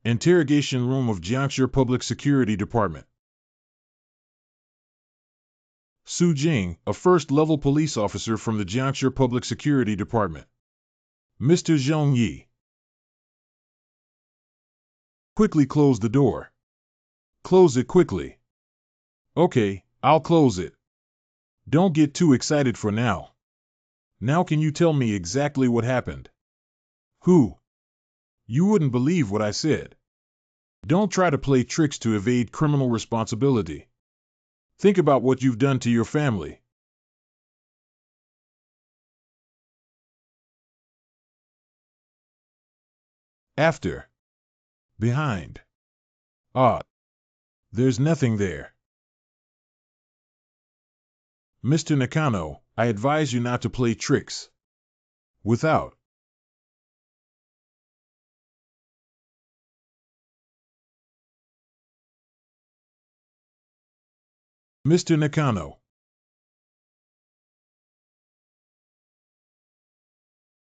Interrogation room of Jiangsu Public Security Department. Su Jing, a first-level police officer from the Jiangsu Public Security Department. Mr. Zhong Yi. Quickly close the door. Close it quickly. Okay, I'll close it. Don't get too excited for now. Now can you tell me exactly what happened? Who? You wouldn't believe what I said. Don't try to play tricks to evade criminal responsibility. Think about what you've done to your family. After. Behind. Ah. There's nothing there. Mr. Nakano, I advise you not to play tricks. Without. Mr. Nakano.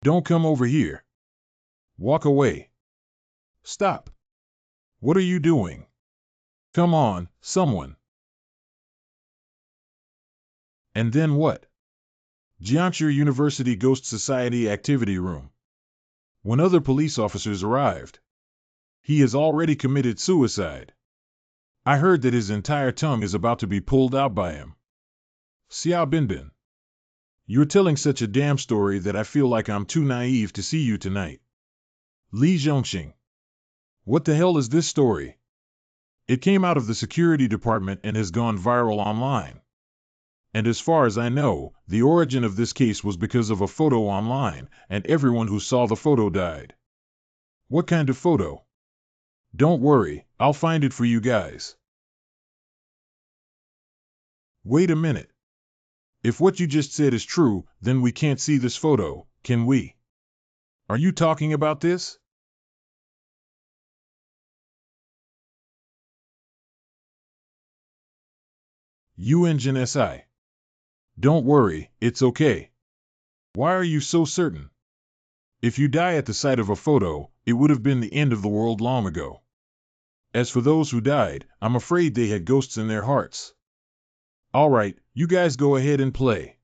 Don't come over here. Walk away. Stop. What are you doing? Come on, someone. And then what? Jiangsu University Ghost Society Activity Room. When other police officers arrived, he has already committed suicide. I heard that his entire tongue is about to be pulled out by him. Xiao Binbin. You're telling such a damn story that I feel like I'm too naive to see you tonight. Li Zhongxing. What the hell is this story? It came out of the security department and has gone viral online. And as far as I know, the origin of this case was because of a photo online, and everyone who saw the photo died. What kind of photo? Don't worry, I'll find it for you guys. Wait a minute. If what you just said is true, then we can't see this photo, can we? Are you talking about this? Yuanjin SI. Don't worry, it's okay. Why are you so certain? If you die at the sight of a photo, it would have been the end of the world long ago. As for those who died, I'm afraid they had ghosts in their hearts. All right, you guys go ahead and play.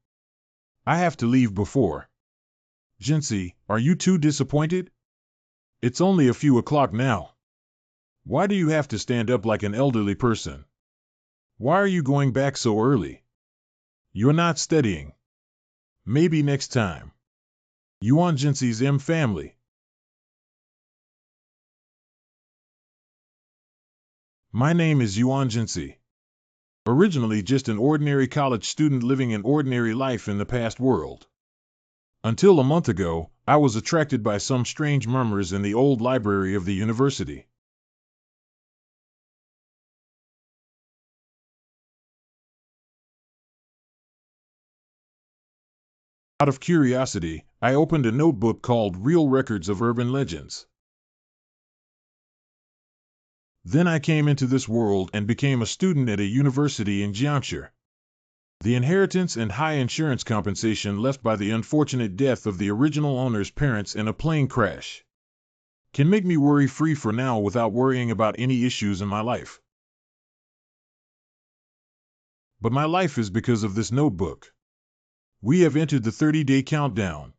I have to leave before. Jinsei, are you too disappointed? It's only a few o'clock now. Why do you have to stand up like an elderly person? Why are you going back so early? You're not studying. Maybe next time. Yuan Jinsei's M family. My name is Yuan Jinsei. Originally just an ordinary college student living an ordinary life in the past world. Until a month ago, I was attracted by some strange murmurs in the old library of the university. Out of curiosity, I opened a notebook called Real Records of Urban Legends. Then I came into this world and became a student at a university in Jiangsu. The inheritance and high insurance compensation left by the unfortunate death of the original owner's parents in a plane crash can make me worry-free for now without worrying about any issues in my life. But my life is because of this notebook. We have entered the 30-day countdown.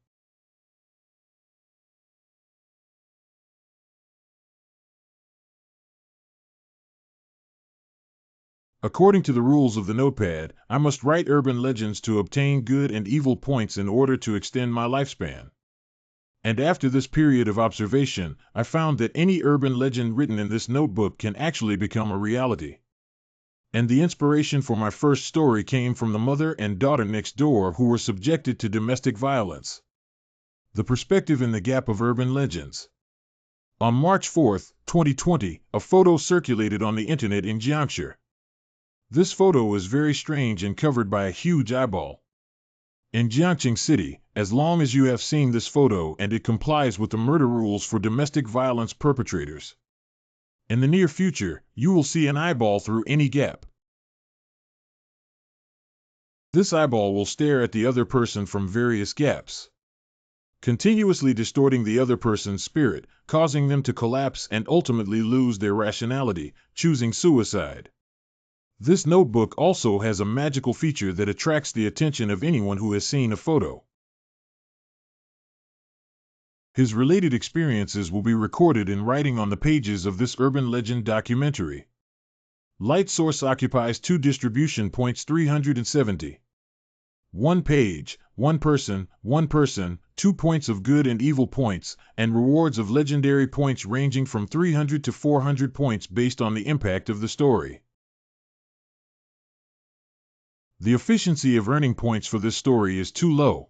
According to the rules of the notepad, I must write urban legends to obtain good and evil points in order to extend my lifespan. And after this period of observation, I found that any urban legend written in this notebook can actually become a reality. And the inspiration for my first story came from the mother and daughter next door who were subjected to domestic violence. The perspective in the gap of urban legends. On March 4, 2020, a photo circulated on the internet in Jiangsu. This photo is very strange and covered by a huge eyeball. In Jiangxing City, as long as you have seen this photo and it complies with the murder rules for domestic violence perpetrators, in the near future, you will see an eyeball through any gap. This eyeball will stare at the other person from various gaps. continuously distorting the other person's spirit, causing them to collapse and ultimately lose their rationality, choosing suicide. This notebook also has a magical feature that attracts the attention of anyone who has seen a photo. His related experiences will be recorded in writing on the pages of this urban legend documentary. Light source occupies 2 distribution points 370. 1 page, 1 person, 2 points of good and evil points, and rewards of legendary points ranging from 300 to 400 points based on the impact of the story. The efficiency of earning points for this story is too low.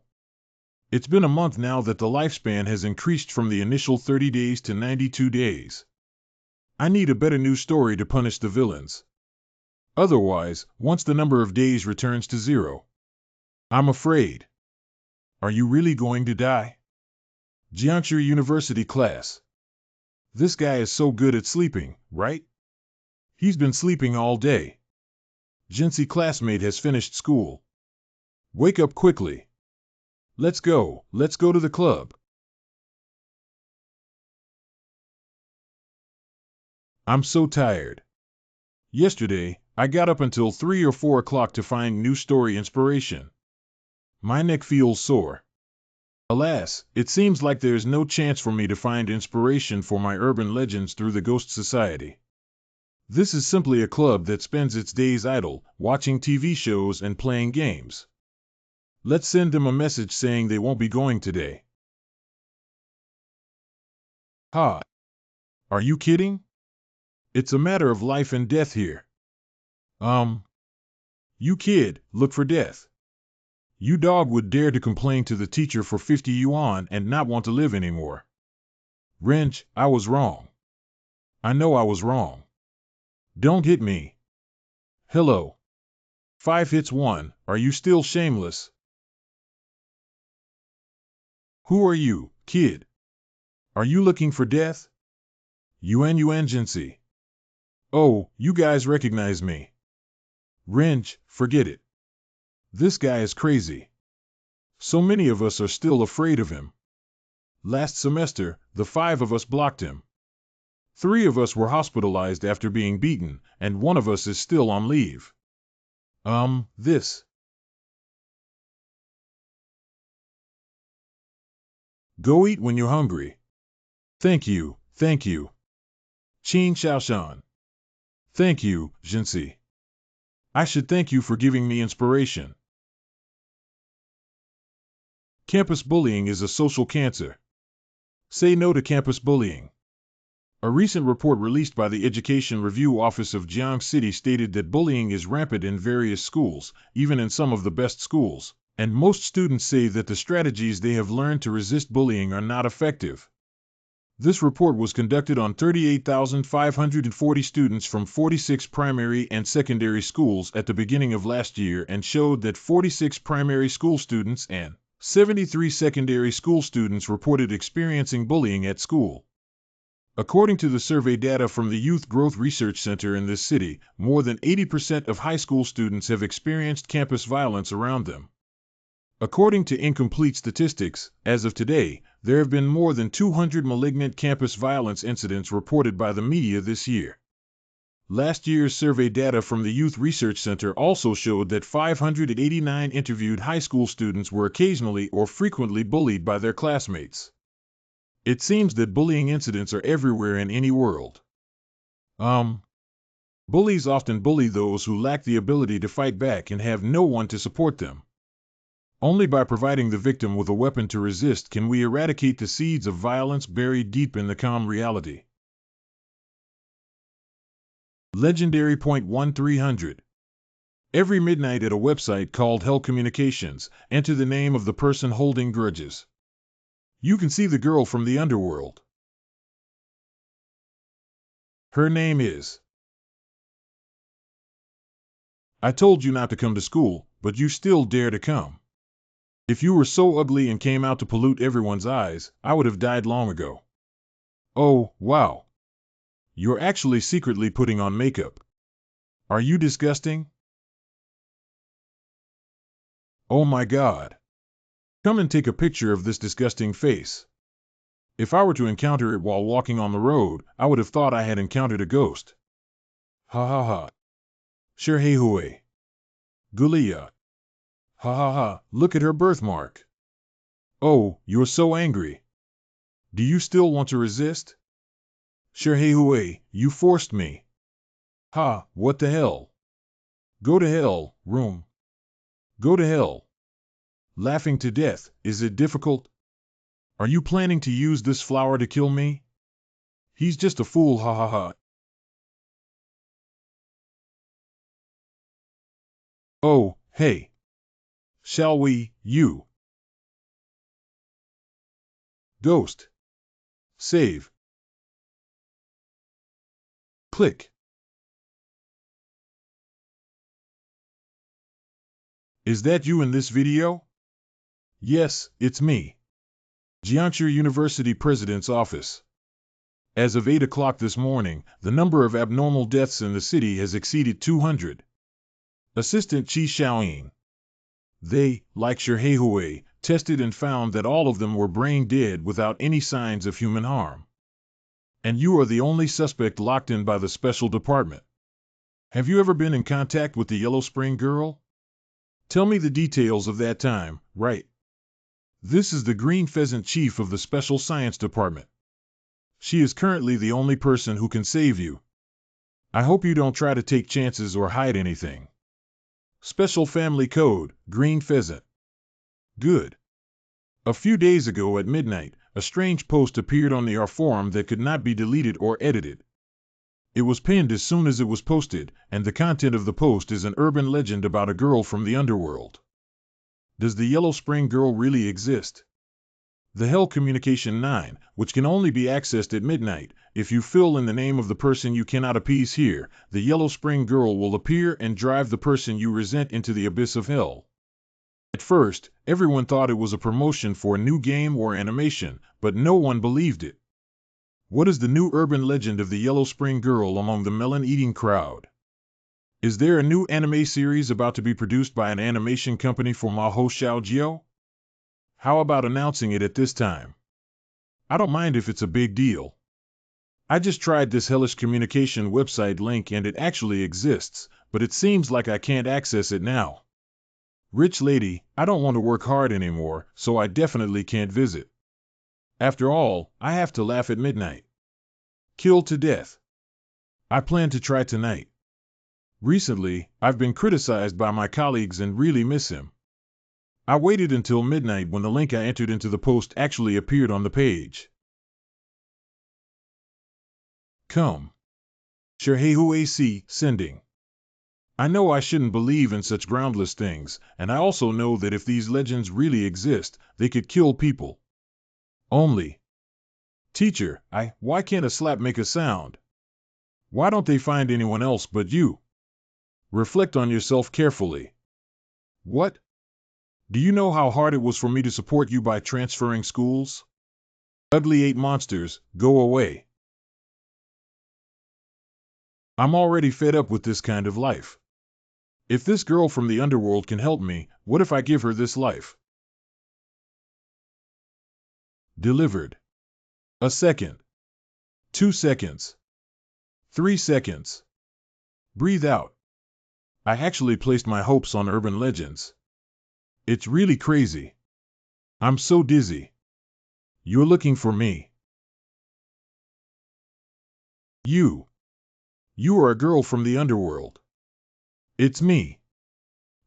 It's been a month now that the lifespan has increased from the initial 30 days to 92 days. I need a better news story to punish the villains. Otherwise, once the number of days returns to 0, I'm afraid. Are you really going to die? Jiangsu University class. This guy is so good at sleeping, right? He's been sleeping all day. Jinsi classmate has finished school. Wake up quickly. Let's go to the club. I'm so tired. Yesterday, I got up until 3 or 4 o'clock to find new story inspiration. My neck feels sore. Alas, it seems like there's no chance for me to find inspiration for my urban legends through the Ghost Society. This is simply a club that spends its days idle, watching TV shows and playing games. Let's send them a message saying they won't be going today. Ha! Are you kidding? It's a matter of life and death here. You kid, look for death. You dog would dare to complain to the teacher for 50 yuan and not want to live anymore. Wrench, I was wrong. I know I was wrong. Don't hit me. Hello. 5 hits 1, are you still shameless? Who are you, kid? Are you looking for death? Yuan Jinsi. Oh, you guys recognize me. Wrench, forget it. This guy is crazy. So many of us are still afraid of him. Last semester, the 5 of us blocked him. 3 of us were hospitalized after being beaten, and 1 of us is still on leave. This. Go eat when you're hungry. Thank you. Qin Shaoshan. Thank you, Jinsi. I should thank you for giving me inspiration. Campus bullying is a social cancer. Say no to campus bullying. A recent report released by the Education Review Office of Jiang City stated that bullying is rampant in various schools, even in some of the best schools, and most students say that the strategies they have learned to resist bullying are not effective. This report was conducted on 38,540 students from 46 primary and secondary schools at the beginning of last year and showed that 46 primary school students and 73 secondary school students reported experiencing bullying at school. According to the survey data from the Youth Growth Research Center in this city, more than 80% of high school students have experienced campus violence around them. According to incomplete statistics, as of today, there have been more than 200 malignant campus violence incidents reported by the media this year. Last year's survey data from the Youth Research Center also showed that 589 interviewed high school students were occasionally or frequently bullied by their classmates. It seems that bullying incidents are everywhere in any world. Bullies often bully those who lack the ability to fight back and have no one to support them. Only by providing the victim with a weapon to resist can we eradicate the seeds of violence buried deep in the calm reality. Legendary Point 1300. Every midnight at a website called Hell Communications, enter the name of the person holding grudges. You can see the girl from the underworld. Her name is. I told you not to come to school, but you still dare to come. If you were so ugly and came out to pollute everyone's eyes, I would have died long ago. Oh, wow. You're actually secretly putting on makeup. Are you disgusting? Oh my God. Come and take a picture of this disgusting face. If I were to encounter it while walking on the road, I would have thought I had encountered a ghost. Ha ha ha. Sherhehue. Gulia. Ha ha ha, look at her birthmark. Oh, you're so angry. Do you still want to resist? Sherhehue, you forced me. Ha, what the hell? Go to hell, room. Go to hell. Laughing to death, is it difficult? Are you planning to use this flower to kill me? He's just a fool, ha ha ha. Oh, hey. Shall we, you? Ghost. Save. Click. Is that you in this video? Yes, it's me. Jiangsu University President's Office. As of 8 o'clock this morning, the number of abnormal deaths in the city has exceeded 200. Assistant Qi Xiaoying. They, like Sherhehue, tested and found that all of them were brain dead without any signs of human harm. And you are the only suspect locked in by the special department. Have you ever been in contact with the Yellow Spring Girl? Tell me the details of that time, right? This is the Green Pheasant Chief of the Special Science Department. She is currently the only person who can save you. I hope you don't try to take chances or hide anything. Special Family Code, Green Pheasant. Good. A few days ago at midnight, a strange post appeared on the R forum that could not be deleted or edited. It was pinned as soon as it was posted, and the content of the post is an urban legend about a girl from the underworld. Does the Yellow Spring Girl really exist? The Hell Communication 9, which can only be accessed at midnight, if you fill in the name of the person you cannot appease here, the Yellow Spring Girl will appear and drive the person you resent into the abyss of hell. At first, everyone thought it was a promotion for a new game or animation, but no one believed it. What is the new urban legend of the Yellow Spring Girl among the melon-eating crowd? Is there a new anime series about to be produced by an animation company for Mahou Xiaojiao? How about announcing it at this time? I don't mind if it's a big deal. I just tried this hellish communication website link and it actually exists, but it seems like I can't access it now. Rich lady, I don't want to work hard anymore, so I definitely can't visit. After all, I have to laugh at midnight. Kill to death. I plan to try tonight. Recently, I've been criticized by my colleagues and really miss him. I waited until midnight when the link I entered into the post actually appeared on the page. Come. Sherhehue sending. I know I shouldn't believe in such groundless things, and I also know that if these legends really exist, they could kill people. Only. Teacher, why can't a slap make a sound? Why don't they find anyone else but you? Reflect on yourself carefully. What? Do you know how hard it was for me to support you by transferring schools? Ugly 8 monsters, go away. I'm already fed up with this kind of life. If this girl from the underworld can help me, what if I give her this life? Delivered. A second. 2 seconds. 3 seconds. Breathe out. I actually placed my hopes on urban legends. It's really crazy. I'm so dizzy. You're looking for me. You are a girl from the underworld. It's me.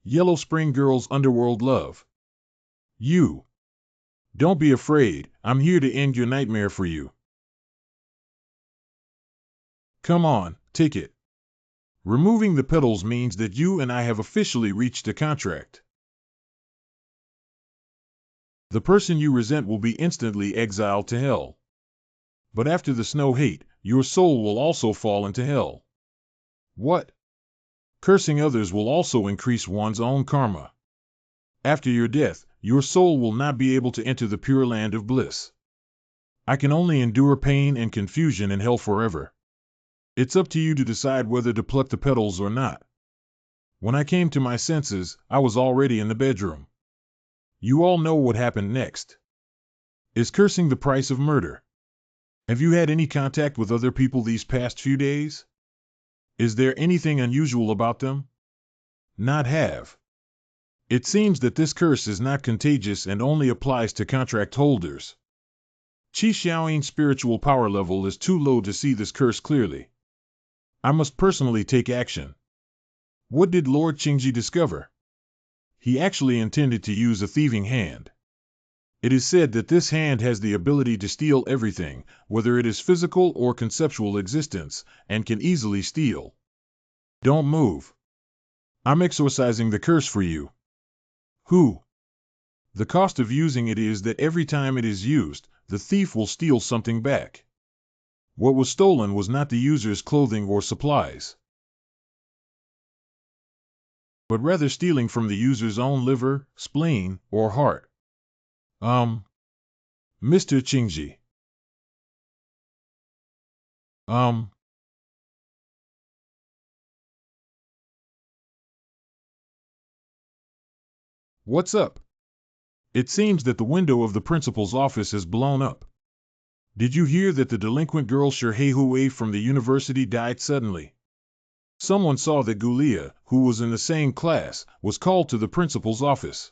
Yellow Spring Girl's underworld love. You. Don't be afraid, I'm here to end your nightmare for you. Come on, take it. Removing the petals means that you and I have officially reached a contract. The person you resent will be instantly exiled to hell. But after the snow hate, your soul will also fall into hell. What? Cursing others will also increase one's own karma. After your death, your soul will not be able to enter the pure land of bliss. I can only endure pain and confusion in hell forever. It's up to you to decide whether to pluck the petals or not. When I came to my senses, I was already in the bedroom. You all know what happened next. Is cursing the price of murder? Have you had any contact with other people these past few days? Is there anything unusual about them? Not have. It seems that this curse is not contagious and only applies to contract holders. Qi Xiaoying's spiritual power level is too low to see this curse clearly. I must personally take action. What did Lord Qingji discover? He actually intended to use a thieving hand. It is said that this hand has the ability to steal everything, whether it is physical or conceptual existence, and can easily steal. Don't move. I'm exorcising the curse for you. Who? The cost of using it is that every time it is used, the thief will steal something back. What was stolen was not the user's clothing or supplies, but rather stealing from the user's own liver, spleen, or heart. Mr. Qingji. What's up? It seems that the window of the principal's office is blown up. Did you hear that the delinquent girl Shi Hui from the university died suddenly? Someone saw that Gulia, who was in the same class, was called to the principal's office.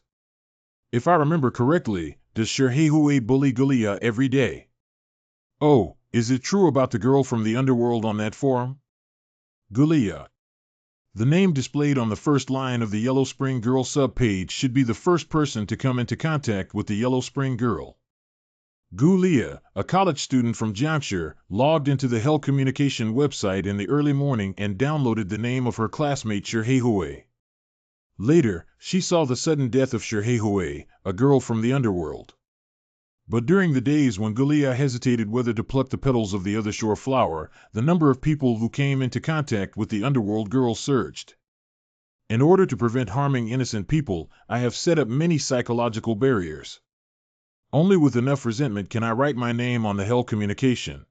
If I remember correctly, does Shi Hui bully Gulia every day? Oh, is it true about the girl from the underworld on that forum? Gulia. The name displayed on the first line of the Yellow Spring Girl sub-page should be the first person to come into contact with the Yellow Spring Girl. Gulia, a college student from Jiangshi, logged into the Hell Communication website in the early morning and downloaded the name of her classmate Shi Hui. Later, she saw the sudden death of Shi Hui, a girl from the underworld. But during the days when Gulia hesitated whether to pluck the petals of the other shore flower, the number of people who came into contact with the underworld girl surged. In order to prevent harming innocent people, I have set up many psychological barriers. Only with enough resentment can I write my name on the Hell Communication.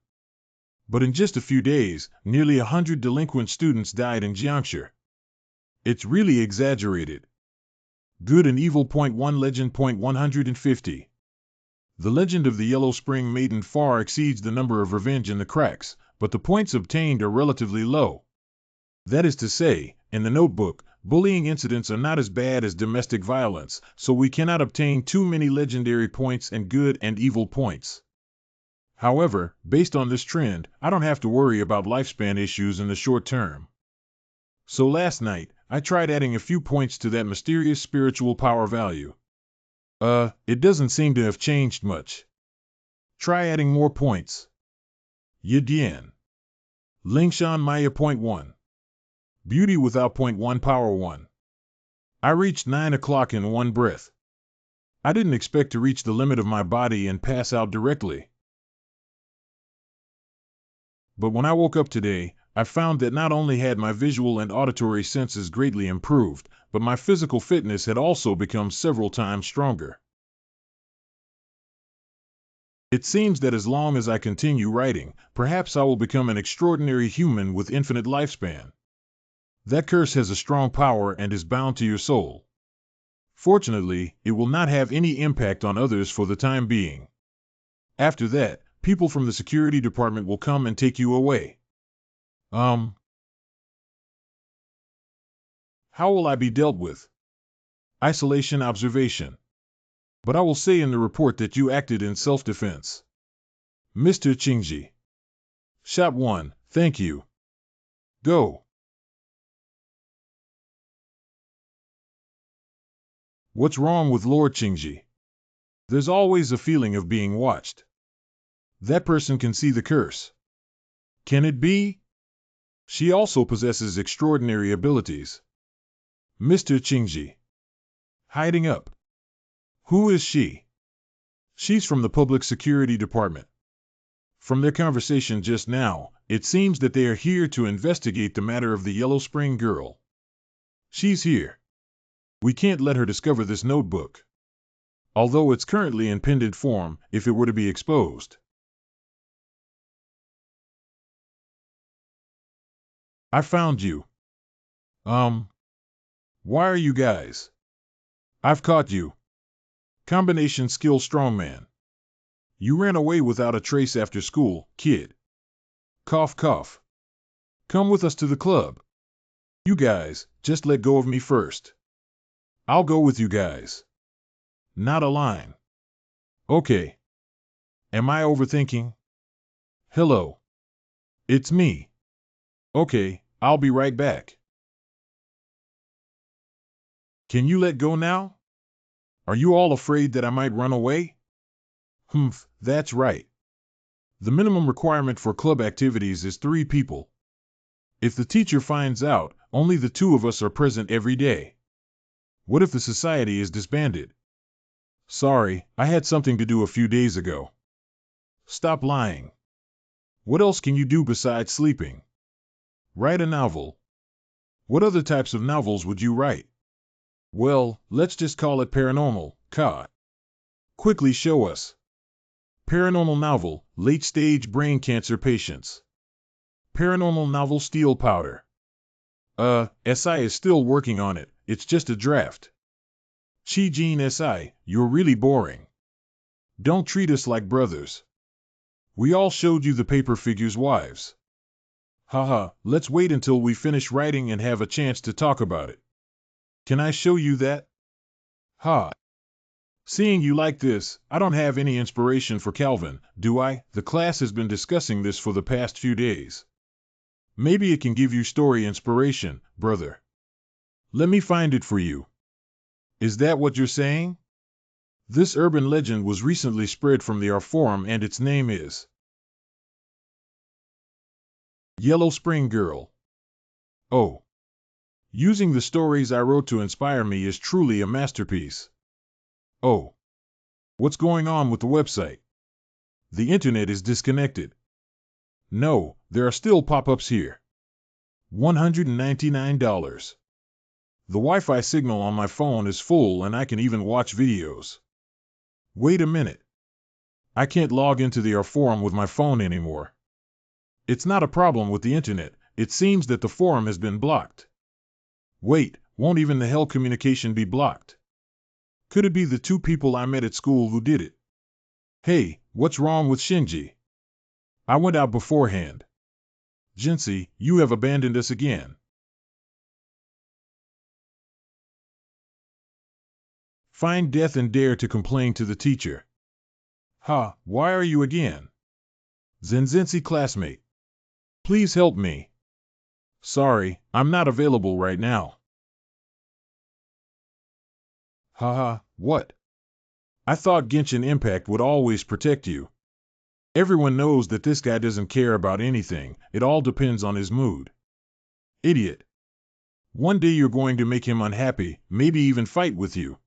But in just a few days, nearly 100 delinquent students died in Jiangshi. It's really exaggerated. Good and Evil. 1 Legend. 150. The legend of the Yellow Spring Maiden far exceeds the number of Revenge in the Cracks, but the points obtained are relatively low. That is to say, in the notebook, bullying incidents are not as bad as domestic violence, so we cannot obtain too many legendary points and good and evil points. However, based on this trend, I don't have to worry about lifespan issues in the short term. So last night, I tried adding a few points to that mysterious spiritual power value. It doesn't seem to have changed much. Try adding more points. Yidian. Lingshan Maya. 1. Beauty without. 1 Power 1. I reached 9 o'clock in one breath. I didn't expect to reach the limit of my body and pass out directly. But when I woke up today, I found that not only had my visual and auditory senses greatly improved, but my physical fitness had also become several times stronger. It seems that as long as I continue writing, perhaps I will become an extraordinary human with infinite lifespan. That curse has a strong power and is bound to your soul. Fortunately, it will not have any impact on others for the time being. After that, people from the security department will come and take you away. How will I be dealt with? Isolation observation. But I will say in the report that you acted in self-defense. Mr. Qingji. Shot 1, thank you. Go. What's wrong with Lord Qingji? There's always a feeling of being watched. That person can see the curse. Can it be? She also possesses extraordinary abilities. Mr. Qingji. Hiding up. Who is she? She's from the Public Security Department. From their conversation just now, it seems that they are here to investigate the matter of the Yellow Spring Girl. She's here. We can't let her discover this notebook. Although it's currently in pendant form, if it were to be exposed. I found you. Why are you guys? I've caught you. Combination skill strongman. You ran away without a trace after school, kid. Cough, cough. Come with us to the club. You guys, just let go of me first. I'll go with you guys. Not a line. Okay. Am I overthinking? Hello. It's me. Okay, I'll be right back. Can you let go now? Are you all afraid that I might run away? Humph, that's right. The minimum requirement for club activities is 3 people. If the teacher finds out, only the 2 of us are present every day. What if the society is disbanded? Sorry, I had something to do a few days ago. Stop lying. What else can you do besides sleeping? Write a novel. What other types of novels would you write? Well, let's just call it paranormal, Ka. Quickly show us. Paranormal novel, late-stage brain cancer patients. Paranormal novel steel powder. SI is still working on it, it's just a draft. Chi Jean SI, you're really boring. Don't treat us like brothers. We all showed you the paper figures' wives. Haha, let's wait until we finish writing and have a chance to talk about it. Can I show you that? Ha. Seeing you like this, I don't have any inspiration for Calvin, do I? The class has been discussing this for the past few days. Maybe it can give you story inspiration, brother. Let me find it for you. Is that what you're saying? This urban legend was recently spread from the R Forum and its name is Yellow Spring Girl. Oh. Using the stories I wrote to inspire me is truly a masterpiece. Oh. What's going on with the website? The internet is disconnected. No, there are still pop-ups here. $199. The Wi-Fi signal on my phone is full and I can even watch videos. Wait a minute. I can't log into the R Forum with my phone anymore. It's not a problem with the internet, it seems that the forum has been blocked. Wait, won't even the Hell communication be blocked? Could it be the 2 people I met at school who did it? Hey, what's wrong with Shinji? I went out beforehand. Jinsei, you have abandoned us again. Find death and dare to complain to the teacher. Ha, why are you again? Zenzensi classmate. Please help me. Sorry, I'm not available right now. Haha, what? I thought Genshin Impact would always protect you. Everyone knows that this guy doesn't care about anything, it all depends on his mood. Idiot. One day you're going to make him unhappy, maybe even fight with you.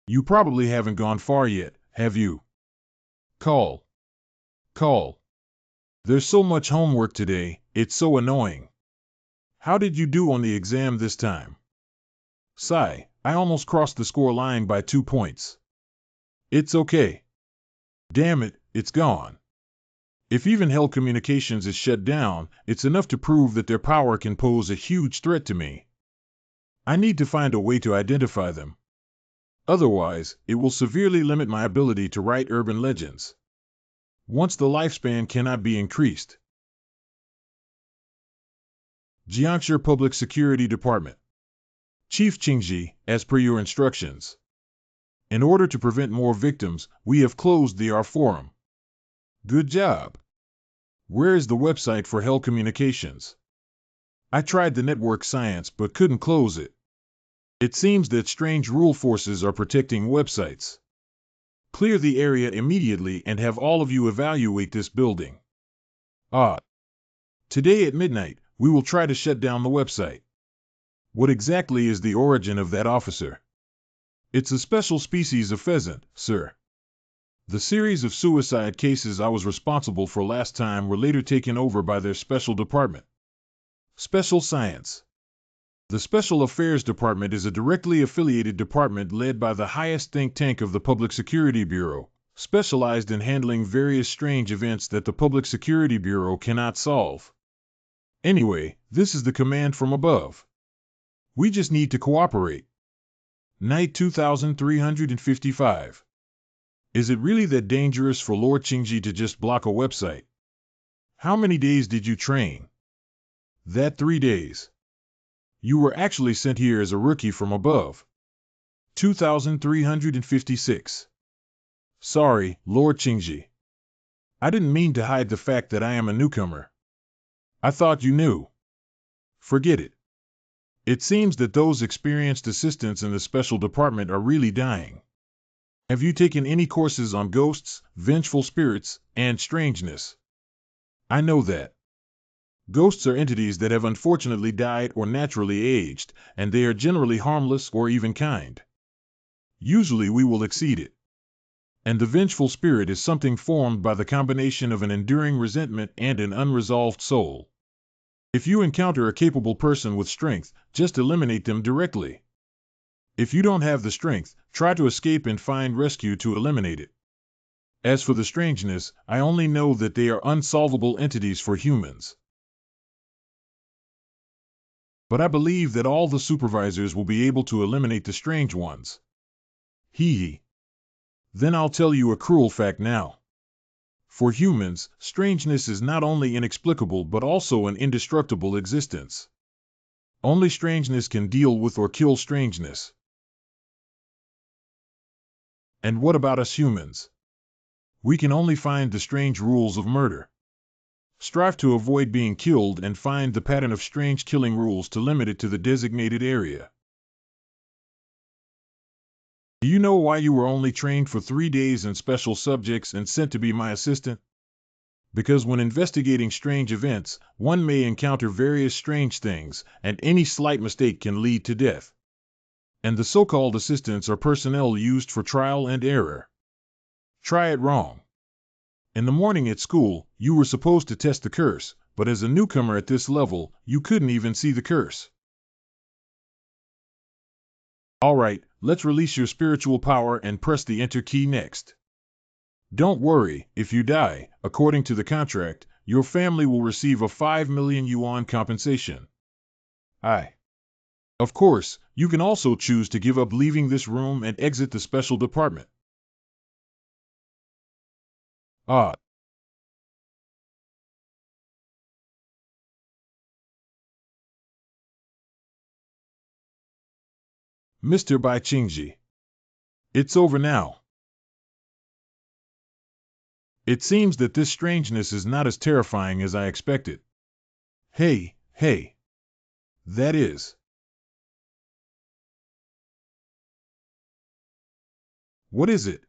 You probably haven't gone far yet, have you? Call. Call. There's so much homework today, it's so annoying. How did you do on the exam this time? Sigh, I almost crossed the score line by 2 points. It's okay. Damn it, it's gone. If even Hell Communications is shut down, it's enough to prove that their power can pose a huge threat to me. I need to find a way to identify them. Otherwise, it will severely limit my ability to write urban legends. Once the lifespan cannot be increased. Jiangshi Public Security Department. Chief Qingji, as per your instructions. In order to prevent more victims, we have closed the R Forum. Good job. Where is the website for Hell Communications? I tried the network science but couldn't close it. It seems that strange rule forces are protecting websites. Clear the area immediately and have all of you evaluate this building. Today at midnight, we will try to shut down the website. What exactly is the origin of that officer? It's a special species of pheasant, sir. The series of suicide cases I was responsible for last time were later taken over by their special department. Special Science. The Special Affairs Department is a directly affiliated department led by the highest think tank of the Public Security Bureau, specialized in handling various strange events that the Public Security Bureau cannot solve. Anyway, this is the command from above. We just need to cooperate. Night 2355. Is it really that dangerous for Lord Qingji to just block a website? How many days did you train? That 3 days. You were actually sent here as a rookie from above. 2356. Sorry, Lord Qingji. I didn't mean to hide the fact that I am a newcomer. I thought you knew. Forget it. It seems that those experienced assistants in the special department are really dying. Have you taken any courses on ghosts, vengeful spirits, and strangeness? I know that. Ghosts are entities that have unfortunately died or naturally aged, and they are generally harmless or even kind. Usually we will exceed it. And the vengeful spirit is something formed by the combination of an enduring resentment and an unresolved soul. If you encounter a capable person with strength, just eliminate them directly. If you don't have the strength, try to escape and find rescue to eliminate it. As for the strangeness, I only know that they are unsolvable entities for humans. But I believe that all the supervisors will be able to eliminate the strange ones. Hee hee. Then I'll tell you a cruel fact now. For humans, strangeness is not only inexplicable but also an indestructible existence. Only strangeness can deal with or kill strangeness. And what about us humans? We can only find the strange rules of murder. Strive to avoid being killed and find the pattern of strange killing rules to limit it to the designated area. Do you know why you were only trained for 3 days in special subjects and sent to be my assistant? Because when investigating strange events, one may encounter various strange things, and any slight mistake can lead to death. And the so-called assistants are personnel used for trial and error. Try it wrong. In the morning at school, you were supposed to test the curse, but as a newcomer at this level, you couldn't even see the curse. Alright, let's release your spiritual power and press the enter key next. Don't worry, if you die, according to the contract, your family will receive a 5 million yuan compensation. Of course, you can also choose to give up leaving this room and exit the special department. Mr. Bai Qingji. It's over now. It seems that this strangeness is not as terrifying as I expected. Hey. That is. What is it?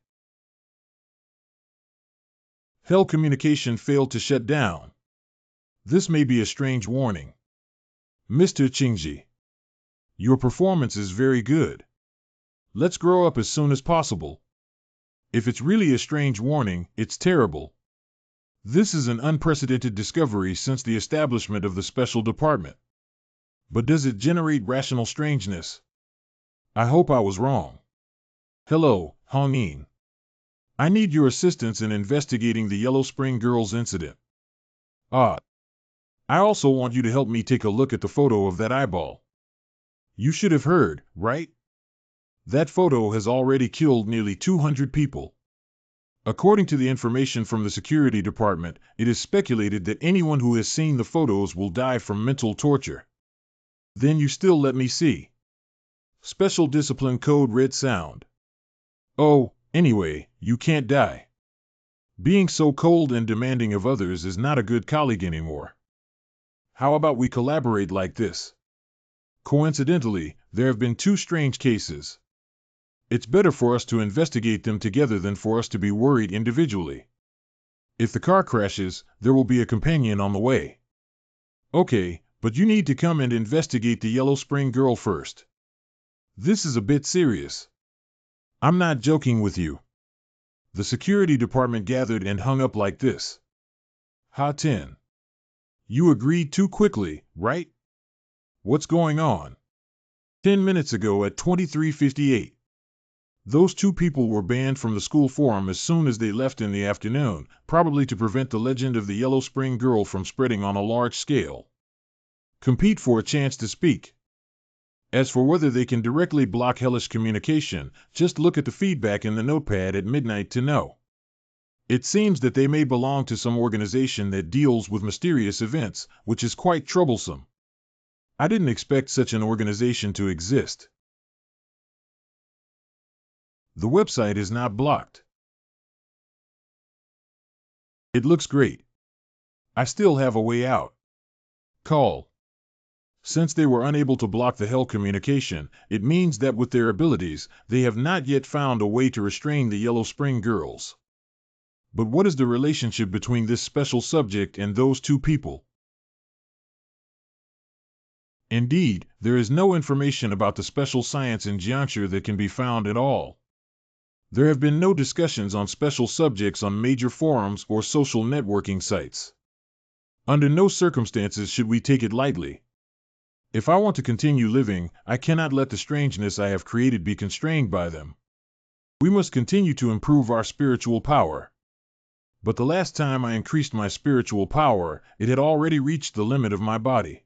Hell communication failed to shut down. This may be a strange warning. Mr. Qingji. Your performance is very good. Let's grow up as soon as possible. If it's really a strange warning, it's terrible. This is an unprecedented discovery since the establishment of the special department. But does it generate rational strangeness? I hope I was wrong. Hello, Hongyin. I need your assistance in investigating the Yellow Spring Girls incident. I also want you to help me take a look at the photo of that eyeball. You should have heard, right? That photo has already killed nearly 200 people. According to the information from the security department, it is speculated that anyone who has seen the photos will die from mental torture. Then you still let me see. Special Discipline Code Red Sound. Oh, anyway, you can't die. Being so cold and demanding of others is not a good colleague anymore. How about we collaborate like this? Coincidentally, there have been 2 strange cases. It's better for us to investigate them together than for us to be worried individually. If the car crashes, there will be a companion on the way. Okay, but you need to come and investigate the Yellow Spring Girl first. This is a bit serious. I'm not joking with you. The security department gathered and hung up like this. Ha-10. You agreed too quickly, right? What's going on? 10 minutes ago at 23:58. Those 2 people were banned from the school forum as soon as they left in the afternoon, probably to prevent the legend of the Yellow Spring Girl from spreading on a large scale. Compete for a chance to speak. As for whether they can directly block hellish communication, just look at the feedback in the notepad at midnight to know. It seems that they may belong to some organization that deals with mysterious events, which is quite troublesome. I didn't expect such an organization to exist. The website is not blocked. It looks great. I still have a way out. Call. Since they were unable to block the hell communication, it means that with their abilities, they have not yet found a way to restrain the Yellow Spring girls. But what is the relationship between this special subject and those two people? Indeed, there is no information about the special science in Jiangshi that can be found at all. There have been no discussions on special subjects on major forums or social networking sites. Under no circumstances should we take it lightly. If I want to continue living, I cannot let the strangeness I have created be constrained by them. We must continue to improve our spiritual power. But the last time I increased my spiritual power, it had already reached the limit of my body.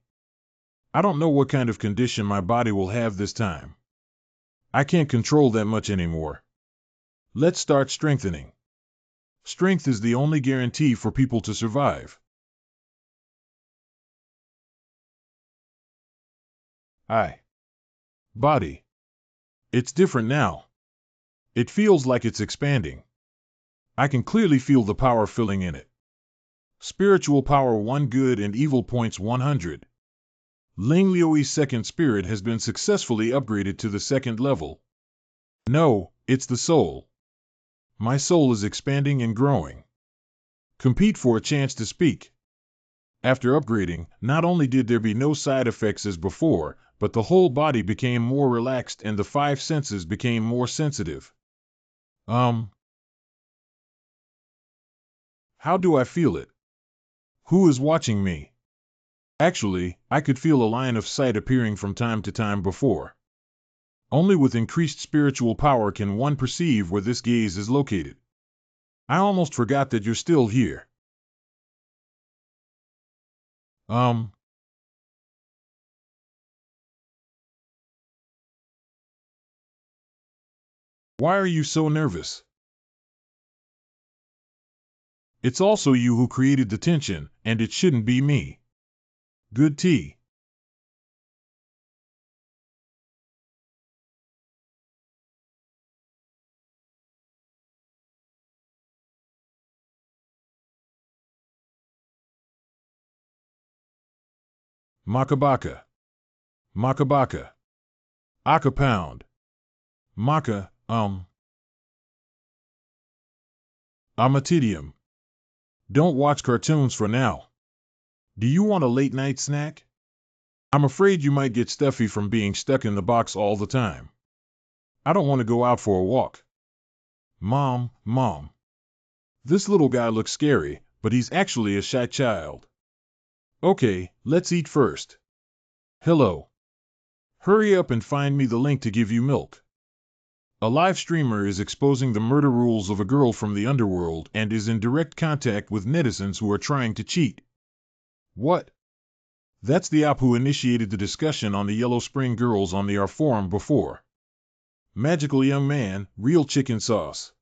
I don't know what kind of condition my body will have this time. I can't control that much anymore. Let's start strengthening. Strength is the only guarantee for people to survive. Body. It's different now. It feels like it's expanding. I can clearly feel the power filling in it. Spiritual power 1 good and evil points 100. Ling Liui's second spirit has been successfully upgraded to the second level. No, it's the soul. My soul is expanding and growing. Compete for a chance to speak. After upgrading, not only did there be no side effects as before, but the whole body became more relaxed and the 5 senses became more sensitive. How do I feel it? Who is watching me? Actually, I could feel a line of sight appearing from time to time before. Only with increased spiritual power can one perceive where this gaze is located. I almost forgot that you're still here. Why are you so nervous? It's also you who created the tension, and it shouldn't be me. Good tea. Makabaka. Makabaka. Aka pound. Maka, Amatidium. Don't watch cartoons for now. Do you want a late night snack? I'm afraid you might get stuffy from being stuck in the box all the time. I don't want to go out for a walk. Mom. This little guy looks scary, but he's actually a shy child. Okay, let's eat first. Hello. Hurry up and find me the link to give you milk. A live streamer is exposing the murder rules of a girl from the underworld and is in direct contact with netizens who are trying to cheat. What? That's the op who initiated the discussion on the Yellow Spring girls on the R forum before. Magical young man, real chicken sauce.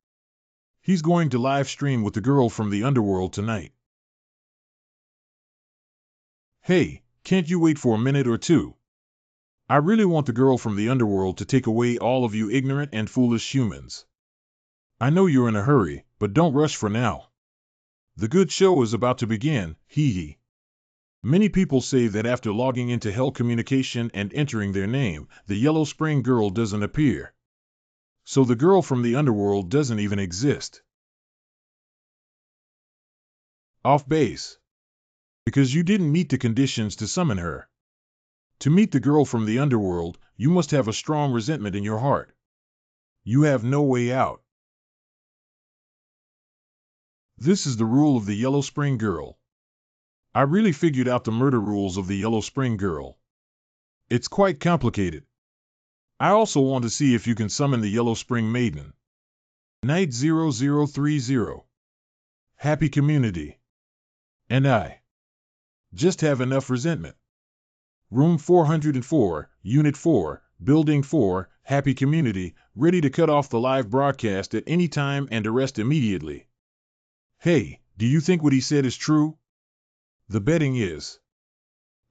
He's going to live stream with the girl from the underworld tonight. Hey, can't you wait for a minute or two? I really want the girl from the underworld to take away all of you ignorant and foolish humans. I know you're in a hurry, but don't rush for now. The good show is about to begin, hee hee. Many people say that after logging into Hell Communication and entering their name, the Yellow Spring girl doesn't appear. So the girl from the underworld doesn't even exist. Off base. Because you didn't meet the conditions to summon her. To meet the girl from the underworld, you must have a strong resentment in your heart. You have no way out. This is the rule of the Yellow Spring girl. I really figured out the murder rules of the Yellow Spring girl. It's quite complicated. I also want to see if you can summon the Yellow Spring Maiden. Night 0030. Happy community. And I just have enough resentment. Room 404, Unit 4, Building 4, Happy Community, ready to cut off the live broadcast at any time and arrest immediately. Hey, do you think what he said is true? The betting is.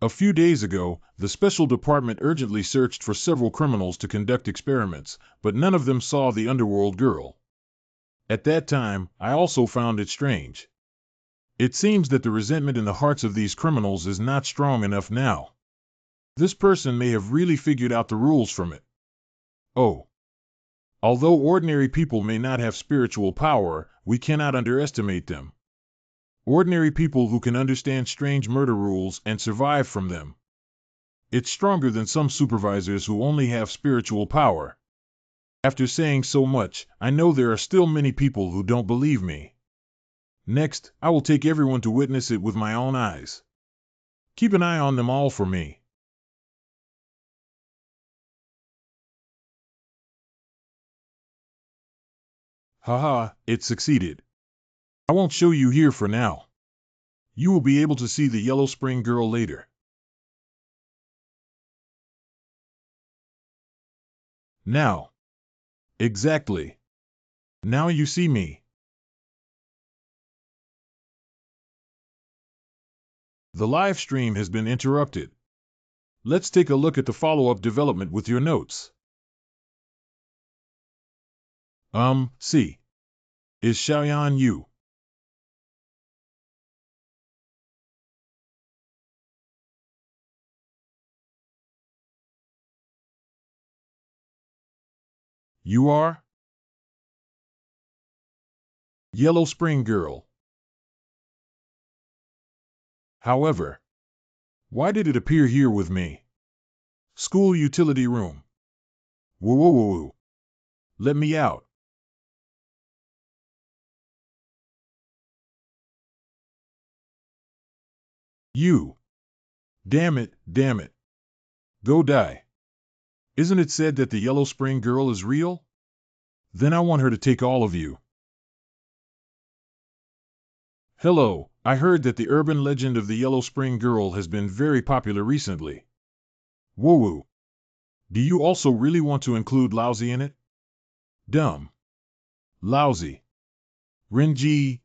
A few days ago, the Special Department urgently searched for several criminals to conduct experiments, but none of them saw the underworld girl. At that time, I also found it strange. It seems that the resentment in the hearts of these criminals is not strong enough now. This person may have really figured out the rules from it. Oh. Although ordinary people may not have spiritual power, we cannot underestimate them. Ordinary people who can understand strange murder rules and survive from them. It's stronger than some supervisors who only have spiritual power. After saying so much, I know there are still many people who don't believe me. Next, I will take everyone to witness it with my own eyes. Keep an eye on them all for me. Haha, it succeeded. I won't show you here for now. You will be able to see the Yellow Spring Girl later. Now. Exactly. Now you see me. The live stream has been interrupted. Let's take a look at the follow-up development with your notes. See. Is Xiaoyan you? You are? Yellow Spring Girl. However, why did it appear here with me? School utility room. Woo woo woo woo. Let me out. You. Damn it, damn it. Go die. Isn't it said that the Yellow Spring Girl is real? Then I want her to take all of you. Hello, I heard that the urban legend of the Yellow Spring Girl has been very popular recently. Woo woo. Do you also really want to include Lousy in it? Dumb. Lousy. Renji,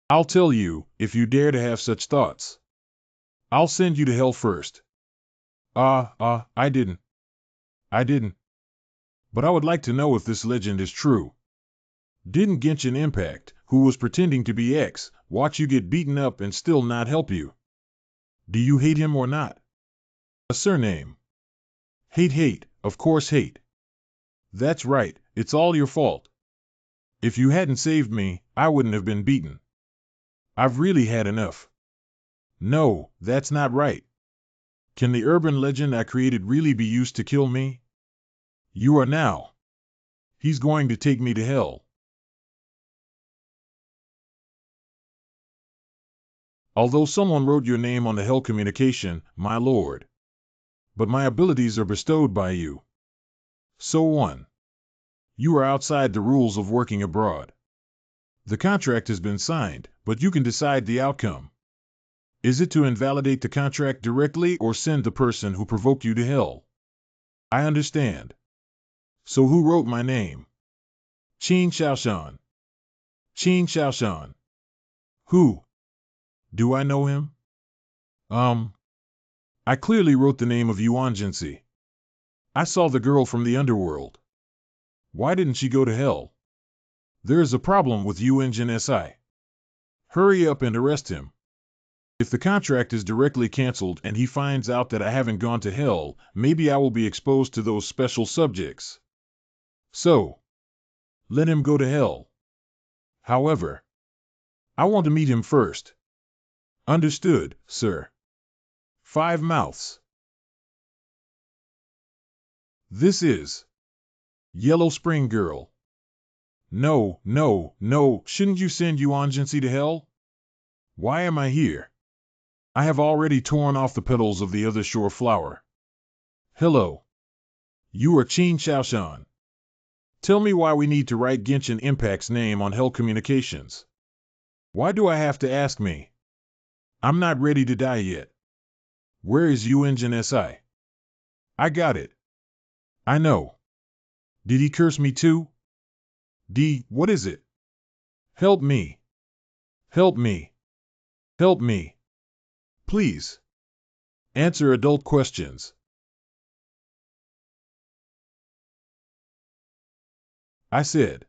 I'll tell you, if you dare to have such thoughts. I'll send you to hell first. I didn't. But I would like to know if this legend is true. Didn't Genshin Impact, who was pretending to be X, watch you get beaten up and still not help you? Do you hate him or not? A surname. Hate, of course hate. That's right, it's all your fault. If you hadn't saved me, I wouldn't have been beaten. I've really had enough. No, that's not right. Can the urban legend I created really be used to kill me? You are now. He's going to take me to hell. Although someone wrote your name on the hell communication, my lord. But my abilities are bestowed by you. So 1. You are outside the rules of working abroad. The contract has been signed, but you can decide the outcome. Is it to invalidate the contract directly or send the person who provoked you to hell? I understand. So who wrote my name? Qin Xiaoshan. Qin Xiaoshan. Who? Do I know him? I clearly wrote the name of Yuan Jinsi. I saw the girl from the underworld. Why didn't she go to hell? There is a problem with Yuan Jinsi. Hurry up and arrest him. If the contract is directly canceled and he finds out that I haven't gone to hell, maybe I will be exposed to those special subjects. So, let him go to hell. However, I want to meet him first. Understood, sir. 5 mouths. This is Yellow Spring Girl. No, shouldn't you send Yuan Jinsi to hell? Why am I here? I have already torn off the petals of the other shore flower. Hello. You are Qin Xiaoshan. Tell me why we need to write Genshin Impact's name on Hell Communications. Why do I have to ask me? I'm not ready to die yet. Where is Engine SI? I got it. I know. Did he curse me too? What is it? Help me. Help me. Help me. Please. Answer adult questions. I said.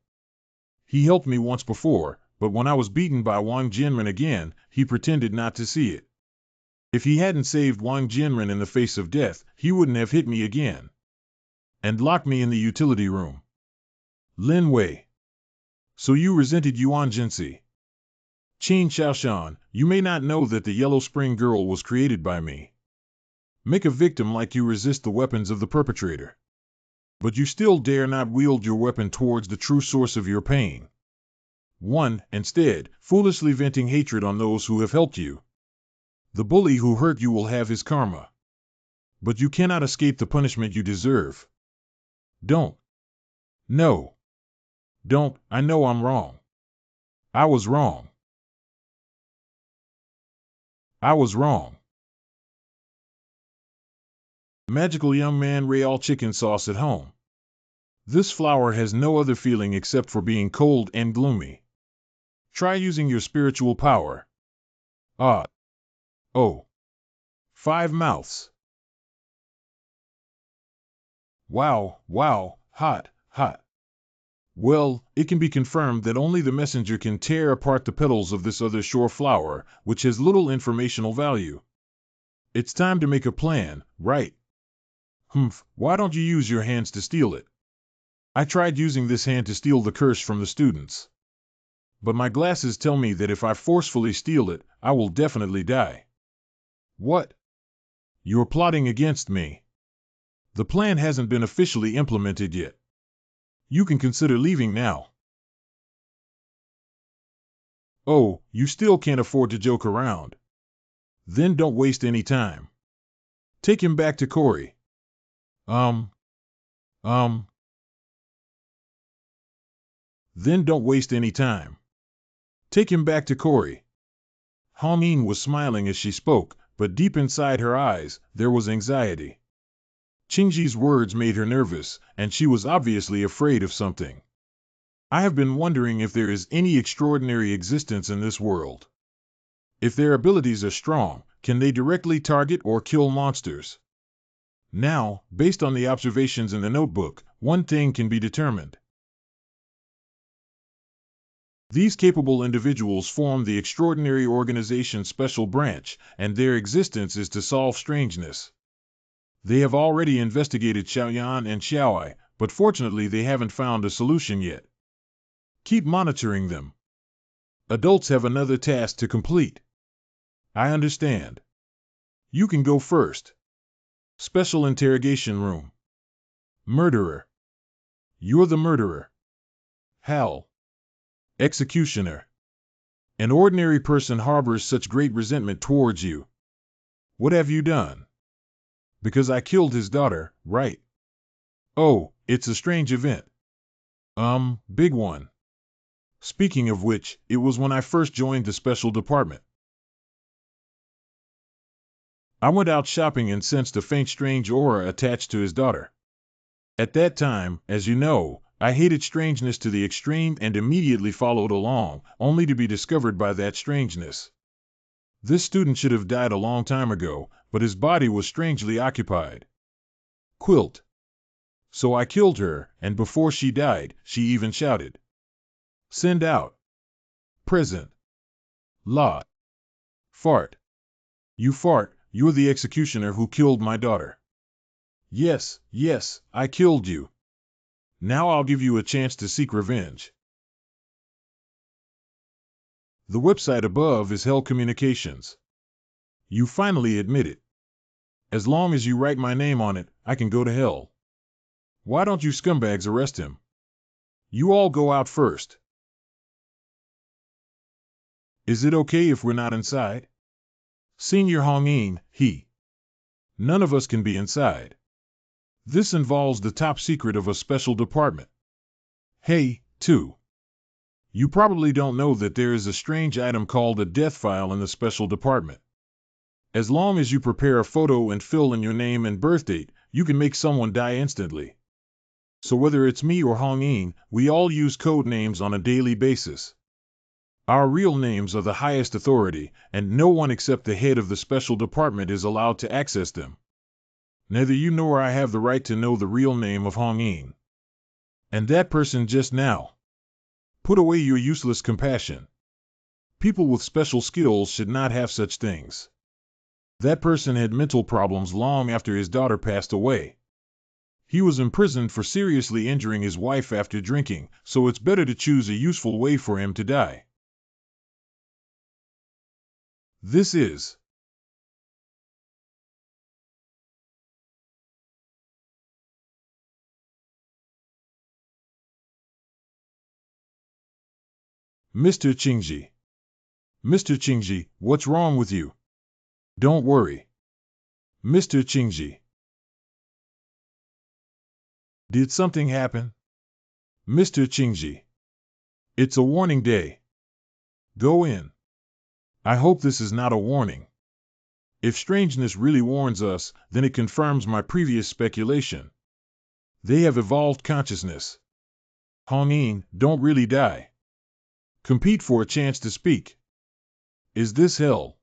He helped me once before, but when I was beaten by Wang Jinren again, he pretended not to see it. If he hadn't saved Wang Jinren in the face of death, he wouldn't have hit me again. And locked me in the utility room. Lin Wei. So you resented Yuan Jinsi. Qin Xiaoshan, you may not know that the Yellow Spring Girl was created by me. Make a victim like you resist the weapons of the perpetrator. But you still dare not wield your weapon towards the true source of your pain. 1. Instead, foolishly venting hatred on those who have helped you. The bully who hurt you will have his karma. But you cannot escape the punishment you deserve. Don't. No. Don't. I know I'm wrong. I was wrong. I was wrong. Magical young man Real chicken sauce at home. This flower has no other feeling except for being cold and gloomy. Try using your spiritual power. Ah. Oh. 5 mouths. Wow, wow, hot, hot. Well, it can be confirmed that only the messenger can tear apart the petals of this other shore flower, which has little informational value. It's time to make a plan, right? Why don't you use your hands to steal it? I tried using this hand to steal the curse from the students. But my glasses tell me that if I forcefully steal it, I will definitely die. What? You're plotting against me. The plan hasn't been officially implemented yet. You can consider leaving now. Oh, you still can't afford to joke around. Then don't waste any time. Take him back to Cory. Then don't waste any time. Take him back to Cory. Hongyin was smiling as she spoke, but deep inside her eyes, there was anxiety. Qingji's words made her nervous, and she was obviously afraid of something. I have been wondering if there is any extraordinary existence in this world. If their abilities are strong, can they directly target or kill monsters? Now, based on the observations in the notebook, one thing can be determined. These capable individuals form the Extraordinary Organization Special Branch, and their existence is to solve strangeness. They have already investigated Xiaoyan and Xiaoai, but fortunately they haven't found a solution yet. Keep monitoring them. Adults have another task to complete. I understand. You can go first. Special Interrogation Room. Murderer. You're the murderer. Hal. Executioner. An ordinary person harbors such great resentment towards you. What have you done? Because I killed his daughter, right? Oh, it's a strange event. Big one. Speaking of which, it was when I first joined the special department. I went out shopping and sensed a faint strange aura attached to his daughter. At that time, as you know, I hated strangeness to the extreme and immediately followed along, only to be discovered by that strangeness. This student should have died a long time ago, but his body was strangely occupied. Quilt. So I killed her, and before she died, she even shouted. Send out. Present. La. Fart. You fart, you're the executioner who killed my daughter. Yes, I killed you. Now I'll give you a chance to seek revenge. The website above is Hell Communications. You finally admit it. As long as you write my name on it, I can go to hell. Why don't you scumbags arrest him? You all go out first. Is it okay if we're not inside? Senior Hongyin, he. None of us can be inside. This involves the top secret of a special department. Hey, too. You probably don't know that there is a strange item called a death file in the special department. As long as you prepare a photo and fill in your name and birth date, you can make someone die instantly. So whether it's me or Hong-Ying, we all use code names on a daily basis. Our real names are the highest authority, and no one except the head of the special department is allowed to access them. Neither you nor I have the right to know the real name of Hong-Ying. And that person just now. Put away your useless compassion. People with special skills should not have such things. That person had mental problems long after his daughter passed away. He was imprisoned for seriously injuring his wife after drinking, so it's better to choose a useful way for him to die. This is Mr. Qingji. Mr. Qingji, what's wrong with you? Don't worry. Mr. Qingji. Did something happen? Mr. Qingji. It's a warning day. Go in. I hope this is not a warning. If strangeness really warns us, then it confirms my previous speculation. They have evolved consciousness. Hong-Ying, don't really die. Compete for a chance to speak. Is this hell?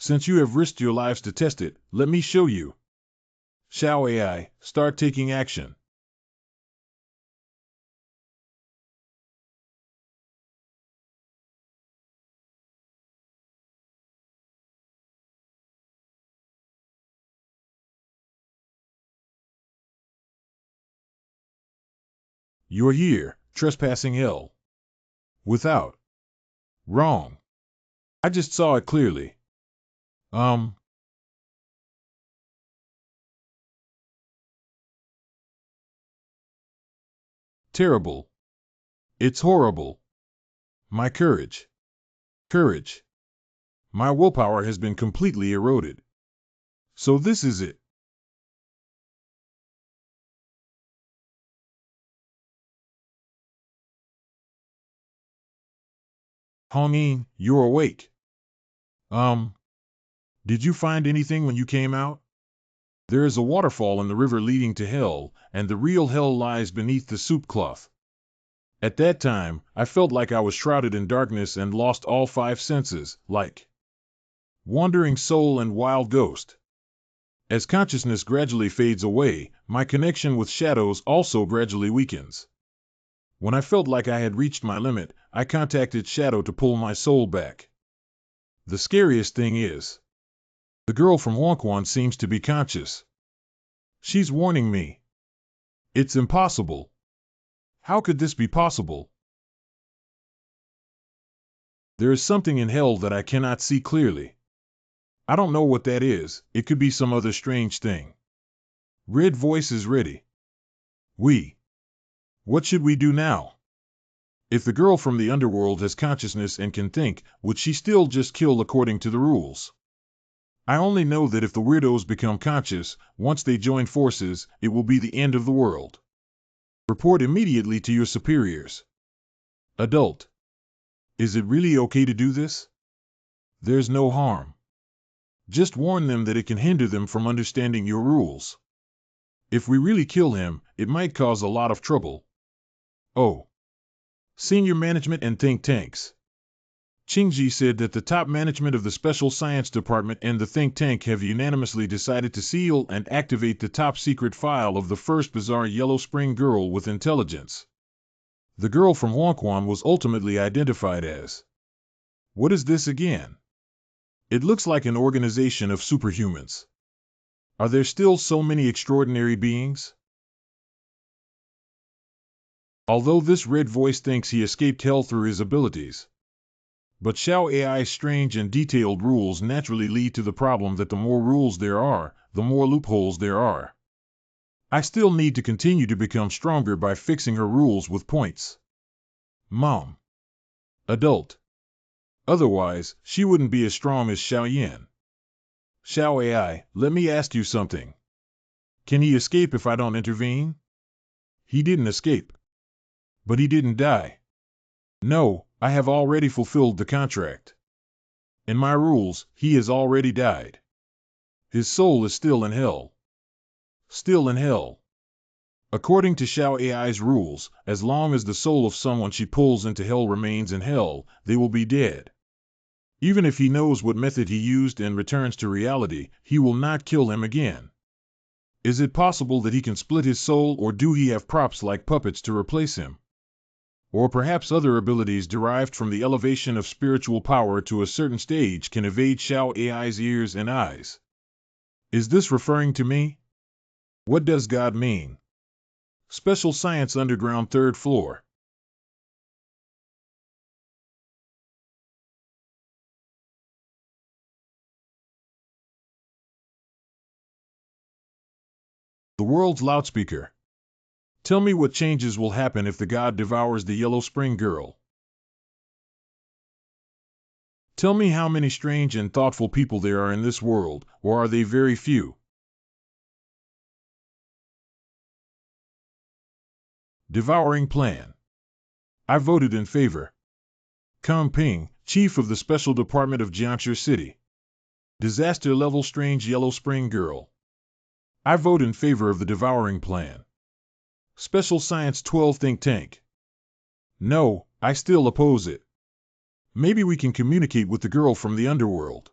Since you have risked your lives to test it, let me show you. Xiao AI, start taking action. You're here, trespassing hell. Without. Wrong. I just saw it clearly. Terrible. It's horrible. My courage. Courage. My willpower has been completely eroded. So this is it. Hong-Ying, you're awake. Did you find anything when you came out? There is a waterfall in the river leading to hell, and the real hell lies beneath the soup cloth. At that time, I felt like I was shrouded in darkness and lost all 5 senses, like wandering soul and wild ghost. As consciousness gradually fades away, my connection with shadows also gradually weakens. When I felt like I had reached my limit, I contacted Shadow to pull my soul back. The scariest thing is, the girl from Huangquan seems to be conscious. She's warning me. It's impossible. How could this be possible? There is something in hell that I cannot see clearly. I don't know what that is. It could be some other strange thing. Red voice is ready. What should we do now? If the girl from the underworld has consciousness and can think, would she still just kill according to the rules? I only know that if the weirdos become conscious, once they join forces, it will be the end of the world. Report immediately to your superiors. Adult. Is it really okay to do this? There's no harm. Just warn them that it can hinder them from understanding your rules. If we really kill him, it might cause a lot of trouble. Oh. Senior management and think tanks. Qingji said that the top management of the Special Science Department and the think tank have unanimously decided to seal and activate the top-secret file of the first bizarre Yellow Spring girl with intelligence. The girl from Huangquan was ultimately identified as. What is this again? It looks like an organization of superhumans. Are there still so many extraordinary beings? Although this red voice thinks he escaped hell through his abilities. But Xiao AI's strange and detailed rules naturally lead to the problem that the more rules there are, the more loopholes there are. I still need to continue to become stronger by fixing her rules with points. Mom. Adult. Otherwise, she wouldn't be as strong as Xiaoyan. Xiao AI, let me ask you something. Can he escape if I don't intervene? He didn't escape. But he didn't die. No, I have already fulfilled the contract. In my rules, he has already died. His soul is still in hell. Still in hell. According to Xiao AI's rules, as long as the soul of someone she pulls into hell remains in hell, they will be dead. Even if he knows what method he used and returns to reality, he will not kill him again. Is it possible that he can split his soul, or do he have props like puppets to replace him? Or perhaps other abilities derived from the elevation of spiritual power to a certain stage can evade Xiao AI's ears and eyes. Is this referring to me? What does God mean? Special Science Underground 3rd floor. The world's loudspeaker. Tell me what changes will happen if the god devours the Yellow Spring Girl. Tell me how many strange and thoughtful people there are in this world, or are they very few? Devouring plan. I voted in favor. Kang Ping, Chief of the Special Department of Jiangshi City. Disaster level strange Yellow Spring Girl. I vote in favor of the devouring plan. Special Science 12 Think Tank. No, I still oppose it. Maybe we can communicate with the girl from the underworld.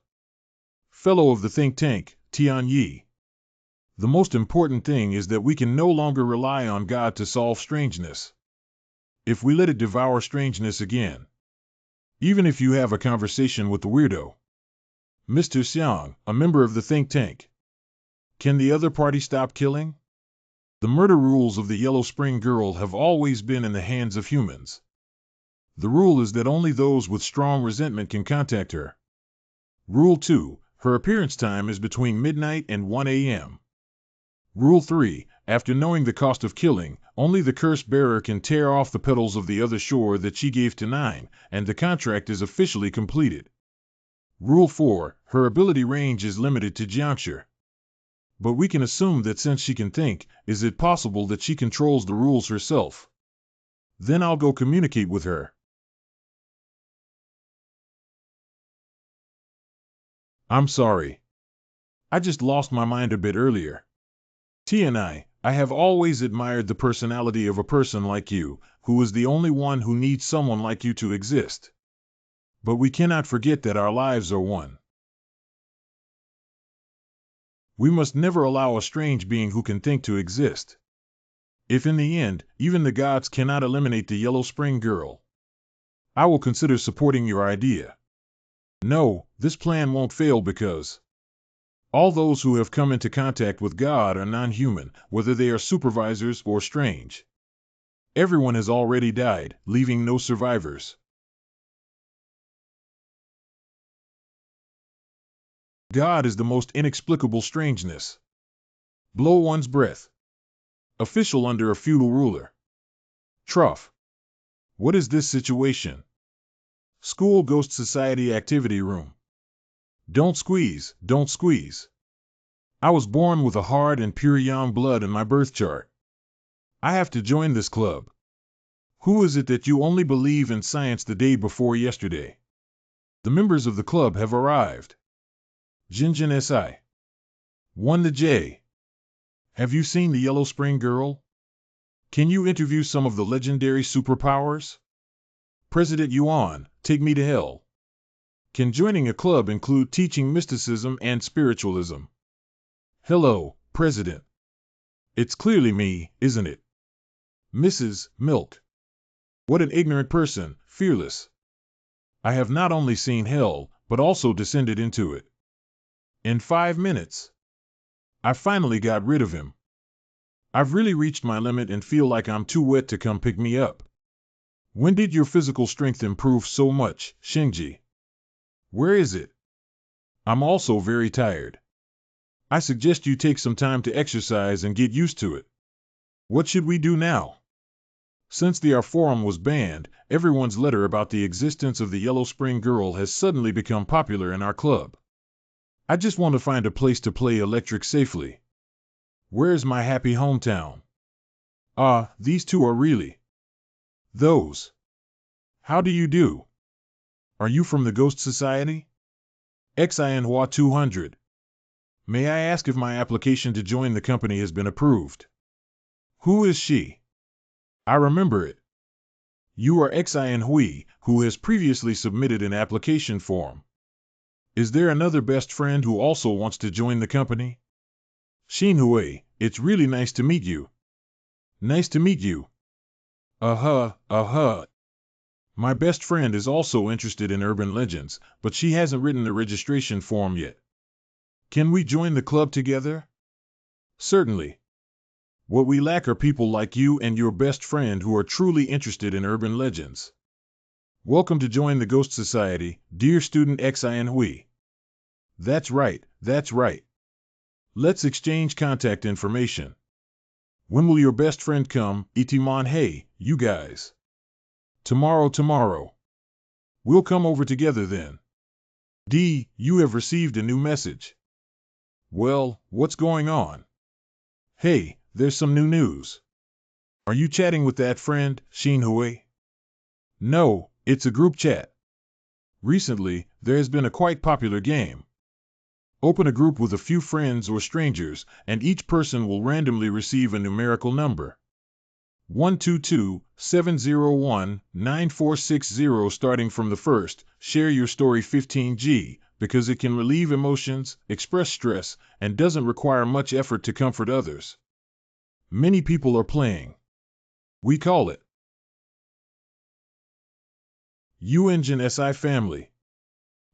Fellow of the think tank, Tian Yi. The most important thing is that we can no longer rely on God to solve strangeness. If we let it devour strangeness again. Even if you have a conversation with the weirdo. Mr. Xiang, a member of the think tank. Can the other party stop killing? The murder rules of the Yellow Spring Girl have always been in the hands of humans. The rule is that only those with strong resentment can contact her. Rule 2. Her appearance time is between midnight and 1 a.m. Rule 3. After knowing the cost of killing, only the curse bearer can tear off the petals of the other shore that she gave to 9, and the contract is officially completed. Rule 4. Her ability range is limited to Jiangshi. But we can assume that since she can think, is it possible that she controls the rules herself? Then I'll go communicate with her. I'm sorry. I just lost my mind a bit earlier. I have always admired the personality of a person like you, who is the only one who needs someone like you to exist. But we cannot forget that our lives are one. We must never allow a strange being who can think to exist. If in the end, even the gods cannot eliminate the Yellow Spring Girl, I will consider supporting your idea. No, this plan won't fail because all those who have come into contact with God are non-human, whether they are supervisors or strange. Everyone has already died, leaving no survivors. God is the most inexplicable strangeness. Blow one's breath. Official under a feudal ruler. Truff. What is this situation? School Ghost Society Activity Room. Don't squeeze, don't squeeze. I was born with a hard and pure yang blood in my birth chart. I have to join this club. Who is it that you only believe in science the day before yesterday? The members of the club have arrived. Jinjin Si. 1 the J. Have you seen the Yellow Spring Girl? Can you interview some of the legendary superpowers? President Yuan, take me to hell. Can joining a club include teaching mysticism and spiritualism? Hello, President. It's clearly me, isn't it? Mrs. Milk. What an ignorant person, fearless. I have not only seen hell, but also descended into it. In 5 minutes. I finally got rid of him. I've really reached my limit and feel like I'm too wet to come pick me up. When did your physical strength improve so much, Xingji? Where is it? I'm also very tired. I suggest you take some time to exercise and get used to it. What should we do now? Since the forum was banned, everyone's letter about the existence of the Yellow Spring Girl has suddenly become popular in our club. I just want to find a place to play electric safely. Where's my happy hometown? Ah, these two are really those. How do you do? Are you from the Ghost Society? XINHUA 200. May I ask if my application to join the company has been approved? Who is she? I remember it. You are XINHUI, who has previously submitted an application form. Is there another best friend who also wants to join the company? Xinhui, it's really nice to meet you. Nice to meet you. My best friend is also interested in urban legends, but she hasn't written the registration form yet. Can we join the club together? Certainly. What we lack are people like you and your best friend who are truly interested in urban legends. Welcome to join the Ghost Society, dear student XINHUI. That's right, that's right. Let's exchange contact information. When will your best friend come, Itimon? Hey, you guys. Tomorrow. We'll come over together then. D, you have received a new message. Well, what's going on? Hey, there's some new news. Are you chatting with that friend, Xinhui? No, it's a group chat. Recently, there has been a quite popular game. Open a group with a few friends or strangers, and each person will randomly receive a numerical number. 122-701-9460 starting from the first. Share your story 15G, because it can relieve emotions, express stress, and doesn't require much effort to comfort others. Many people are playing. We call it U-Engine SI Family.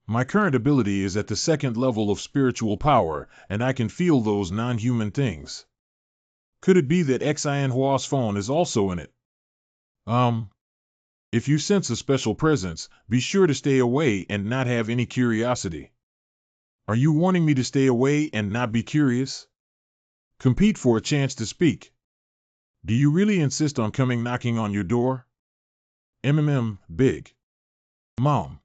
My current ability is at the second level of spiritual power, and I can feel those non-human things. Could it be that XINHUA's phone is also in it? If you sense a special presence, be sure to stay away and not have any curiosity. Are you wanting me to stay away and not be curious? Compete for a chance to speak. Do you really insist on coming knocking on your door? Big. Mom.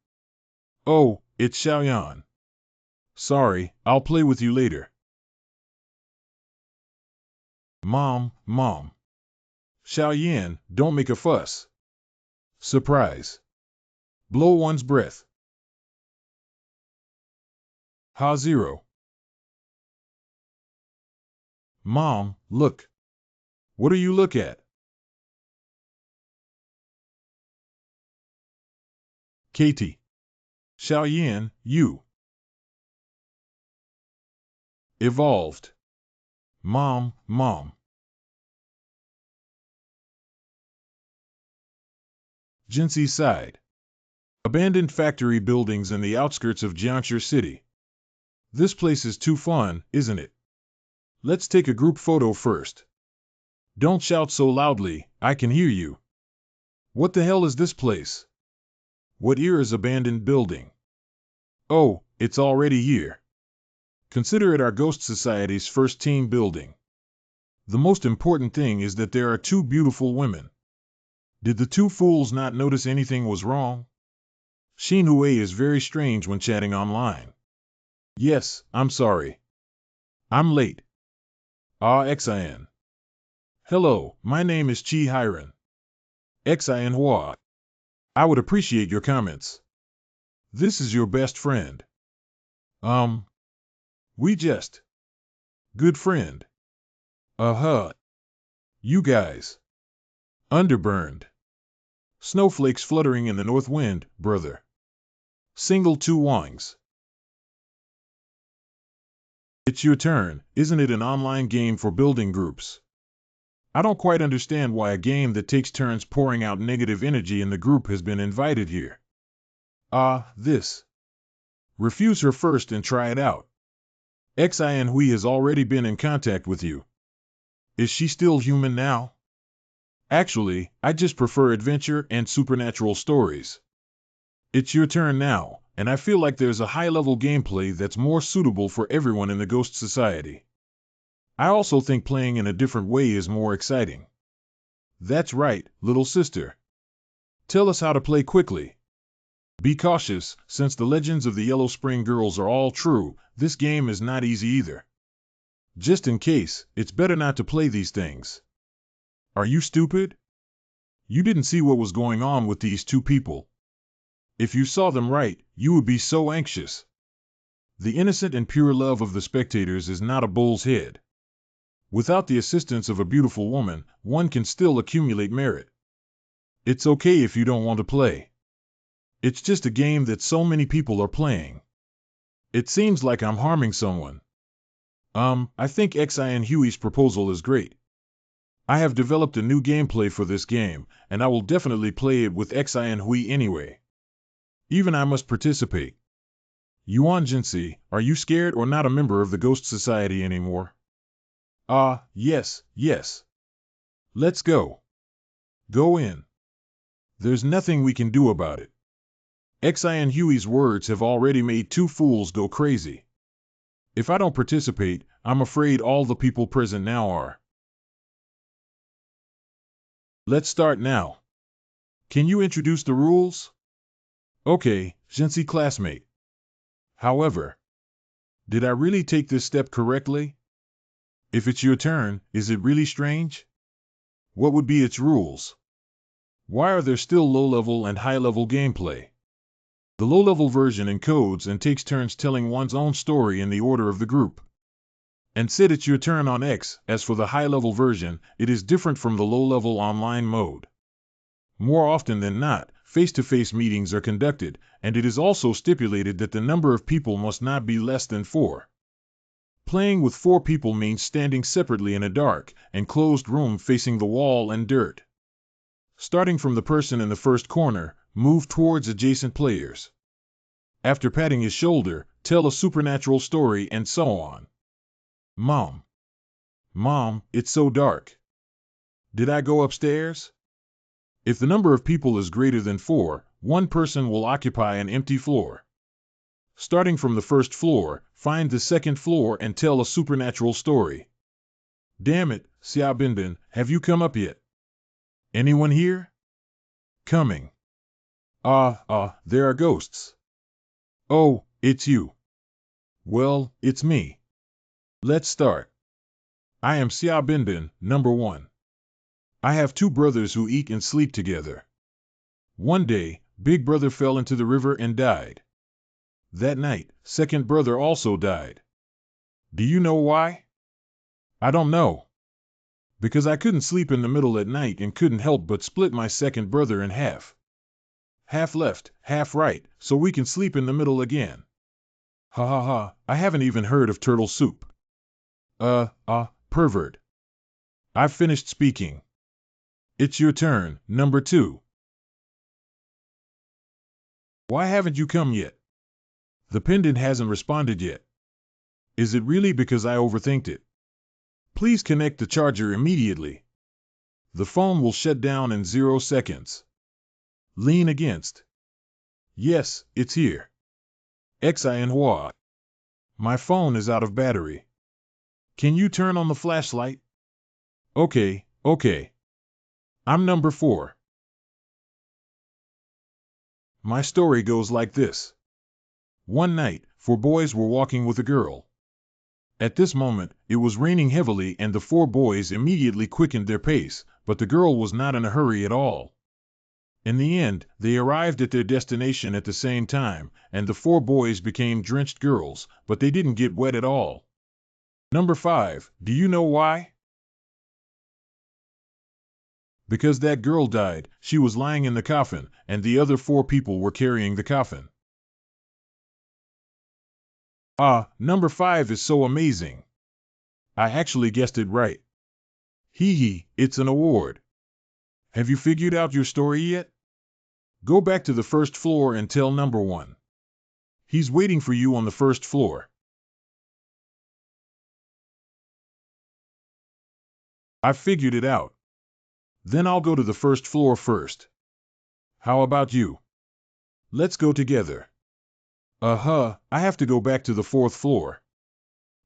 Oh, it's Xiaoyan. Sorry, I'll play with you later. Mom. Xiaoyan, don't make a fuss. Surprise. Blow one's breath. Ha0. Mom, look. What do you look at? Katie. Xiaoyan, you. Evolved. Mom. Jinsei side. Abandoned factory buildings in the outskirts of Jiangshi City. This place is too fun, isn't it? Let's take a group photo first. Don't shout so loudly, I can hear you. What the hell is this place? What era's abandoned building? Oh, it's already here. Consider it our Ghost Society's first team building. The most important thing is that there are two beautiful women. Did the two fools not notice anything was wrong? Xinhui is very strange when chatting online. Yes, I'm sorry. I'm late. XIN. Hello, my name is Chi Hiren. XINHUA. I would appreciate your comments. This is your best friend. We just. Good friend. You guys. Underburned. Snowflakes fluttering in the north wind, brother. Single two wings. It's your turn, isn't it? An online game for building groups. I don't quite understand why a game that takes turns pouring out negative energy in the group has been invited here. This. Refuse her first and try it out. XINHUI has already been in contact with you. Is she still human now? Actually, I just prefer adventure and supernatural stories. It's your turn now, and I feel like there's a high-level gameplay that's more suitable for everyone in the Ghost Society. I also think playing in a different way is more exciting. That's right, little sister. Tell us how to play quickly. Be cautious, since the legends of the Yellow Spring Girls are all true, this game is not easy either. Just in case, it's better not to play these things. Are you stupid? You didn't see what was going on with these two people. If you saw them right, you would be so anxious. The innocent and pure love of the spectators is not a bull's head. Without the assistance of a beautiful woman, one can still accumulate merit. It's okay if you don't want to play. It's just a game that so many people are playing. It seems like I'm harming someone. I think Xi and Huey's proposal is great. I have developed a new gameplay for this game, and I will definitely play it with Xi and Hui anyway. Even I must participate. Yuan Jinsi, are you scared or not a member of the Ghost Society anymore? Yes, yes. Let's go. Go in. There's nothing we can do about it. Xi and Huey's words have already made two fools go crazy. If I don't participate, I'm afraid all the people present now are. Let's start now. Can you introduce the rules? Okay, Jinsi classmate. However, did I really take this step correctly? If it's your turn, is it really strange? What would be its rules? Why are there still low-level and high-level gameplay? The low-level version encodes and takes turns telling one's own story in the order of the group. And said it's your turn on X. As for the high-level version, it is different from the low-level online mode. More often than not, face-to-face meetings are conducted, and it is also stipulated that the number of people must not be less than 4. Playing with 4 people means standing separately in a dark, enclosed room facing the wall and dirt. Starting from the person in the first corner, move towards adjacent players. After patting his shoulder, tell a supernatural story and so on. Mom, it's so dark. Did I go upstairs? If the number of people is greater than 4, one person will occupy an empty floor. Starting from the first floor, find the second floor and tell a supernatural story. Damn it, Xia Binbin, have you come up yet? Anyone here? Coming. There are ghosts. Oh, it's you. Well, it's me. Let's start. I am Xia Binbin, number 1. I have 2 brothers who eat and sleep together. One day, big brother fell into the river and died. That night, second brother also died. Do you know why? I don't know. Because I couldn't sleep in the middle at night and couldn't help but split my second brother in half. Half left, half right, so we can sleep in the middle again. Ha ha ha, I haven't even heard of turtle soup. Pervert. I've finished speaking. It's your turn, number 2. Why haven't you come yet? The pendant hasn't responded yet. Is it really because I overthinked it? Please connect the charger immediately. The phone will shut down in 0 seconds. Lean against. Yes, it's here. Xi and Hua. My phone is out of battery. Can you turn on the flashlight? Okay. I'm number 4. My story goes like this. One night, 4 boys were walking with a girl. At this moment, it was raining heavily and the 4 boys immediately quickened their pace, but the girl was not in a hurry at all. In the end, they arrived at their destination at the same time, and the 4 boys became drenched girls, but they didn't get wet at all. Number 5, do you know why? Because that girl died, she was lying in the coffin, and the other 4 people were carrying the coffin. Number 5 is so amazing. I actually guessed it right. It's an award. Have you figured out your story yet? Go back to the first floor and tell number 1. He's waiting for you on the first floor. I figured it out. Then I'll go to the first floor first. How about you? Let's go together. I have to go back to the 4th floor.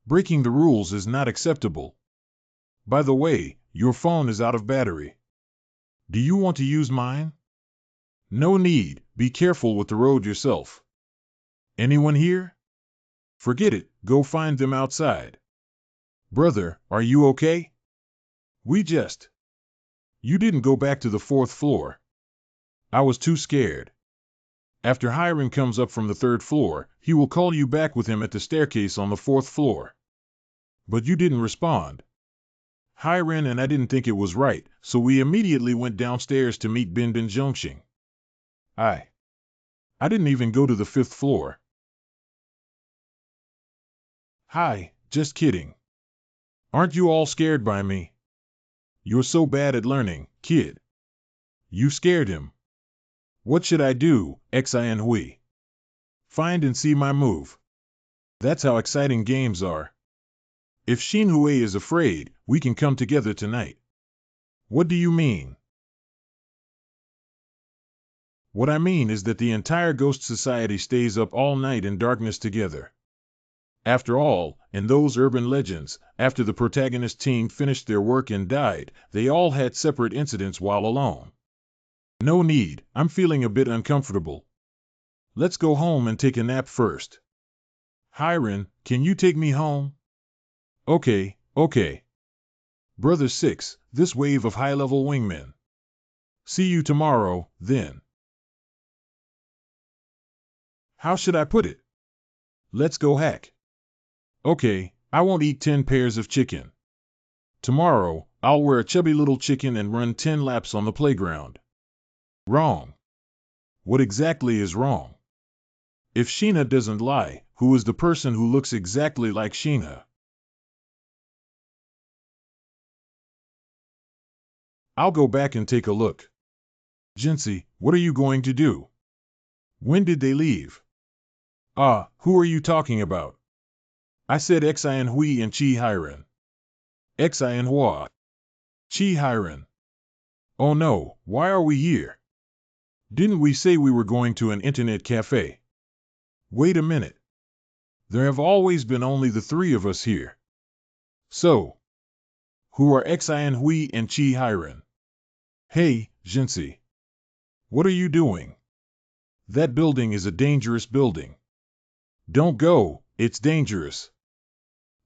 Breaking the rules is not acceptable. By the way, your phone is out of battery. Do you want to use mine? No need, be careful with the road yourself. Anyone here? Forget it, go find them outside. Brother, are you okay? You didn't go back to the 4th floor. I was too scared. After Hiram comes up from the 3rd floor, he will call you back with him at the staircase on the 4th floor. But you didn't respond. Hiram and I didn't think it was right, so we immediately went downstairs to meet Binbin Zhongxing. I didn't even go to the 5th floor. Hi, just kidding. Aren't you all scared by me? You're so bad at learning, kid. You scared him. What should I do, Xin Hui? Find and see my move. That's how exciting games are. If Xin Hui is afraid, we can come together tonight. What do you mean? What I mean is that the entire Ghost Society stays up all night in darkness together. After all, in those urban legends, after the protagonist team finished their work and died, they all had separate incidents while alone. No need, I'm feeling a bit uncomfortable. Let's go home and take a nap first. Hiram, can you take me home? Okay. Brother 6, this wave of high-level wingmen. See you tomorrow, then. How should I put it? Let's go hack. Okay, I won't eat 10 pairs of chicken. Tomorrow, I'll wear a chubby little chicken and run 10 laps on the playground. Wrong. What exactly is wrong? If Sheena doesn't lie, who is the person who looks exactly like Sheena? I'll go back and take a look. Jinsei, what are you going to do? When did they leave? Who are you talking about? I said Xin Hui and Chi Hiran. Xin Hua. Chi Hiran. Oh no, why are we here? Didn't we say we were going to an internet cafe? Wait a minute. There have always been only the 3 of us here. So, who are Xin Hui and Chi Hiran? Hey, Jinsei. What are you doing? That building is a dangerous building. Don't go, it's dangerous.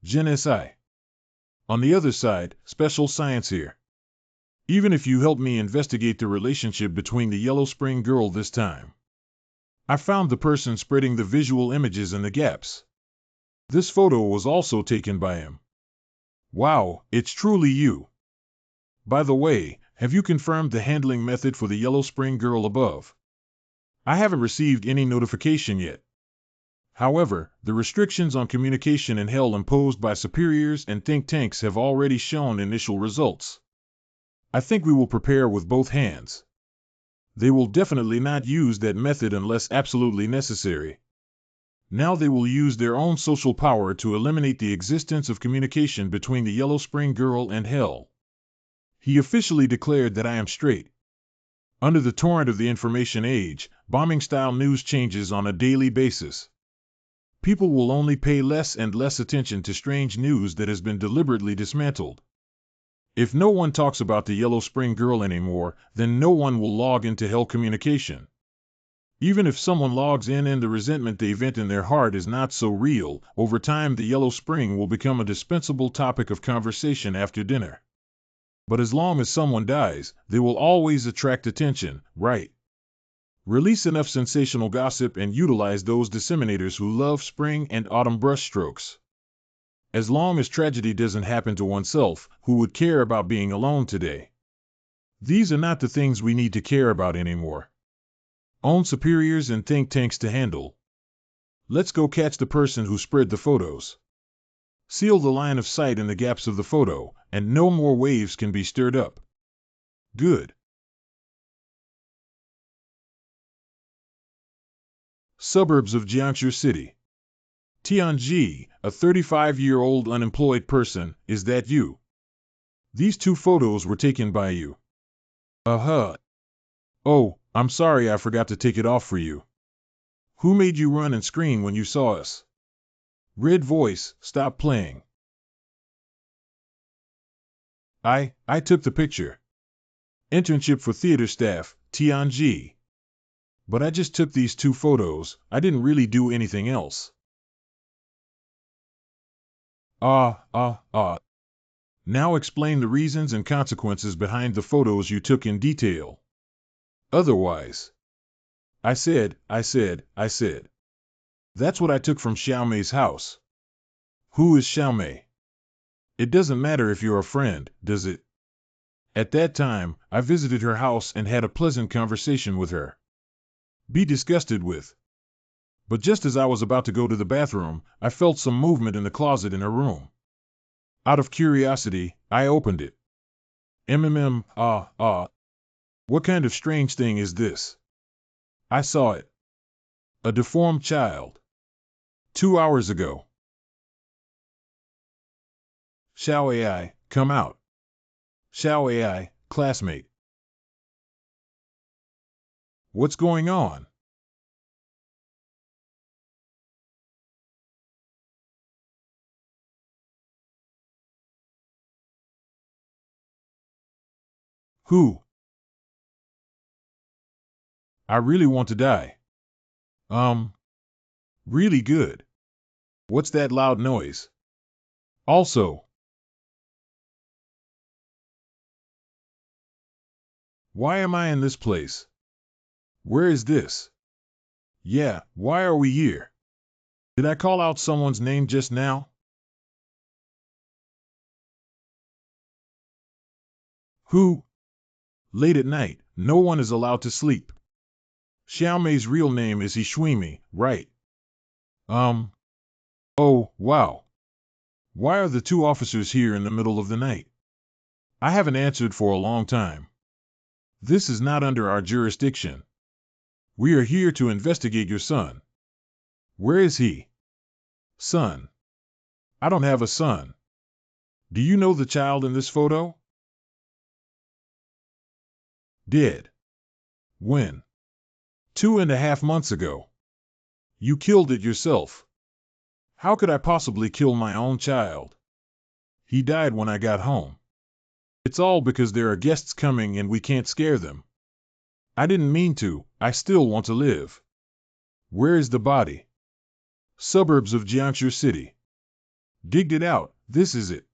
Jinsei. On the other side, special science here. Even if you help me investigate the relationship between the Yellow Spring Girl this time. I found the person spreading the visual images in the gaps. This photo was also taken by him. Wow, it's truly you. By the way, have you confirmed the handling method for the Yellow Spring Girl above? I haven't received any notification yet. However, the restrictions on communication in Hell imposed by superiors and think tanks have already shown initial results. I think we will prepare with both hands. They will definitely not use that method unless absolutely necessary. Now they will use their own social power to eliminate the existence of communication between the Yellow Spring Girl and Hell. He officially declared that I am straight. Under the torrent of the information age, bombing-style news changes on a daily basis. People will only pay less and less attention to strange news that has been deliberately dismantled. If no one talks about the Yellow Spring Girl anymore, then no one will log into Hell communication. Even if someone logs in and the resentment they vent in their heart is not so real, over time the Yellow Spring will become a dispensable topic of conversation after dinner. But as long as someone dies, they will always attract attention, right? Release enough sensational gossip and utilize those disseminators who love spring and autumn brushstrokes. As long as tragedy doesn't happen to oneself, who would care about being alone today? These are not the things we need to care about anymore. Own superiors and think tanks to handle. Let's go catch the person who spread the photos. Seal the line of sight in the gaps of the photo, and no more waves can be stirred up. Good. Suburbs of Jiangsu City. Tianji, a 35-year-old unemployed person, is that you? These 2 photos were taken by you. Oh, I'm sorry I forgot to take it off for you. Who made you run and scream when you saw us? Red voice, stop playing. I took the picture. Internship for theater staff, Tianji. But I just took these 2 photos, I didn't really do anything else. Now explain the reasons and consequences behind the photos you took in detail. Otherwise, I said. That's what I took from Xiaomei's house. Who is Xiaomei? It doesn't matter if you're a friend, does it? At that time, I visited her house and had a pleasant conversation with her. Be disgusted with. But just as I was about to go to the bathroom, I felt some movement in the closet in her room. Out of curiosity, I opened it. What kind of strange thing is this? I saw it. A deformed child. 2 hours ago. Xiao AI, come out. Xiao AI, classmate. What's going on? Who? I really want to die. Really good. What's that loud noise? Also, why am I in this place? Where is this? Yeah, why are we here? Did I call out someone's name just now? Who? Late at night, no one is allowed to sleep. Xiaomei's real name is Ishuimi, right? Oh, wow. Why are the two officers here in the middle of the night? I haven't answered for a long time. This is not under our jurisdiction. We are here to investigate your son. Where is he? Son. I don't have a son. Do you know the child in this photo? Dead. When? 2.5 months ago. You killed it yourself. How could I possibly kill my own child? He died when I got home. It's all because there are guests coming and we can't scare them. I didn't mean to, I still want to live. Where is the body? Suburbs of Jiangsu City. Digged it out, this is it.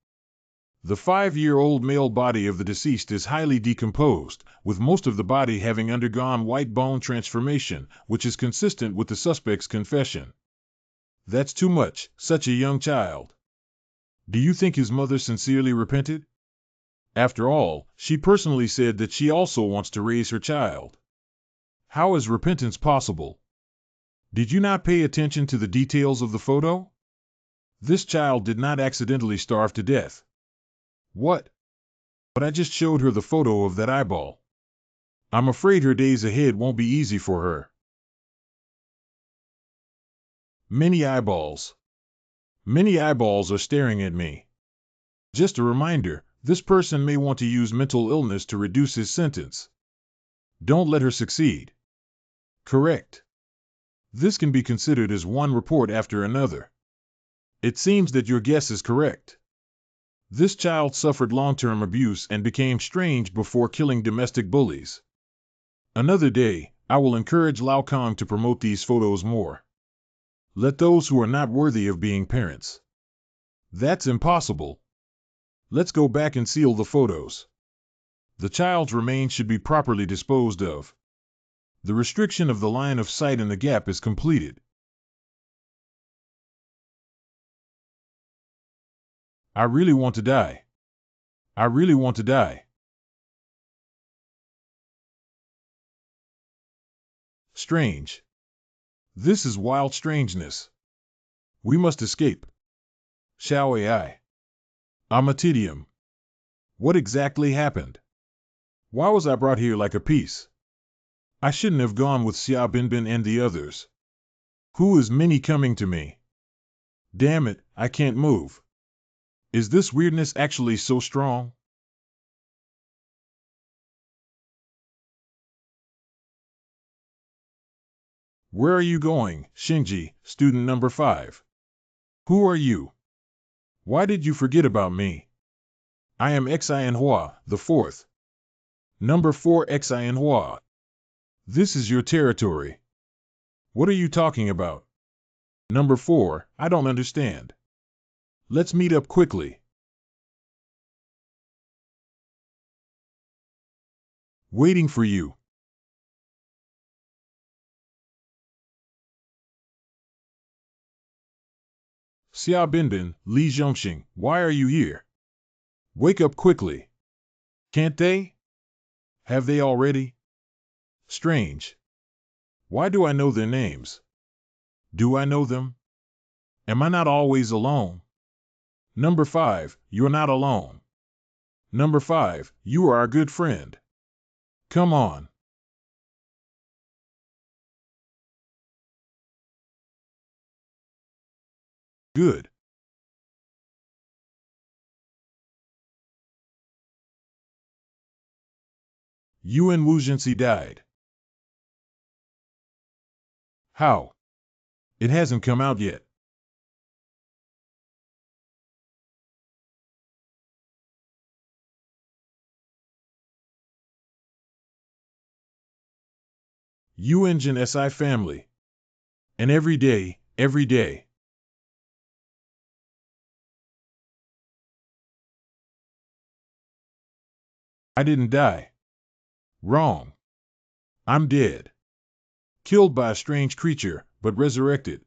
The 5-year-old male body of the deceased is highly decomposed, with most of the body having undergone white bone transformation, which is consistent with the suspect's confession. That's too much, such a young child. Do you think his mother sincerely repented? After all, she personally said that she also wants to raise her child. How is repentance possible? Did you not pay attention to the details of the photo? This child did not accidentally starve to death. What? But I just showed her the photo of that eyeball. I'm afraid her days ahead won't be easy for her. Many eyeballs. Many eyeballs are staring at me. Just a reminder, this person may want to use mental illness to reduce his sentence. Don't let her succeed. Correct. This can be considered as one report after another. It seems that your guess is correct. This child suffered long-term abuse and became strange before killing domestic bullies. Another day, I will encourage Lao Kong to promote these photos more. Let those who are not worthy of being parents. That's impossible. Let's go back and seal the photos. The child's remains should be properly disposed of. The restriction of the line of sight in the gap is completed. I really want to die. I really want to die. Strange. This is wild strangeness. We must escape. Xiao AI. Amatidium. What exactly happened? Why was I brought here like a piece? I shouldn't have gone with Xia Binbin and the others. Who is Minnie coming to me? Damn it, I can't move. Is this weirdness actually so strong? Where are you going, Shinji, student number 5? Who are you? Why did you forget about me? I am Xian Hua, the 4th. Number 4 Xian Hua. This is your territory. What are you talking about? Number 4, I don't understand. Let's meet up quickly. Waiting for you. Xia Binbin, Li Zhongxing, why are you here? Wake up quickly. Can't they? Have they already? Strange. Why do I know their names? Do I know them? Am I not always alone? Number 5, you're not alone. Number 5, you are our good friend. Come on. Good. Yuan Wujianxi died. How? It hasn't come out yet. Yuan Jin Si family. And every day, every day. I didn't die. Wrong. I'm dead. Killed by a strange creature, but resurrected.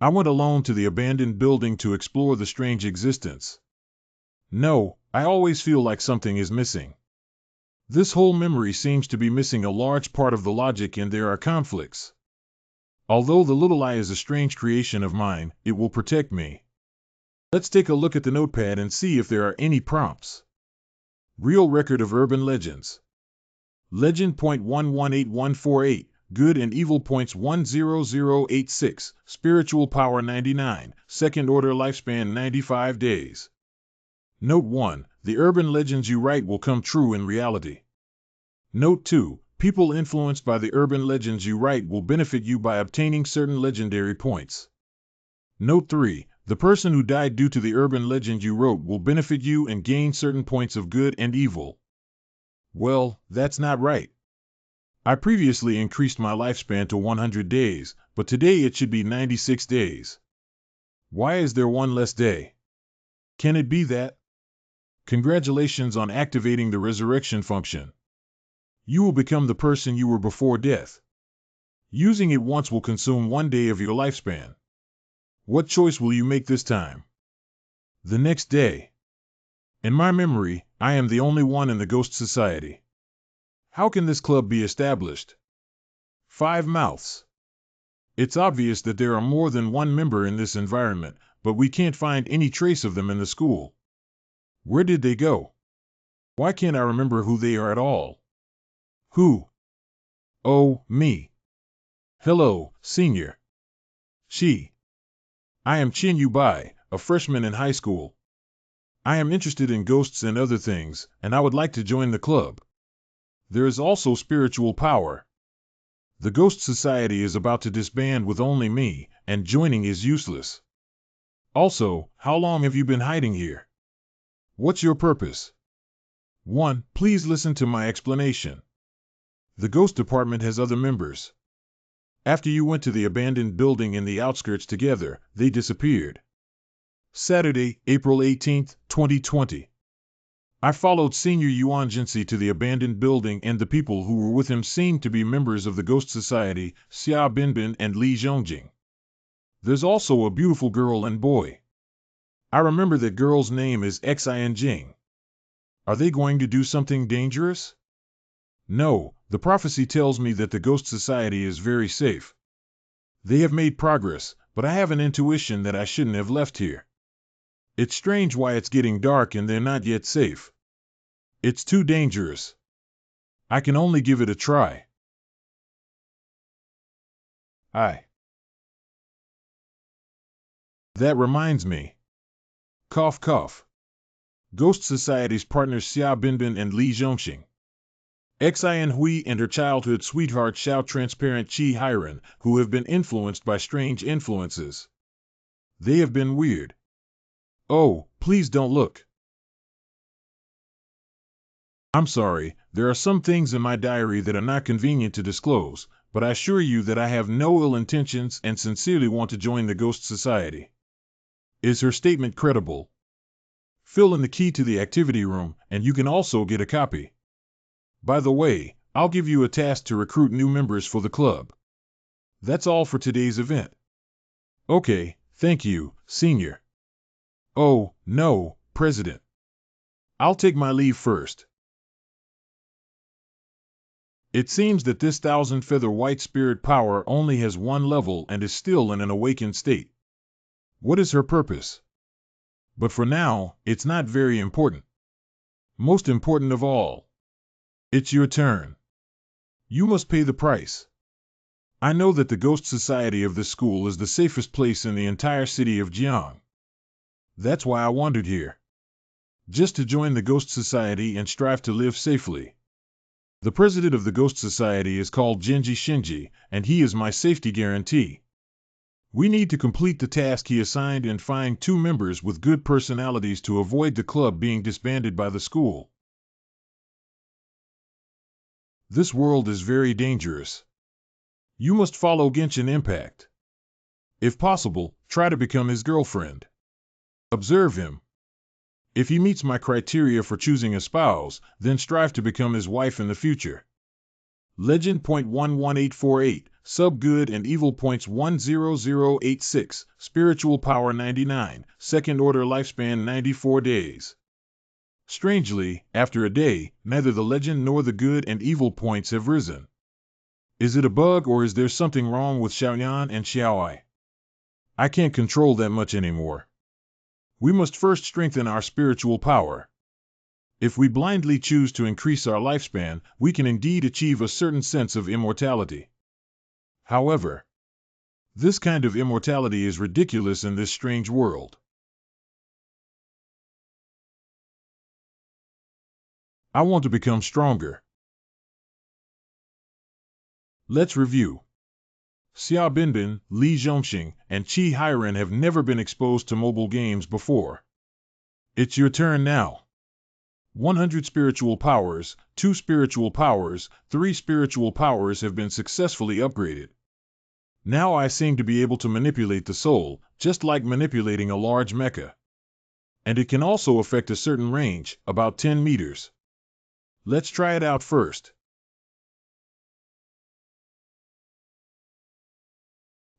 I went alone to the abandoned building to explore the strange existence. No, I always feel like something is missing. This whole memory seems to be missing a large part of the logic and there are conflicts. Although the little eye is a strange creation of mine, it will protect me. Let's take a look at the notepad and see if there are any prompts. Real record of urban legends. Legend .118148, good and evil points 10086, spiritual power 99, second order lifespan 95 days. Note 1, the urban legends you write will come true in reality. Note 2, people influenced by the urban legends you write will benefit you by obtaining certain legendary points. Note 3, the person who died due to the urban legend you wrote will benefit you and gain certain points of good and evil. Well, that's not right. I previously increased my lifespan to 100 days, but today it should be 96 days. Why is there one less day? Can it be that? Congratulations on activating the resurrection function. You will become the person you were before death. Using it once will consume 1 day of your lifespan. What choice will you make this time? The next day. In my memory, I am the only one in the Ghost Society. How can this club be established? 5 mouths. It's obvious that there are more than one member in this environment, but we can't find any trace of them in the school. Where did they go? Why can't I remember who they are at all? Who? Oh, me. Hello, senior. She. I am Qin Yubai, a freshman in high school. I am interested in ghosts and other things, and I would like to join the club. There is also spiritual power. The Ghost Society is about to disband with only me, and joining is useless. Also, how long have you been hiding here? What's your purpose? 1. Please listen to my explanation. The Ghost Department has other members. After you went to the abandoned building in the outskirts together, they disappeared. Saturday, April 18, 2020. I followed Senior Yuan Jinsi to the abandoned building and the people who were with him seemed to be members of the Ghost Society, Xia Binbin and Li Zhongjing. There's also a beautiful girl and boy. I remember that girl's name is Xin Jing. Are they going to do something dangerous? No, the prophecy tells me that the Ghost Society is very safe. They have made progress, but I have an intuition that I shouldn't have left here. It's strange why it's getting dark and they're not yet safe. It's too dangerous. I can only give it a try. That reminds me. Cough cough. Ghost Society's partners Xia Binbin and Li Zhongxing. Xin Hui and her childhood sweetheart Xiao Transparent Qi Hiren, who have been influenced by strange influences. They have been weird. Oh, please don't look. I'm sorry, there are some things in my diary that are not convenient to disclose, but I assure you that I have no ill intentions and sincerely want to join the Ghost Society. Is her statement credible? Fill in the key to the activity room, and you can also get a copy. By the way, I'll give you a task to recruit new members for the club. That's all for today's event. Okay, Thank you, Senior. Oh, no, President. I'll take my leave first. It seems that this thousand-feather white spirit power only has one level and is still in an awakened state. What is her purpose? But for now, it's not very important. Most important of all, it's your turn. You must pay the price. I know that the Ghost Society of this school is the safest place in the entire city of Jiang. That's why I wandered here. Just to join the Ghost Society and strive to live safely. The president of the Ghost Society is called Genji Shinji, and he is my safety guarantee. We need to complete the task he assigned and find 2 members with good personalities to avoid the club being disbanded by the school. This world is very dangerous. You must follow Genshin Impact. If possible, try to become his girlfriend. Observe him. If he meets my criteria for choosing a spouse, then strive to become his wife in the future. Legend.11848, Sub Good and Evil Points 10086, Spiritual Power 99, Second Order Lifespan 94 days. Strangely, after a day, neither the legend nor the good and evil points have risen. Is it a bug or is there something wrong with Xiaoyan and Xiaoai? I can't control that much anymore. We must first strengthen our spiritual power. If we blindly choose to increase our lifespan, we can indeed achieve a certain sense of immortality. However, this kind of immortality is ridiculous in this strange world. I want to become stronger. Let's review. Xia Binbin, Li Zhongxing, and Qi Hiren have never been exposed to mobile games before. It's your turn now. 100 spiritual powers, 2 spiritual powers, 3 spiritual powers have been successfully upgraded. Now I seem to be able to manipulate the soul, just like manipulating a large mecha. And it can also affect a certain range, about 10 meters. Let's try it out first.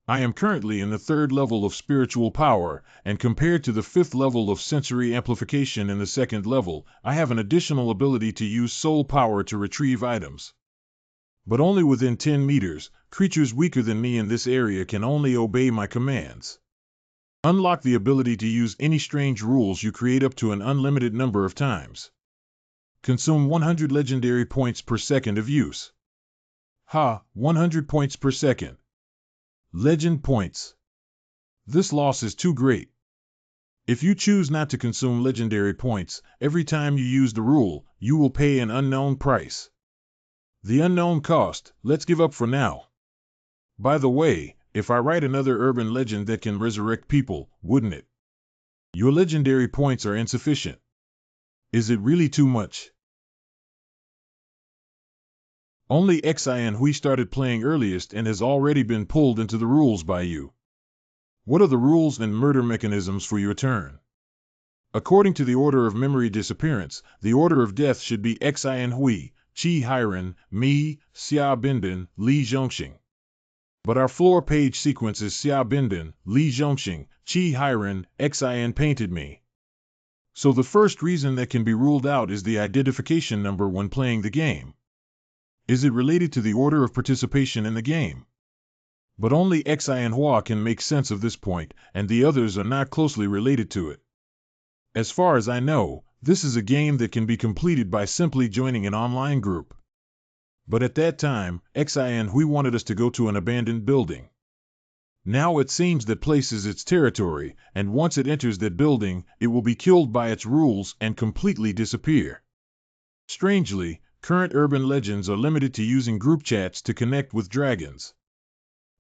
I am currently in the 3rd level of spiritual power, and compared to the 5th level of sensory amplification in the 2nd level, I have an additional ability to use soul power to retrieve items. But only within 10 meters, creatures weaker than me in this area can only obey my commands. Unlock the ability to use any strange rules you create up to an unlimited number of times. Consume 100 legendary points per second of use. 100 points per second. Legend points. This loss is too great. If you choose not to consume legendary points, every time you use the rule, you will pay an unknown price. The unknown cost, let's give up for now. By the way, if I write another urban legend that can resurrect people, wouldn't it? Your legendary points are insufficient. Is it really too much? Only Xian Hui started playing earliest and has already been pulled into the rules by you. What are the rules and murder mechanisms for your turn? According to the order of memory disappearance, the order of death should be Xian Hui, Qi Hiren, me, Xia Binbin, Li Zhongxing. But our floor page sequence is Xia Binbin, Li Zhongxing, Qi Hiren, Xian painted me. So the first reason that can be ruled out is the identification number when playing the game. Is it related to the order of participation in the game? But only Xian Hua can make sense of this point, and the others are not closely related to it. As far as I know, this is a game that can be completed by simply joining an online group. But at that time, Xian Hui wanted us to go to an abandoned building. Now it seems that place is its territory, and once it enters that building, it will be killed by its rules and completely disappear. Strangely, current urban legends are limited to using group chats to connect with dragons.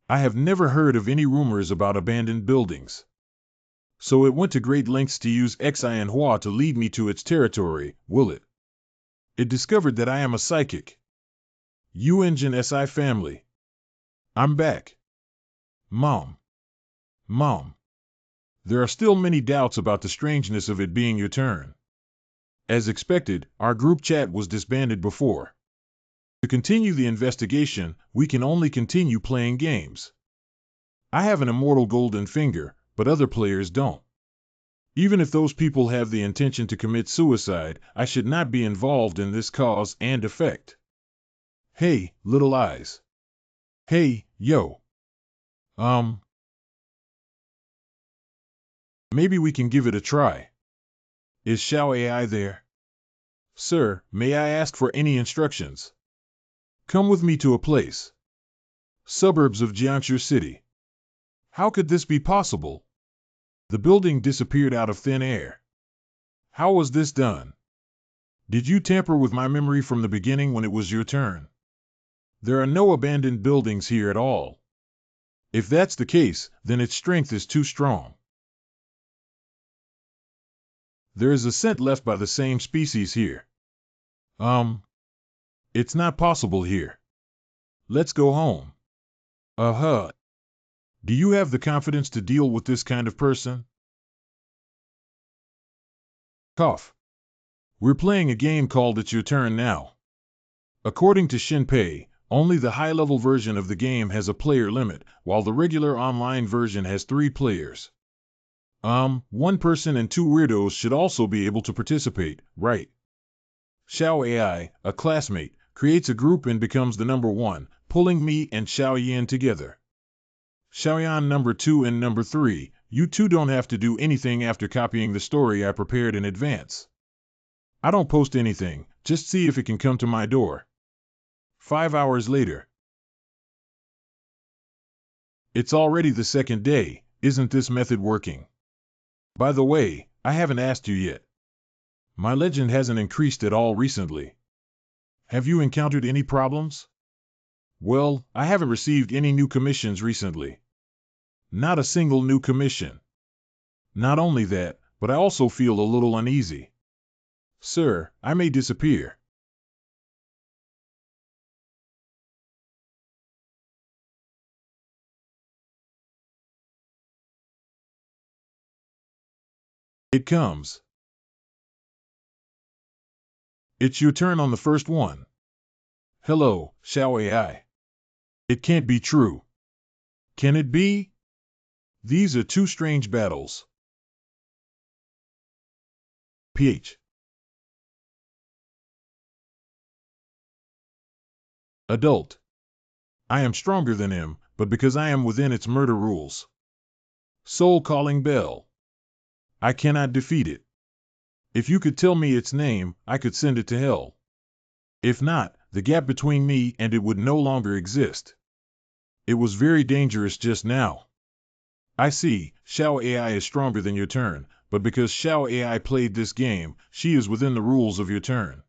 I have never heard of any rumors about abandoned buildings. So it went to great lengths to use Xian Hua to lead me to its territory, will it? It discovered that I am a psychic. Engine SI family. I'm back. Mom. There are still many doubts about the strangeness of it being your turn. As expected, our group chat was disbanded before. To continue the investigation, we can only continue playing games. I have an immortal golden finger, but other players don't. Even if those people have the intention to commit suicide, I should not be involved in this cause and effect. Hey, Little Eyes. Hey, yo. Maybe we can give it a try. Is Xiao AI there? Sir, may I ask for any instructions? Come with me to a place. Suburbs of Jiangsu City. How could this be possible? The building disappeared out of thin air. How was this done? Did you tamper with my memory from the beginning when it was your turn? There are no abandoned buildings here at all. If that's the case, then its strength is too strong. There is a scent left by the same species here. It's not possible here. Let's go home. Do you have the confidence to deal with this kind of person? Cough. We're playing a game called It's Your Turn Now. According to Shinpei, only the high-level version of the game has a player limit, while the regular online version has 3 players. One person and 2 weirdos should also be able to participate, right? Xiao AI, a classmate, creates a group and becomes the number 1, pulling me and Xiao Yan together. Xiaoyan number 2 and number 3, you two don't have to do anything after copying the story I prepared in advance. I don't post anything, just see if it can come to my door. 5 hours later. It's already the 2nd day, isn't this method working? By the way, I haven't asked you yet. My legend hasn't increased at all recently. Have you encountered any problems? Well, I haven't received any new commissions recently. Not a single new commission. Not only that, but I also feel a little uneasy. Sir, I may disappear. It comes. It's your turn on the first one. Hello, Xiao AI. It can't be true. Can it be? These are 2 strange battles. PH. Adult. I am stronger than him, but because I am within its murder rules. Soul calling bell. I cannot defeat it. If you could tell me its name, I could send it to hell. If not, the gap between me and it would no longer exist. It was very dangerous just now. I see, Xiao AI is stronger than your turn, but because Xiao AI played this game, she is within the rules of your turn.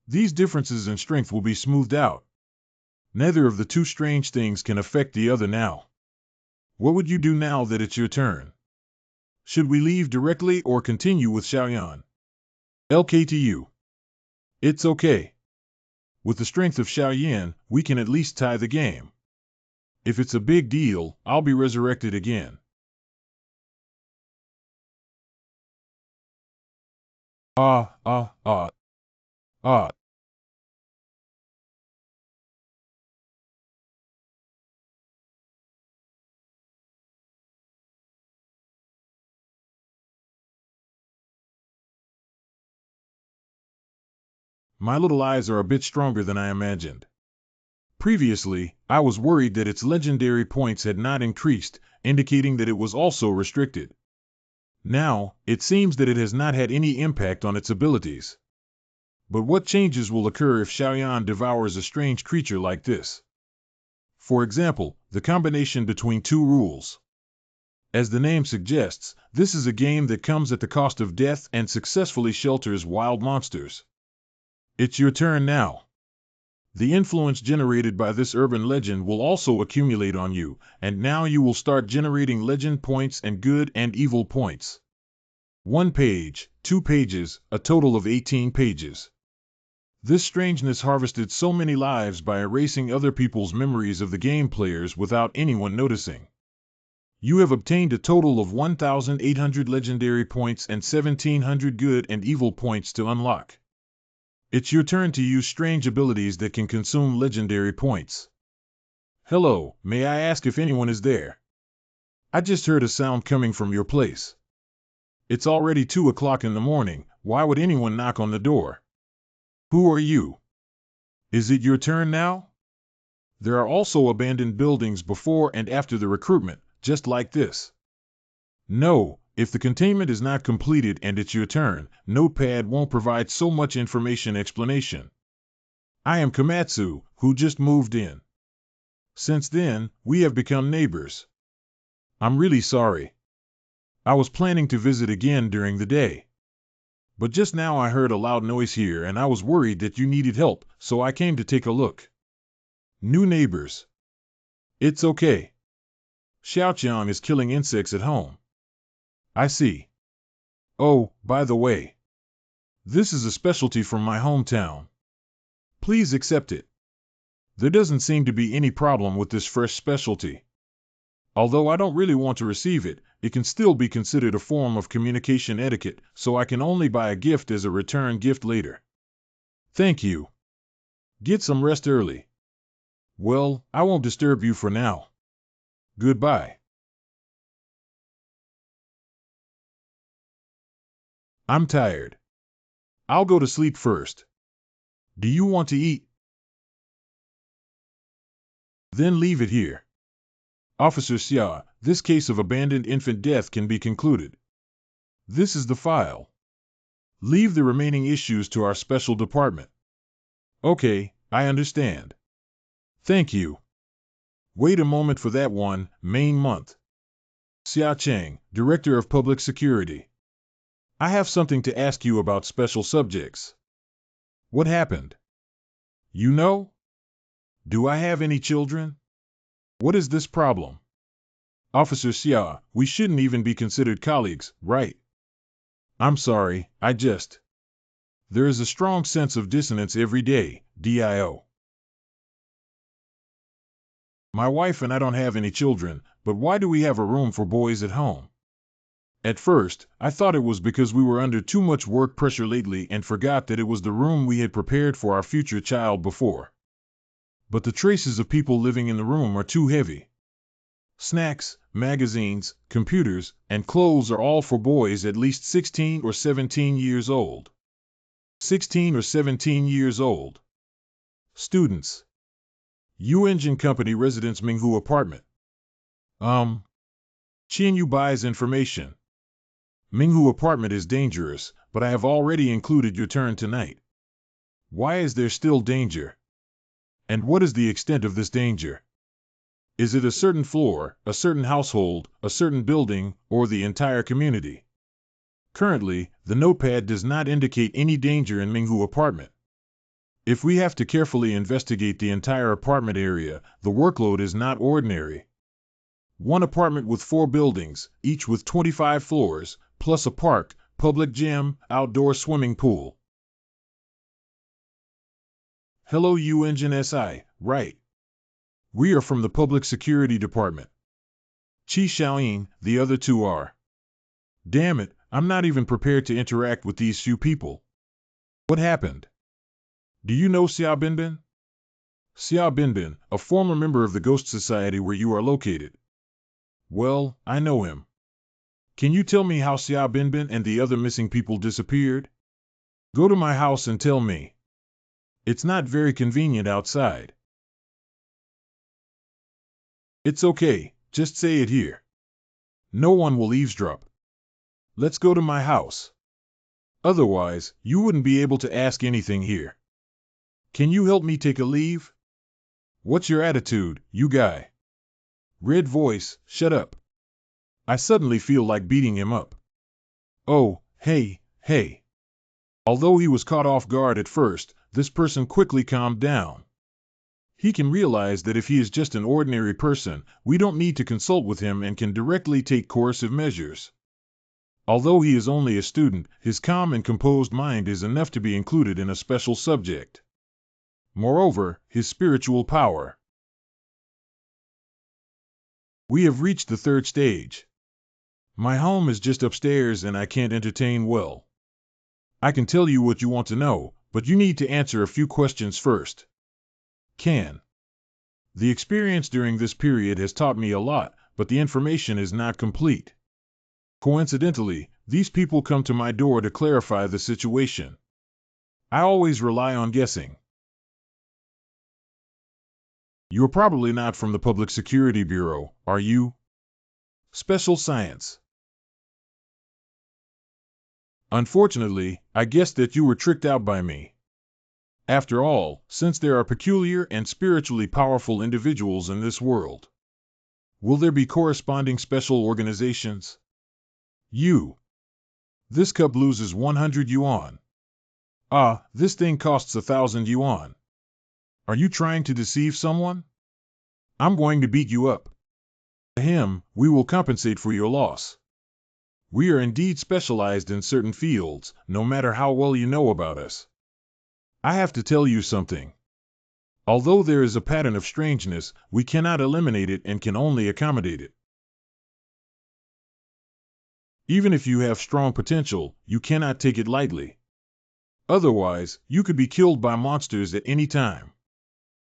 These differences in strength will be smoothed out. Neither of the 2 strange things can affect the other now. What would you do now that it's your turn? Should we leave directly or continue with Xiaoyan? LK to you. It's okay. With the strength of Xiaoyan, we can at least tie the game. If it's a big deal, I'll be resurrected again. Ah. My little eyes are a bit stronger than I imagined. Previously, I was worried that its legendary points had not increased, indicating that it was also restricted. Now, it seems that it has not had any impact on its abilities. But what changes will occur if Xiaoyan devours a strange creature like this? For example, the combination between 2 rules. As the name suggests, this is a game that comes at the cost of death and successfully shelters wild monsters. It's your turn now. The influence generated by this urban legend will also accumulate on you, and now you will start generating legend points and good and evil points. 1 page, 2 pages, a total of 18 pages. This strangeness harvested so many lives by erasing other people's memories of the game players without anyone noticing. You have obtained a total of 1,800 legendary points and 1,700 good and evil points to unlock. It's your turn to use strange abilities that can consume legendary points. Hello, may I ask if anyone is there? I just heard a sound coming from your place. It's already 2 o'clock in the morning. Why would anyone knock on the door? Who are you? Is it your turn now? There are also abandoned buildings before and after the recruitment, just like this. No, if the containment is not completed and it's your turn, Notepad won't provide so much information explanation. I am Komatsu, who just moved in. Since then, we have become neighbors. I'm really sorry. I was planning to visit again during the day. But just now I heard a loud noise here and I was worried that you needed help, so I came to take a look. New neighbors. It's okay. Xiaoqiang is killing insects at home. I see. Oh, by the way. This is a specialty from my hometown. Please accept it. There doesn't seem to be any problem with this fresh specialty. Although I don't really want to receive it, it can still be considered a form of communication etiquette, so I can only buy a gift as a return gift later. Thank you. Get some rest early. Well, I won't disturb you for now. Goodbye. I'm tired. I'll go to sleep first. Do you want to eat? Then leave it here. Officer Xia, this case of abandoned infant death can be concluded. This is the file. Leave the remaining issues to our special department. Okay, I understand. Thank you. Wait a moment for that one, main month. Xia Cheng, Director of Public Security. I have something to ask you about special subjects. What happened? You know? Do I have any children? What is this problem? Officer Xia, we shouldn't even be considered colleagues, right? I'm sorry, There is a strong sense of dissonance every day, DIO. My wife and I don't have any children, but why do we have a room for boys at home? At first, I thought it was because we were under too much work pressure lately and forgot that it was the room we had prepared for our future child before. But the traces of people living in the room are too heavy. Snacks, magazines, computers, and clothes are all for boys at least 16 or 17 years old. 16 or 17 years old. Students. Yu Engine Company Residence Minghu Apartment. Qianyu buys information. Minghu Apartment is dangerous, but I have already included your turn tonight. Why is there still danger? And what is the extent of this danger? Is it a certain floor, a certain household, a certain building, or the entire community? Currently, the notepad does not indicate any danger in Minghu Apartment. If we have to carefully investigate the entire apartment area, the workload is not ordinary. One apartment with 4 buildings, each with 25 floors, plus a park, public gym, outdoor swimming pool. Hello Yu Engine SI, right. We are from the Public Security Department. Qi Xiaoyin, the other 2 are. Damn it, I'm not even prepared to interact with these few people. What happened? Do you know Xia Binbin? Xia Binbin, a former member of the Ghost Society where you are located. Well, I know him. Can you tell me how Xia Binbin and the other missing people disappeared? Go to my house and tell me. It's not very convenient outside. It's okay, just say it here. No one will eavesdrop. Let's go to my house. Otherwise, you wouldn't be able to ask anything here. Can you help me take a leave? What's your attitude, you guy? Red voice, shut up. I suddenly feel like beating him up. Oh, hey. Although he was caught off guard at first, this person quickly calmed down. He can realize that if he is just an ordinary person, we don't need to consult with him and can directly take coercive measures. Although he is only a student, his calm and composed mind is enough to be included in a special subject. Moreover, his spiritual power. We have reached the 3rd stage. My home is just upstairs and I can't entertain well. I can tell you what you want to know, but you need to answer a few questions first. The experience during this period has taught me a lot, but the information is not complete. Coincidentally, these people come to my door to clarify the situation. I always rely on guessing. You're probably not from the Public Security Bureau, are you? Special Science. Unfortunately, I guessed that you were tricked out by me. After all, since there are peculiar and spiritually powerful individuals in this world, will there be corresponding special organizations? This cup loses 100 yuan. Ah, this thing costs 1,000 yuan. Are you trying to deceive someone? I'm going to beat you up. We will compensate for your loss. We are indeed specialized in certain fields, no matter how well you know about us. I have to tell you something. Although there is a pattern of strangeness, we cannot eliminate it and can only accommodate it. Even if you have strong potential, you cannot take it lightly. Otherwise, you could be killed by monsters at any time.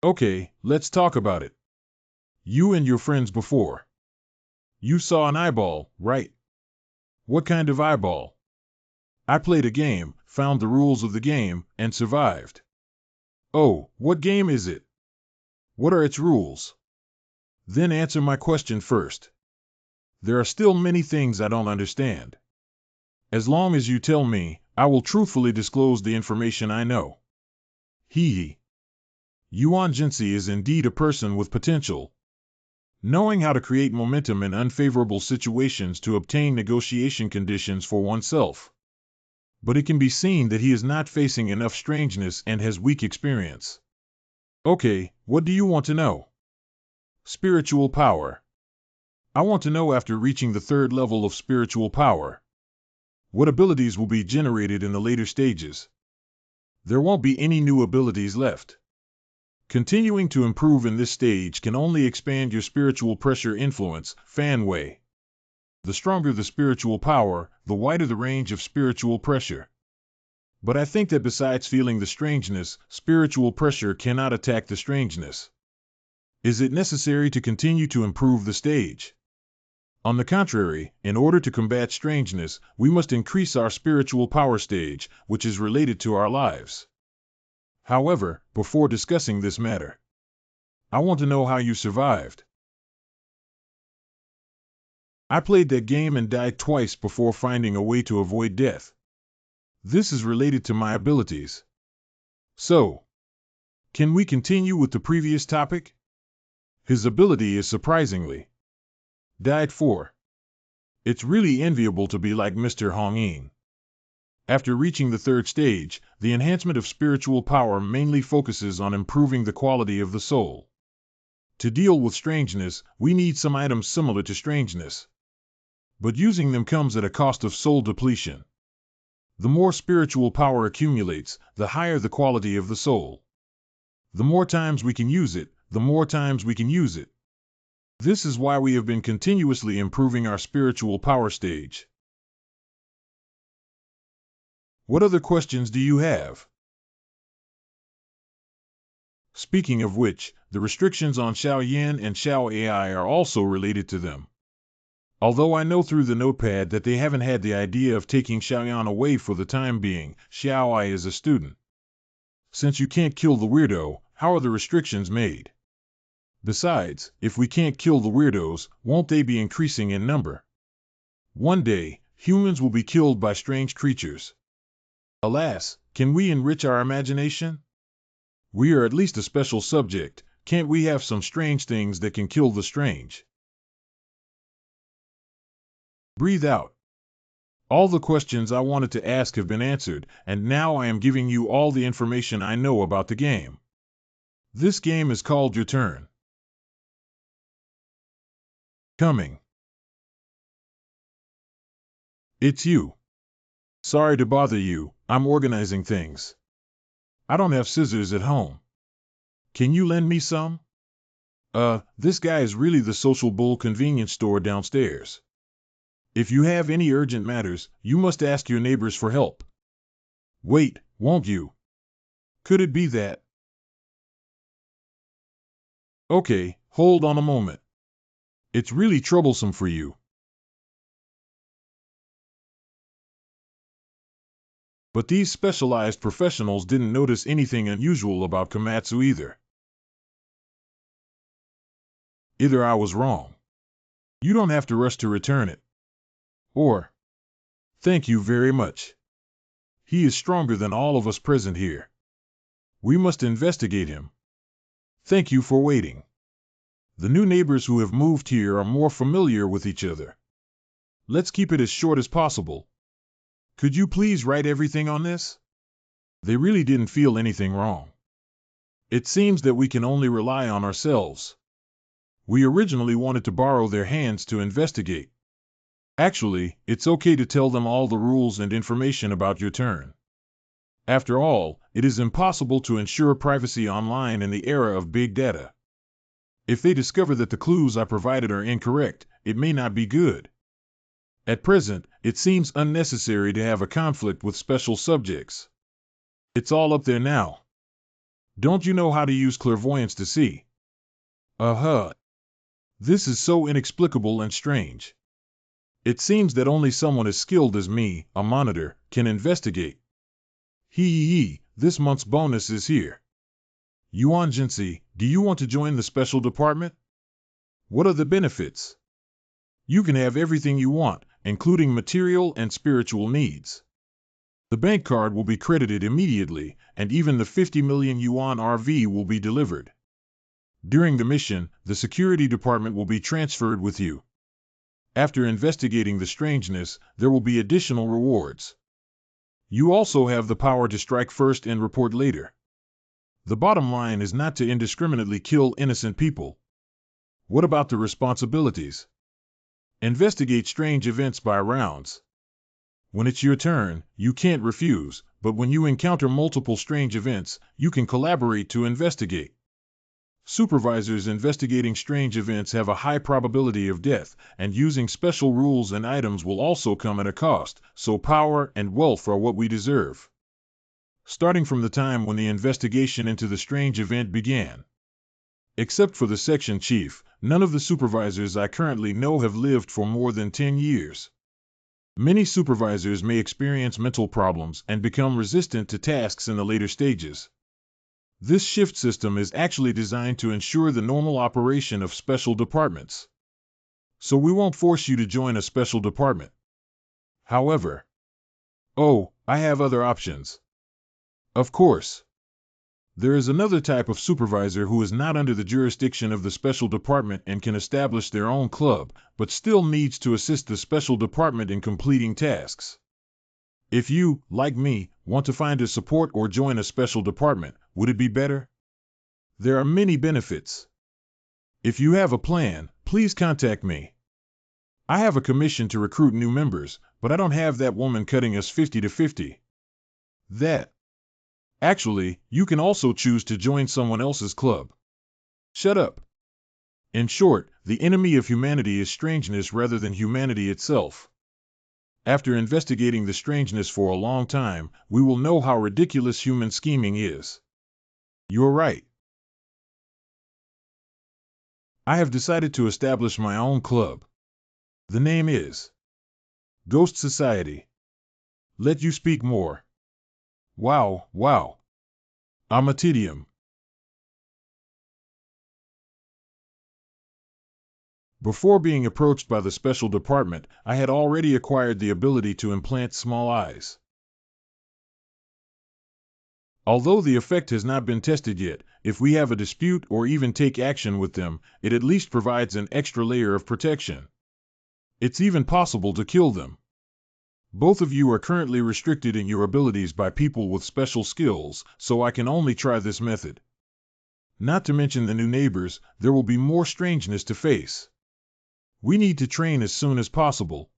Okay, let's talk about it. You and your friends before. You saw an eyeball, right? What kind of eyeball? I played a game, found the rules of the game, and survived. Oh, what game is it? What are its rules? Then answer my question first. There are still many things I don't understand. As long as you tell me, I will truthfully disclose the information I know. Yuan Jinsi is indeed a person with potential, knowing how to create momentum in unfavorable situations to obtain negotiation conditions for oneself. But it can be seen that he is not facing enough strangeness and has weak experience. Okay, what do you want to know? Spiritual power. I want to know, after reaching the 3rd level of spiritual power, what abilities will be generated in the later stages? There won't be any new abilities left. Continuing to improve in this stage can only expand your spiritual pressure influence, Fan Wei. The stronger the spiritual power, the wider the range of spiritual pressure. But I think that besides feeling the strangeness, spiritual pressure cannot attack the strangeness. Is it necessary to continue to improve the stage? On the contrary, in order to combat strangeness, we must increase our spiritual power stage, which is related to our lives. However, before discussing this matter, I want to know how you survived. I played that game and died twice before finding a way to avoid death. This is related to my abilities. So, can we continue with the previous topic? His ability is surprisingly. Died 4. It's really enviable to be like Mr. Hong Ying. After reaching the 3rd stage, the enhancement of spiritual power mainly focuses on improving the quality of the soul. To deal with strangeness, we need some items similar to strangeness. But using them comes at a cost of soul depletion. The more spiritual power accumulates, the higher the quality of the soul. The more times we can use it, the more times we can use it. This is why we have been continuously improving our spiritual power stage. What other questions do you have? Speaking of which, the restrictions on Xiaoyan and Xiao AI are also related to them. Although I know through the notepad that they haven't had the idea of taking Xiaoyan away for the time being, Xiao Ai is a student. Since you can't kill the weirdo, how are the restrictions made? Besides, if we can't kill the weirdos, won't they be increasing in number? One day, humans will be killed by strange creatures. Alas, can we enrich our imagination? We are at least a special subject, can't we have some strange things that can kill the strange? Breathe out. All the questions I wanted to ask have been answered, and now I am giving you all the information I know about the game. This game is called Your Turn. Coming. It's you. Sorry to bother you, I'm organizing things. I don't have scissors at home. Can you lend me some? This guy is really the Social Bull convenience store downstairs. If you have any urgent matters, you must ask your neighbors for help. Wait, won't you? Could it be that? Okay, hold on a moment. It's really troublesome for you. But these specialized professionals didn't notice anything unusual about Komatsu either. Either I was wrong. You don't have to rush to return it. Or, thank you very much. He is stronger than all of us present here. We must investigate him. Thank you for waiting. The new neighbors who have moved here are more familiar with each other. Let's keep it as short as possible. Could you please write everything on this? They really didn't feel anything wrong. It seems that we can only rely on ourselves. We originally wanted to borrow their hands to investigate. Actually, it's okay to tell them all the rules and information about your turn. After all, it is impossible to ensure privacy online in the era of big data. If they discover that the clues I provided are incorrect, it may not be good. At present, it seems unnecessary to have a conflict with special subjects. It's all up there now. Don't you know how to use clairvoyance to see? Uh-huh. This is so inexplicable and strange. It seems that only someone as skilled as me, a monitor, can investigate. This month's bonus is here. Yuan Jinsi, do you want to join the special department? What are the benefits? You can have everything you want, including material and spiritual needs. The bank card will be credited immediately, and even the 50 million yuan RV will be delivered. During the mission, the security department will be transferred with you. After investigating the strangeness, there will be additional rewards. You also have the power to strike first and report later. The bottom line is not to indiscriminately kill innocent people. What about the responsibilities? Investigate strange events by rounds. When it's your turn, you can't refuse, but when you encounter multiple strange events, you can collaborate to investigate. Supervisors investigating strange events have a high probability of death, and using special rules and items will also come at a cost, so power and wealth are what we deserve. Starting from the time when the investigation into the strange event began. Except for the section chief, none of the supervisors I currently know have lived for more than 10 years. Many supervisors may experience mental problems and become resistant to tasks in the later stages. This shift system is actually designed to ensure the normal operation of special departments. So we won't force you to join a special department. However, I have other options. Of course. There is another type of supervisor who is not under the jurisdiction of the special department and can establish their own club, but still needs to assist the special department in completing tasks. If you, like me, want to find a support or join a special department, would it be better? There are many benefits. If you have a plan, please contact me. I have a commission to recruit new members, but I don't have that woman cutting us 50-50. Actually, you can also choose to join someone else's club. Shut up. In short, the enemy of humanity is strangeness rather than humanity itself. After investigating the strangeness for a long time, we will know how ridiculous human scheming is. You're right. I have decided to establish my own club. The name is Ghost Society. Let you speak more. Wow. Amatidium. Before being approached by the special department, I had already acquired the ability to implant small eyes. Although the effect has not been tested yet, if we have a dispute or even take action with them, it at least provides an extra layer of protection. It's even possible to kill them. Both of you are currently restricted in your abilities by people with special skills, so I can only try this method. Not to mention the new neighbors, there will be more strangeness to face. We need to train as soon as possible.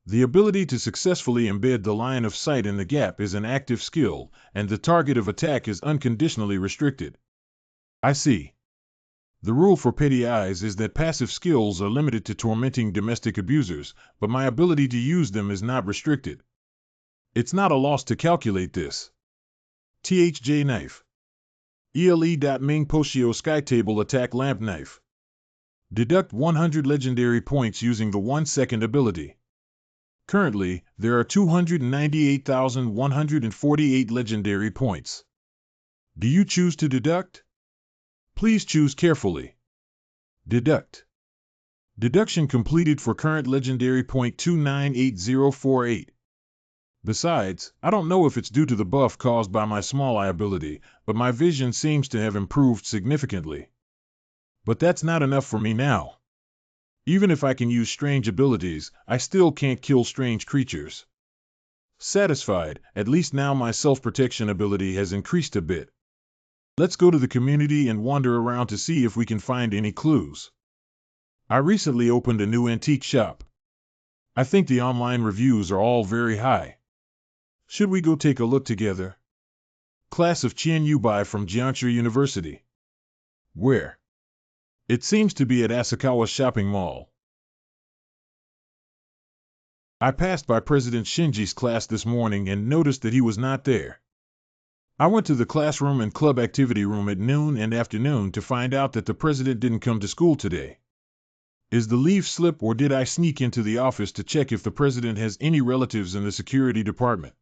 The ability to successfully embed the line of sight in the gap is an active skill, and the target of attack is unconditionally restricted. I see. The rule for petty eyes is that passive skills are limited to tormenting domestic abusers, but my ability to use them is not restricted. It's not a loss to calculate this. THJ Knife. ELE.Ming Poshio Sky Table Attack Lamp Knife. Deduct 100 legendary points using the 1-second ability. Currently, there are 298,148 legendary points. Do you choose to deduct? Please choose carefully. Deduct. Deduction completed for current legendary point 298048. Besides, I don't know if it's due to the buff caused by my small eye ability, but my vision seems to have improved significantly. But that's not enough for me now. Even if I can use strange abilities, I still can't kill strange creatures. Satisfied, at least now my self-protection ability has increased a bit. Let's go to the community and wander around to see if we can find any clues. I recently opened a new antique shop. I think the online reviews are all very high. Should we go take a look together? Class of Qian Yubai from Jiangsu University. Where? It seems to be at Asakawa Shopping Mall. I passed by President Shinji's class this morning and noticed that he was not there. I went to the classroom and club activity room at noon and afternoon to find out that the president didn't come to school today. Is the leave slip, or did I sneak into the office to check if the president has any relatives in the security department?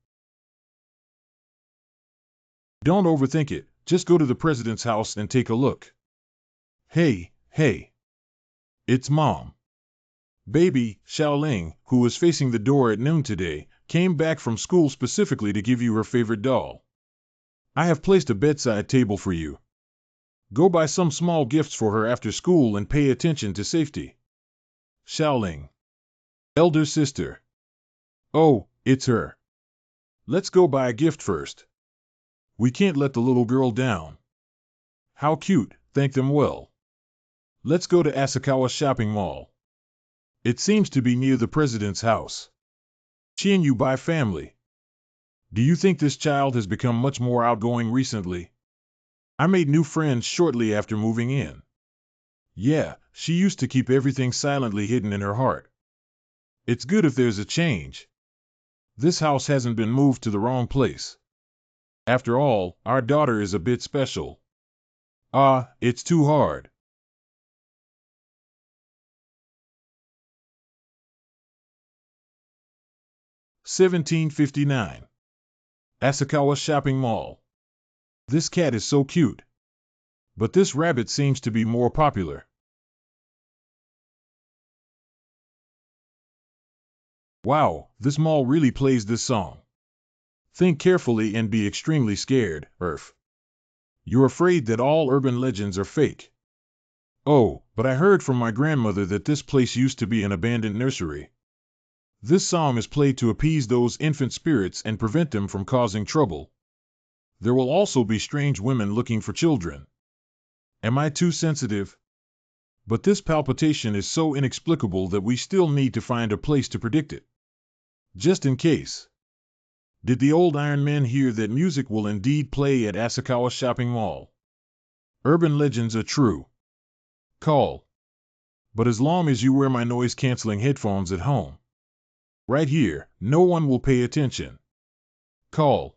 Don't overthink it, just go to the president's house and take a look. Hey. It's Mom. Baby, Xiaoling, who was facing the door at noon today, came back from school specifically to give you her favorite doll. I have placed a bedside table for you. Go buy some small gifts for her after school and pay attention to safety. Xiaoling. Elder sister. Oh, it's her. Let's go buy a gift first. We can't let the little girl down. How cute, thank them well. Let's go to Asakawa Shopping Mall. It seems to be near the president's house. Qian Yubai family. Do you think this child has become much more outgoing recently? I made new friends shortly after moving in. Yeah, she used to keep everything silently hidden in her heart. It's good if there's a change. This house hasn't been moved to the wrong place. After all, our daughter is a bit special. It's too hard. $17.59. Asakawa Shopping Mall. This cat is so cute. But this rabbit seems to be more popular. Wow, this mall really plays this song. Think carefully and be extremely scared, Earth. You're afraid that all urban legends are fake. Oh, but I heard from my grandmother that this place used to be an abandoned nursery. This song is played to appease those infant spirits and prevent them from causing trouble. There will also be strange women looking for children. Am I too sensitive? But this palpitation is so inexplicable that we still need to find a place to predict it. Just in case. Did the old Iron Men hear that music will indeed play at Asakawa Shopping Mall? Urban legends are true. Call. But as long as you wear my noise-canceling headphones at home. Right here, no one will pay attention. Call.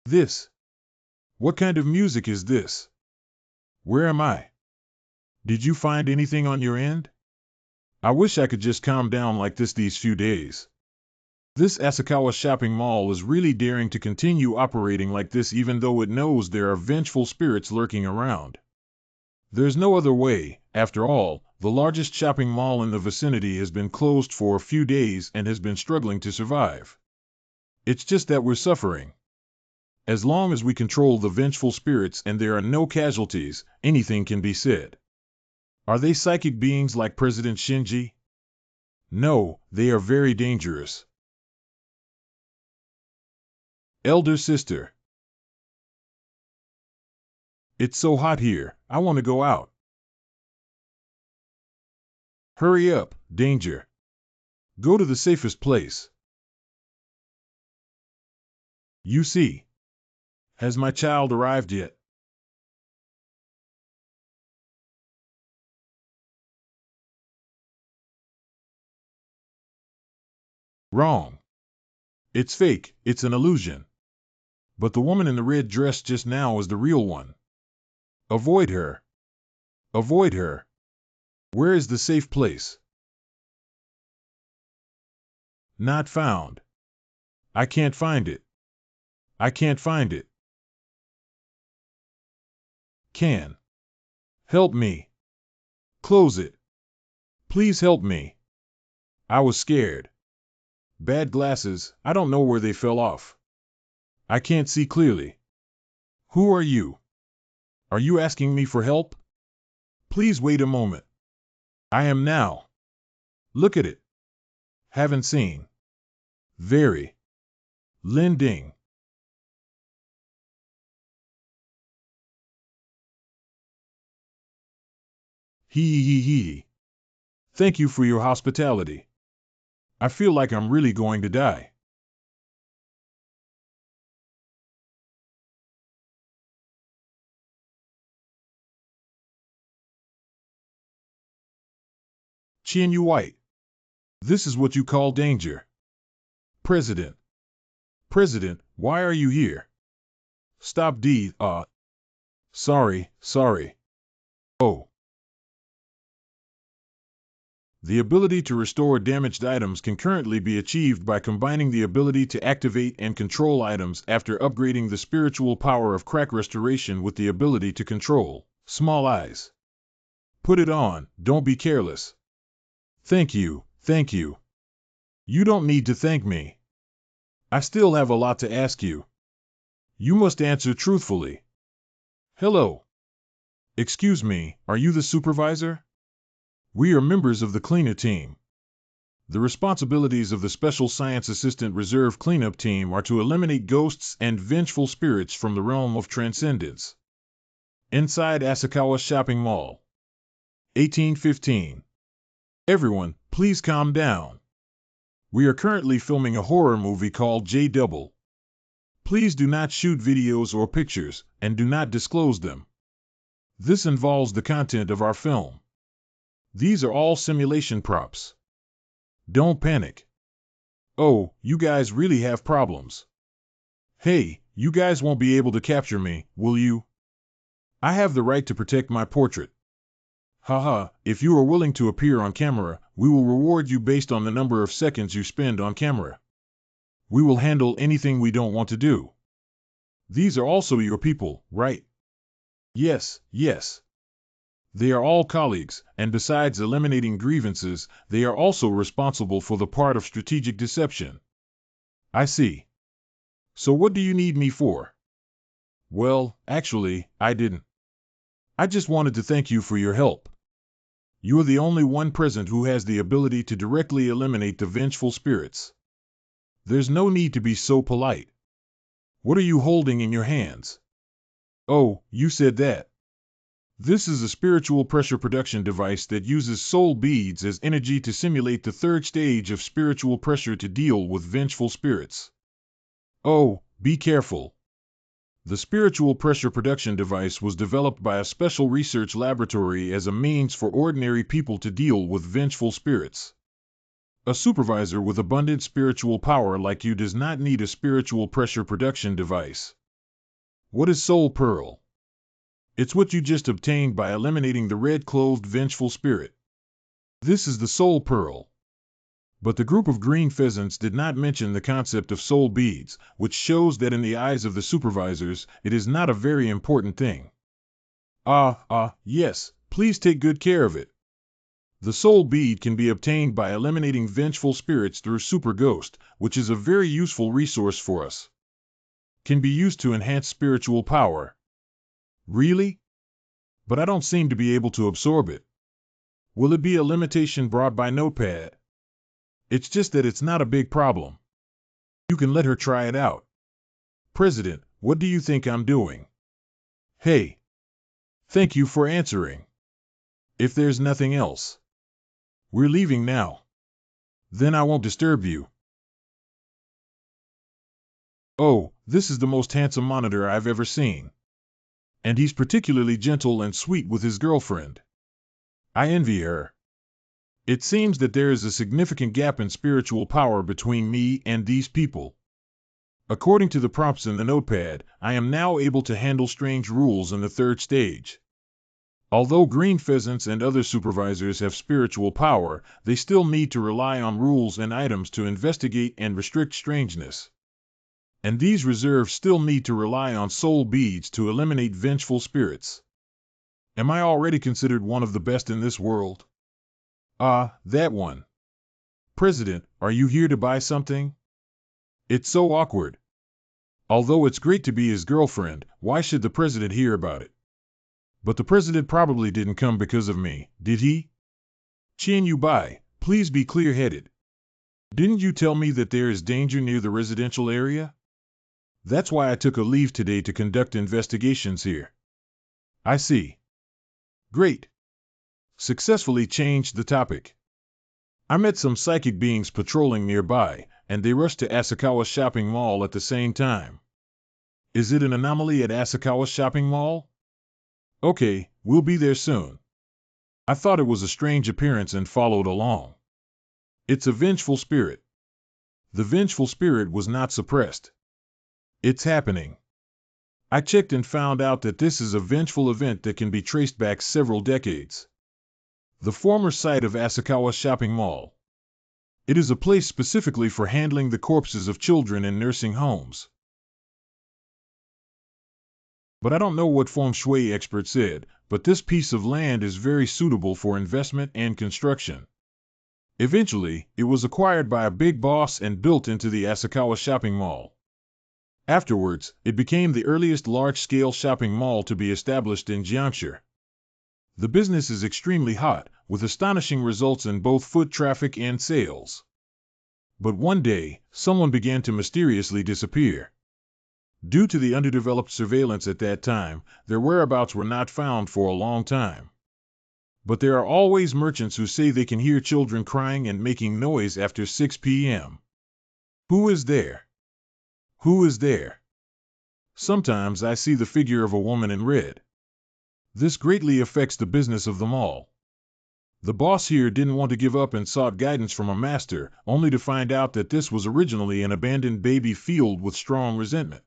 This. What kind of music is this? Where am I? Did you find anything on your end? I wish I could just calm down like this these few days. This Asakawa Shopping Mall is really daring to continue operating like this even though it knows there are vengeful spirits lurking around. There's no other way. After all, the largest shopping mall in the vicinity has been closed for a few days and has been struggling to survive. It's just that we're suffering. As long as we control the vengeful spirits and there are no casualties, anything can be said. Are they psychic beings like President Shinji? No, they are very dangerous. Elder sister. It's so hot here, I want to go out. Hurry up, danger. Go to the safest place. You see. Has my child arrived yet? Wrong. It's fake, it's an illusion. But the woman in the red dress just now is the real one. Avoid her. Avoid her. Where is the safe place? Not found. I can't find it. I can't find it. Can. Help me. Close it. Please help me. I was scared. Bad glasses, I don't know where they fell off. I can't see clearly. Who are you? Are you asking me for help? Please wait a moment. I am now. Look at it. Haven't seen. Very. Lin Ding. He. Thank you for your hospitality. I feel like I'm really going to die. Qian Yu White. This is what you call danger. President. President, why are you here? Stop D. Sorry. Oh. The ability to restore damaged items can currently be achieved by combining the ability to activate and control items after upgrading the spiritual power of crack restoration with the ability to control small eyes. Put it on, don't be careless. Thank you. You don't need to thank me. I still have a lot to ask you. You must answer truthfully. Hello. Excuse me, are you the supervisor? We are members of the cleanup team. The responsibilities of the Special Science Assistant Reserve Cleanup Team are to eliminate ghosts and vengeful spirits from the realm of transcendence. Inside Asakawa Shopping Mall. 1815. Everyone, please calm down. We are currently filming a horror movie called J-Double. Please do not shoot videos or pictures, and do not disclose them. This involves the content of our film. These are all simulation props. Don't panic. Oh, you guys really have problems. Hey, you guys won't be able to capture me, will you? I have the right to protect my portrait. Haha, if you are willing to appear on camera, we will reward you based on the number of seconds you spend on camera. We will handle anything we don't want to do. These are also your people, right? Yes. They are all colleagues, and besides eliminating grievances, they are also responsible for the part of strategic deception. I see. So what do you need me for? Well, actually, I didn't. I just wanted to thank you for your help. You are the only one present who has the ability to directly eliminate the vengeful spirits. There's no need to be so polite. What are you holding in your hands? Oh, you said that. This is a spiritual pressure production device that uses soul beads as energy to simulate the third stage of spiritual pressure to deal with vengeful spirits. Oh, be careful. The spiritual pressure production device was developed by a special research laboratory as a means for ordinary people to deal with vengeful spirits. A supervisor with abundant spiritual power like you does not need a spiritual pressure production device. What is Soul Pearl? It's what you just obtained by eliminating the red-clothed vengeful spirit. This is the Soul Pearl. But the group of green pheasants did not mention the concept of soul beads, which shows that in the eyes of the supervisors, it is not a very important thing. Yes, please take good care of it. The soul bead can be obtained by eliminating vengeful spirits through Super Ghost, which is a very useful resource for us. Can be used to enhance spiritual power. Really? But I don't seem to be able to absorb it. Will it be a limitation brought by Notepad? It's just that it's not a big problem. You can let her try it out. President, what do you think I'm doing? Hey. Thank you for answering. If there's nothing else. We're leaving now. Then I won't disturb you. Oh, this is the most handsome monitor I've ever seen. And he's particularly gentle and sweet with his girlfriend. I envy her. It seems that there is a significant gap in spiritual power between me and these people. According to the prompts in the notepad, I am now able to handle strange rules in the third stage. Although green pheasants and other supervisors have spiritual power, they still need to rely on rules and items to investigate and restrict strangeness. And these reserves still need to rely on soul beads to eliminate vengeful spirits. Am I already considered one of the best in this world? Ah, that one. President, are you here to buy something? It's so awkward. Although it's great to be his girlfriend, why should the president hear about it? But the president probably didn't come because of me, did he? Qian Yu Bai, please be clear-headed. Didn't you tell me that there is danger near the residential area? That's why I took a leave today to conduct investigations here. I see. Great. Successfully changed the topic. I met some psychic beings patrolling nearby, and they rushed to Asakawa Shopping Mall at the same time. Is it an anomaly at Asakawa Shopping Mall? Okay, we'll be there soon. I thought it was a strange appearance and followed along. It's a vengeful spirit. The vengeful spirit was not suppressed. It's happening. I checked and found out that this is a vengeful event that can be traced back several decades. The former site of Asakawa Shopping Mall. It is a place specifically for handling the corpses of children in nursing homes. But I don't know what feng shui expert said, but this piece of land is very suitable for investment and construction. Eventually, it was acquired by a big boss and built into the Asakawa Shopping Mall. Afterwards, it became the earliest large-scale shopping mall to be established in Jiangxi. The business is extremely hot, with astonishing results in both foot traffic and sales. But one day, someone began to mysteriously disappear. Due to the underdeveloped surveillance at that time, their whereabouts were not found for a long time. But there are always merchants who say they can hear children crying and making noise after 6 p.m. Who is there? Who is there? Sometimes I see the figure of a woman in red. This greatly affects the business of the mall. The boss here didn't want to give up and sought guidance from a master, only to find out that this was originally an abandoned baby field with strong resentment.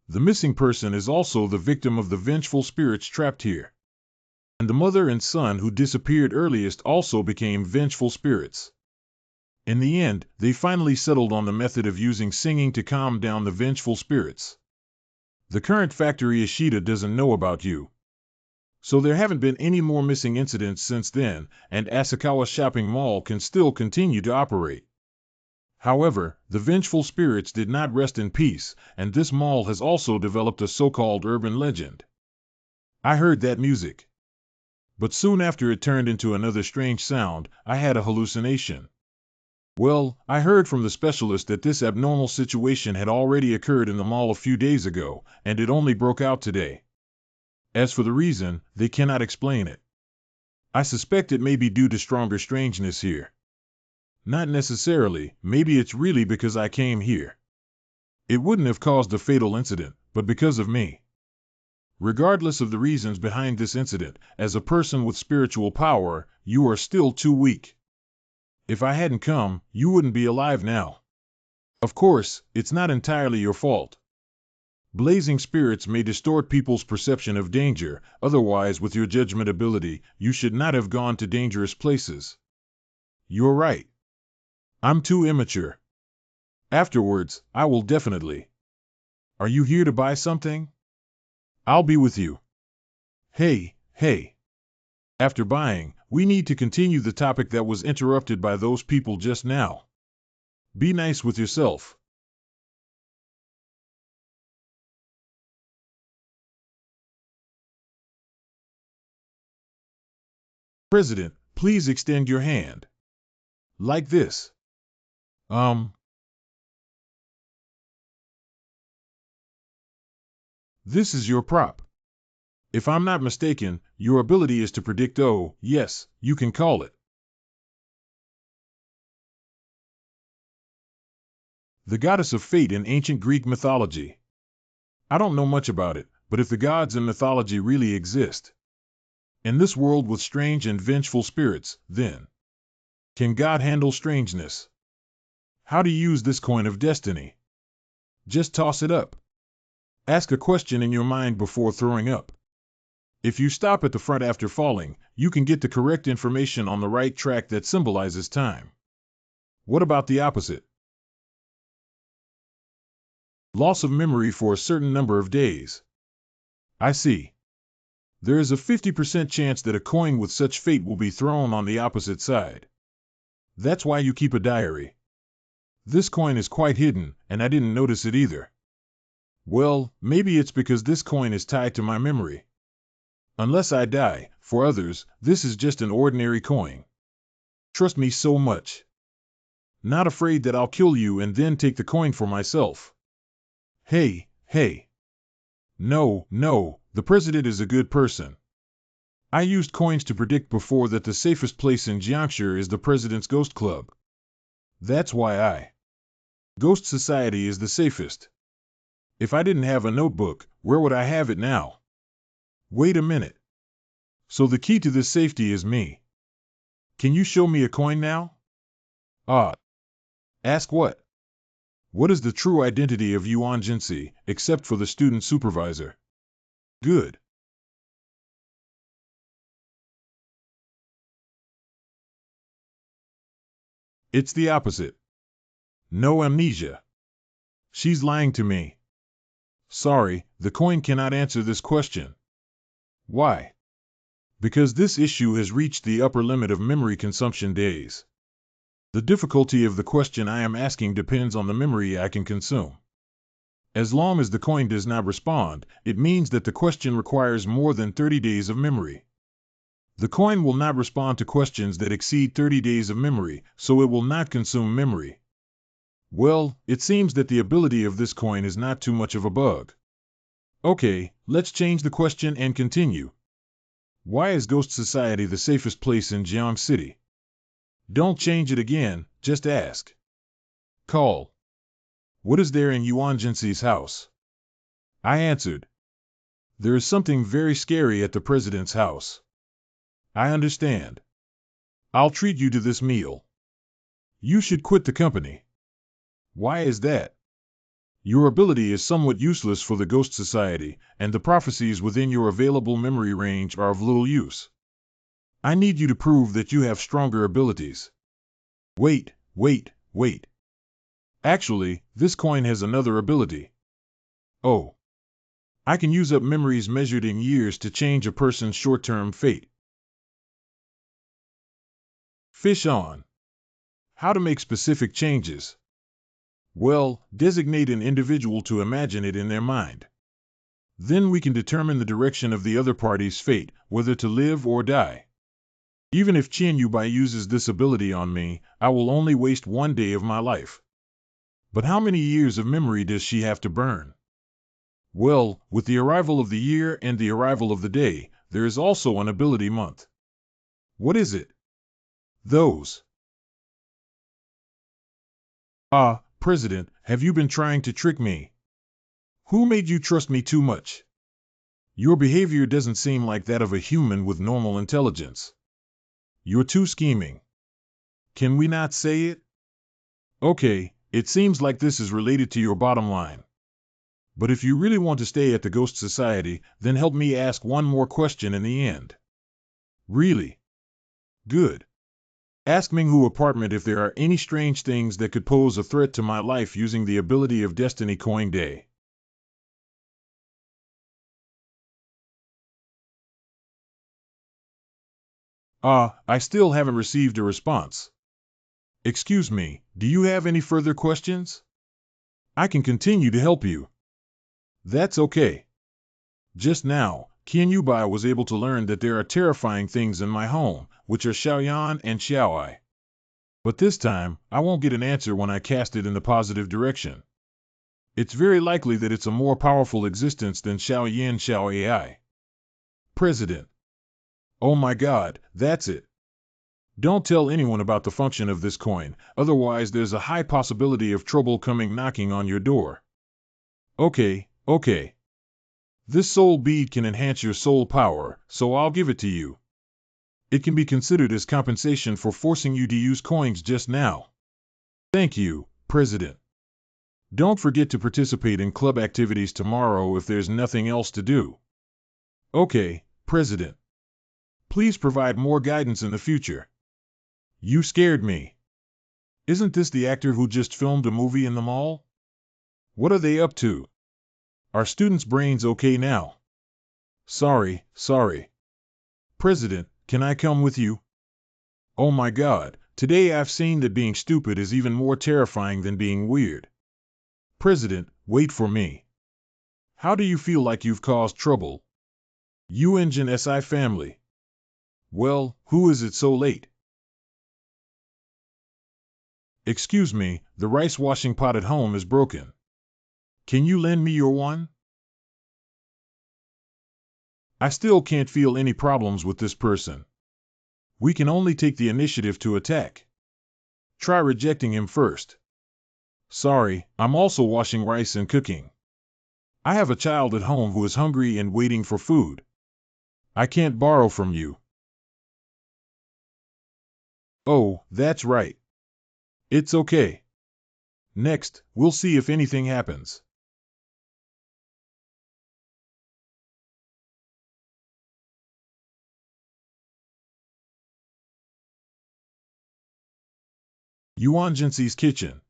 The missing person is also the victim of the vengeful spirits trapped here. And the mother and son who disappeared earliest also became vengeful spirits. In the end, they finally settled on the method of using singing to calm down the vengeful spirits. The current factory Ishida doesn't know about you. So there haven't been any more missing incidents since then, and Asakawa Shopping Mall can still continue to operate. However, the vengeful spirits did not rest in peace, and this mall has also developed a so-called urban legend. I heard that music. But soon after it turned into another strange sound, I had a hallucination. Well, I heard from the specialist that this abnormal situation had already occurred in the mall a few days ago, and it only broke out today. As for the reason, they cannot explain it. I suspect it may be due to stronger strangeness here. Not necessarily, maybe it's really because I came here. It wouldn't have caused a fatal incident, but because of me. Regardless of the reasons behind this incident, as a person with spiritual power, you are still too weak. If I hadn't come, you wouldn't be alive now. Of course, it's not entirely your fault. Blazing spirits may distort people's perception of danger, otherwise with your judgment ability, you should not have gone to dangerous places. You're right. I'm too immature. Afterwards, I will definitely. Are you here to buy something? I'll be with you. Hey. After buying, we need to continue the topic that was interrupted by those people just now. Be nice with yourself. President, please extend your hand. Like this. This is your prop. If I'm not mistaken, your ability is to predict, oh, yes, you can call it. The goddess of fate in ancient Greek mythology. I don't know much about it, but if the gods in mythology really exist, in this world with strange and vengeful spirits, then can God handle strangeness? How to use this coin of destiny? Just toss it up. Ask a question in your mind before throwing up. If you stop at the front after falling, you can get the correct information on the right track that symbolizes time. What about the opposite? Loss of memory for a certain number of days. I see. There is a 50% chance that a coin with such fate will be thrown on the opposite side. That's why you keep a diary. This coin is quite hidden, and I didn't notice it either. Well, maybe it's because this coin is tied to my memory. Unless I die, for others, this is just an ordinary coin. Trust me so much. Not afraid that I'll kill you and then take the coin for myself. Hey, hey. No, the president is a good person. I used coins to predict before that the safest place in Jiangshi is the president's ghost club. That's why Ghost Society is the safest. If I didn't have a notebook, where would I have it now? Wait a minute. So the key to this safety is me. Can you show me a coin now? Ask what? What is the true identity of Yuan Jinsi, except for the student supervisor? Good. It's the opposite. No amnesia. She's lying to me. Sorry, the coin cannot answer this question. Why? Because this issue has reached the upper limit of memory consumption days. The difficulty of the question I am asking depends on the memory I can consume. As long as the coin does not respond, it means that the question requires more than 30 days of memory. The coin will not respond to questions that exceed 30 days of memory, so it will not consume memory. Well, it seems that the ability of this coin is not too much of a bug. Okay, let's change the question and continue. Why is Ghost Society the safest place in Jiang City? Don't change it again, just ask. Call. What is there in Yuan Jinsi's house? I answered. There is something very scary at the president's house. I understand. I'll treat you to this meal. You should quit the company. Why is that? Your ability is somewhat useless for the Ghost Society, and the prophecies within your available memory range are of little use. I need you to prove that you have stronger abilities. Wait. Actually, this coin has another ability. Oh. I can use up memories measured in years to change a person's short-term fate. Fish on. How to make specific changes? Well, designate an individual to imagine it in their mind. Then we can determine the direction of the other party's fate, whether to live or die. Even if Qian Yubai uses this ability on me, I will only waste 1 day of my life. But how many years of memory does she have to burn? Well, with the arrival of the year and the arrival of the day, there is also an ability month. What is it? Those. President, have you been trying to trick me? Who made you trust me too much? Your behavior doesn't seem like that of a human with normal intelligence. You're too scheming. Can we not say it? Okay, it seems like this is related to your bottom line. But if you really want to stay at the Ghost Society, then help me ask one more question in the end. Really? Good. Ask Minghu Apartment if there are any strange things that could pose a threat to my life using the ability of Destiny Coin Day. I still haven't received a response. Excuse me, do you have any further questions? I can continue to help you. That's okay. Just now, Qian Yubai was able to learn that there are terrifying things in my home, which are Xiaoyan and Xiaoai. But this time, I won't get an answer when I cast it in the positive direction. It's very likely that it's a more powerful existence than Xiaoyan Xiaoai. President. Oh my God, that's it. Don't tell anyone about the function of this coin, otherwise there's a high possibility of trouble coming knocking on your door. Okay. This soul bead can enhance your soul power, so I'll give it to you. It can be considered as compensation for forcing you to use coins just now. Thank you, President. Don't forget to participate in club activities tomorrow if there's nothing else to do. Okay, President. Please provide more guidance in the future. You scared me. Isn't this the actor who just filmed a movie in the mall? What are they up to? Are students' brains okay now? Sorry. President, can I come with you? Oh my God, today I've seen that being stupid is even more terrifying than being weird. President, wait for me. How do you feel like you've caused trouble? You Engine SI family. Well, who is it so late? Excuse me, the rice washing pot at home is broken. Can you lend me your one? I still can't feel any problems with this person. We can only take the initiative to attack. Try rejecting him first. Sorry, I'm also washing rice and cooking. I have a child at home who is hungry and waiting for food. I can't borrow from you. Oh, that's right. It's okay. Next, we'll see if anything happens. Yuan Jinxi's kitchen.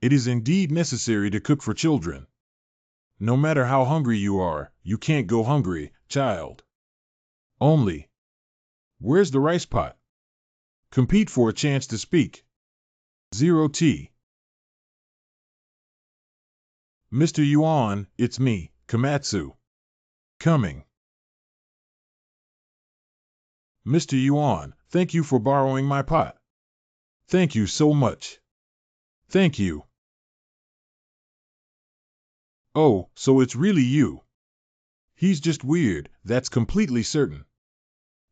It is indeed necessary to cook for children. No matter how hungry you are, you can't go hungry, child. Only. Where's the rice pot? Compete for a chance to speak. 0T. Mr. Yuan, it's me, Komatsu. Coming. Mr. Yuan, thank you for borrowing my pot. Thank you so much. Thank you. Oh, so it's really you. He's just weird, that's completely certain.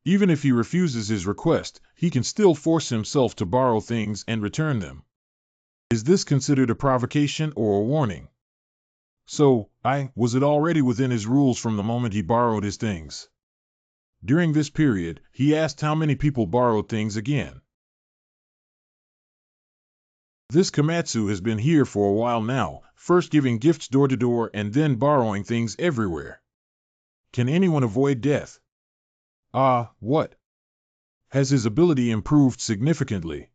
Even if he refuses his request, he can still force himself to borrow things and return them. Is this considered a provocation or a warning? So, was it already within his rules from the moment he borrowed his things? During this period, he asked how many people borrowed things again. This Komatsu has been here for a while now, first giving gifts door to door and then borrowing things everywhere. Can anyone avoid death? What? Has his ability improved significantly?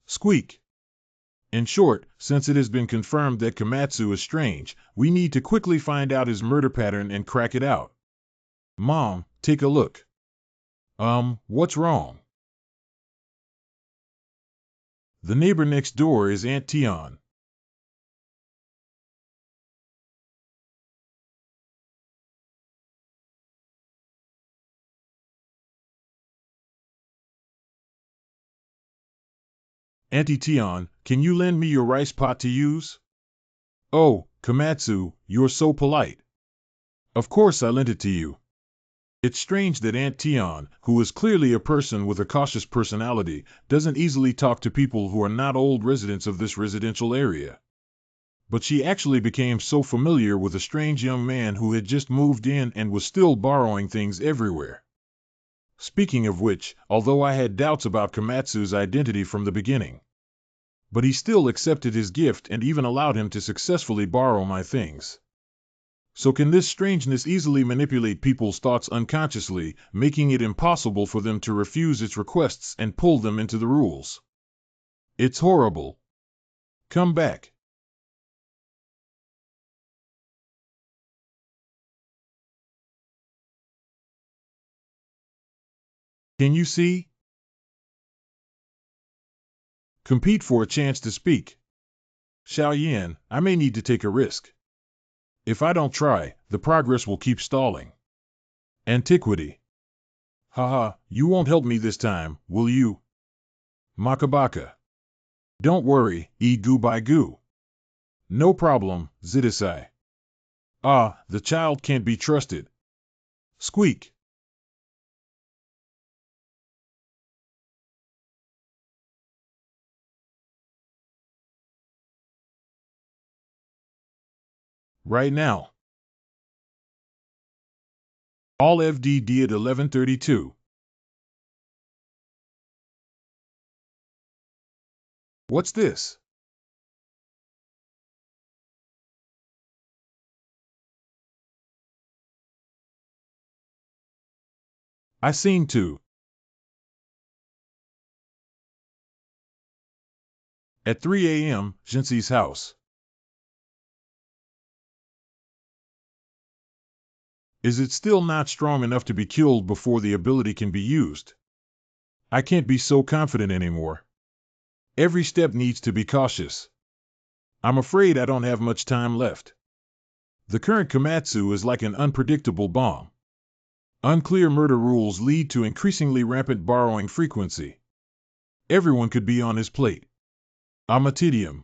Squeak. In short, since it has been confirmed that Komatsu is strange, we need to quickly find out his murder pattern and crack it out. Mom, take a look. What's wrong? The neighbor next door is Aunt Tion. Auntie Tion, can you lend me your rice pot to use? Oh, Komatsu, you're so polite. Of course I lent it to you. It's strange that Aunt Tion, who is clearly a person with a cautious personality, doesn't easily talk to people who are not old residents of this residential area. But she actually became so familiar with a strange young man who had just moved in and was still borrowing things everywhere. Speaking of which, although I had doubts about Komatsu's identity from the beginning, but he still accepted his gift and even allowed him to successfully borrow my things. So can this strangeness easily manipulate people's thoughts unconsciously, making it impossible for them to refuse its requests and pull them into the rules? It's horrible. Come back. Can you see? Compete for a chance to speak. Xiaoyan, I may need to take a risk. If I don't try, the progress will keep stalling. Antiquity. Haha, you won't help me this time, will you? Makabaka. Don't worry, Goo by Goo. No problem, Zidisai. The child can't be trusted. Squeak. Right now. All FDD at 11:32. What's this? I seen to. At 3 a.m., Jinxi's house. Is it still not strong enough to be killed before the ability can be used? I can't be so confident anymore. Every step needs to be cautious. I'm afraid I don't have much time left. The current Komatsu is like an unpredictable bomb. Unclear murder rules lead to increasingly rampant borrowing frequency. Everyone could be on his plate. Amatidium.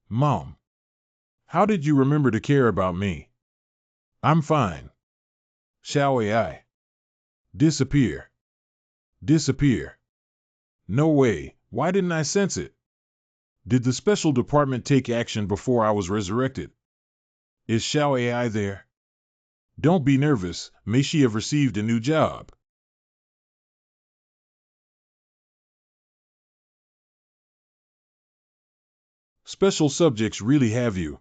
Mom. How did you remember to care about me? I'm fine. Xiao AI. Disappear. Disappear. No way, why didn't I sense it? Did the special department take action before I was resurrected? Is Xiao AI there? Don't be nervous, may she have received a new job. Special subjects really have you.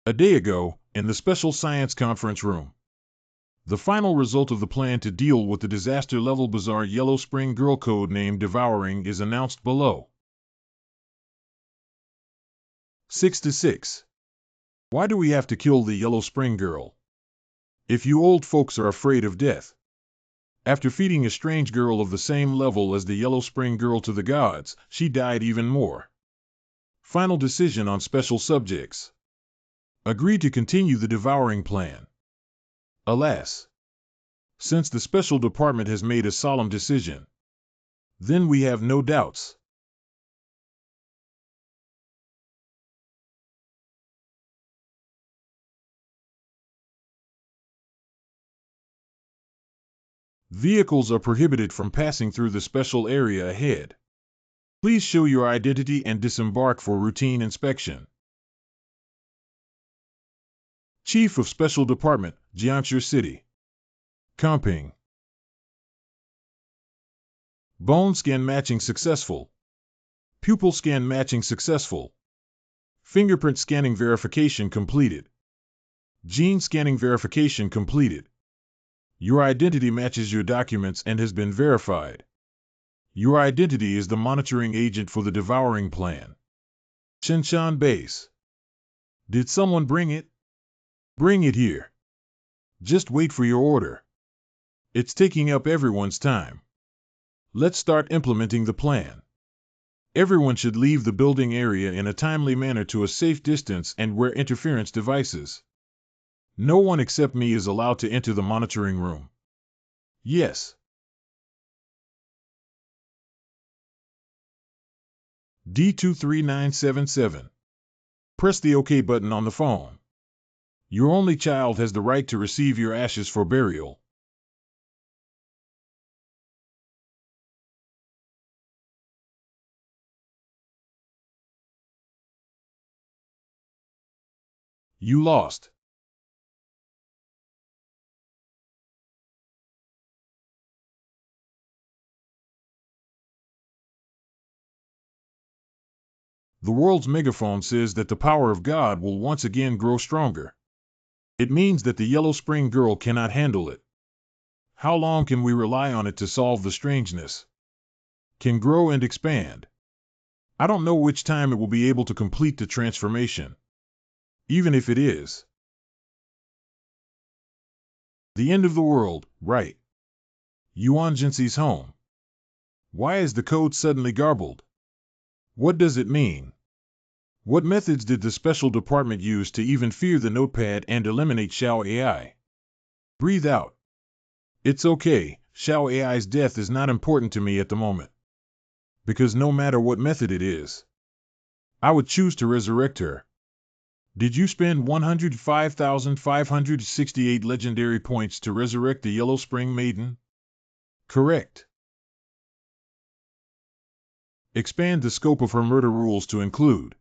A day ago, in the special science conference room. The final result of the plan to deal with the disaster-level bizarre Yellow Spring Girl code name Devouring is announced below. 6-6. Why do we have to kill the Yellow Spring Girl? If you old folks are afraid of death. After feeding a strange girl of the same level as the Yellow Spring Girl to the gods, she died even more. Final decision on special subjects. Agreed to continue the devouring plan. Alas. Since the special department has made a solemn decision, then we have no doubts. Vehicles are prohibited from passing through the special area ahead. Please show your identity and disembark for routine inspection. Chief of Special Department, Jiangsu City. Comping. Bone scan matching successful. Pupil scan matching successful. Fingerprint scanning verification completed. Gene scanning verification completed. Your identity matches your documents and has been verified. Your identity is the monitoring agent for the devouring plan. Shinshan Base. Did someone bring it? Bring it here. Just wait for your order. It's taking up everyone's time. Let's start implementing the plan. Everyone should leave the building area in a timely manner to a safe distance and wear interference devices. No one except me is allowed to enter the monitoring room. Yes. D23977. Press the OK button on the phone. Your only child has the right to receive your ashes for burial. You lost. The world's megaphone says that the power of God will once again grow stronger. It means that the Yellow Spring Girl cannot handle it. How long can we rely on it to solve the strangeness? Can grow and expand. I don't know which time it will be able to complete the transformation. Even if it is. The end of the world, right. Yuan Jinxi's home. Why is the code suddenly garbled? What does it mean? What methods did the special department use to even fear the notepad and eliminate Xiao AI? Breathe out. It's okay, Xiao AI's death is not important to me at the moment. Because no matter what method it is, I would choose to resurrect her. Did you spend 105,568 legendary points to resurrect the Yellow Spring Maiden? Correct. Expand the scope of her murder rules to include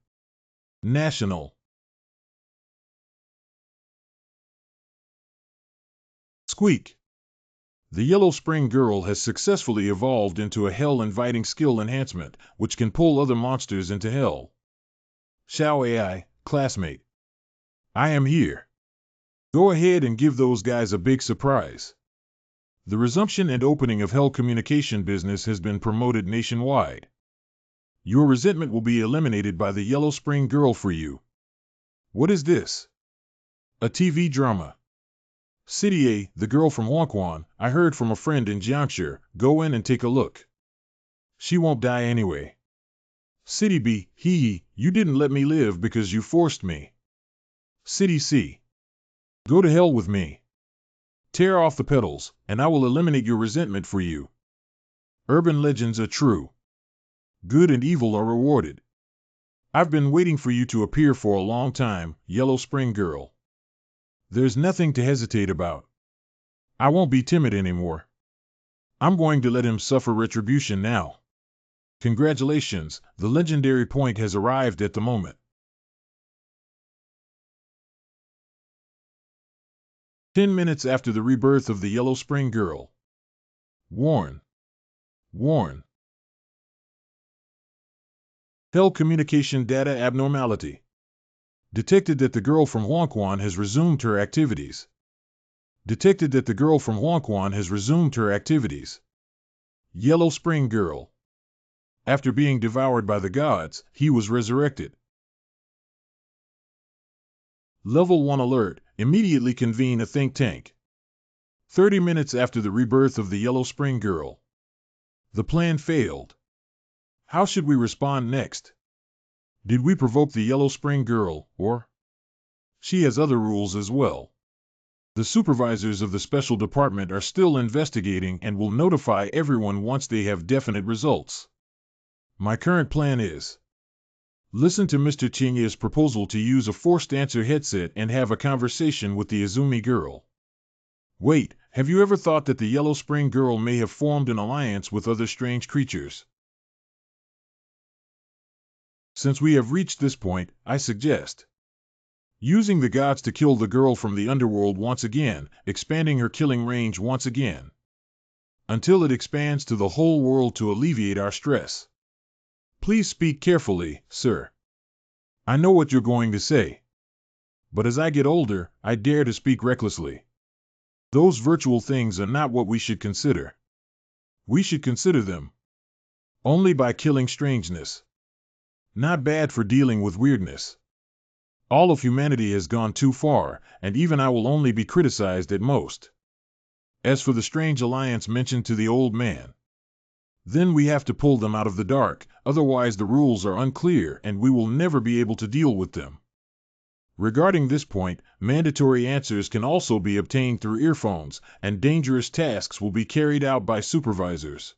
national, Squeak. The Yellow Spring Girl has successfully evolved into a hell-inviting skill enhancement, which can pull other monsters into hell. Xiao AI, classmate. I am here. Go ahead and give those guys a big surprise. The resumption and opening of Hell Communication business has been promoted nationwide. Your resentment will be eliminated by the Yellow Spring Girl for you. What is this? A TV drama. City A, the girl from Wonkwon, I heard from a friend in Jiangshi, go in and take a look. She won't die anyway. City B, hee, you didn't let me live because you forced me. City C, go to hell with me. Tear off the petals, and I will eliminate your resentment for you. Urban legends are true. Good and evil are rewarded. I've been waiting for you to appear for a long time, Yellow Spring Girl. There's nothing to hesitate about. I won't be timid anymore. I'm going to let him suffer retribution now. Congratulations, the legendary point has arrived at the moment. 10 minutes after the rebirth of the Yellow Spring Girl. Warn. Hell Communication data abnormality. Detected that the girl from Wonkwon has resumed her activities. Yellow Spring Girl. After being devoured by the gods, he was resurrected. Level 1 alert. Immediately convene a think tank. 30 minutes after the rebirth of the Yellow Spring Girl. The plan failed. How should we respond next? Did we provoke the Yellow Spring Girl, or? She has other rules as well. The supervisors of the special department are still investigating and will notify everyone once they have definite results. My current plan is: listen to Mr. Chinya's proposal to use a forced answer headset and have a conversation with the Izumi girl. Wait, have you ever thought that the Yellow Spring Girl may have formed an alliance with other strange creatures? Since we have reached this point, I suggest using the gods to kill the girl from the underworld once again, expanding her killing range once again, until it expands to the whole world to alleviate our stress. Please speak carefully, sir. I know what you're going to say. But as I get older, I dare to speak recklessly. Those virtual things are not what we should consider. We should consider them only by killing strangeness. Not bad for dealing with weirdness. All of humanity has gone too far, and even I will only be criticized at most. As for the strange alliance mentioned to the old man, then we have to pull them out of the dark, otherwise the rules are unclear and we will never be able to deal with them. Regarding this point, mandatory answers can also be obtained through earphones, and dangerous tasks will be carried out by supervisors.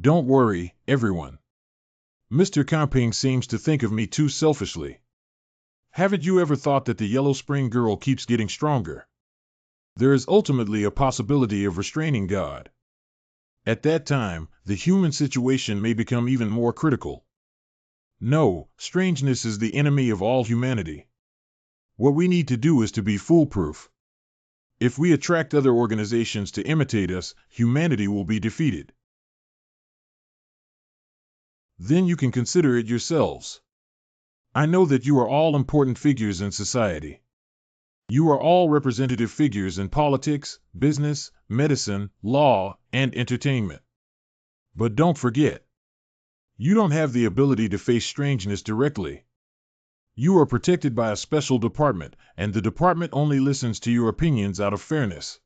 Don't worry, everyone. Mr. Camping seems to think of me too selfishly. Haven't you ever thought that the Yellow Spring Girl keeps getting stronger? There is ultimately a possibility of restraining God. At that time, the human situation may become even more critical. No, strangeness is the enemy of all humanity. What we need to do is to be foolproof. If we attract other organizations to imitate us, humanity will be defeated. Then you can consider it yourselves. I know that you are all important figures in society. You are all representative figures in politics, business, medicine, law, and entertainment. But don't forget, you don't have the ability to face strangeness directly. You are protected by a special department, and the department only listens to your opinions out of fairness.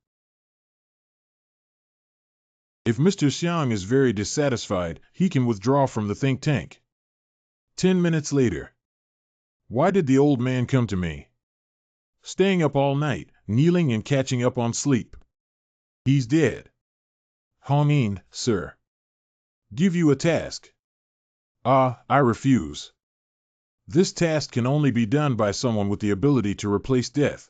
If Mr. Xiang is very dissatisfied, he can withdraw from the think tank. 10 minutes later. Why did the old man come to me? Staying up all night, kneeling and catching up on sleep. He's dead. Hongin, sir. Give you a task. I refuse. This task can only be done by someone with the ability to replace death.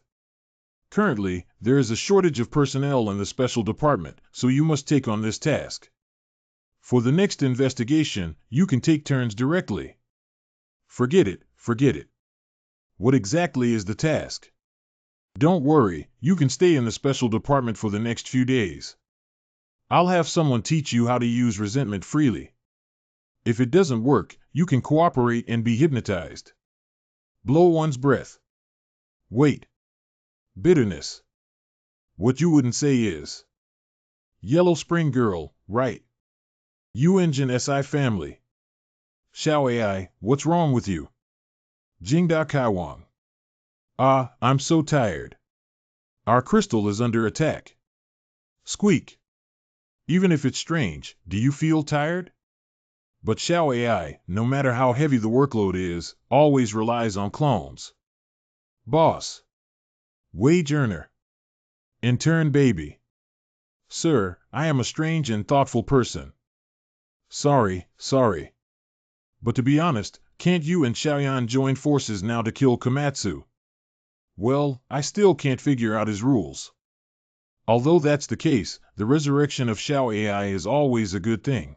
Currently, there is a shortage of personnel in the special department, so you must take on this task. For the next investigation, you can take turns directly. Forget it. What exactly is the task? Don't worry, you can stay in the special department for the next few days. I'll have someone teach you how to use resentment freely. If it doesn't work, you can cooperate and be hypnotized. Blow one's breath. Wait. Bitterness. What you wouldn't say is, Yellow Spring Girl, right. You Engine SI family. Xiao AI, what's wrong with you? Jingda Kaiwang. Ah, I'm so tired. Our crystal is under attack. Squeak. Even if it's strange, do you feel tired? But Xiao AI, no matter how heavy the workload is, always relies on clones. Boss. Wage earner. Intern baby. Sir, I am a strange and thoughtful person. Sorry. But to be honest, can't you and Xiaoyan join forces now to kill Komatsu? Well, I still can't figure out his rules. Although that's the case, the resurrection of Xiao AI is always a good thing.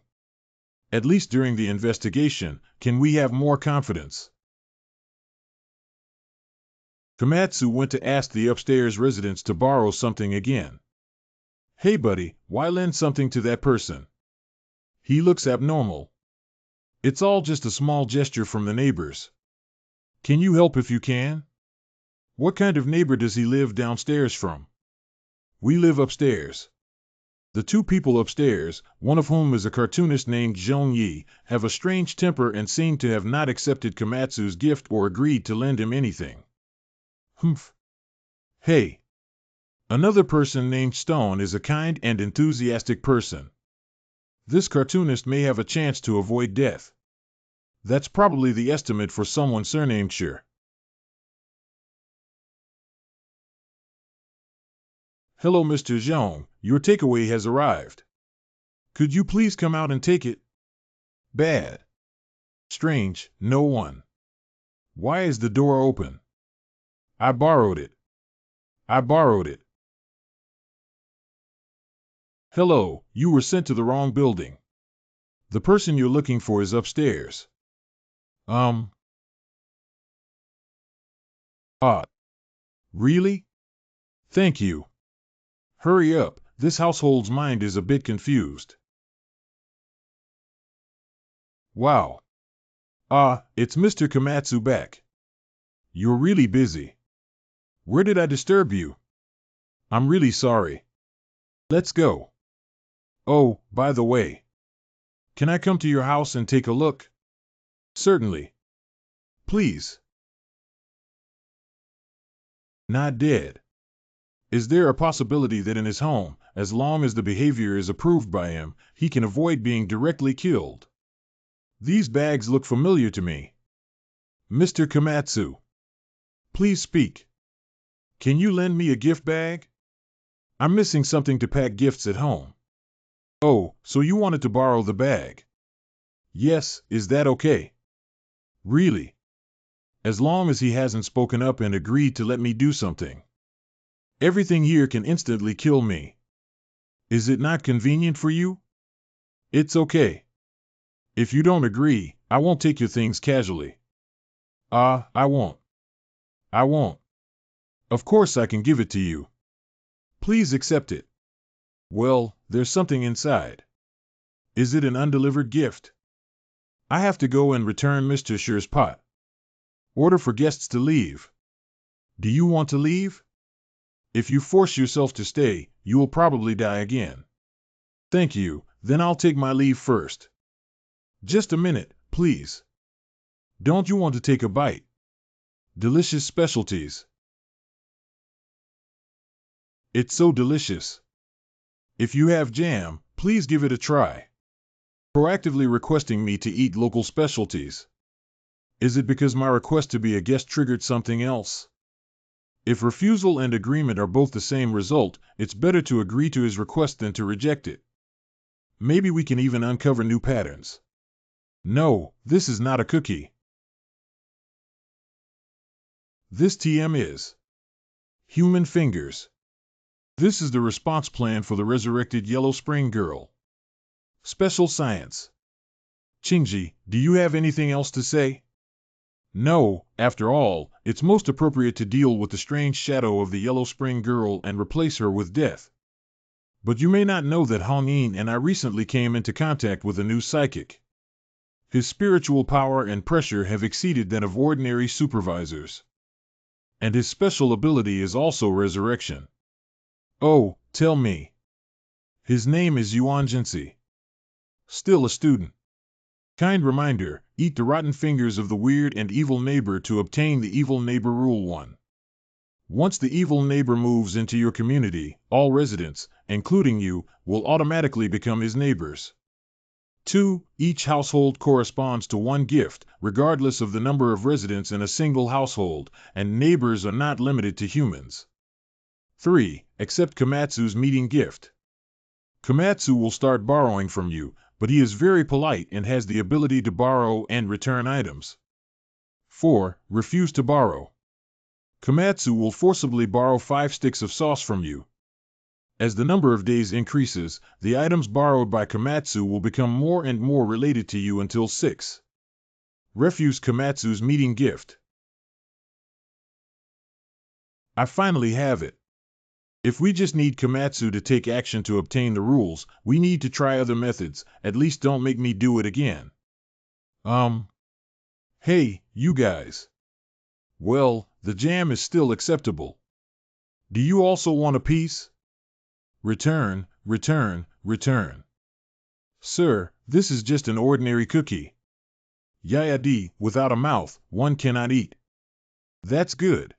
At least during the investigation, can we have more confidence? Komatsu went to ask the upstairs residents to borrow something again. Hey buddy, why lend something to that person? He looks abnormal. It's all just a small gesture from the neighbors. Can you help if you can? What kind of neighbor does he live downstairs from? We live upstairs. The two people upstairs, one of whom is a cartoonist named Zhong Yi, have a strange temper and seem to have not accepted Komatsu's gift or agreed to lend him anything. Humph. Hey. Another person named Stone is a kind and enthusiastic person. This cartoonist may have a chance to avoid death. That's probably the estimate for someone surnamed Sure. Hello, Mr. Zhong, your takeaway has arrived. Could you please come out and take it? Bad. Strange, no one. Why is the door open? I borrowed it. Hello, you were sent to the wrong building. The person you're looking for is upstairs. Really? Thank you. Hurry up, this household's mind is a bit confused. Wow. It's Mr. Komatsu back. You're really busy. Where did I disturb you? I'm really sorry. Let's go. Oh, by the way. Can I come to your house and take a look? Certainly. Please. Not dead. Is there a possibility that in his home, as long as the behavior is approved by him, he can avoid being directly killed? These bags look familiar to me. Mr. Komatsu. Please speak. Can you lend me a gift bag? I'm missing something to pack gifts at home. Oh, so you wanted to borrow the bag? Yes, is that okay? Really? As long as he hasn't spoken up and agreed to let me do something. Everything here can instantly kill me. Is it not convenient for you? It's okay. If you don't agree, I won't take your things casually. I won't. Of course I can give it to you. Please accept it. Well, there's something inside. Is it an undelivered gift? I have to go and return Mr. Shure's pot. Order for guests to leave. Do you want to leave? If you force yourself to stay, you will probably die again. Thank you, then I'll take my leave first. Just a minute, please. Don't you want to take a bite? Delicious specialties. It's so delicious. If you have jam, please give it a try. Proactively requesting me to eat local specialties. Is it because my request to be a guest triggered something else? If refusal and agreement are both the same result, it's better to agree to his request than to reject it. Maybe we can even uncover new patterns. No, this is not a cookie. This TM is human fingers. This is the response plan for the resurrected Yellow Spring Girl. Special science. Qingji, do you have anything else to say? No, after all, it's most appropriate to deal with the strange shadow of the Yellow Spring Girl and replace her with death. But you may not know that Hong Yin and I recently came into contact with a new psychic. His spiritual power and pressure have exceeded that of ordinary supervisors. And his special ability is also resurrection. Oh, tell me. His name is Yuan Jinsei. Still a student. Kind reminder, eat the rotten fingers of the weird and evil neighbor to obtain the evil neighbor rule 1. Once the evil neighbor moves into your community, all residents, including you, will automatically become his neighbors. 2. Each household corresponds to one gift, regardless of the number of residents in a single household, and neighbors are not limited to humans. 3. Accept Komatsu's meeting gift. Komatsu will start borrowing from you, but he is very polite and has the ability to borrow and return items. 4. Refuse to borrow. Komatsu will forcibly borrow 5 sticks of sauce from you. As the number of days increases, the items borrowed by Komatsu will become more and more related to you until 6. Refuse Komatsu's meeting gift. I finally have it. If we just need Komatsu to take action to obtain the rules, we need to try other methods. At least don't make me do it again. Hey, you guys. Well, the jam is still acceptable. Do you also want a piece? Return, return, return. Sir, this is just an ordinary cookie. Yayadi, without a mouth, one cannot eat. That's good.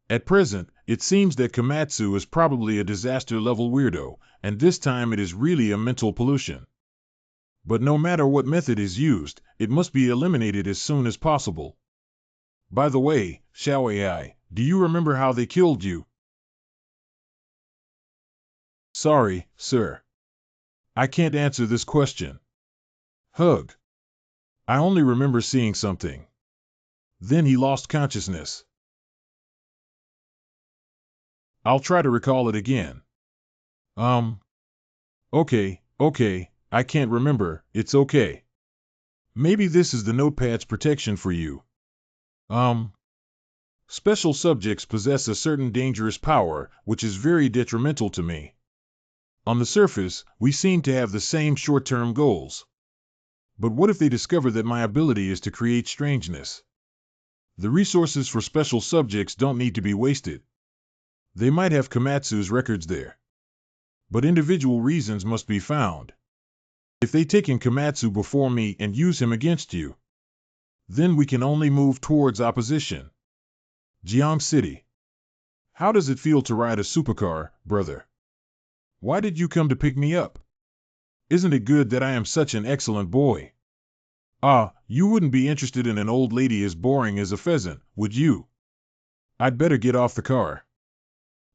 At present, it seems that Komatsu is probably a disaster-level weirdo, and this time it is really a mental pollution. But no matter what method is used, it must be eliminated as soon as possible. By the way, Xiaoai, do you remember how they killed you? Sorry, sir. I can't answer this question. Hug. I only remember seeing something. Then he lost consciousness. I'll try to recall it again. Okay, I can't remember, it's okay. Maybe this is the notepad's protection for you. Special subjects possess a certain dangerous power, which is very detrimental to me. On the surface, we seem to have the same short-term goals. But what if they discover that my ability is to create strangeness? The resources for special subjects don't need to be wasted. They might have Komatsu's records there. But individual reasons must be found. If they take in Komatsu before me and use him against you, then we can only move towards opposition. Jiang City. How does it feel to ride a supercar, brother? Why did you come to pick me up? Isn't it good that I am such an excellent boy? You wouldn't be interested in an old lady as boring as a pheasant, would you? I'd better get off the car.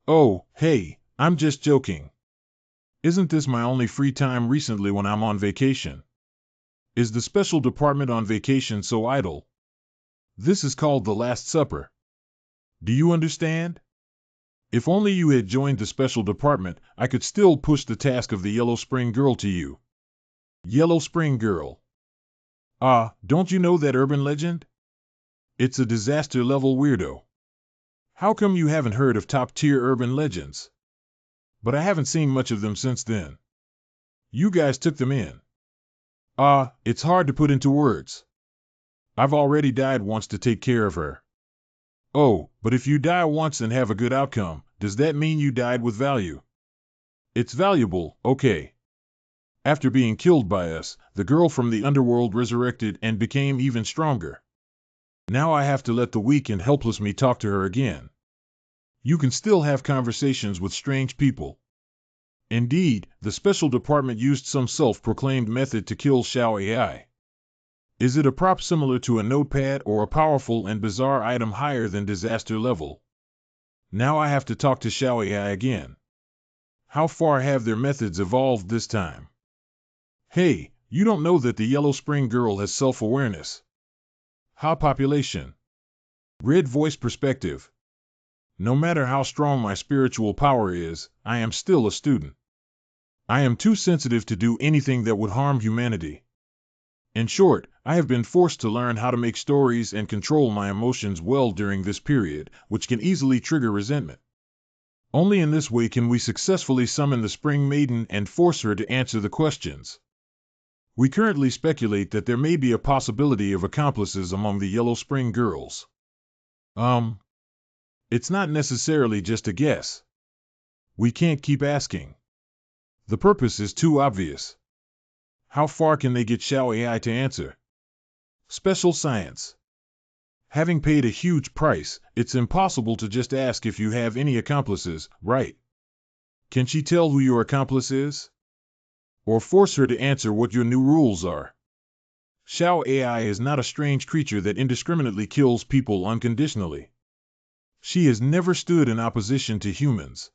Oh, hey, I'm just joking. Isn't this my only free time recently when I'm on vacation? Is the special department on vacation so idle? This is called the Last Supper. Do you understand? If only you had joined the special department, I could still push the task of the Yellow Spring Girl to you. Yellow Spring Girl. Don't you know that urban legend? It's a disaster-level weirdo. How come you haven't heard of top-tier urban legends? But I haven't seen much of them since then. You guys took them in. It's hard to put into words. I've already died once to take care of her. Oh, but if you die once and have a good outcome, does that mean you died with value? It's valuable, okay. After being killed by us, the girl from the underworld resurrected and became even stronger. Now I have to let the weak and helpless me talk to her again. You can still have conversations with strange people. Indeed, the special department used some self-proclaimed method to kill Xiaoai. Is it a prop similar to a notepad or a powerful and bizarre item higher than disaster level? Now I have to talk to Xiaoai again. How far have their methods evolved this time? Hey, you don't know that the Yellow Spring Girl has self-awareness. How population? Red voice perspective. No matter how strong my spiritual power is, I am still a student. I am too sensitive to do anything that would harm humanity. In short, I have been forced to learn how to make stories and control my emotions well during this period, which can easily trigger resentment. Only in this way can we successfully summon the Spring Maiden and force her to answer the questions. We currently speculate that there may be a possibility of accomplices among the Yellow Spring Girls. It's not necessarily just a guess. We can't keep asking. The purpose is too obvious. How far can they get Xiao AI to answer? Special science. Having paid a huge price, it's impossible to just ask if you have any accomplices, right? Can she tell who your accomplice is? Or force her to answer what your new rules are? Xiao AI is not a strange creature that indiscriminately kills people unconditionally. She has never stood in opposition to humans.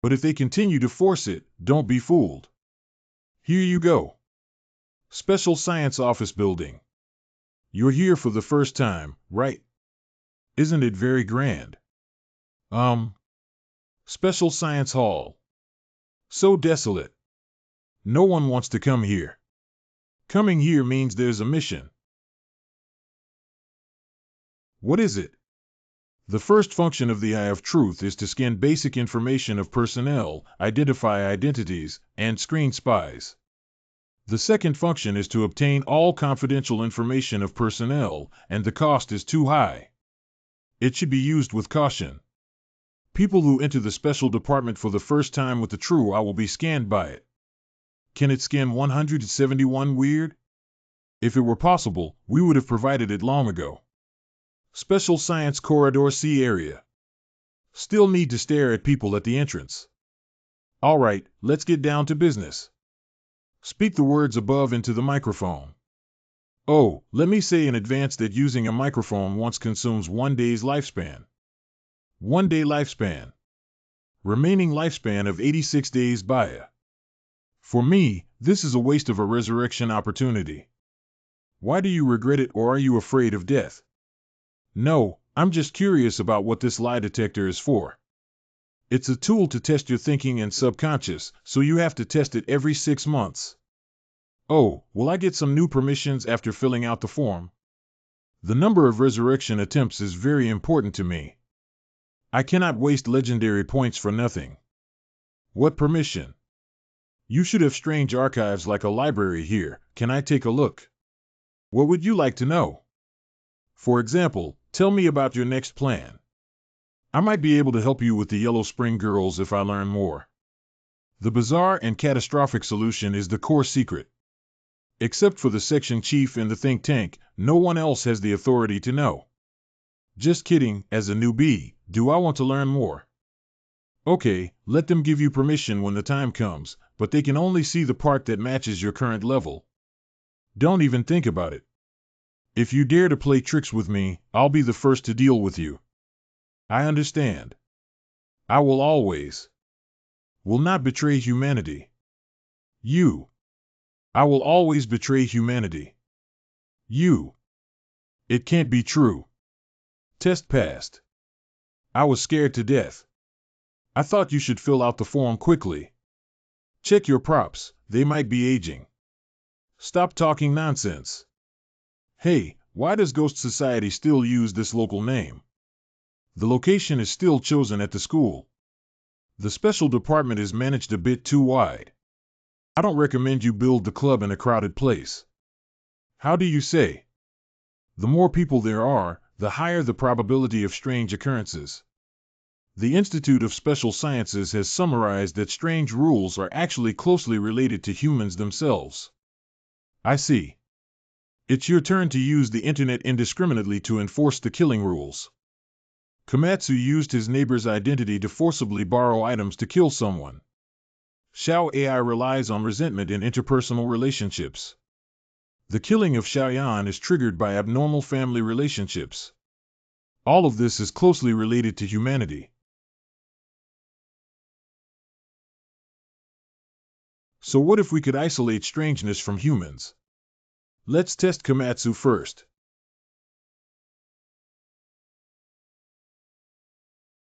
But if they continue to force it, don't be fooled. Here you go. Special Science Office Building. You're here for the first time, right? Isn't it very grand? Special Science Hall. So desolate. No one wants to come here. Coming here means there's a mission. What is it? The first function of the Eye of Truth is to scan basic information of personnel, identify identities, and screen spies. The second function is to obtain all confidential information of personnel, and the cost is too high. It should be used with caution. People who enter the special department for the first time with the True Eye will be scanned by it. Can it scan 171 weird? If it were possible, we would have provided it long ago. Special Science Corridor C area. Still need to stare at people at the entrance. All right, let's get down to business. Speak the words above into the microphone. Oh, let me say in advance that using a microphone once consumes 1 day's lifespan. 1 day lifespan. Remaining lifespan of 86 days Baya. For me, this is a waste of a resurrection opportunity. Why do you regret it, or are you afraid of death? No, I'm just curious about what this lie detector is for. It's a tool to test your thinking and subconscious, so you have to test it every 6 months. Oh, will I get some new permissions after filling out the form? The number of resurrection attempts is very important to me. I cannot waste legendary points for nothing. What permission? You should have strange archives like a library here. Can I take a look? What would you like to know? For example, tell me about your next plan. I might be able to help you with the Yellow Spring Girls if I learn more. The bizarre and catastrophic solution is the core secret. Except for the section chief and the think tank, no one else has the authority to know. Just kidding, as a newbie, do I want to learn more? Okay, let them give you permission when the time comes, but they can only see the part that matches your current level. Don't even think about it. If you dare to play tricks with me, I'll be the first to deal with you. I understand. I will will not betray humanity. I will always betray humanity. It can't be true. Test passed. I was scared to death. I thought you should fill out the form quickly. Check your props, they might be aging. Stop talking nonsense. Hey, why does Ghost Society still use this local name? The location is still chosen at the school. The special department is managed a bit too wide. I don't recommend you build the club in a crowded place. How do you say? The more people there are, the higher the probability of strange occurrences. The Institute of Special Sciences has summarized that strange rules are actually closely related to humans themselves. I see. It's your turn to use the internet indiscriminately to enforce the killing rules. Komatsu used his neighbor's identity to forcibly borrow items to kill someone. Xiao AI relies on resentment in interpersonal relationships. The killing of Xiaoyan is triggered by abnormal family relationships. All of this is closely related to humanity. So what if we could isolate strangeness from humans? Let's test Komatsu first.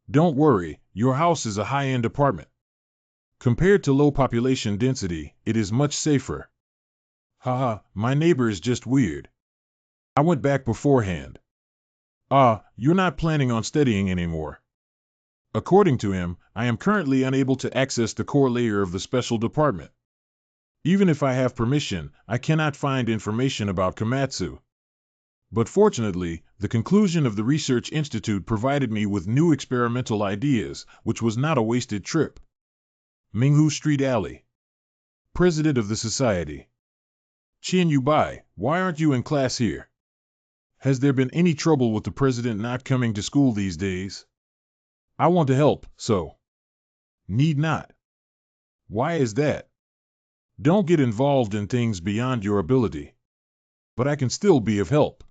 Don't worry, your house is a high-end apartment. Compared to low population density, it is much safer. Haha, my neighbor is just weird. I went back beforehand. You're not planning on studying anymore. According to him, I am currently unable to access the core layer of the special department. Even if I have permission, I cannot find information about Komatsu. But fortunately, the conclusion of the Research Institute provided me with new experimental ideas, which was not a wasted trip. Minghu Street Alley. President of the society. Qian Yubai, why aren't you in class here? Has there been any trouble with the president not coming to school these days? I want to help, so. Need not. Why is that? Don't get involved in things beyond your ability. But I can still be of help.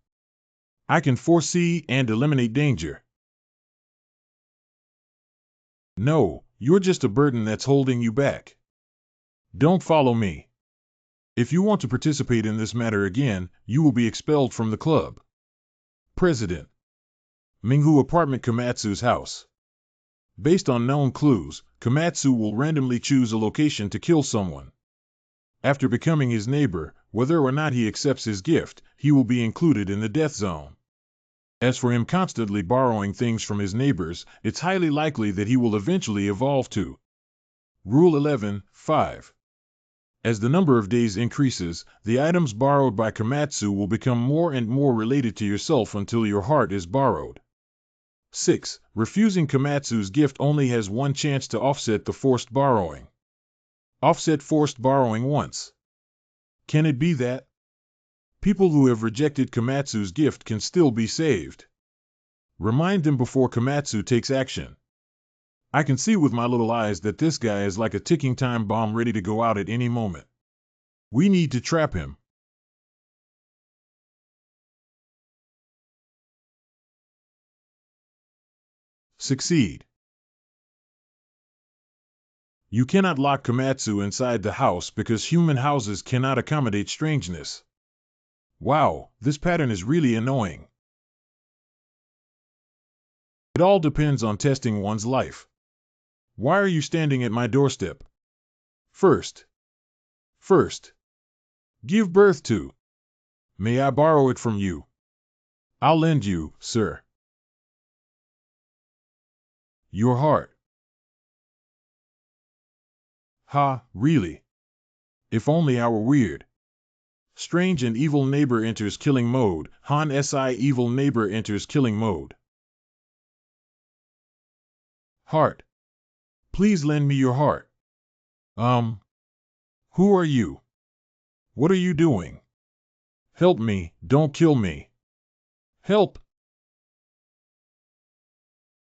I can foresee and eliminate danger. No, you're just a burden that's holding you back. Don't follow me. If you want to participate in this matter again, you will be expelled from the club. President. Minghu Apartment Komatsu's house. Based on known clues, Komatsu will randomly choose a location to kill someone. After becoming his neighbor, whether or not he accepts his gift, he will be included in the death zone. As for him constantly borrowing things from his neighbors, it's highly likely that he will eventually evolve to. Rule 11.5. As the number of days increases, the items borrowed by Komatsu will become more and more related to yourself until your heart is borrowed. 6. Refusing Komatsu's gift only has one chance to offset the forced borrowing. Offset forced borrowing once. Can it be that? People who have rejected Komatsu's gift can still be saved. Remind them before Komatsu takes action. I can see with my little eyes that this guy is like a ticking time bomb ready to go out at any moment. We need to trap him. Succeed. You cannot lock Komatsu inside the house because human houses cannot accommodate strangeness. Wow, this pattern is really annoying. It all depends on testing one's life. Why are you standing at my doorstep? First. Give birth to. May I borrow it from you? I'll lend you, sir. Your heart. Ha, really? If only I were weird. Strange and evil neighbor enters killing mode. Han Si evil neighbor enters killing mode. Heart. Please lend me your heart. Who are you? What are you doing? Help me, don't kill me. Help!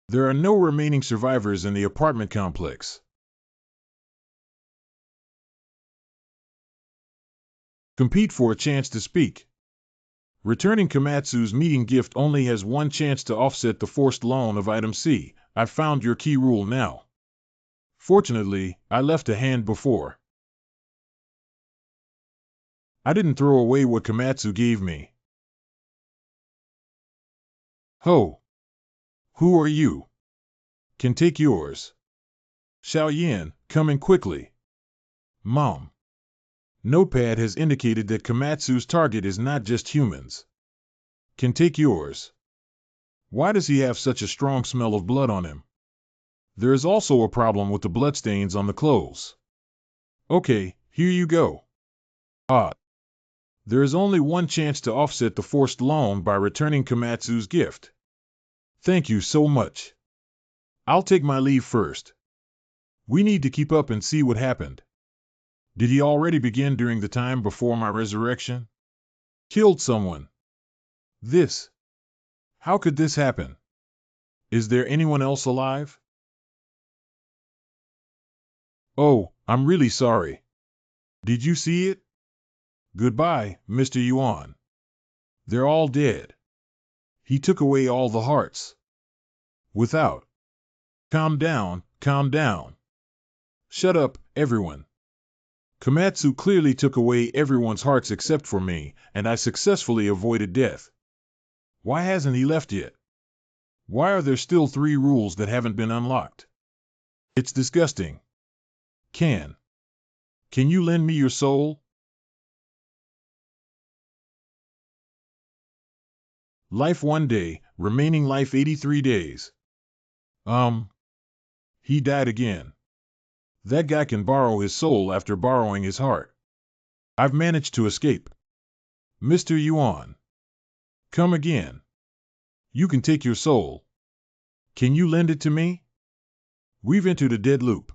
There are no remaining survivors in the apartment complex. Compete for a chance to speak. Returning Komatsu's meeting gift only has one chance to offset the forced loan of item C. I've found your key rule now. Fortunately, I left a hand before. I didn't throw away what Komatsu gave me. Ho! Who are you? Can take yours. Xiao Yan, coming quickly. Mom. Notepad has indicated that Komatsu's target is not just humans. Can take yours. Why does he have such a strong smell of blood on him? There is also a problem with the bloodstains on the clothes. Okay, here you go. There is only one chance to offset the forced loan by returning Komatsu's gift. Thank you so much. I'll take my leave first. We need to keep up and see what happened. Did he already begin during the time before my resurrection? Killed someone. This. How could this happen? Is there anyone else alive? Oh, I'm really sorry. Did you see it? Goodbye, Mr. Yuan. They're all dead. He took away all the hearts. Without. Calm down, calm down. Shut up, everyone. Komatsu clearly took away everyone's hearts except for me, and I successfully avoided death. Why hasn't he left yet? Why are there still 3 rules that haven't been unlocked? It's disgusting. Can you lend me your soul? Life 1 day, remaining life 83 days. He died again. That guy can borrow his soul after borrowing his heart. I've managed to escape. Mr. Yuan. Come again. You can take your soul. Can you lend it to me? We've entered a dead loop.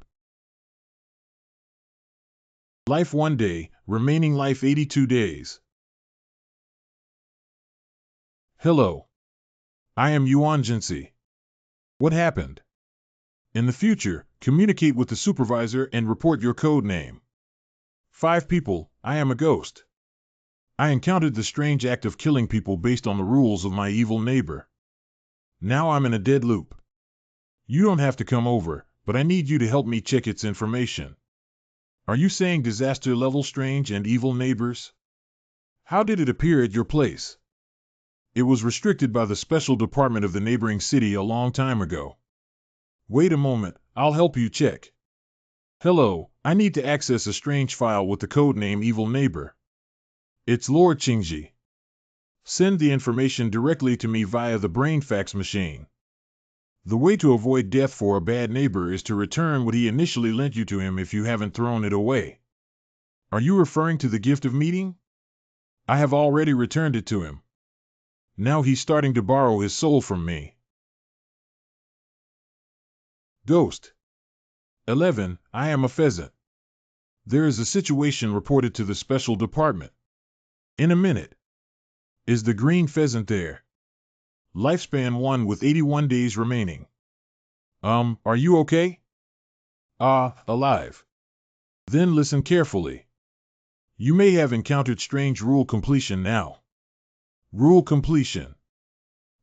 Life 1 day, remaining life 82 days. Hello. I am Yuan Jinsi. What happened? In the future, communicate with the supervisor and report your code name. 5 people, I am a ghost. I encountered the strange act of killing people based on the rules of my evil neighbor. Now I'm in a dead loop. You don't have to come over, but I need you to help me check its information. Are you saying disaster level strange and evil neighbors? How did it appear at your place? It was restricted by the special department of the neighboring city a long time ago. Wait a moment, I'll help you check. Hello, I need to access a strange file with the code name Evil Neighbor. It's Lord Qingji. Send the information directly to me via the brain fax machine. The way to avoid death for a bad neighbor is to return what he initially lent you to him if you haven't thrown it away. Are you referring to the gift of meeting? I have already returned it to him. Now he's starting to borrow his soul from me. Ghost. 11. I am a pheasant. There is a situation reported to the special department. In a minute. Is the green pheasant there? Lifespan 1 with 81 days remaining. Are you okay? Alive. Then listen carefully. You may have encountered strange rule completion now. Rule completion.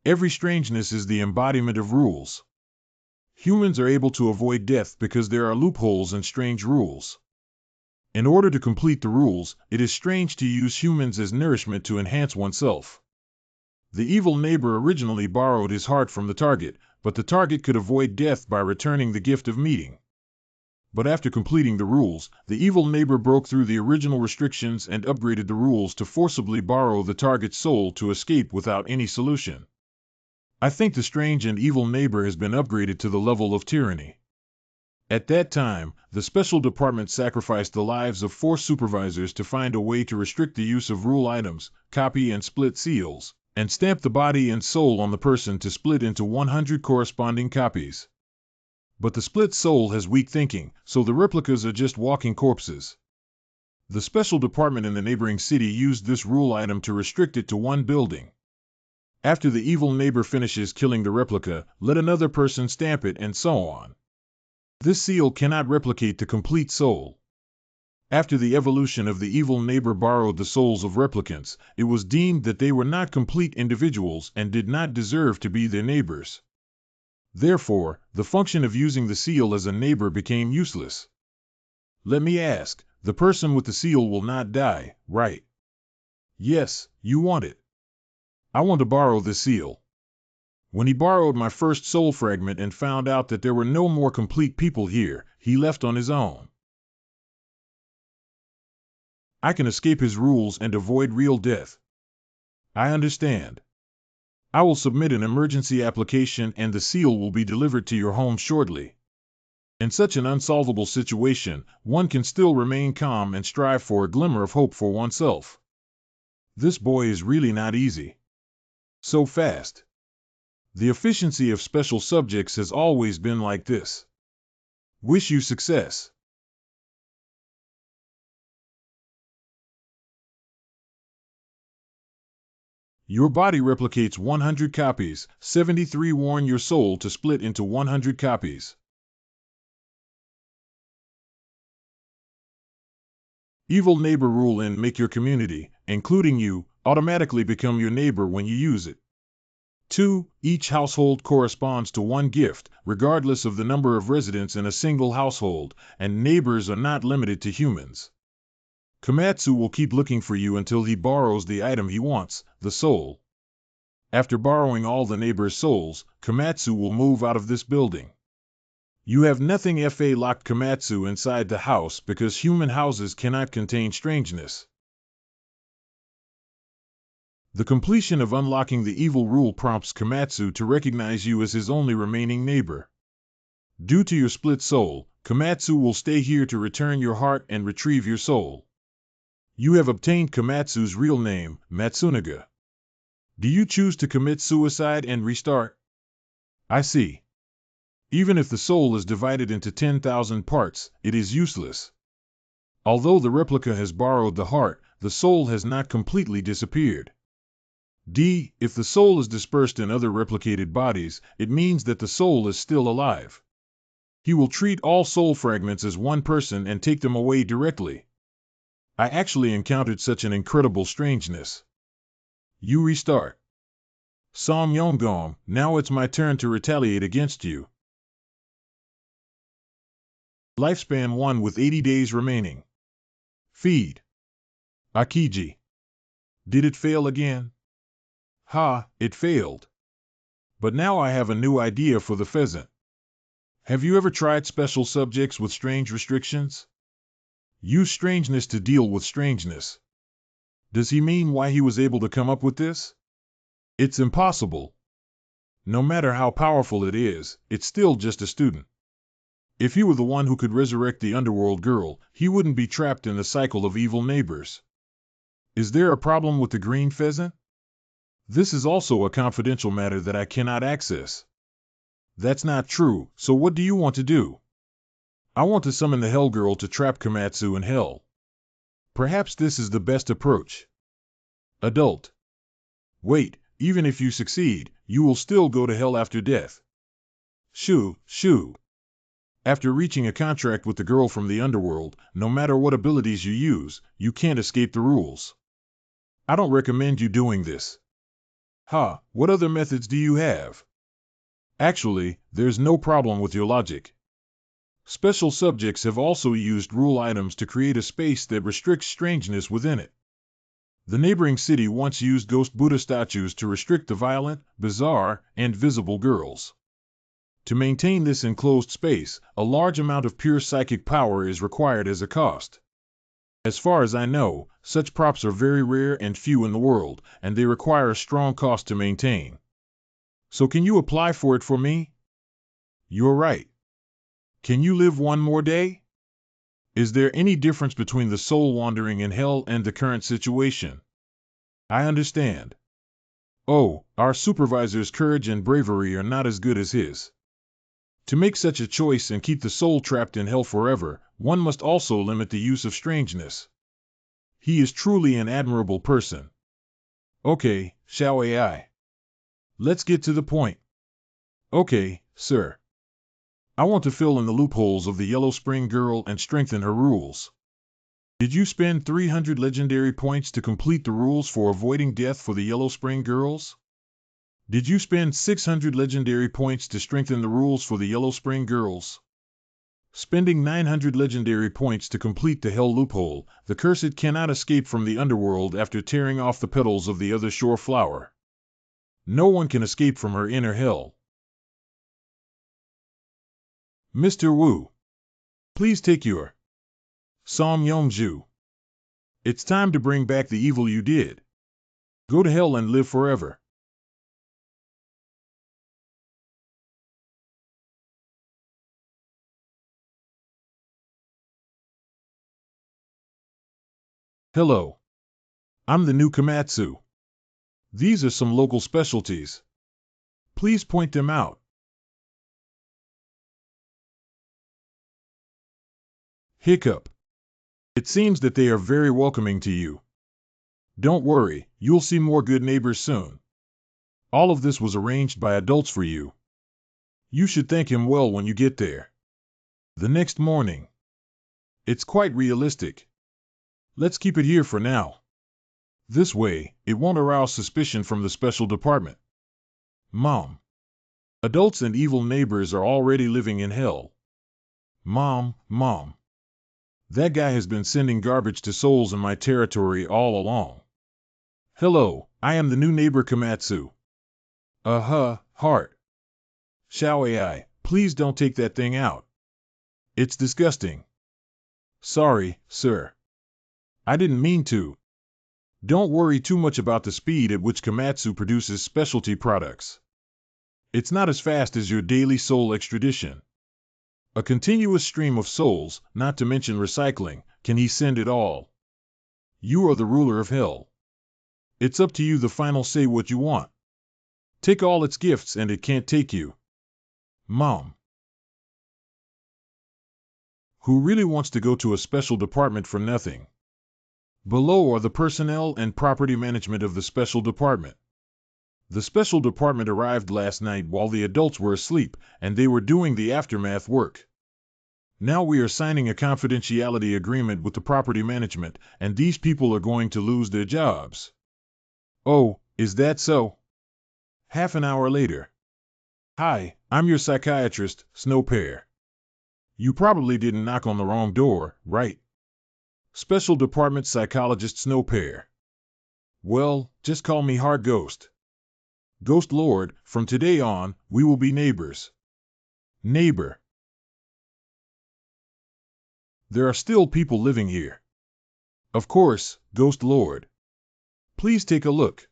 Every strangeness is the embodiment of rules. Humans are able to avoid death because there are loopholes and strange rules. In order to complete the rules, it is strange to use humans as nourishment to enhance oneself. The evil neighbor originally borrowed his heart from the target, but the target could avoid death by returning the gift of meeting. But after completing the rules, the evil neighbor broke through the original restrictions and upgraded the rules to forcibly borrow the target's soul to escape without any solution. I think the strange and evil neighbor has been upgraded to the level of tyranny. At that time, the special department sacrificed the lives of 4 supervisors to find a way to restrict the use of rule items, copy and split seals, and stamp the body and soul on the person to split into 100 corresponding copies. But the split soul has weak thinking, so the replicas are just walking corpses. The special department in the neighboring city used this rule item to restrict it to 1 building. After the evil neighbor finishes killing the replica, let another person stamp it and so on. This seal cannot replicate the complete soul. After the evolution of the evil neighbor borrowed the souls of replicants, it was deemed that they were not complete individuals and did not deserve to be their neighbors. Therefore, the function of using the seal as a neighbor became useless. Let me ask, the person with the seal will not die, right? Yes, you want it. I want to borrow the seal. When he borrowed my first soul fragment and found out that there were no more complete people here, he left on his own. I can escape his rules and avoid real death. I understand. I will submit an emergency application and the seal will be delivered to your home shortly. In such an unsolvable situation, one can still remain calm and strive for a glimmer of hope for oneself. This boy is really not easy. So fast. The efficiency of special subjects has always been like this. Wish you success. Your body replicates 100 copies, 73 warn your soul to split into 100 copies. Evil neighbor rule in make your community, including you, automatically become your neighbor when you use it. 2. Each household corresponds to 1 gift, regardless of the number of residents in a single household, and neighbors are not limited to humans. Komatsu will keep looking for you until he borrows the item he wants, the soul. After borrowing all the neighbors' souls, Komatsu will move out of this building. You have nothing FA locked Komatsu inside the house because human houses cannot contain strangeness. The completion of unlocking the evil rule prompts Komatsu to recognize you as his only remaining neighbor. Due to your split soul, Komatsu will stay here to return your heart and retrieve your soul. You have obtained Komatsu's real name, Matsunaga. Do you choose to commit suicide and restart? I see. Even if the soul is divided into 10,000 parts, it is useless. Although the replica has borrowed the heart, the soul has not completely disappeared. D. If the soul is dispersed in other replicated bodies, it means that the soul is still alive. He will treat all soul fragments as one person and take them away directly. I actually encountered such an incredible strangeness. You restart. Som Yongom, now it's my turn to retaliate against you. Lifespan 1 with 80 days remaining. Feed. Akiji. Did it fail again? Ha, it failed. But now I have a new idea for the pheasant. Have you ever tried special subjects with strange restrictions? Use strangeness to deal with strangeness. Does he mean why he was able to come up with this? It's impossible. No matter how powerful it is, it's still just a student. If he were the one who could resurrect the underworld girl, he wouldn't be trapped in the cycle of evil neighbors. Is there a problem with the green pheasant? This is also a confidential matter that I cannot access. That's not true, so what do you want to do? I want to summon the Hell Girl to trap Komatsu in hell. Perhaps this is the best approach. Adult. Wait, even if you succeed, you will still go to hell after death. Shoo, shoo. After reaching a contract with the girl from the underworld, no matter what abilities you use, you can't escape the rules. I don't recommend you doing this. Ha, what other methods do you have? Actually, there's no problem with your logic. Special subjects have also used rule items to create a space that restricts strangeness within it. The neighboring city once used ghost Buddha statues to restrict the violent, bizarre, and visible girls. To maintain this enclosed space, a large amount of pure psychic power is required as a cost. As far as I know, such props are very rare and few in the world, and they require a strong cost to maintain. So can you apply for it for me? You're right. Can you live one more day? Is there any difference between the soul wandering in hell and the current situation? I understand. Oh, our supervisor's courage and bravery are not as good as his. To make such a choice and keep the soul trapped in hell forever, one must also limit the use of strangeness. He is truly an admirable person. Okay, shall I? Let's get to the point. Okay, sir. I want to fill in the loopholes of the Yellow Spring Girl and strengthen her rules. Did you spend 300 legendary points to complete the rules for avoiding death for the Yellow Spring Girls? Did you spend 600 legendary points to strengthen the rules for the Yellow Spring Girls? Spending 900 legendary points to complete the hell loophole, the cursed cannot escape from the underworld after tearing off the petals of the other shore flower. No one can escape from her inner hell. Mr. Wu, please take your Som Yongju. It's time to bring back the evil you did. Go to hell and live forever. Hello. I'm the new Komatsu. These are some local specialties. Please point them out. Hiccup. It seems that they are very welcoming to you. Don't worry, you'll see more good neighbors soon. All of this was arranged by adults for you. You should thank him well when you get there. The next morning. It's quite realistic. Let's keep it here for now. This way, it won't arouse suspicion from the special department. Mom. Adults and evil neighbors are already living in hell. Mom. That guy has been sending garbage to souls in my territory all along. Hello, I am the new neighbor Komatsu. Heart. Shall I? Please don't take that thing out. It's disgusting. Sorry, sir. I didn't mean to. Don't worry too much about the speed at which Komatsu produces specialty products. It's not as fast as your daily soul extradition. A continuous stream of souls, not to mention recycling, can he send it all? You are the ruler of hell. It's up to you the final say what you want. Take all its gifts and it can't take you. Mom. Who really wants to go to a special department for nothing? Below are the personnel and property management of the special department. The special department arrived last night while the adults were asleep, and they were doing the aftermath work. Now we are signing a confidentiality agreement with the property management, and these people are going to lose their jobs. Oh, is that so? Half an hour later. Hi, I'm your psychiatrist, Snowpear. You probably didn't knock on the wrong door, right? Special Department Psychologist Snowpear. Well, just call me Hard Ghost. Ghost Lord, from today on, we will be neighbors. Neighbor. There are still people living here. Of course, Ghost Lord. Please take a look.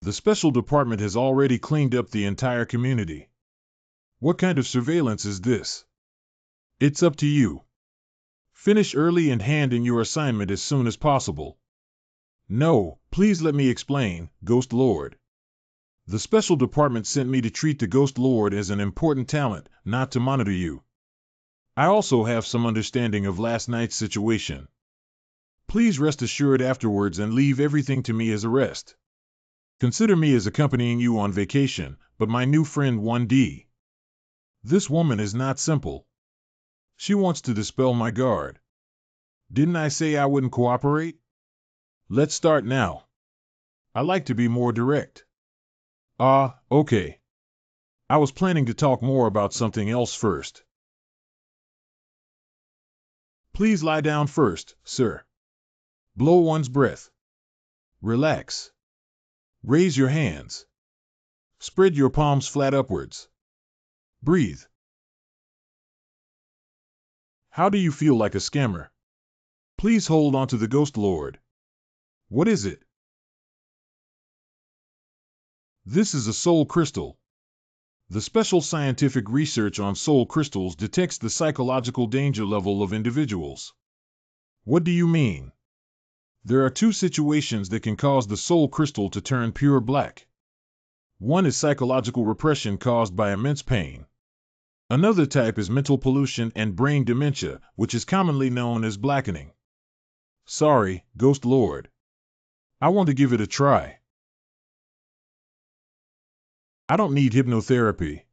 The special department has already cleaned up the entire community. What kind of surveillance is this? It's up to you. Finish early and hand in your assignment as soon as possible. No, please let me explain, Ghost Lord. The special department sent me to treat the Ghost Lord as an important talent, not to monitor you. I also have some understanding of last night's situation. Please rest assured afterwards and leave everything to me as a rest. Consider me as accompanying you on vacation, but my new friend 1D. This woman is not simple. She wants to dispel my guard. Didn't I say I wouldn't cooperate? Let's start now. I like to be more direct. Okay. I was planning to talk more about something else first. Please lie down first, sir. Blow one's breath. Relax. Raise your hands. Spread your palms flat upwards. Breathe. How do you feel like a scammer? Please hold on to the Ghost Lord. What is it? This is a soul crystal. The special scientific research on soul crystals detects the psychological danger level of individuals. What do you mean? There are two situations that can cause the soul crystal to turn pure black. One is psychological repression caused by immense pain. Another type is mental pollution and brain dementia, which is commonly known as blackening. Sorry, Ghost Lord. I want to give it a try. I don't need hypnotherapy.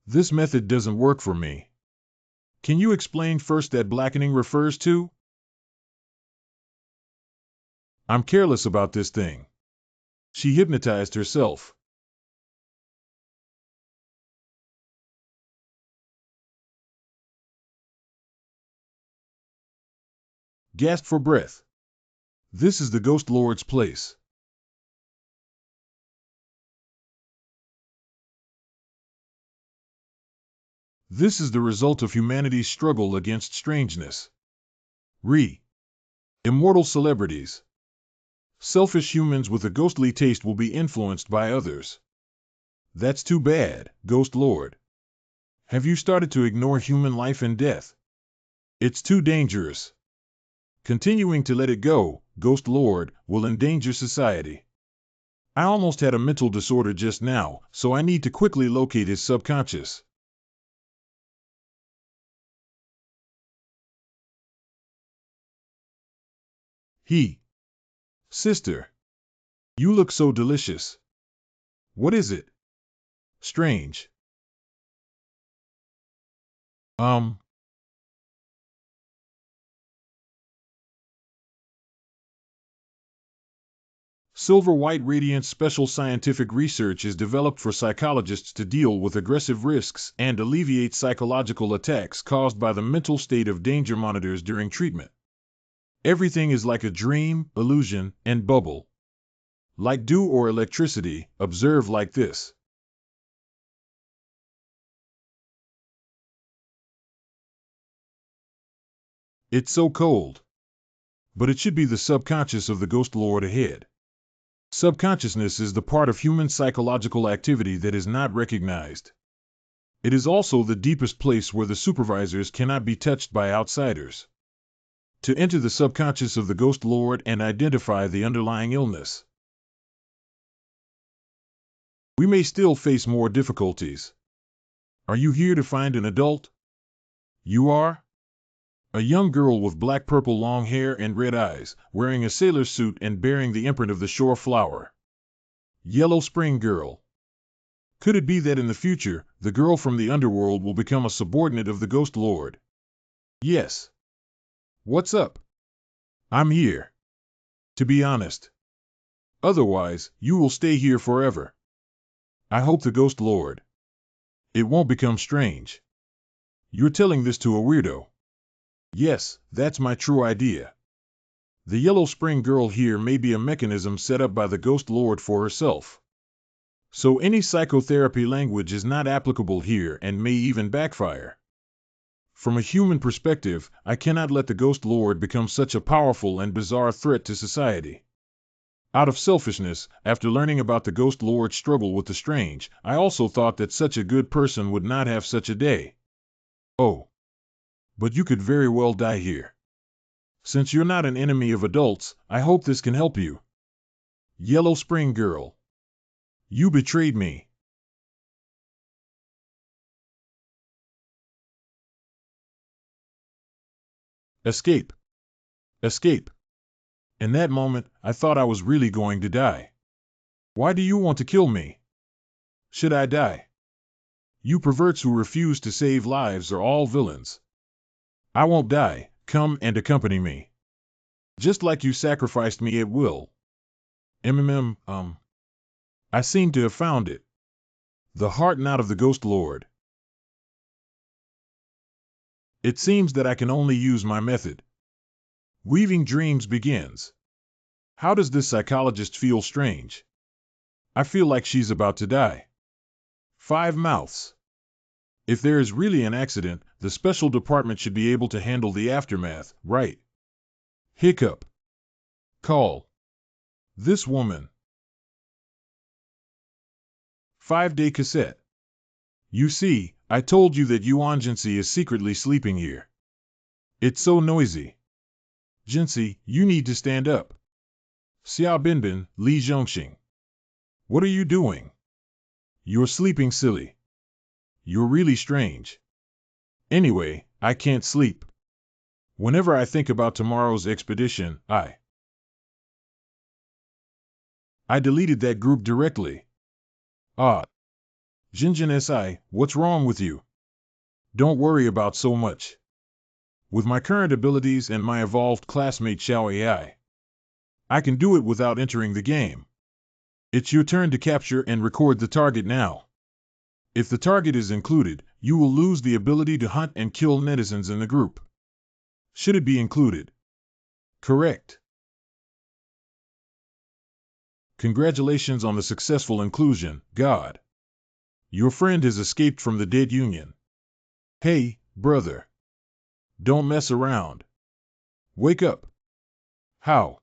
This method doesn't work for me. Can you explain first that blackening refers to? I'm careless about this thing. She hypnotized herself. Gasped for breath. This is the Ghost Lord's place. This is the result of humanity's struggle against strangeness. Immortal celebrities. Selfish humans with a ghostly taste will be influenced by others. That's too bad, Ghost Lord. Have you started to ignore human life and death? It's too dangerous. Continuing to let it go, Ghost Lord, will endanger society. I almost had a mental disorder just now, so I need to quickly locate his subconscious. Sister. You look so delicious. What is it? Strange. Silver White Radiance special scientific research is developed for psychologists to deal with aggressive risks and alleviate psychological attacks caused by the mental state of danger monitors during treatment. Everything is like a dream, illusion, and bubble. Like dew or electricity, observe like this. It's so cold. But it should be the subconscious of the Ghost Lord ahead. Subconsciousness is the part of human psychological activity that is not recognized. It is also the deepest place where the supervisors cannot be touched by outsiders. To enter the subconscious of the Ghost Lord and identify the underlying illness. We may still face more difficulties. Are you here to find an adult? You are? A young girl with black-purple long hair and red eyes, wearing a sailor suit and bearing the imprint of the shore flower. Yellow Spring Girl. Could it be that in the future, the girl from the underworld will become a subordinate of the Ghost Lord? Yes. What's up? I'm here. To be honest. Otherwise, you will stay here forever. I hope the Ghost Lord. It won't become strange. You're telling this to a weirdo. Yes, that's my true idea. The Yellow Spring Girl here may be a mechanism set up by the Ghost Lord for herself. So any psychotherapy language is not applicable here and may even backfire. From a human perspective, I cannot let the Ghost Lord become such a powerful and bizarre threat to society. Out of selfishness, after learning about the Ghost Lord's struggle with the strange, I also thought that such a good person would not have such a day. Oh. But you could very well die here. Since you're not an enemy of adults, I hope this can help you. Yellow Spring Girl. You betrayed me. Escape. Escape. In that moment, I thought I was really going to die. Why do you want to kill me? Should I die? You perverts who refuse to save lives are all villains. I won't die. Come and accompany me. Just like you sacrificed me at will. I seem to have found it. The heart knot of the Ghost Lord. It seems that I can only use my method. Weaving dreams begins. How does this psychologist feel strange? I feel like she's about to die. 5 mouths. If there is really an accident, the special department should be able to handle the aftermath, right? Hiccup. Call. This woman. 5-day cassette. You see, I told you that Yuan Jinsi is secretly sleeping here. It's so noisy. Jinsi, you need to stand up. Xiao Binbin, Li Zhongxing. What are you doing? You're sleeping silly. You're really strange. Anyway, I can't sleep. Whenever I think about tomorrow's expedition, I deleted that group directly. Ah. Jinjin Si, what's wrong with you? Don't worry about so much. With my current abilities and my evolved classmate Xiao AI, I can do it without entering the game. It's your turn to capture and record the target now. If the target is included, you will lose the ability to hunt and kill netizens in the group. Should it be included? Correct. Congratulations on the successful inclusion, God. Your friend has escaped from the dead union. Hey, brother. Don't mess around. Wake up. How?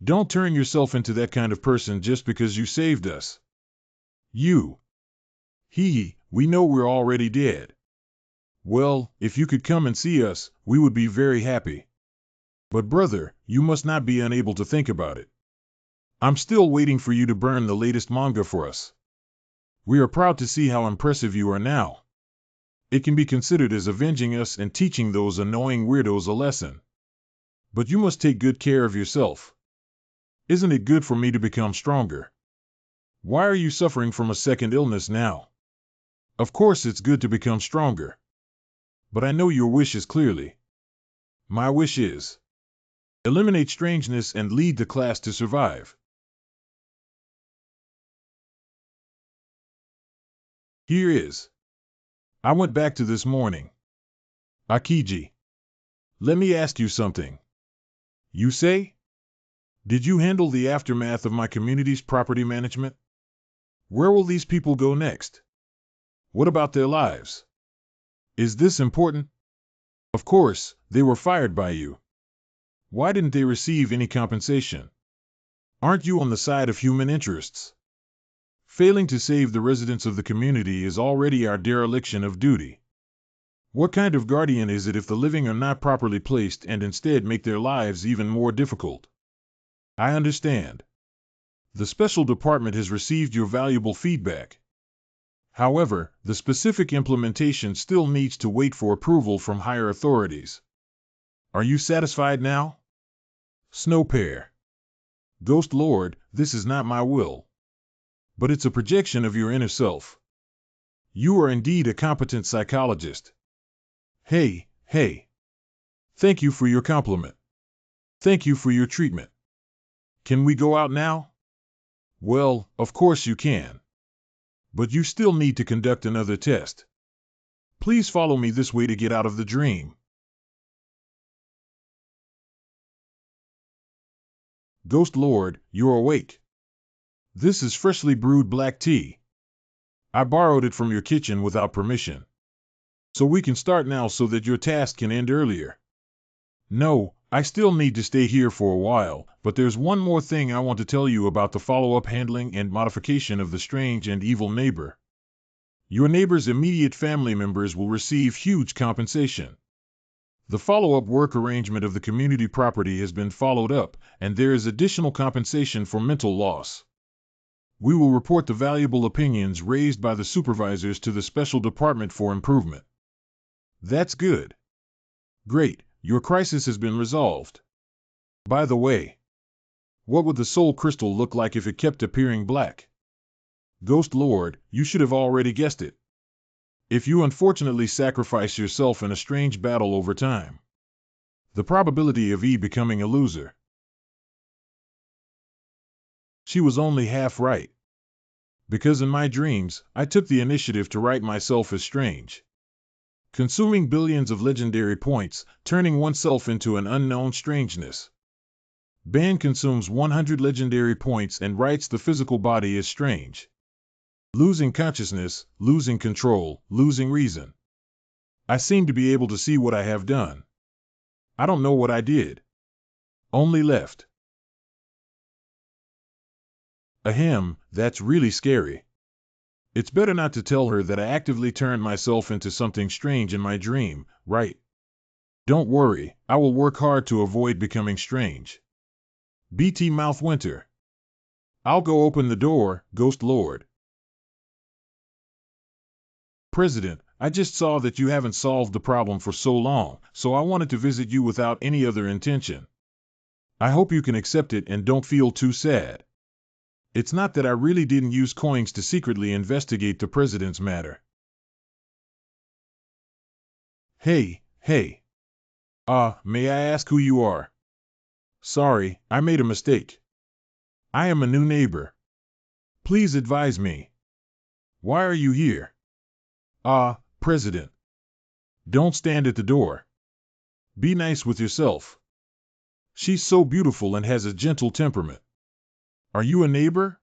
Don't turn yourself into that kind of person just because you saved us. You. We know we're already dead. Well, if you could come and see us, we would be very happy. But brother, you must not be unable to think about it. I'm still waiting for you to burn the latest manga for us. We are proud to see how impressive you are now. It can be considered as avenging us and teaching those annoying weirdos a lesson. But you must take good care of yourself. Isn't it good for me to become stronger? Why are you suffering from a second illness now? Of course it's good to become stronger. But I know your wish is clearly. My wish is eliminate strangeness and lead the class to survive. Here is. I went back to this morning. Akiji. Let me ask you something. You say? Did you handle the aftermath of my community's property management? Where will these people go next? What about their lives? Is this important? Of course, they were fired by you. Why didn't they receive any compensation? Aren't you on the side of human interests? Failing to save the residents of the community is already our dereliction of duty. What kind of guardian is it if the living are not properly placed and instead make their lives even more difficult? I understand. The special department has received your valuable feedback. However, the specific implementation still needs to wait for approval from higher authorities. Are you satisfied now? Snowpear. Ghost Lord, this is not my will. But it's a projection of your inner self. You are indeed a competent psychologist. Hey, hey. Thank you for your compliment. Thank you for your treatment. Can we go out now? Well, of course you can. But you still need to conduct another test. Please follow me this way to get out of the dream. Ghost Lord, you're awake. This is freshly brewed black tea. I borrowed it from your kitchen without permission. So we can start now so that your task can end earlier. No, I still need to stay here for a while, but there's one more thing I want to tell you about the follow-up handling and modification of the strange and evil neighbor. Your neighbor's immediate family members will receive huge compensation. The follow-up work arrangement of the community property has been followed up, and there is additional compensation for mental loss. We will report the valuable opinions raised by the supervisors to the Special Department for improvement. That's good. Great, your crisis has been resolved. By the way, what would the soul crystal look like if it kept appearing black? Ghost Lord, you should have already guessed it. If you unfortunately sacrifice yourself in a strange battle over time, the probability of E becoming a loser. She was only half right. Because in my dreams, I took the initiative to write myself as strange. Consuming billions of legendary points, turning oneself into an unknown strangeness. Ban consumes 100 legendary points and writes the physical body as strange. Losing consciousness, losing control, losing reason. I seem to be able to see what I have done. I don't know what I did. Only left. Ahem, that's really scary. It's better not to tell her that I actively turned myself into something strange in my dream, right? Don't worry, I will work hard to avoid becoming strange. BT Mouth Winter. I'll go open the door, Ghost Lord. President, I just saw that you haven't solved the problem for so long, so I wanted to visit you without any other intention. I hope you can accept it and don't feel too sad. It's not that I really didn't use coins to secretly investigate the president's matter. Hey, hey. May I ask who you are? Sorry, I made a mistake. I am a new neighbor. Please advise me. Why are you here? President. Don't stand at the door. Be nice with yourself. She's so beautiful and has a gentle temperament. Are you a neighbor?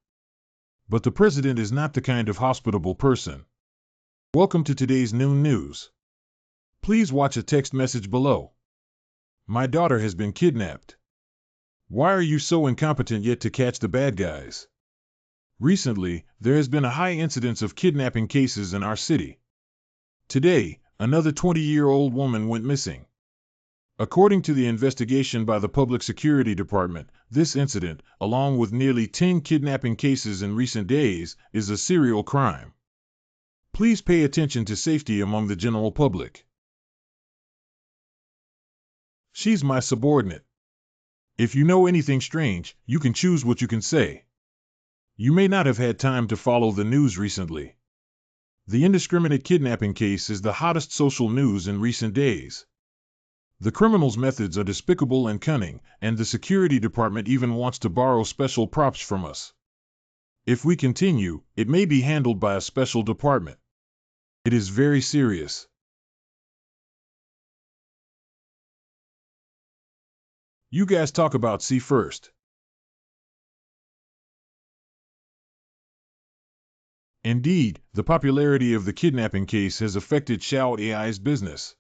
But the president is not the kind of hospitable person. Welcome to today's noon news. Please watch a text message below. My daughter has been kidnapped. Why are you so incompetent yet to catch the bad guys? Recently, there has been a high incidence of kidnapping cases in our city. Today, another 20-year-old woman went missing. According to the investigation by the Public Security Department, this incident, along with nearly 10 kidnapping cases in recent days, is a serial crime. Please pay attention to safety among the general public. She's my subordinate. If you know anything strange, you can choose what you can say. You may not have had time to follow the news recently. The indiscriminate kidnapping case is the hottest social news in recent days. The criminal's methods are despicable and cunning, and the security department even wants to borrow special props from us. If we continue, it may be handled by a special department. It is very serious. You guys talk about C first. Indeed, the popularity of the kidnapping case has affected Xiao AI's business.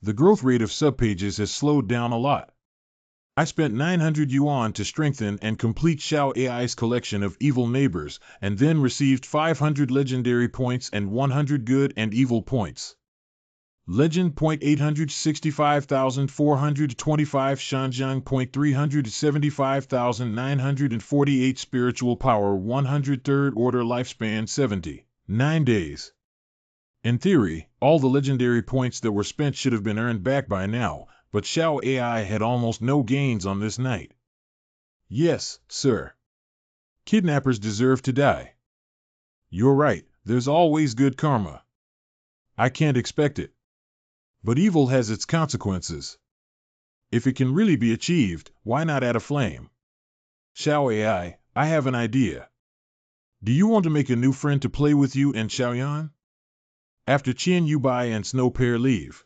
The growth rate of subpages has slowed down a lot. I spent 900 yuan to strengthen and complete Xiao AI's collection of evil neighbors, and then received 500 legendary points and 100 good and evil points. Legend point 865,425 Shanjiang point 375,948 Spiritual power 100 Third order lifespan 79 days. In theory, all the legendary points that were spent should have been earned back by now, but Xiao AI had almost no gains on this night. Yes, sir. Kidnappers deserve to die. You're right, there's always good karma. I can't expect it. But evil has its consequences. If it can really be achieved, why not add a flame? Xiao AI, I have an idea. Do you want to make a new friend to play with you and Xiaoyan? After Qian Yubai and Snow Pair leave.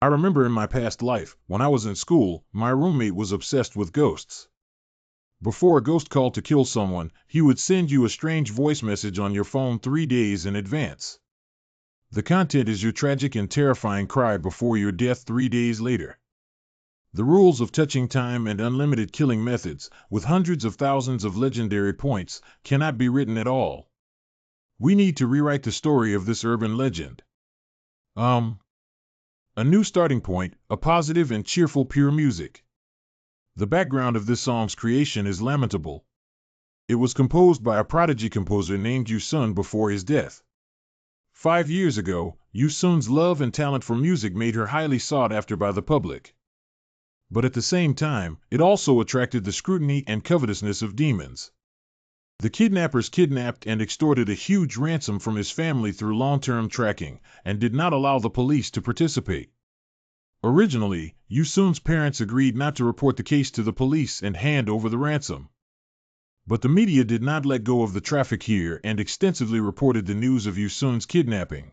I remember in my past life, when I was in school, my roommate was obsessed with ghosts. Before a ghost called to kill someone, he would send you a strange voice message on your phone 3 days in advance. The content is your tragic and terrifying cry before your death 3 days later. The rules of touching time and unlimited killing methods, with hundreds of thousands of legendary points, cannot be written at all. We need to rewrite the story of this urban legend. A new starting point, a positive and cheerful pure music. The background of this song's creation is lamentable. It was composed by a prodigy composer named Yu Sun before his death. 5 years ago, Yu Sun's love and talent for music made her highly sought after by the public. But at the same time, it also attracted the scrutiny and covetousness of demons. The kidnappers kidnapped and extorted a huge ransom from his family through long-term tracking, and did not allow the police to participate. Originally, Yu Sun's parents agreed not to report the case to the police and hand over the ransom. But the media did not let go of the traffic here and extensively reported the news of Yu Sun's kidnapping.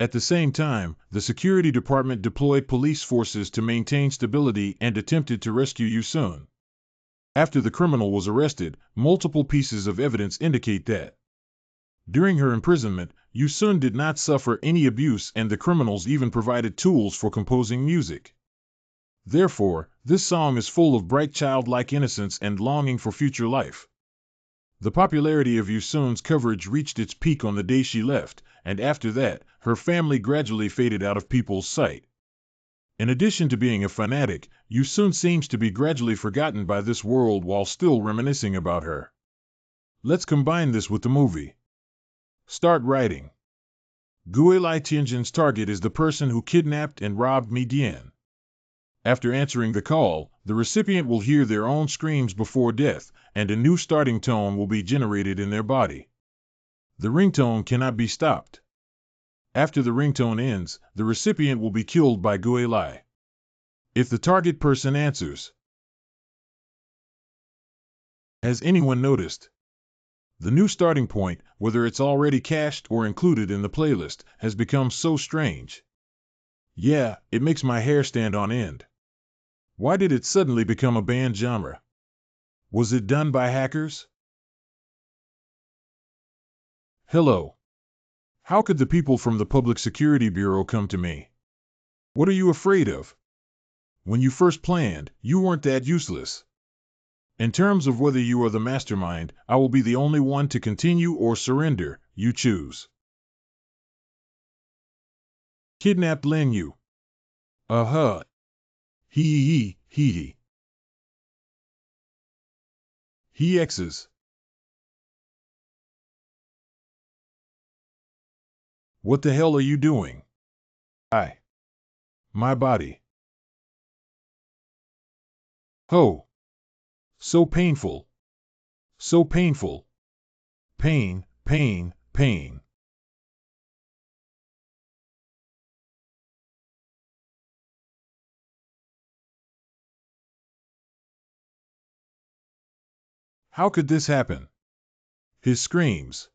At the same time, the security department deployed police forces to maintain stability and attempted to rescue Yu Sun. After the criminal was arrested, multiple pieces of evidence indicate that during her imprisonment, Yu Sun did not suffer any abuse and the criminals even provided tools for composing music. Therefore, this song is full of bright childlike innocence and longing for future life. The popularity of Yu Sun's coverage reached its peak on the day she left, and after that, her family gradually faded out of people's sight. In addition to being a fanatic, Yu Sun seems to be gradually forgotten by this world while still reminiscing about her. Let's combine this with the movie. Start writing. Guilai Tianjin's target is the person who kidnapped and robbed Mi Dian. After answering the call, the recipient will hear their own screams before death, and a new starting tone will be generated in their body. The ringtone cannot be stopped. After the ringtone ends, the recipient will be killed by Guilai. If the target person answers, has anyone noticed? The new starting point, whether it's already cached or included in the playlist, has become so strange. Yeah, it makes my hair stand on end. Why did it suddenly become a banned genre? Was it done by hackers? Hello. How could the people from the Public Security Bureau come to me? What are you afraid of? When you first planned, you weren't that useless. In terms of whether you are the mastermind, I will be the only one to continue or surrender, you choose. Kidnapped Lin Yu. Uh-huh. He. He X's. What the hell are you doing? My body. Oh. So painful. So painful. Pain. How could this happen? His screams.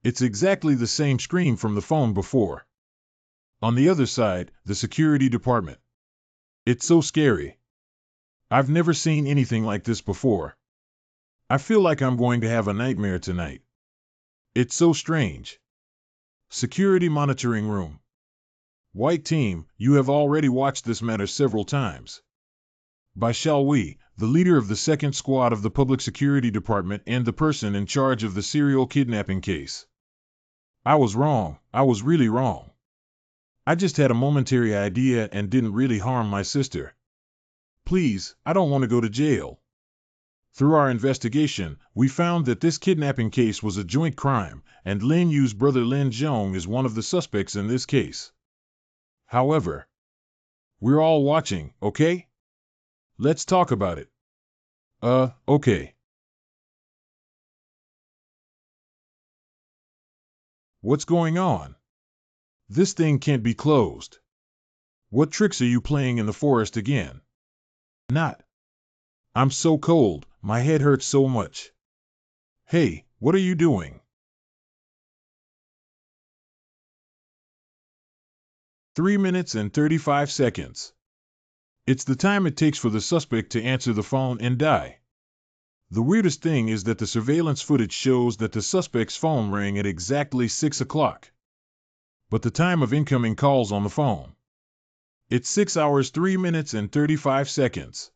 It's exactly the same scream from the phone before. On the other side, the security department. It's so scary. I've never seen anything like this before. I feel like I'm going to have a nightmare tonight. It's so strange. Security monitoring room. White team, you have already watched this matter several times. By Xiao Wei, the leader of the second squad of the Public Security Department and the person in charge of the serial kidnapping case. I was wrong. I was really wrong. I just had a momentary idea and didn't really harm my sister. Please, I don't want to go to jail. Through our investigation, we found that this kidnapping case was a joint crime, and Lin Yu's brother Lin Zhong is one of the suspects in this case. However, we're all watching, okay? Let's talk about it. Okay. What's going on? This thing can't be closed. What tricks are you playing in the forest again? Not. I'm so cold, my head hurts so much. Hey, what are you doing? 3 minutes and 35 seconds. It's the time it takes for the suspect to answer the phone and die. The weirdest thing is that the surveillance footage shows that the suspect's phone rang at exactly 6 o'clock. But the time of incoming calls on the phone, it's 6 hours 3 minutes and 35 seconds.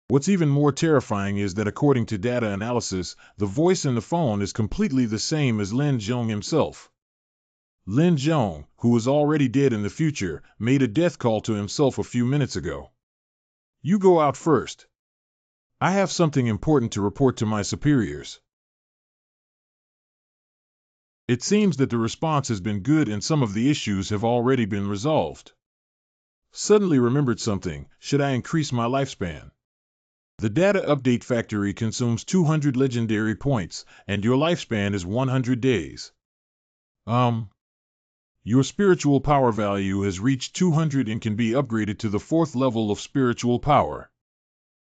What's even more terrifying is that according to data analysis, the voice in the phone is completely the same as Lin Zhong himself. Lin Zhong, who is already dead in the future, made a death call to himself a few minutes ago. You go out first. I have something important to report to my superiors. It seems that the response has been good and some of the issues have already been resolved. Suddenly remembered something, should I increase my lifespan? The data update factory consumes 200 legendary points, and your lifespan is 100 days. Your spiritual power value has reached 200 and can be upgraded to the 4th level of spiritual power.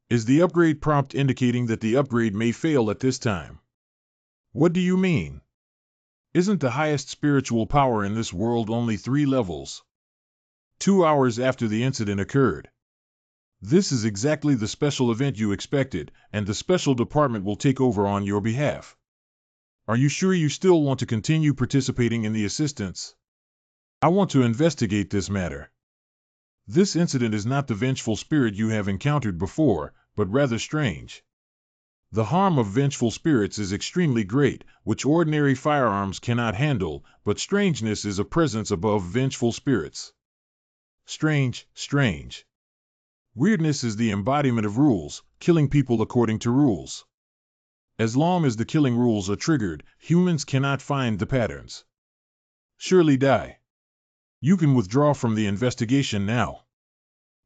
Is the upgrade prompt indicating that the upgrade may fail at this time? What do you mean? Isn't the highest spiritual power in this world only 3 levels? 2 hours after the incident occurred. This is exactly the special event you expected, and the special department will take over on your behalf. Are you sure you still want to continue participating in the assistance? I want to investigate this matter. This incident is not the vengeful spirit you have encountered before, but rather strange. The harm of vengeful spirits is extremely great, which ordinary firearms cannot handle, but strangeness is a presence above vengeful spirits. Strange, strange. Weirdness is the embodiment of rules, killing people according to rules. As long as the killing rules are triggered, humans cannot find the patterns. Surely die. You can withdraw from the investigation now.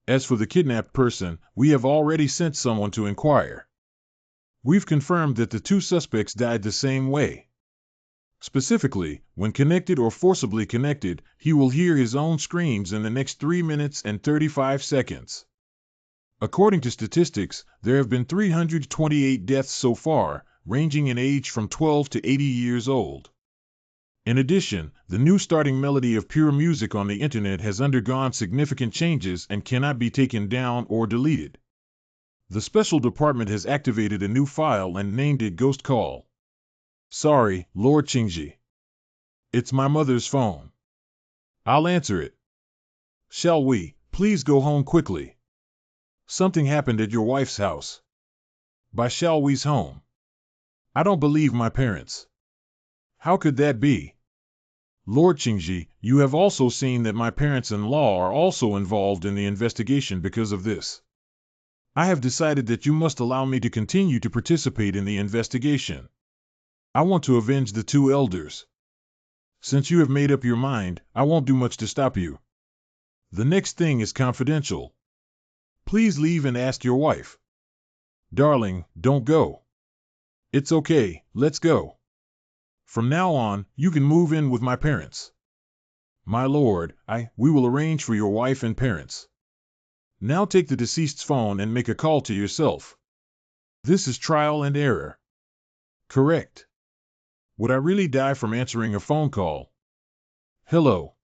As for the kidnapped person, we have already sent someone to inquire. We've confirmed that the 2 suspects died the same way. Specifically, when connected or forcibly connected, he will hear his own screams in the next 3 minutes and 35 seconds. According to statistics, there have been 328 deaths so far, ranging in age from 12 to 80 years old. In addition, the new starting melody of pure music on the internet has undergone significant changes and cannot be taken down or deleted. The special department has activated a new file and named it Ghost Call. Sorry, Lord Qingji. It's my mother's phone. I'll answer it. Shall we, please go home quickly? Something happened at your wife's house. By shall we's home. I don't believe my parents. How could that be? Lord Qingji, you have also seen that my parents-in-law are also involved in the investigation because of this. I have decided that you must allow me to continue to participate in the investigation. I want to avenge the 2 elders. Since you have made up your mind, I won't do much to stop you. The next thing is confidential. Please leave and ask your wife. Darling, don't go. It's okay, let's go. From now on, you can move in with my parents. My lord, we will arrange for your wife and parents. Now take the deceased's phone and make a call to yourself. This is trial and error. Correct. Would I really die from answering a phone call? Hello.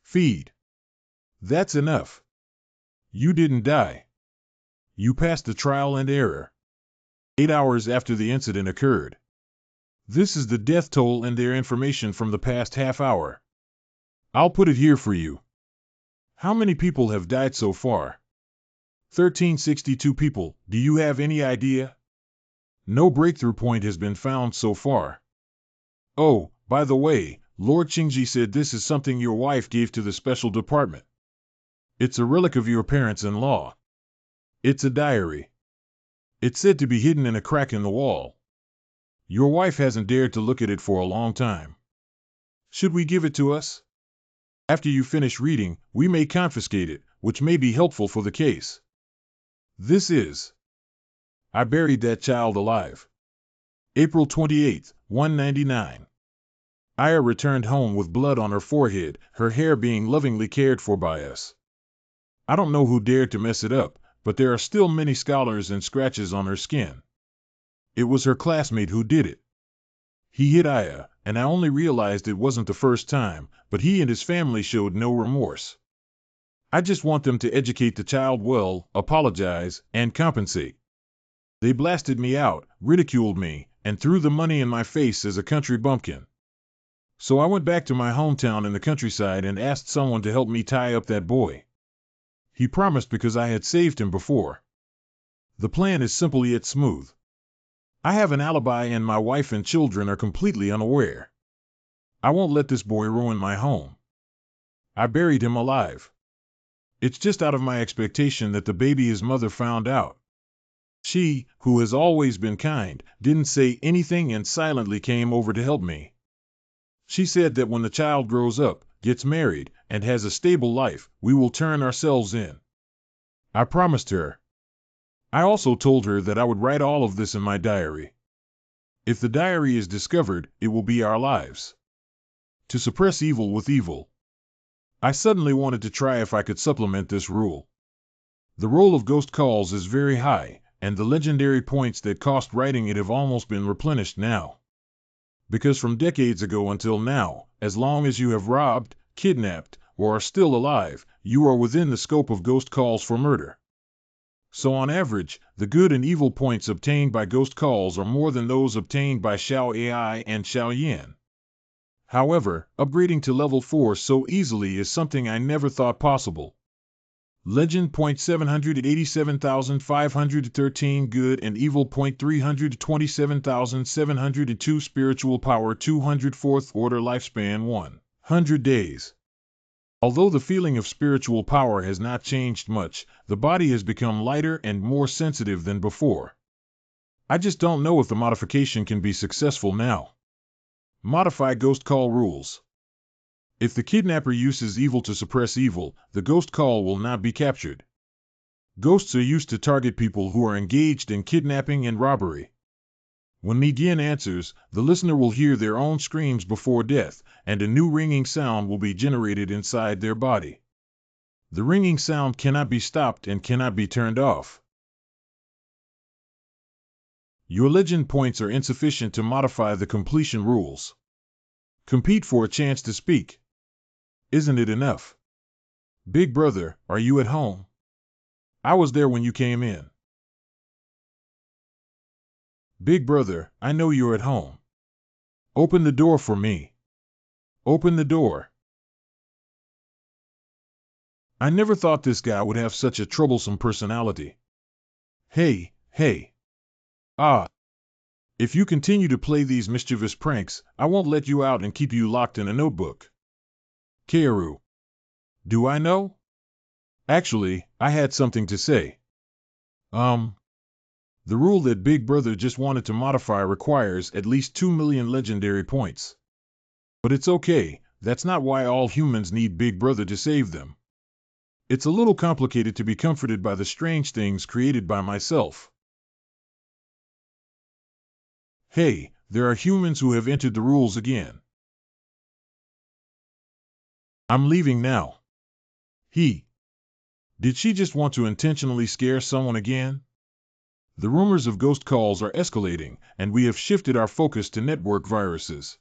Feed. That's enough. You didn't die. You passed the trial and error. 8 hours after the incident occurred. This is the death toll and their information from the past half hour. I'll put it here for you. How many people have died so far? 1,362 people. Do you have any idea? No breakthrough point has been found so far. Oh, by the way, Lord Qingji said this is something your wife gave to the special department. It's a relic of your parents-in-law. It's a diary. It's said to be hidden in a crack in the wall. Your wife hasn't dared to look at it for a long time. Should we give it to us? After you finish reading, we may confiscate it, which may be helpful for the case. This is I Buried That Child Alive. April 28, 199. Aya returned home with blood on her forehead, her hair being lovingly cared for by us. I don't know who dared to mess it up, but there are still many scars and scratches on her skin. It was her classmate who did it. He hit Aya, and I only realized it wasn't the first time, but he and his family showed no remorse. I just want them to educate the child well, apologize, and compensate. They blasted me out, ridiculed me, and threw the money in my face as a country bumpkin. So I went back to my hometown in the countryside and asked someone to help me tie up that boy. He promised because I had saved him before. The plan is simple yet smooth. I have an alibi and my wife and children are completely unaware. I won't let this boy ruin my home. I buried him alive. It's just out of my expectation that the baby his mother found out. She, who has always been kind, didn't say anything and silently came over to help me. She said that when the child grows up, gets married, and has a stable life, we will turn ourselves in. I promised her. I also told her that I would write all of this in my diary. If the diary is discovered, it will be our lives. To suppress evil with evil. I suddenly wanted to try if I could supplement this rule. The roll of ghost calls is very high, and the legendary points that cost writing it have almost been replenished now. Because from decades ago until now, as long as you have robbed, kidnapped, or are still alive, you are within the scope of ghost calls for murder. So on average, the good and evil points obtained by ghost calls are more than those obtained by Xiao AI and Xiao Yan. However, upgrading to level 4 so easily is something I never thought possible. Legend point 787,513 good and evil point 327,702 spiritual power 204th order lifespan 100 days. Although the feeling of spiritual power has not changed much, the body has become lighter and more sensitive than before. I just don't know if the modification can be successful now. Modify ghost call rules. If the kidnapper uses evil to suppress evil, the ghost call will not be captured. Ghosts are used to target people who are engaged in kidnapping and robbery. When Nidian answers, the listener will hear their own screams before death, and a new ringing sound will be generated inside their body. The ringing sound cannot be stopped and cannot be turned off. Your legend points are insufficient to modify the completion rules. Compete for a chance to speak. Isn't it enough? Big brother, are you at home? I was there when you came in. Big brother, I know you're at home. Open the door for me. Open the door. I never thought this guy would have such a troublesome personality. Hey, hey. Ah. If you continue to play these mischievous pranks, I won't let you out and keep you locked in a notebook. Kaoru. Do I know? Actually, I had something to say. The rule that Big Brother just wanted to modify requires at least 2 million legendary points. But it's okay, that's not why all humans need Big Brother to save them. It's a little complicated to be comforted by the strange things created by myself. Hey, there are humans who have entered the rules again. I'm leaving now. Did she just want to intentionally scare someone again? The rumors of ghost calls are escalating, and we have shifted our focus to network viruses.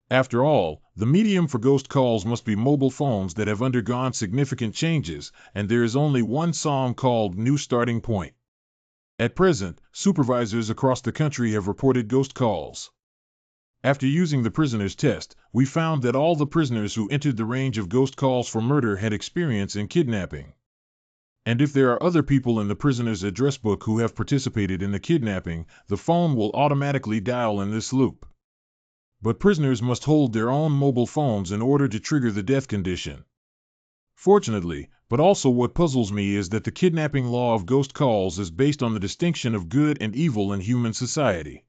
After all, the medium for ghost calls must be mobile phones that have undergone significant changes, and there is only one song called New Starting Point. At present, supervisors across the country have reported ghost calls. After using the prisoner's test, we found that all the prisoners who entered the range of ghost calls for murder had experience in kidnapping. And if there are other people in the prisoner's address book who have participated in the kidnapping, the phone will automatically dial in this loop. But prisoners must hold their own mobile phones in order to trigger the death condition. Fortunately, but also what puzzles me is that the kidnapping law of ghost calls is based on the distinction of good and evil in human society.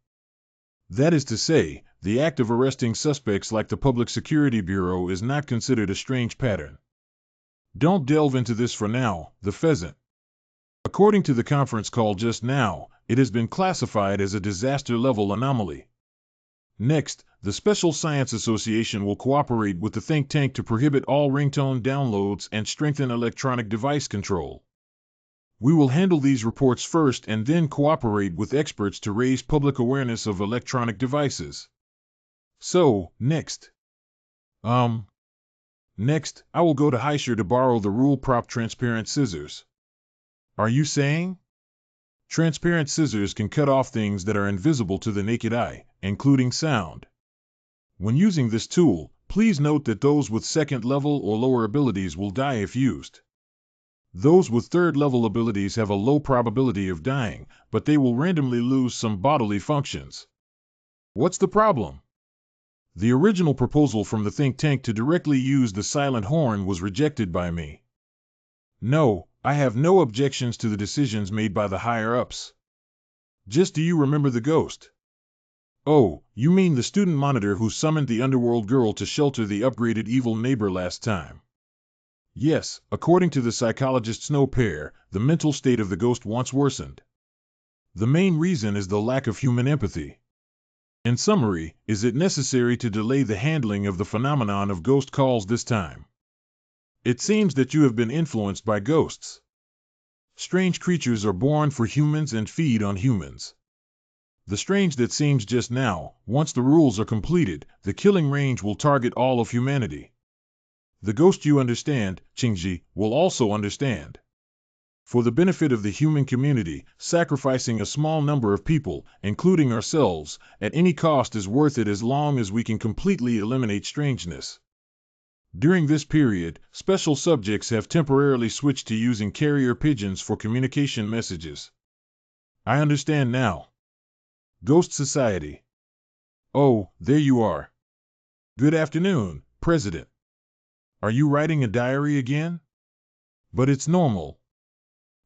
That is to say, the act of arresting suspects like the Public Security Bureau is not considered a strange pattern. Don't delve into this for now, the pheasant. According to the conference call just now, it has been classified as a disaster-level anomaly. Next, the Special Science Association will cooperate with the think tank to prohibit all ringtone downloads and strengthen electronic device control. We will handle these reports first and then cooperate with experts to raise public awareness of electronic devices. So, next, I will go to Heischer to borrow the rule prop transparent scissors. Are you saying? Transparent scissors can cut off things that are invisible to the naked eye, including sound. When using this tool, please note that those with second level or lower abilities will die if used. Those with third level abilities have a low probability of dying, but they will randomly lose some bodily functions. What's the problem? The original proposal from the think tank to directly use the silent horn was rejected by me. No, I have no objections to the decisions made by the higher-ups. Just do you remember the ghost? Oh, you mean the student monitor who summoned the underworld girl to shelter the upgraded evil neighbor last time? Yes, according to the psychologist Snow Pear, the mental state of the ghost once worsened. The main reason is the lack of human empathy. In summary, is it necessary to delay the handling of the phenomenon of ghost calls this time? It seems that you have been influenced by ghosts. Strange creatures are born for humans and feed on humans. The strange that seems just now, once the rules are completed, the killing range will target all of humanity. The ghost you understand, Qingji, will also understand. For the benefit of the human community, sacrificing a small number of people, including ourselves, at any cost is worth it as long as we can completely eliminate strangeness. During this period, special subjects have temporarily switched to using carrier pigeons for communication messages. I understand now. Ghost Society. Oh, there you are. Good afternoon, President. Are you writing a diary again? But it's normal.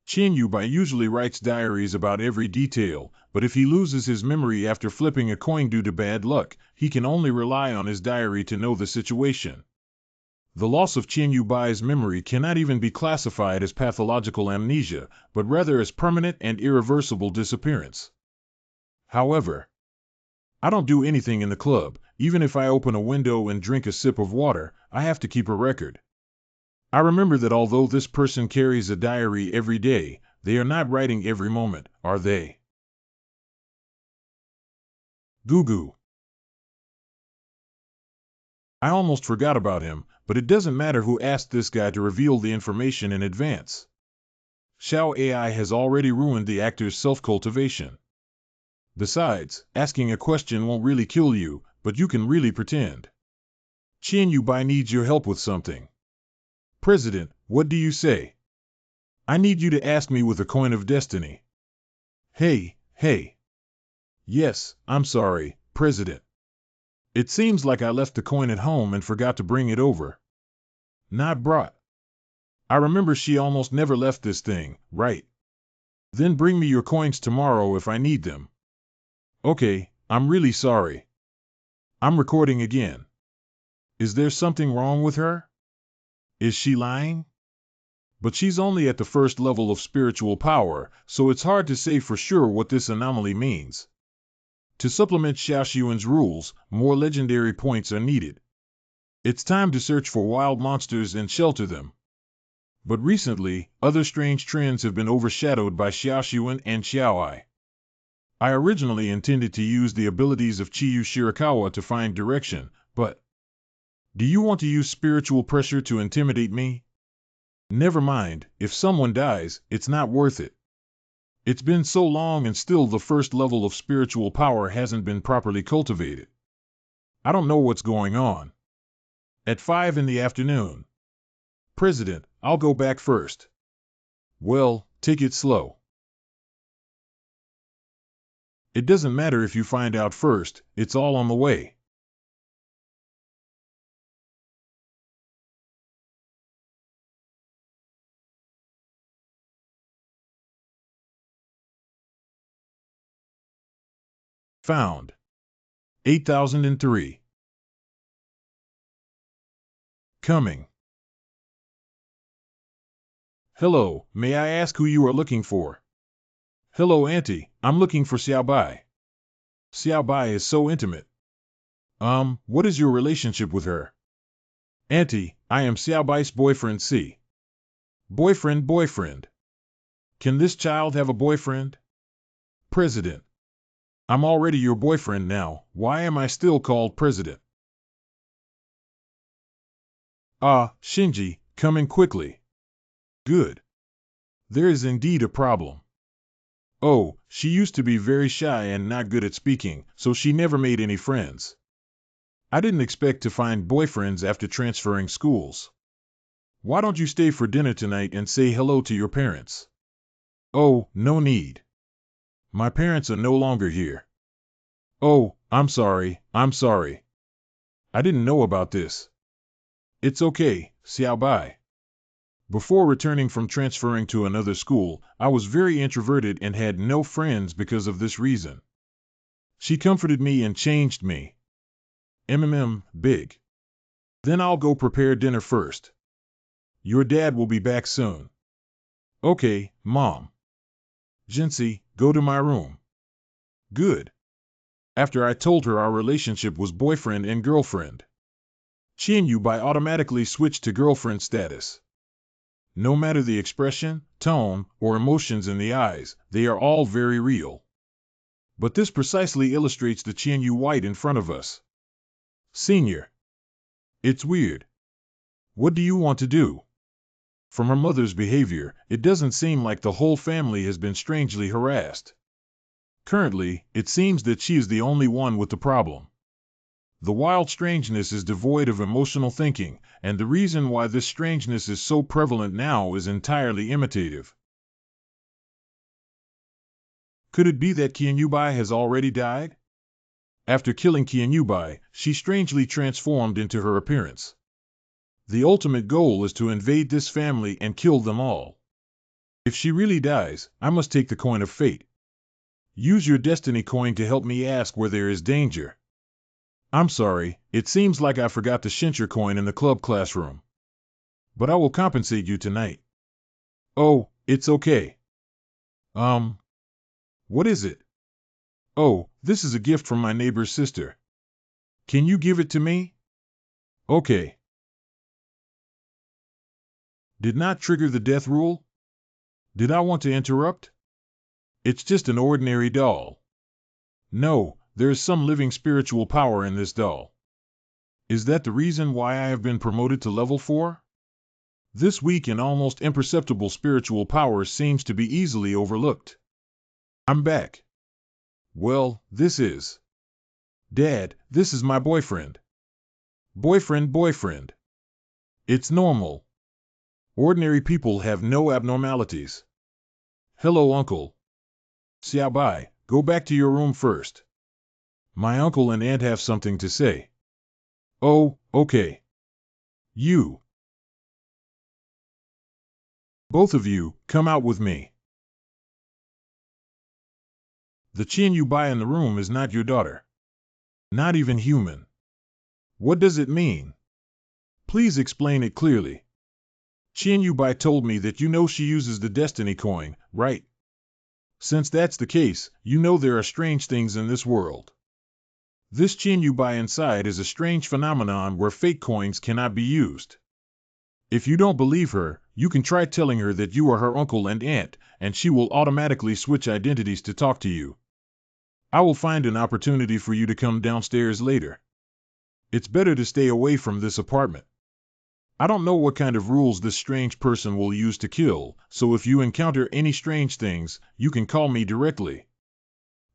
Qian Yubai usually writes diaries about every detail, but if he loses his memory after flipping a coin due to bad luck, he can only rely on his diary to know the situation. The loss of Qian Yubai's memory cannot even be classified as pathological amnesia, but rather as permanent and irreversible disappearance. However, I don't do anything in the club. Even if I open a window and drink a sip of water, I have to keep a record. I remember that although this person carries a diary every day, they are not writing every moment, are they? Gugu. I almost forgot about him, but it doesn't matter who asked this guy to reveal the information in advance. Xiao AI has already ruined the actor's self-cultivation. Besides, asking a question won't really kill you, but you can really pretend. Qian Yubai needs your help with something. President, what do you say? I need you to ask me with a coin of destiny. Hey. Yes, I'm sorry, President. It seems like I left the coin at home and forgot to bring it over. Not brought. I remember she almost never left this thing, right? Then bring me your coins tomorrow if I need them. Okay, I'm really sorry. I'm recording again. Is there something wrong with her? Is she lying? But she's only at the first level of spiritual power, so it's hard to say for sure what this anomaly means. To supplement Xiaoxuan's rules, more legendary points are needed. It's time to search for wild monsters and shelter them. But recently, other strange trends have been overshadowed by Xiaoxuan and Xiaoai. I originally intended to use the abilities of Chiyu Shirakawa to find direction, but... Do you want to use spiritual pressure to intimidate me? Never mind, if someone dies, it's not worth it. It's been so long and still the first level of spiritual power hasn't been properly cultivated. I don't know what's going on. At 5 in the afternoon. President, I'll go back first. Well, take it slow. It doesn't matter if you find out first, it's all on the way. Found. 8003. Coming. Hello, may I ask who you are looking for? Hello, Auntie, I'm looking for Xiao Bai. Xiao Bai is so intimate. What is your relationship with her? Auntie, I am Xiao Bai's boyfriend C. Boyfriend. Can this child have a boyfriend? President. I'm already your boyfriend now, why am I still called President? Ah, Shinji, come in quickly. Good. There is indeed a problem. Oh, she used to be very shy and not good at speaking, so she never made any friends. I didn't expect to find boyfriends after transferring schools. Why don't you stay for dinner tonight and say hello to your parents? Oh, no need. My parents are no longer here. Oh, I'm sorry. I didn't know about this. It's okay, Xiao Bai. Before returning from transferring to another school, I was very introverted and had no friends because of this reason. She comforted me and changed me. Big. Then I'll go prepare dinner first. Your dad will be back soon. Okay, Mom. Jinsi, go to my room. Good. After I told her our relationship was boyfriend and girlfriend, Qianyubai automatically switched to girlfriend status. No matter the expression, tone, or emotions in the eyes, they are all very real. But this precisely illustrates the Qianyu White in front of us. Senior. It's weird. What do you want to do? From her mother's behavior, it doesn't seem like the whole family has been strangely harassed. Currently, it seems that she is the only one with the problem. The wild strangeness is devoid of emotional thinking, and the reason why this strangeness is so prevalent now is entirely imitative. Could it be that Qianyubai has already died? After killing Qianyubai, she strangely transformed into her appearance. The ultimate goal is to invade this family and kill them all. If she really dies, I must take the coin of fate. Use your destiny coin to help me ask where there is danger. I'm sorry, it seems like I forgot the Shincher coin in the club classroom. But I will compensate you tonight. Oh, it's okay. What is it? Oh, this is a gift from my neighbor's sister. Can you give it to me? Okay. Did not trigger the death rule? Did I want to interrupt? It's just an ordinary doll. No, there is some living spiritual power in this doll. Is that the reason why I have been promoted to level 4? This weak and almost imperceptible spiritual power seems to be easily overlooked. I'm back. Well, this is... Dad, this is my boyfriend. Boyfriend. It's normal. Ordinary people have no abnormalities. Hello, Uncle. Xiao Bai, go back to your room first. My uncle and aunt have something to say. Oh, okay. You. Both of you, come out with me. The Qianyubai in the room is not your daughter. Not even human. What does it mean? Please explain it clearly. Qianyubai told me that you know she uses the destiny coin, right? Since that's the case, you know there are strange things in this world. This Qianyubai inside is a strange phenomenon where fake coins cannot be used. If you don't believe her, you can try telling her that you are her uncle and aunt, and she will automatically switch identities to talk to you. I will find an opportunity for you to come downstairs later. It's better to stay away from this apartment. I don't know what kind of rules this strange person will use to kill, so if you encounter any strange things, you can call me directly.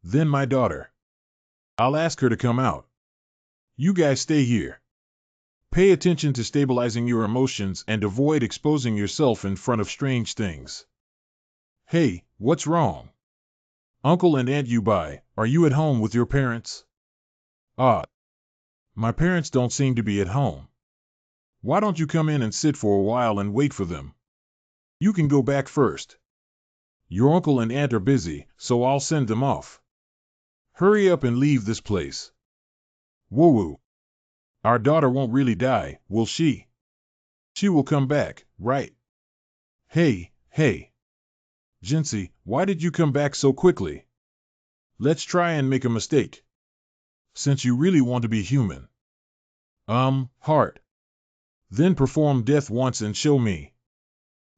Then my daughter. I'll ask her to come out. You guys stay here. Pay attention to stabilizing your emotions and avoid exposing yourself in front of strange things. Hey, what's wrong? Uncle and Aunt Yubai, are you at home with your parents? My parents don't seem to be at home. Why don't you come in and sit for a while and wait for them? You can go back first. Your uncle and aunt are busy, so I'll send them off. Hurry up and leave this place. Woo-woo. Our daughter won't really die, will she? She will come back, right? Hey. Jinsei, why did you come back so quickly? Let's try and make a mistake. Since you really want to be human. Heart. Then perform death once and show me.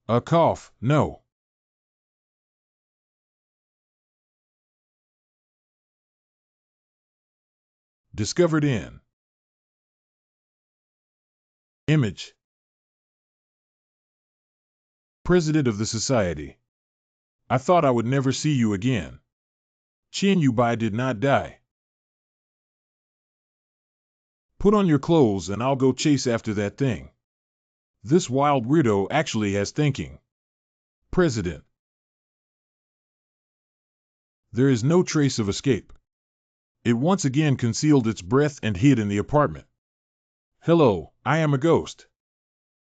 A cough, no. Discovered in image. President of the Society. I thought I would never see you again. Qian Yubai did not die. Put on your clothes and I'll go chase after that thing. This wild weirdo actually has thinking. President. There is no trace of escape. It once again concealed its breath and hid in the apartment. Hello, I am a ghost.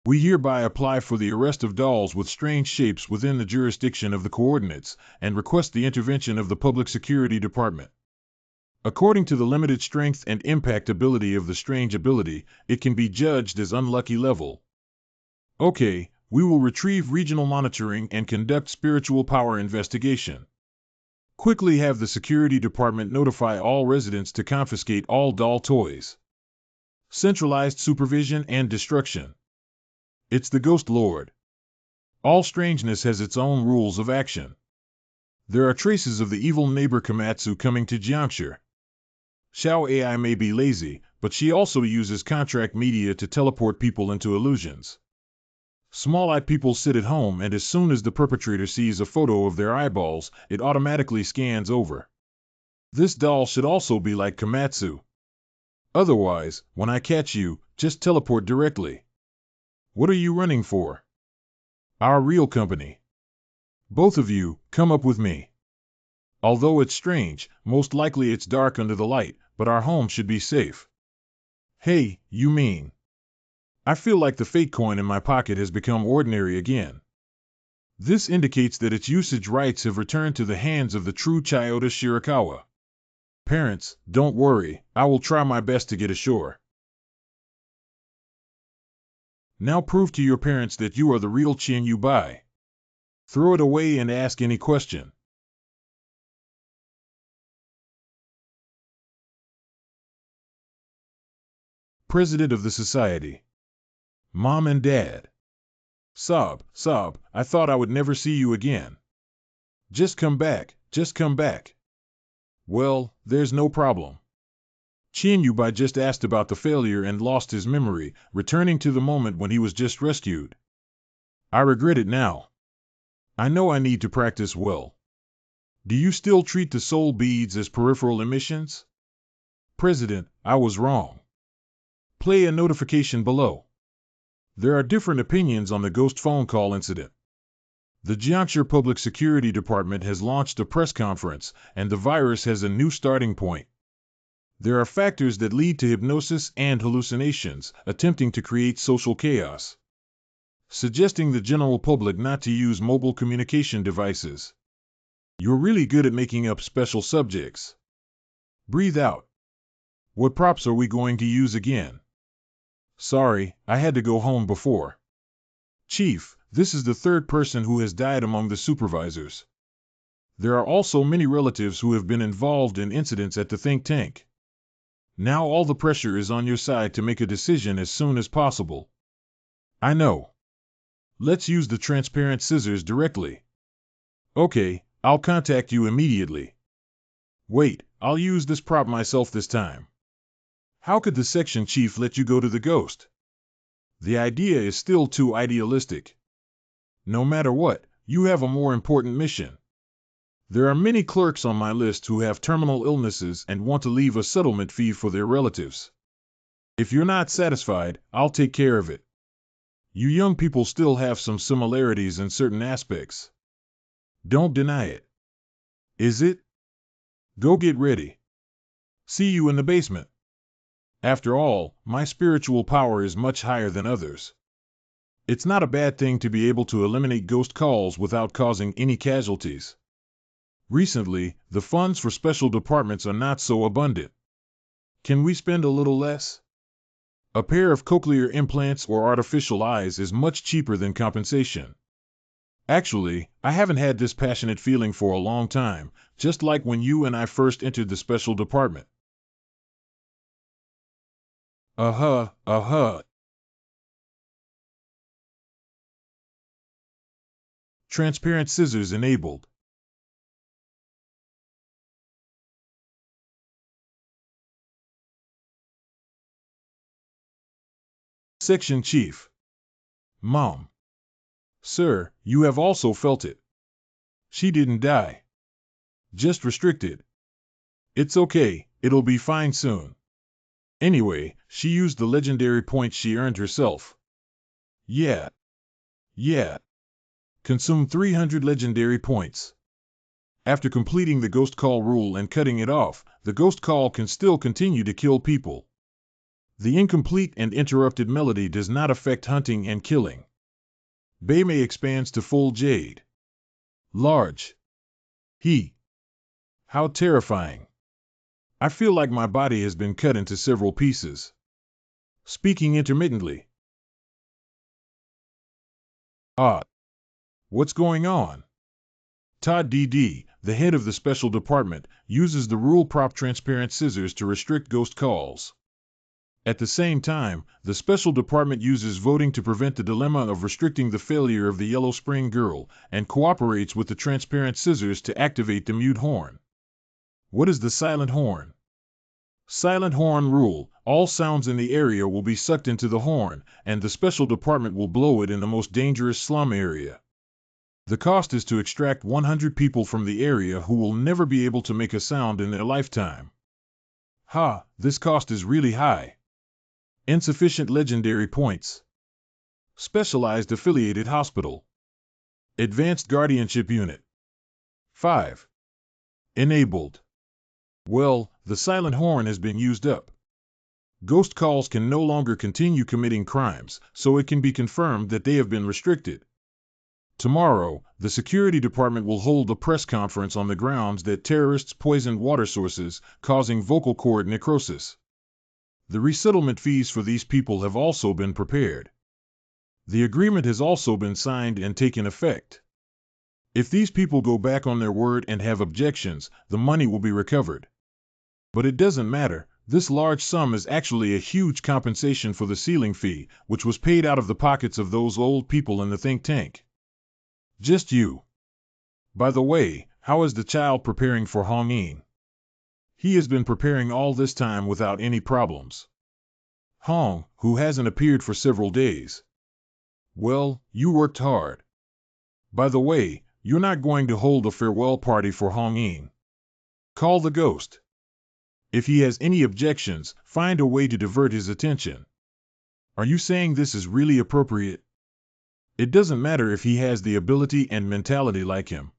We hereby apply for the arrest of dolls with strange shapes within the jurisdiction of the coordinates and request the intervention of the Public Security Department. According to the limited strength and impact ability of the strange ability, it can be judged as unlucky level. Okay, we will retrieve regional monitoring and conduct spiritual power investigation. Quickly have the security department notify all residents to confiscate all doll toys. Centralized supervision and destruction. It's the Ghost Lord. All strangeness has its own rules of action. There are traces of the evil neighbor Komatsu coming to Jiangshi. Xiao AI may be lazy, but she also uses contract media to teleport people into illusions. Small-eyed people sit at home and as soon as the perpetrator sees a photo of their eyeballs, it automatically scans over. This doll should also be like Komatsu. Otherwise, when I catch you, just teleport directly. What are you running for? Our real company. Both of you, come up with me. Although it's strange, most likely it's dark under the light, but our home should be safe. Hey, you mean? I feel like the fate coin in my pocket has become ordinary again. This indicates that its usage rights have returned to the hands of the true Chiyoda Shirakawa. Parents, don't worry, I will try my best to get ashore. Now prove to your parents that you are the real Qian Yubai. Throw it away and ask any question. President of the Society. Mom and Dad. Sob, I thought I would never see you again. Just come back. Well, there's no problem. Qian Yubai just asked about the failure and lost his memory, returning to the moment when he was just rescued. I regret it now. I know I need to practice well. Do you still treat the soul beads as peripheral emissions? President, I was wrong. Play a notification below. There are different opinions on the ghost phone call incident. The Jiangshi Public Security Department has launched a press conference, and the virus has a new starting point. There are factors that lead to hypnosis and hallucinations, attempting to create social chaos. Suggesting the general public not to use mobile communication devices. You're really good at making up special subjects. Breathe out. What props are we going to use again? Sorry, I had to go home before. Chief, this is the third person who has died among the supervisors. There are also many relatives who have been involved in incidents at the think tank. Now all the pressure is on your side to make a decision as soon as possible. I know. Let's use the transparent scissors directly. Okay, I'll contact you immediately. Wait, I'll use this prop myself this time. How could the section chief let you go to the ghost? The idea is still too idealistic. No matter what, you have a more important mission. There are many clerks on my list who have terminal illnesses and want to leave a settlement fee for their relatives. If you're not satisfied, I'll take care of it. You young people still have some similarities in certain aspects. Don't deny it. Is it? Go get ready. See you in the basement. After all, my spiritual power is much higher than others. It's not a bad thing to be able to eliminate ghost calls without causing any casualties. Recently, the funds for special departments are not so abundant. Can we spend a little less? A pair of cochlear implants or artificial eyes is much cheaper than compensation. Actually, I haven't had this passionate feeling for a long time, just like when you and I first entered the special department. Uh-huh. Transparent scissors enabled. Section Chief. Mom. Sir, you have also felt it. She didn't die. Just restricted. It's okay, it'll be fine soon. Anyway, she used the legendary points she earned herself. Yeah. Consume 300 legendary points. After completing the ghost call rule and cutting it off, the ghost call can still continue to kill people. The incomplete and interrupted melody does not affect hunting and killing. Beimei expands to full jade. Large. How terrifying. I feel like my body has been cut into several pieces. Speaking intermittently. What's going on? Todd DD, the head of the special department, uses the rule prop transparent scissors to restrict ghost calls. At the same time, the special department uses voting to prevent the dilemma of restricting the failure of the Yellow Spring Girl, and cooperates with the transparent scissors to activate the mute horn. What is the silent horn? Silent horn rule: all sounds in the area will be sucked into the horn, and the special department will blow it in the most dangerous slum area. The cost is to extract 100 people from the area who will never be able to make a sound in their lifetime. This cost is really high. Insufficient legendary points. Specialized affiliated hospital. Advanced guardianship unit. 5. Enabled. Well, the silent horn has been used up. Ghost calls can no longer continue committing crimes, so it can be confirmed that they have been restricted. Tomorrow, the security department will hold a press conference on the grounds that terrorists poisoned water sources, causing vocal cord necrosis. The resettlement fees for these people have also been prepared. The agreement has also been signed and taken effect. If these people go back on their word and have objections, the money will be recovered. But it doesn't matter. This large sum is actually a huge compensation for the sealing fee, which was paid out of the pockets of those old people in the think tank. Just you. By the way, how is the child preparing for Hongyin? He has been preparing all this time without any problems. Hong, who hasn't appeared for several days. Well, you worked hard. By the way, you're not going to hold a farewell party for Hongyin. Call the ghost. If he has any objections, find a way to divert his attention. Are you saying this is really appropriate? It doesn't matter if he has the ability and mentality like him.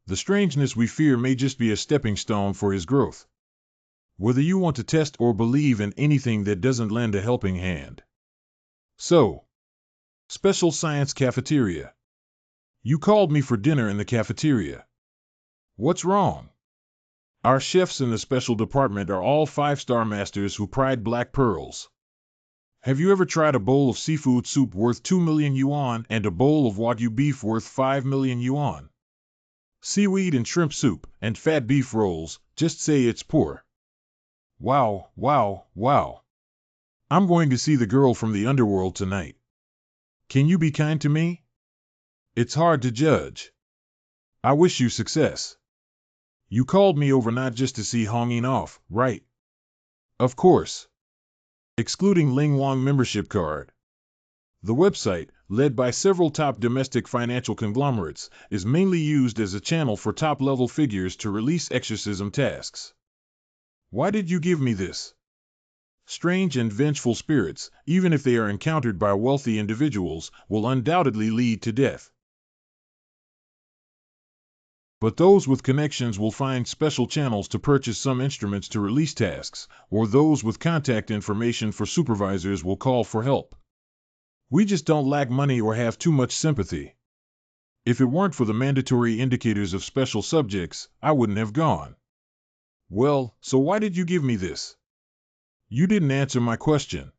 The strangeness we fear may just be a stepping stone for his growth. Whether you want to test or believe in anything that doesn't lend a helping hand. So, Special Science Cafeteria. You called me for dinner in the cafeteria. What's wrong? Our chefs in the special department are all 5-star masters who pride black pearls. Have you ever tried a bowl of seafood soup worth 2 million yuan and a bowl of Wagyu beef worth 5 million yuan? Seaweed and shrimp soup and fat beef rolls, just say it's poor. Wow. I'm going to see the girl from the underworld tonight. Can you be kind to me? It's hard to judge. I wish you success. You called me over not just to see Hongyin off, right? Of course. Excluding Ling Wang membership card. The website, led by several top domestic financial conglomerates, is mainly used as a channel for top-level figures to release exorcism tasks. Why did you give me this? Strange and vengeful spirits, even if they are encountered by wealthy individuals, will undoubtedly lead to death. But those with connections will find special channels to purchase some instruments to release tasks, or those with contact information for supervisors will call for help. We just don't lack money or have too much sympathy. If it weren't for the mandatory indicators of special subjects, I wouldn't have gone. Well, so why did you give me this? You didn't answer my question.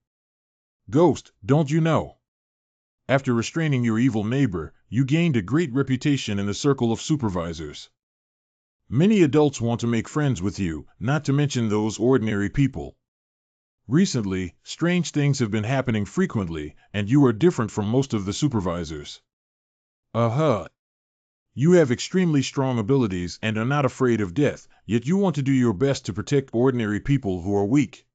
Ghost, don't you know? After restraining your evil neighbor, you gained a great reputation in the circle of supervisors. Many adults want to make friends with you, not to mention those ordinary people. Recently, strange things have been happening frequently, and you are different from most of the supervisors. You have extremely strong abilities and are not afraid of death, yet you want to do your best to protect ordinary people who are weak.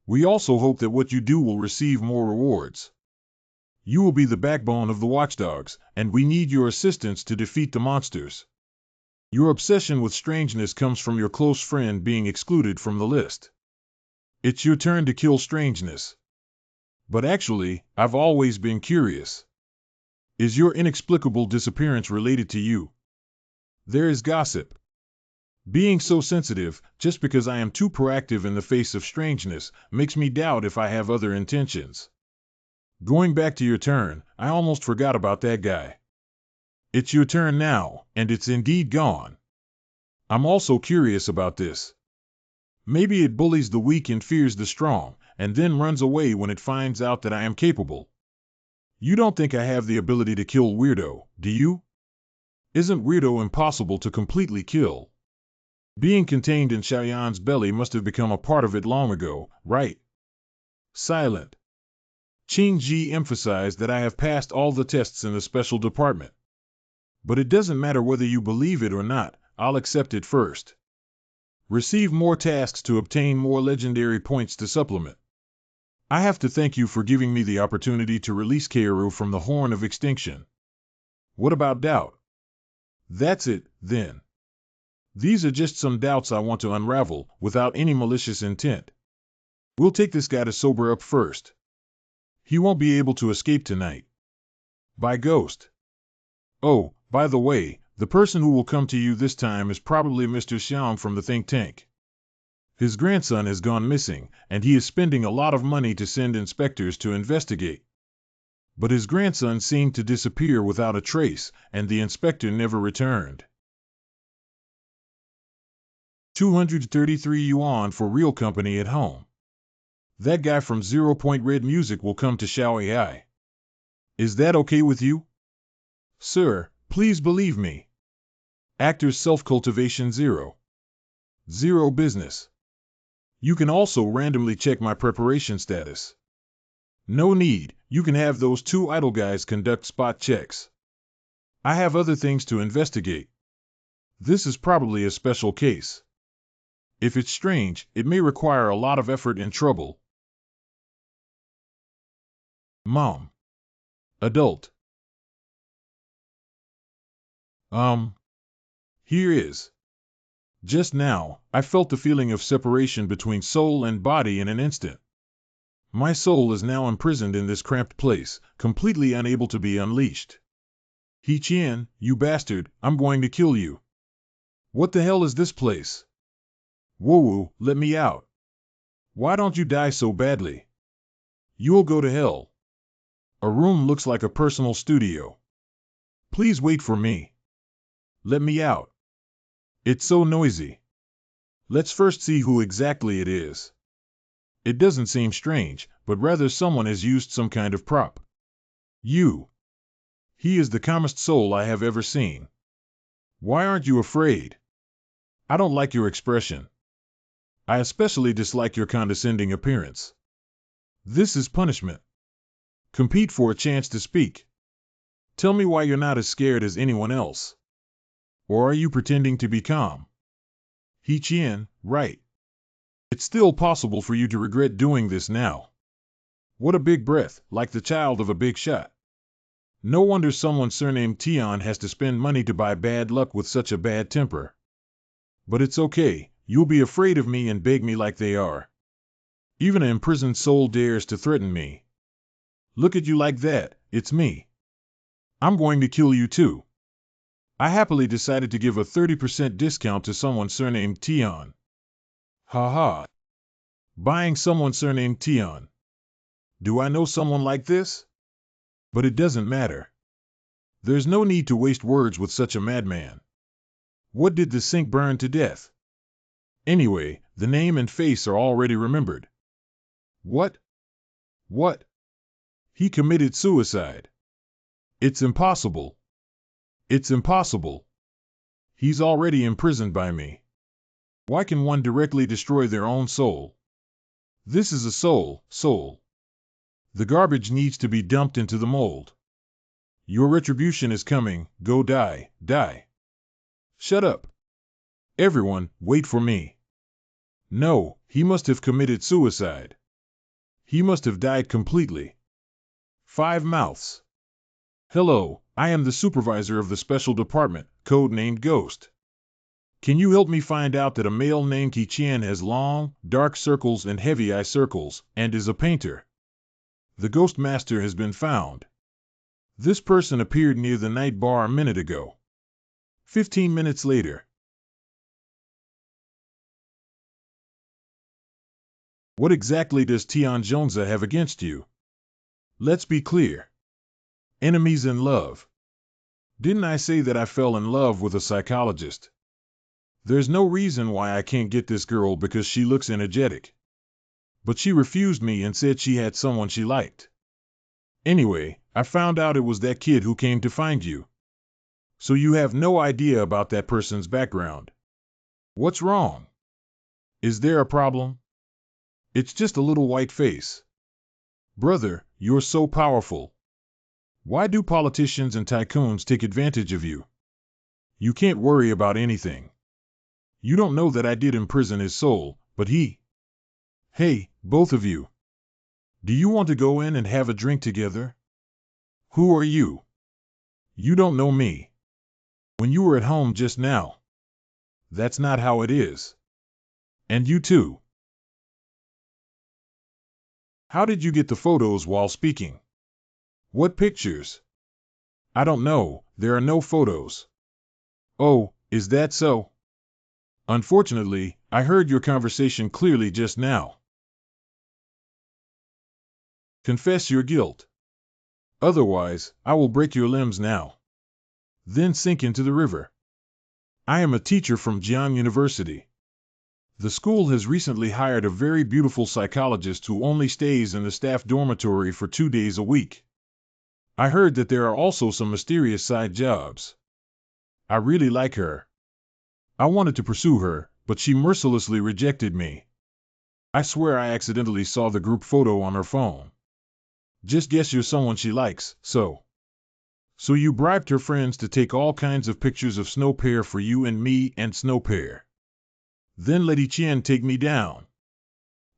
We also hope that what you do will receive more rewards. You will be the backbone of the watchdogs, and we need your assistance to defeat the monsters. Your obsession with strangeness comes from your close friend being excluded from the list. It's your turn to kill strangeness. But actually, I've always been curious. Is your inexplicable disappearance related to you? There is gossip. Being so sensitive, just because I am too proactive in the face of strangeness, makes me doubt if I have other intentions. Going back to your turn, I almost forgot about that guy. It's your turn now, and it's indeed gone. I'm also curious about this. Maybe it bullies the weak and fears the strong, and then runs away when it finds out that I am capable. You don't think I have the ability to kill Weirdo, do you? Isn't Weirdo impossible to completely kill? Being contained in Xiaoyan's belly must have become a part of it long ago, right? Silent. Qing Ji emphasized that I have passed all the tests in the special department. But it doesn't matter whether you believe it or not, I'll accept it first. Receive more tasks to obtain more legendary points to supplement. I have to thank you for giving me the opportunity to release Kaoru from the horn of extinction. What about doubt? That's it, then. These are just some doubts I want to unravel, without any malicious intent. We'll take this guy to sober up first. He won't be able to escape tonight. By Ghost. Oh, by the way, the person who will come to you this time is probably Mr. Xiang from the think tank. His grandson has gone missing, and he is spending a lot of money to send inspectors to investigate. But his grandson seemed to disappear without a trace, and the inspector never returned. 233 yuan for real company at home. That guy from 0 Point Red Music will come to Xiaoyai. Is that okay with you? Sir, please believe me. Actor's self-cultivation 0. Zero business. You can also randomly check my preparation status. No need, you can have those two idle guys conduct spot checks. I have other things to investigate. This is probably a special case. If it's strange, it may require a lot of effort and trouble. Mom. Adult. Here is. Just now, I felt the feeling of separation between soul and body in an instant. My soul is now imprisoned in this cramped place, completely unable to be unleashed. He Qian, you bastard, I'm going to kill you. What the hell is this place? Woo, let me out. Why don't you die so badly? You'll go to hell. A room looks like a personal studio. Please wait for me. Let me out. It's so noisy. Let's first see who exactly it is. It doesn't seem strange, but rather someone has used some kind of prop. You. He is the calmest soul I have ever seen. Why aren't you afraid? I don't like your expression. I especially dislike your condescending appearance. This is punishment. Compete for a chance to speak. Tell me why you're not as scared as anyone else. Or are you pretending to be calm? He Qian, right. It's still possible for you to regret doing this now. What a big breath, like the child of a big shot. No wonder someone surnamed Tian has to spend money to buy bad luck with such a bad temper. But it's okay, you'll be afraid of me and beg me like they are. Even an imprisoned soul dares to threaten me. Look at you like that, it's me. I'm going to kill you too. I happily decided to give a 30% discount to someone surnamed Tian. Ha. Buying someone surnamed Tian. Do I know someone like this? But it doesn't matter. There's no need to waste words with such a madman. What did the sink burn to death? Anyway, the name and face are already remembered. What? What? He committed suicide. It's impossible. It's impossible. He's already imprisoned by me. Why can one directly destroy their own soul? This is a soul. The garbage needs to be dumped into the mold. Your retribution is coming. Go die, die. Shut up. Everyone, wait for me. No, he must have committed suicide. He must have died completely. 5 mouths. Hello, I am the supervisor of the special department, codenamed Ghost. Can you help me find out that a male named Tian has long, dark circles and heavy eye circles, and is a painter? The Ghost Master has been found. This person appeared near the night bar a minute ago. 15 minutes later. What exactly does Tian Zhongzi have against you? Let's be clear. Enemies in love. Didn't I say that I fell in love with a psychologist? There's no reason why I can't get this girl because she looks energetic. But she refused me and said she had someone she liked. Anyway, I found out it was that kid who came to find you. So you have no idea about that person's background. What's wrong? Is there a problem? It's just a little white face. Brother, you're so powerful. Why do politicians and tycoons take advantage of you? You can't worry about anything. You don't know that I did imprison his soul, but he... Hey, both of you. Do you want to go in and have a drink together? Who are you? You don't know me. When you were at home just now. That's not how it is. And you too. How did you get the photos while speaking? What pictures? I don't know, there are no photos. Oh, is that so? Unfortunately, I heard your conversation clearly just now. Confess your guilt. Otherwise, I will break your limbs now. Then sink into the river. I am a teacher from Jiang University. The school has recently hired a very beautiful psychologist who only stays in the staff dormitory for 2 days a week. I heard that there are also some mysterious side jobs. I really like her. I wanted to pursue her, but she mercilessly rejected me. I swear I accidentally saw the group photo on her phone. Just guess you're someone she likes, so. So you bribed her friends to take all kinds of pictures of Snow Pear for you and me and Snow Pear. Then let Qian take me down.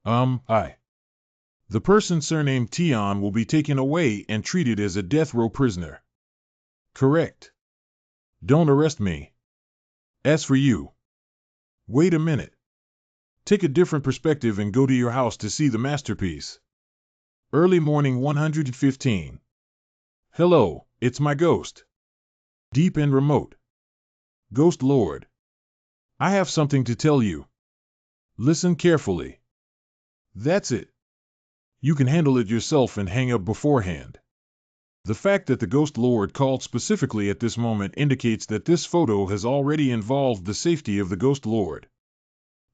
The person surnamed Tian will be taken away and treated as a death row prisoner. Correct. Don't arrest me. As for you. Wait a minute. Take a different perspective and go to your house to see the masterpiece. Early morning 115. Hello, it's my ghost. Deep and remote. Ghost Lord. I have something to tell you. Listen carefully. That's it. You can handle it yourself and hang up beforehand. The fact that the Ghost Lord called specifically at this moment indicates that this photo has already involved the safety of the Ghost Lord.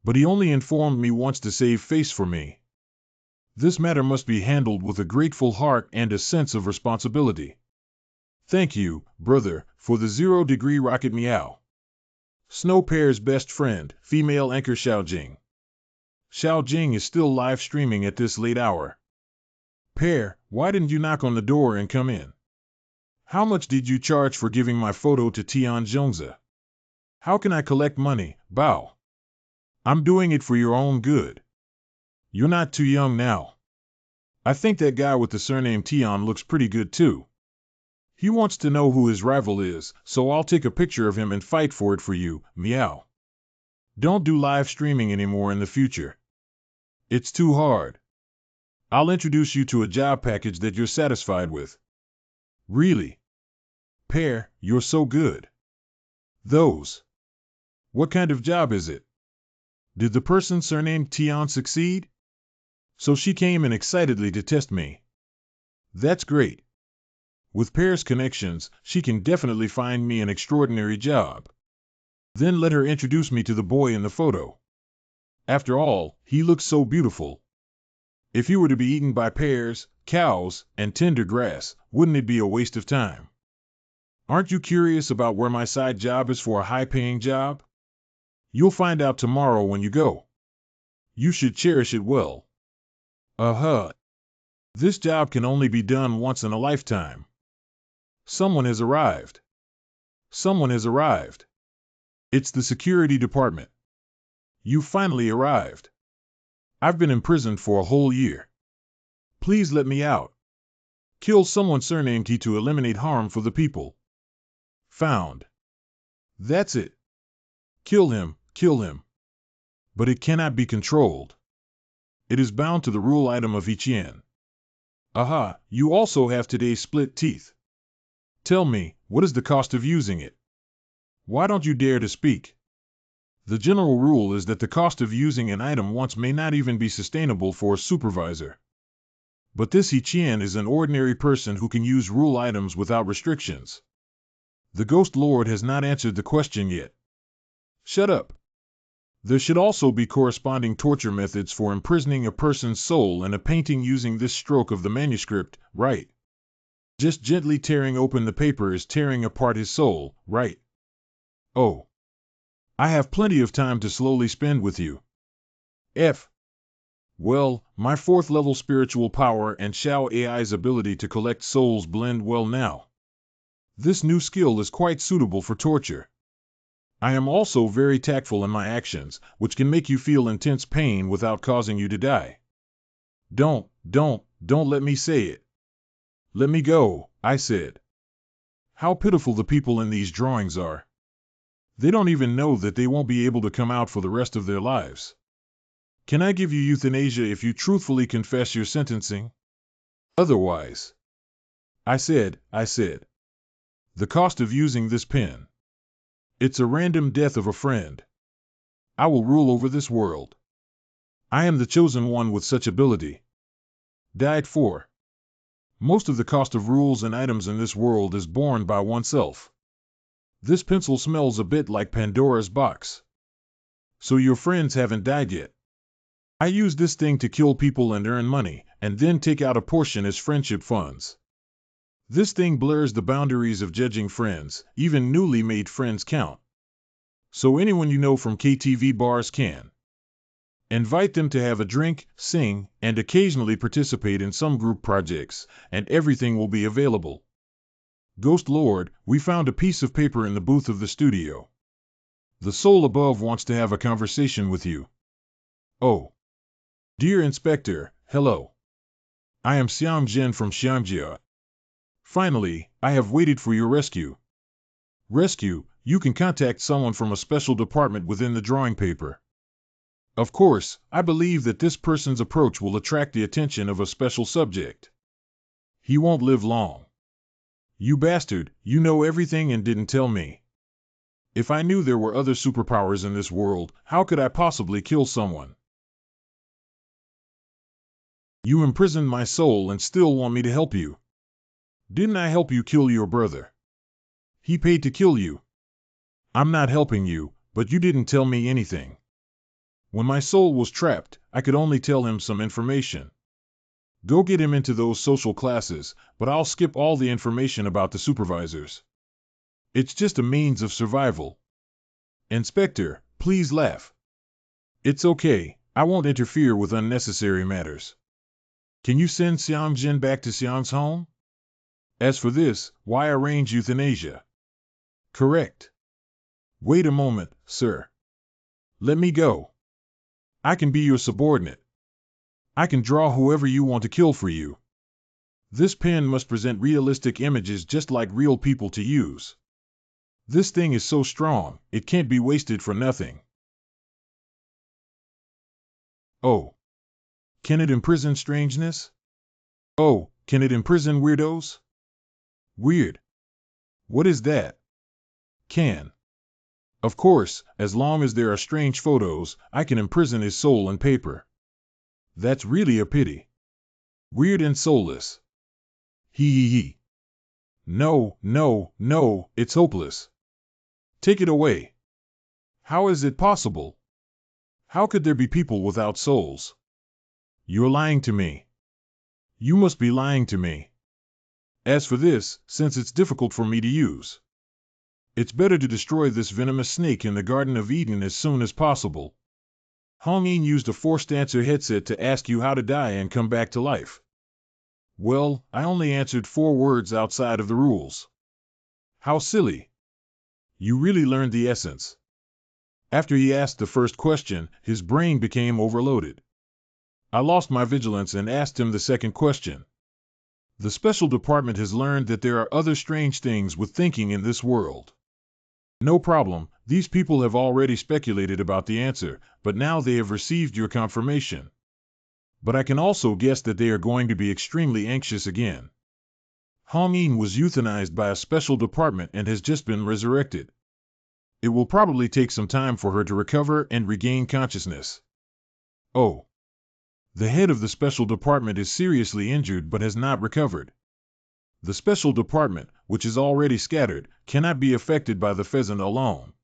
But he only informed me once to save face for me. This matter must be handled with a grateful heart and a sense of responsibility. Thank you, brother, for the 0-degree rocket meow. Snow Pear's best friend, female anchor Xiaojing. Xiaojing is still live streaming at this late hour. Pear, why didn't you knock on the door and come in? How much did you charge for giving my photo to Tian Zhongzi? How can I collect money, Bao? I'm doing it for your own good. You're not too young now. I think that guy with the surname Tian looks pretty good too. He wants to know who his rival is, so I'll take a picture of him and fight for it for you, meow. Don't do live streaming anymore in the future. It's too hard. I'll introduce you to a job package that you're satisfied with. Really? Pear, you're so good. Those. What kind of job is it? Did the person surnamed Tian succeed? So she came in excitedly to test me. That's great. With Pear's connections, she can definitely find me an extraordinary job. Then let her introduce me to the boy in the photo. After all, he looks so beautiful. If you were to be eaten by pears, cows, and tender grass, wouldn't it be a waste of time? Aren't you curious about where my side job is for a high-paying job? You'll find out tomorrow when you go. You should cherish it well. Uh-huh. This job can only be done once in a lifetime. Someone has arrived. Someone has arrived. It's the security department. You finally arrived. I've been imprisoned for a whole year. Please let me out. Kill someone surnamed T to eliminate harm for the people. Found. That's it. Kill him, kill him. But it cannot be controlled. It is bound to the rule item of each yen. Aha, you also have today's split teeth. Tell me, what is the cost of using it? Why don't you dare to speak? The general rule is that the cost of using an item once may not even be sustainable for a supervisor. But this Ichian is an ordinary person who can use rule items without restrictions. The Ghost Lord has not answered the question yet. Shut up. There should also be corresponding torture methods for imprisoning a person's soul in a painting using this stroke of the manuscript, right? Just gently tearing open the paper is tearing apart his soul, right? Oh. I have plenty of time to slowly spend with you. F. Well, my 4th level spiritual power and Xiao AI's ability to collect souls blend well now. This new skill is quite suitable for torture. I am also very tactful in my actions, which can make you feel intense pain without causing you to die. Don't let me say it. Let me go, I said. How pitiful the people in these drawings are. They don't even know that they won't be able to come out for the rest of their lives. Can I give you euthanasia if you truthfully confess your sentencing? Otherwise. I said. The cost of using this pen. It's a random death of a friend. I will rule over this world. I am the chosen one with such ability. Died for. Most of the cost of rules and items in this world is borne by oneself. This pencil smells a bit like Pandora's box. So your friends haven't died yet. I use this thing to kill people and earn money, and then take out a portion as friendship funds. This thing blurs the boundaries of judging friends, even newly made friends count. So anyone you know from KTV bars can. Invite them to have a drink, sing, and occasionally participate in some group projects, and everything will be available. Ghost Lord, we found a piece of paper in the booth of the studio. The soul above wants to have a conversation with you. Oh. Dear Inspector, hello. I am Xiang Jin from Xiangjia. Finally, I have waited for your rescue. Rescue, you can contact someone from a special department within the drawing paper. Of course, I believe that this person's approach will attract the attention of a special subject. He won't live long. You bastard, you know everything and didn't tell me. If I knew there were other superpowers in this world, how could I possibly kill someone? You imprisoned my soul and still want me to help you. Didn't I help you kill your brother? He paid to kill you. I'm not helping you, but you didn't tell me anything. When my soul was trapped, I could only tell him some information. Go get him into those social classes, but I'll skip all the information about the supervisors. It's just a means of survival. Inspector, please laugh. It's okay, I won't interfere with unnecessary matters. Can you send Xiang Jin back to Xiang's home? As for this, why arrange euthanasia? Correct. Wait a moment, sir. Let me go. I can be your subordinate. I can draw whoever you want to kill for you. This pen must present realistic images just like real people to use. This thing is so strong, it can't be wasted for nothing. Oh. Can it imprison strangeness? Oh, can it imprison weirdos? Weird. What is that? Can. Of course, as long as there are strange photos, I can imprison his soul in paper. That's really a pity. Weird and soulless. Hee. No, it's hopeless. Take it away. How is it possible? How could there be people without souls? You're lying to me. You must be lying to me. As for this, since it's difficult for me to use, it's better to destroy this venomous snake in the Garden of Eden as soon as possible. Hong-Ying used a forced answer headset to ask you how to die and come back to life. Well, I only answered 4 words outside of the rules. How silly. You really learned the essence. After he asked the first question, his brain became overloaded. I lost my vigilance and asked him the second question. The special department has learned that there are other strange things with thinking in this world. No problem, these people have already speculated about the answer, but now they have received your confirmation. But I can also guess that they are going to be extremely anxious again. Hong-Ying was euthanized by a special department and has just been resurrected. It will probably take some time for her to recover and regain consciousness. Oh. The head of the special department is seriously injured but has not recovered. The special department, which is already scattered, cannot be affected by the pheasant alone.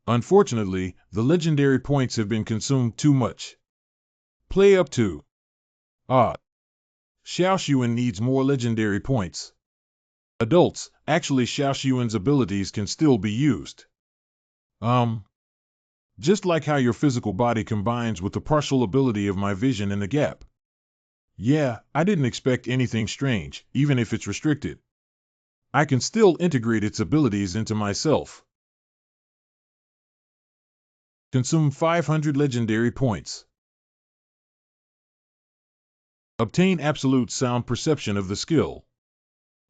Unfortunately, the legendary points have been consumed too much. Play up to. Ah. Xiao Xuan needs more legendary points. Adults, actually Xiao Xuan's abilities can still be used. Just like how your physical body combines with the partial ability of my vision in the gap. Yeah, I didn't expect anything strange, even if it's restricted. I can still integrate its abilities into myself. Consume 500 legendary points. Obtain absolute sound perception of the skill.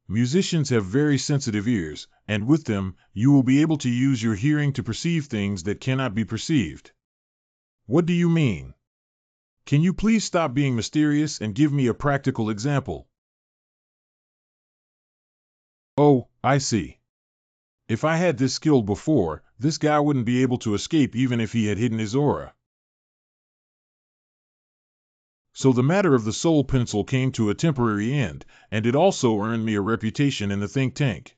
Musicians have very sensitive ears, and with them, you will be able to use your hearing to perceive things that cannot be perceived. What do you mean? Can you please stop being mysterious and give me a practical example? Oh, I see. If I had this skill before, this guy wouldn't be able to escape even if he had hidden his aura. So the matter of the soul pencil came to a temporary end, and it also earned me a reputation in the think tank.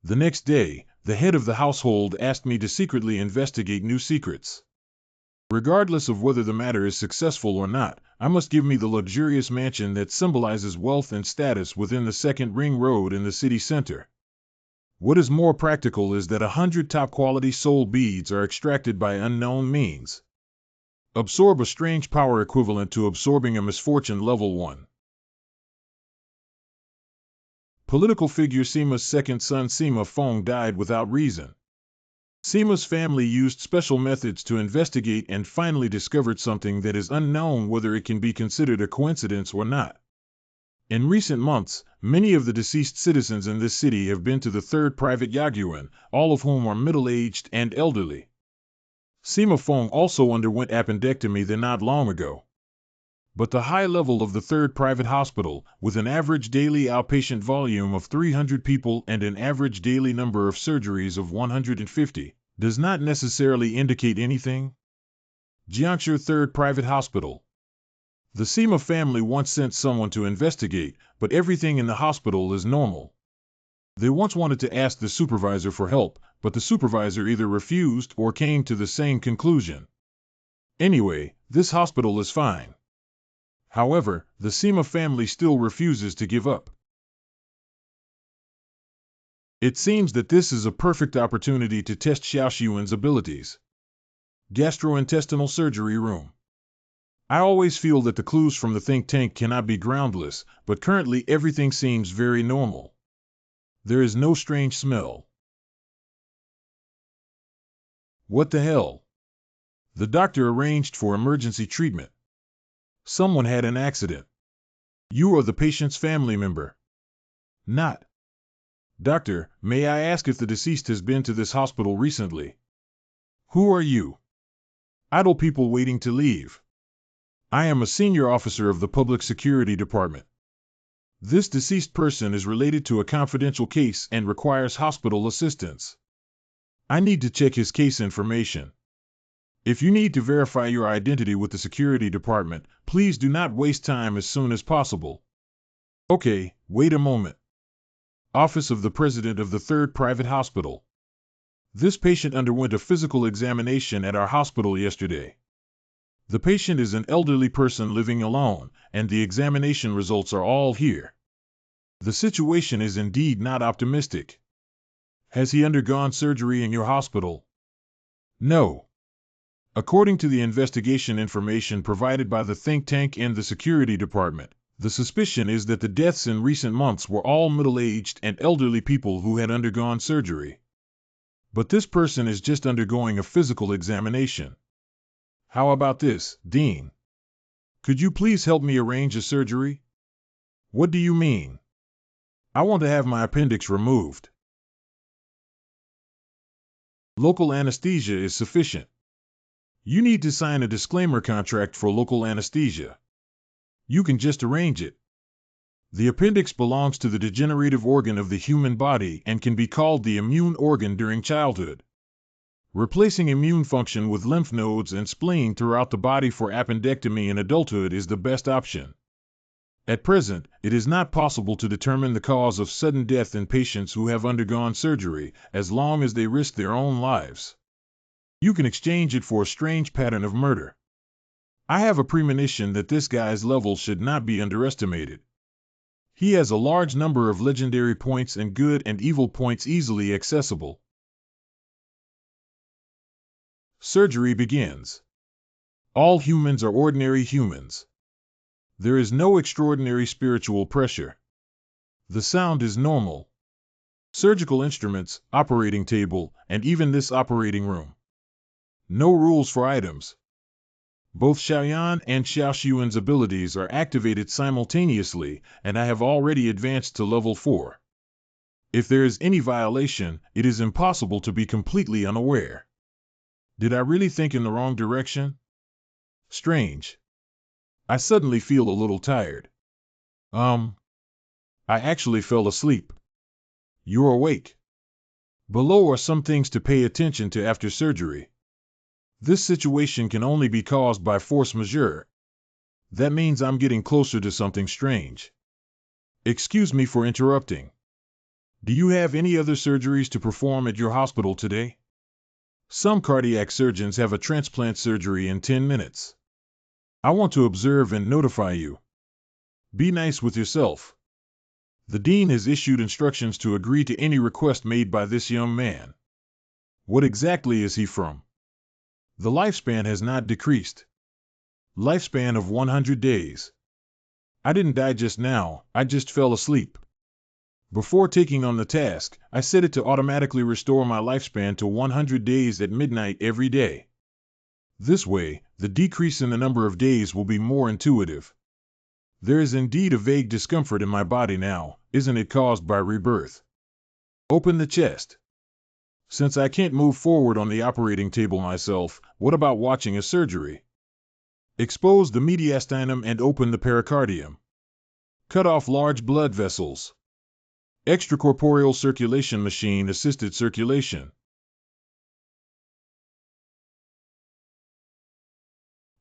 The next day, the head of the household asked me to secretly investigate new secrets. Regardless of whether the matter is successful or not, I must give me the luxurious mansion that symbolizes wealth and status within the second ring road in the city center. What is more practical is that 100 top-quality soul beads are extracted by unknown means. Absorb a strange power equivalent to absorbing a misfortune level 1. Political figure Sima's second son Sima Feng died without reason. Sima's family used special methods to investigate and finally discovered something that is unknown whether it can be considered a coincidence or not. In recent months, many of the deceased citizens in this city have been to the third private Yagyuan, all of whom are middle-aged and elderly. Sima Feng also underwent appendectomy not long ago. But the high level of the third private hospital, with an average daily outpatient volume of 300 people and an average daily number of surgeries of 150, does not necessarily indicate anything. Jiangshi Third Private Hospital. The Sima family once sent someone to investigate, but everything in the hospital is normal. They once wanted to ask the supervisor for help, but the supervisor either refused or came to the same conclusion. Anyway, this hospital is fine. However, the Sima family still refuses to give up. It seems that this is a perfect opportunity to test Xiao Xuan's abilities. Gastrointestinal surgery room. I always feel that the clues from the think tank cannot be groundless, but currently everything seems very normal. There is no strange smell. What the hell? The doctor arranged for emergency treatment. Someone had an accident. You are the patient's family member. Not. Doctor, may I ask if the deceased has been to this hospital recently? Who are you? Idle people waiting to leave. I am a senior officer of the Public Security Department. This deceased person is related to a confidential case and requires hospital assistance. I need to check his case information. If you need to verify your identity with the security department, please do not waste time as soon as possible. Okay, wait a moment. Office of the President of the Third Private Hospital. This patient underwent a physical examination at our hospital yesterday. The patient is an elderly person living alone, and the examination results are all here. The situation is indeed not optimistic. Has he undergone surgery in your hospital? No. According to the investigation information provided by the think tank and the security department, the suspicion is that the deaths in recent months were all middle-aged and elderly people who had undergone surgery. But this person is just undergoing a physical examination. How about this, Dean? Could you please help me arrange a surgery? What do you mean? I want to have my appendix removed. Local anesthesia is sufficient. You need to sign a disclaimer contract for local anesthesia. You can just arrange it. The appendix belongs to the degenerative organ of the human body and can be called the immune organ during childhood. Replacing immune function with lymph nodes and spleen throughout the body for appendectomy in adulthood is the best option. At present, it is not possible to determine the cause of sudden death in patients who have undergone surgery, as long as they risk their own lives. You can exchange it for a strange pattern of murder. I have a premonition that this guy's level should not be underestimated. He has a large number of legendary points and good and evil points easily accessible. Surgery begins. All humans are ordinary humans. There is no extraordinary spiritual pressure. The sound is normal. Surgical instruments, operating table, and even this operating room. No rules for items. Both Xiaoyan and Xiaoxuan's abilities are activated simultaneously, and I have already advanced to level 4. If there is any violation, it is impossible to be completely unaware. Did I really think in the wrong direction? Strange. I suddenly feel a little tired. I actually fell asleep. You're awake. Below are some things to pay attention to after surgery. This situation can only be caused by force majeure. That means I'm getting closer to something strange. Excuse me for interrupting. Do you have any other surgeries to perform at your hospital today? Some cardiac surgeons have a transplant surgery in 10 minutes. I want to observe and notify you. Be nice with yourself. The dean has issued instructions to agree to any request made by this young man. What exactly is he from? The lifespan has not decreased. Lifespan of 100 days. I didn't die just now, I just fell asleep. Before taking on the task, I set it to automatically restore my lifespan to 100 days at midnight every day. This way, the decrease in the number of days will be more intuitive. There is indeed a vague discomfort in my body now, isn't it caused by rebirth? Open the chest. Since I can't move forward on the operating table myself, what about watching a surgery? Expose the mediastinum and open the pericardium. Cut off large blood vessels. Extracorporeal circulation machine assisted circulation.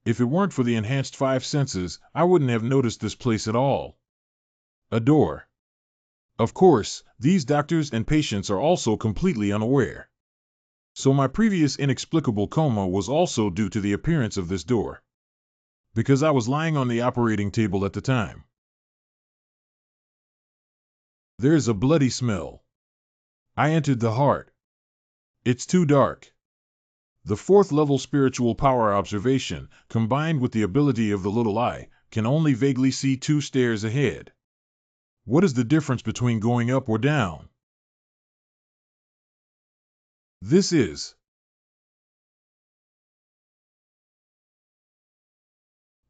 If it weren't for the enhanced 5 senses, I wouldn't have noticed this place at all. A door. Of course, these doctors and patients are also completely unaware. So my previous inexplicable coma was also due to the appearance of this door. Because I was lying on the operating table at the time. There's a bloody smell. I entered the heart. It's too dark. The 4th level spiritual power observation, combined with the ability of the little eye, can only vaguely see 2 stairs ahead. What is the difference between going up or down? This is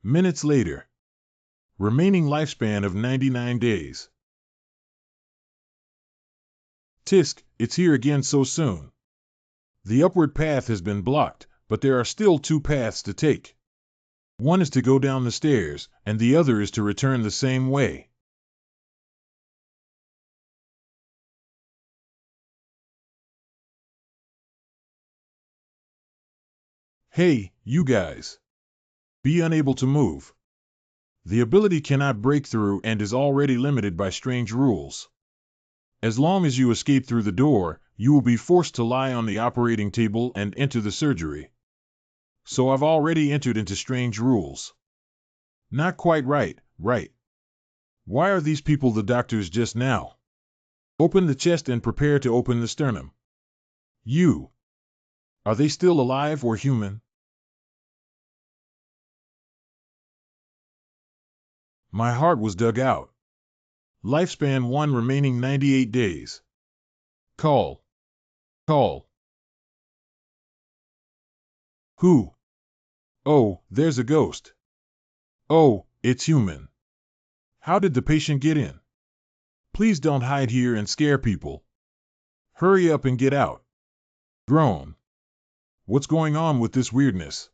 minutes later. Remaining lifespan of 99 days. Tisk, it's here again so soon. The upward path has been blocked, but there are still 2 paths to take. One is to go down the stairs, and the other is to return the same way. Hey, you guys. Be unable to move. The ability cannot break through and is already limited by strange rules. As long as you escape through the door, you will be forced to lie on the operating table and enter the surgery. So I've already entered into strange rules. Not quite right, right. Why are these people the doctors just now? Open the chest and prepare to open the sternum. You. Are they still alive or human? My heart was dug out. Lifespan 1 remaining 98 days. Call. Call. Who? Oh, there's a ghost. Oh, it's human. How did the patient get in? Please don't hide here and scare people. Hurry up and get out. Groan. What's going on with this weirdness?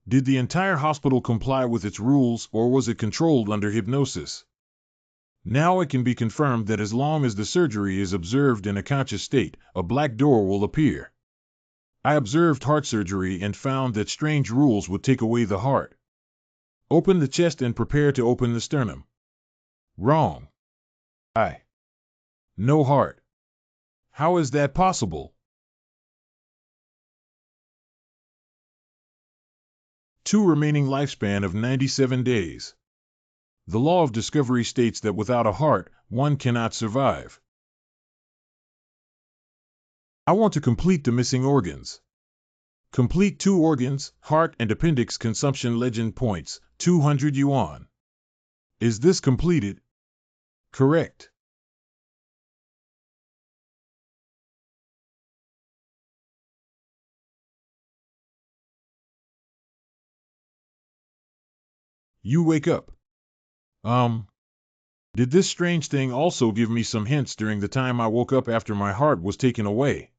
Did the entire hospital comply with its rules, or was it controlled under hypnosis? Now it can be confirmed that as long as the surgery is observed in a conscious state, a black door will appear. I observed heart surgery and found that strange rules would take away the heart. Open the chest and prepare to open the sternum. Wrong. No heart. How is that possible? 2 remaining lifespan of 97 days. The law of discovery states that without a heart, one cannot survive. I want to complete the missing organs. Complete 2 organs, heart and appendix consumption legend points, 200 yuan. Is this completed? Correct. You wake up. Did this strange thing also give me some hints during the time I woke up after my heart was taken away?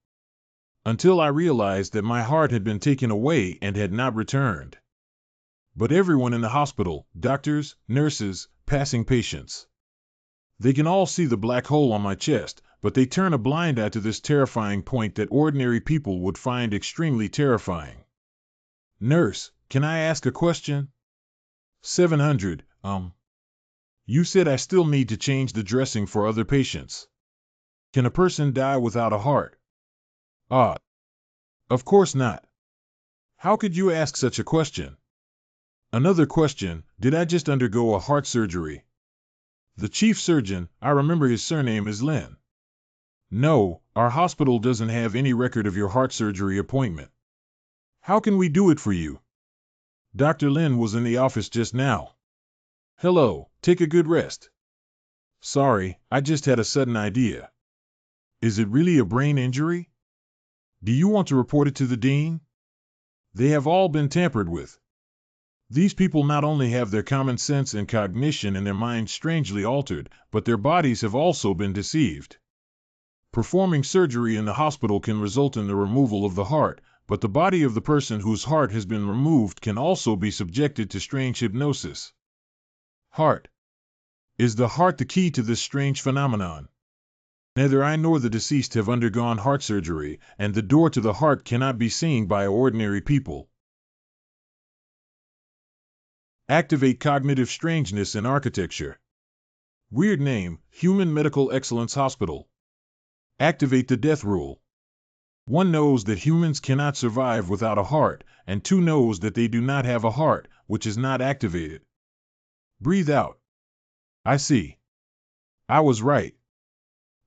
Until I realized that my heart had been taken away and had not returned. But everyone in the hospital, doctors, nurses, passing patients, they can all see the black hole on my chest, but they turn a blind eye to this terrifying point that ordinary people would find extremely terrifying. Nurse, can I ask a question? 700, You said I still need to change the dressing for other patients. Can a person die without a heart? Of course not. How could you ask such a question? Another question, did I just undergo a heart surgery? The chief surgeon, I remember his surname is Lin. No, our hospital doesn't have any record of your heart surgery appointment. How can we do it for you? Dr. Lin was in the office just now. Hello, take a good rest. Sorry, I just had a sudden idea. Is it really a brain injury? Do you want to report it to the dean? They have all been tampered with. These people not only have their common sense and cognition and their minds strangely altered, but their bodies have also been deceived. Performing surgery in the hospital can result in the removal of the heart, but the body of the person whose heart has been removed can also be subjected to strange hypnosis. Heart. Is the heart the key to this strange phenomenon? Neither I nor the deceased have undergone heart surgery, and the door to the heart cannot be seen by ordinary people. Activate cognitive strangeness in architecture. Weird name, Human Medical Excellence Hospital. Activate the death rule. 1 knows that humans cannot survive without a heart, and 2 knows that they do not have a heart, which is not activated. Breathe out. I see. I was right.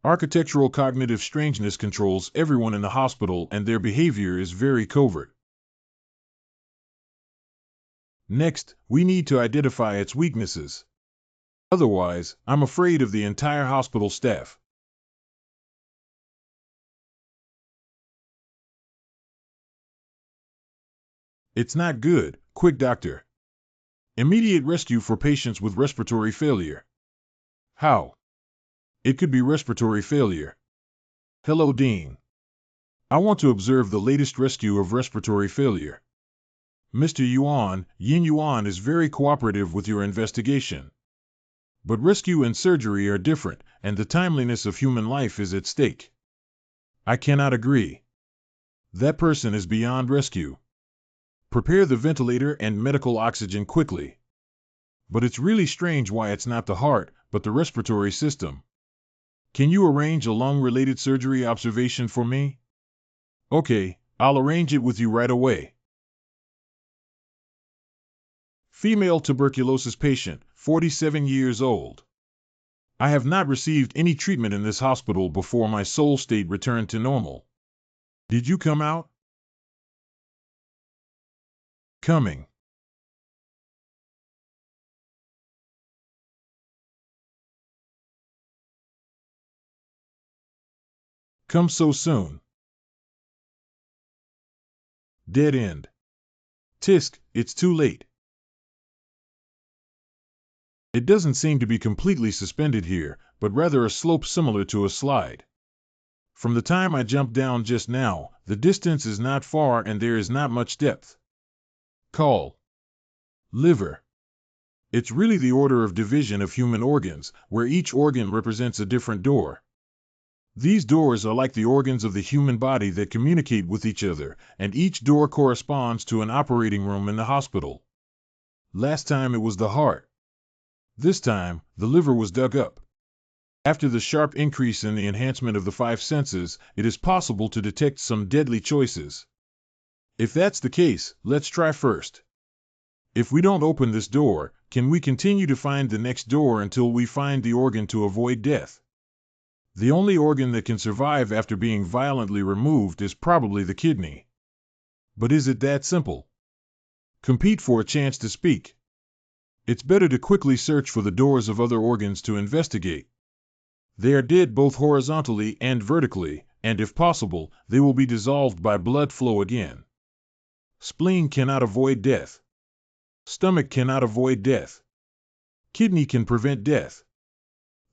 Architectural cognitive strangeness controls everyone in the hospital, and their behavior is very covert. Next, we need to identify its weaknesses. Otherwise, I'm afraid of the entire hospital staff. It's not good. Quick, doctor. Immediate rescue for patients with respiratory failure. How? It could be respiratory failure. Hello, Dean. I want to observe the latest rescue of respiratory failure. Mr. Yin Yuan is very cooperative with your investigation. But rescue and surgery are different, and the timeliness of human life is at stake. I cannot agree. That person is beyond rescue. Prepare the ventilator and medical oxygen quickly. But it's really strange why it's not the heart, but the respiratory system. Can you arrange a lung-related surgery observation for me? Okay, I'll arrange it with you right away. Female tuberculosis patient, 47 years old. I have not received any treatment in this hospital before my soul state returned to normal. Did you come out? Coming. Come so soon. Dead end. Tisk, it's too late. It doesn't seem to be completely suspended here, but rather a slope similar to a slide. From the time I jumped down just now, the distance is not far and there is not much depth. Call. Liver. It's really the order of division of human organs, where each organ represents a different door. These doors are like the organs of the human body that communicate with each other, and each door corresponds to an operating room in the hospital. Last time it was the heart. This time, the liver was dug up. After the sharp increase in the enhancement of the five senses, it is possible to detect some deadly choices. If that's the case, let's try first. If we don't open this door, can we continue to find the next door until we find the organ to avoid death? The only organ that can survive after being violently removed is probably the kidney. But is it that simple? Compete for a chance to speak. It's better to quickly search for the doors of other organs to investigate. They are dead both horizontally and vertically, and if possible, they will be dissolved by blood flow again. Spleen cannot avoid death. Stomach cannot avoid death. Kidney can prevent death.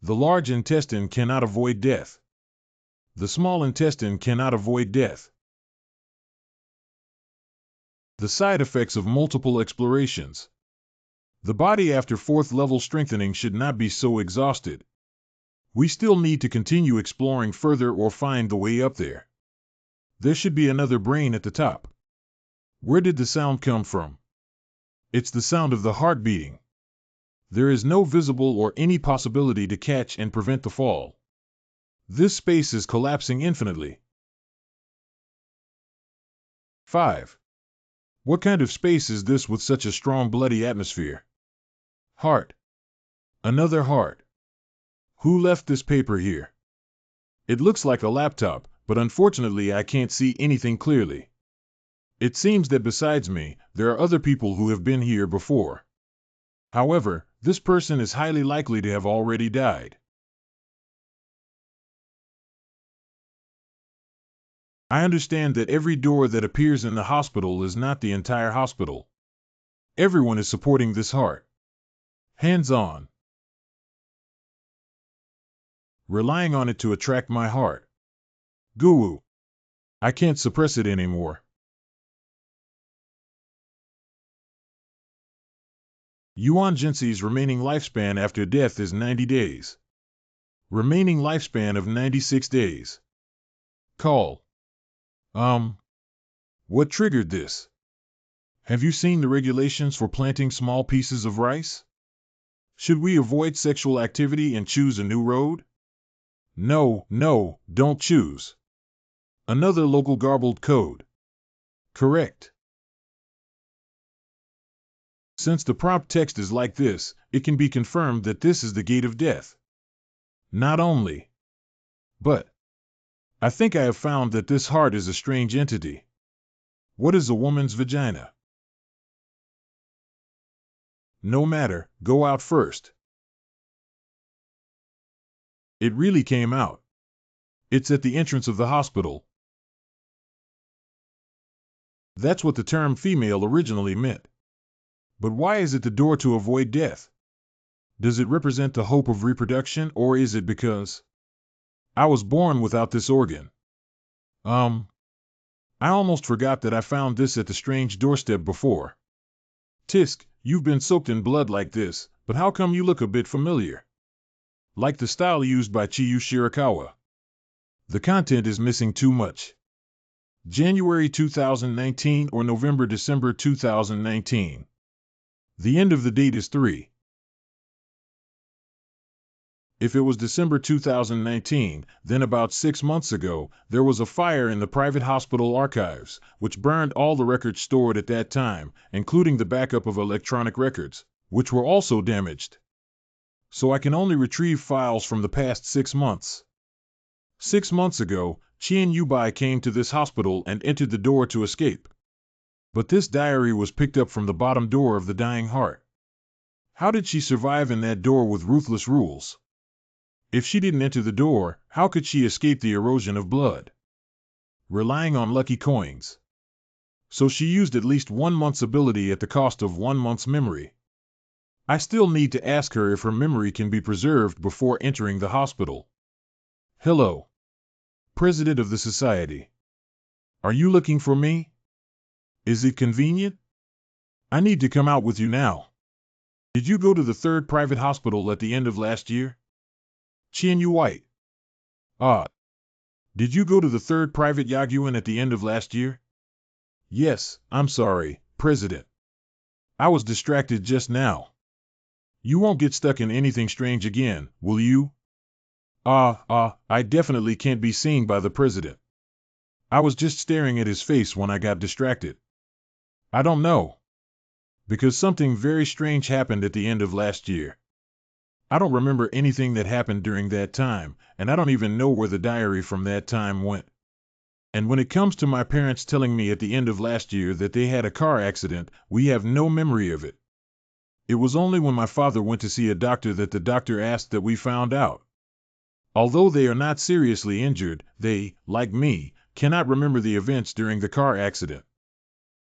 The large intestine cannot avoid death. The small intestine cannot avoid death. The side effects of multiple explorations. The body after fourth level strengthening should not be so exhausted. We still need to continue exploring further or find the way up there. There should be another brain at the top. Where did the sound come from? It's the sound of the heart beating. There is no visible or any possibility to catch and prevent the fall. This space is collapsing infinitely. 5. What kind of space is this with such a strong bloody atmosphere? Heart. Another heart. Who left this paper here? It looks like a laptop, but unfortunately I can't see anything clearly. It seems that besides me, there are other people who have been here before. However, this person is highly likely to have already died. I understand that every door that appears in the hospital is not the entire hospital. Everyone is supporting this heart. Hands on. Relying on it to attract my heart. Goo. I can't suppress it anymore. Yuan Jinsi's remaining lifespan after death is 90 days. Remaining lifespan of 96 days. Call. What triggered this? Have you seen the regulations for planting small pieces of rice? Should we avoid sexual activity and choose a new road? No, don't choose. Another local garbled code. Correct. Since the prompt text is like this, it can be confirmed that this is the gate of death. Not only, but I think I have found that this heart is a strange entity. What is a woman's vagina? No matter, go out first. It really came out. It's at the entrance of the hospital. That's what the term female originally meant. But why is it the door to avoid death? Does it represent the hope of reproduction, or is it because I was born without this organ? I almost forgot that I found this at the strange doorstep before. Tisk, you've been soaked in blood like this, but how come you look a bit familiar? Like the style used by Chiyu Shirakawa. The content is missing too much. January 2019 or November-December 2019. The end of the date is 3. If it was December 2019, then about 6 months ago, there was a fire in the private hospital archives, which burned all the records stored at that time, including the backup of electronic records, which were also damaged. So I can only retrieve files from the past 6 months. 6 months ago, Qian Yubai came to this hospital and entered the door to escape. But this diary was picked up from the bottom door of the dying heart. How did she survive in that door with ruthless rules? If she didn't enter the door, how could she escape the erosion of blood? Relying on lucky coins. So she used at least 1 month's ability at the cost of 1 month's memory. I still need to ask her if her memory can be preserved before entering the hospital. Hello. President of the Society. Are you looking for me? Is it convenient? I need to come out with you now. Did you go to the 3rd private hospital at the end of last year? Qian Yu White. Did you go to the 3rd private Yaguan at the end of last year? Yes, I'm sorry, President. I was distracted just now. You won't get stuck in anything strange again, will you? I definitely can't be seen by the President. I was just staring at his face when I got distracted. I don't know. Because something very strange happened at the end of last year. I don't remember anything that happened during that time, and I don't even know where the diary from that time went. And when it comes to my parents telling me at the end of last year that they had a car accident, we have no memory of it. It was only when my father went to see a doctor that the doctor asked that we found out. Although they are not seriously injured, they, like me, cannot remember the events during the car accident.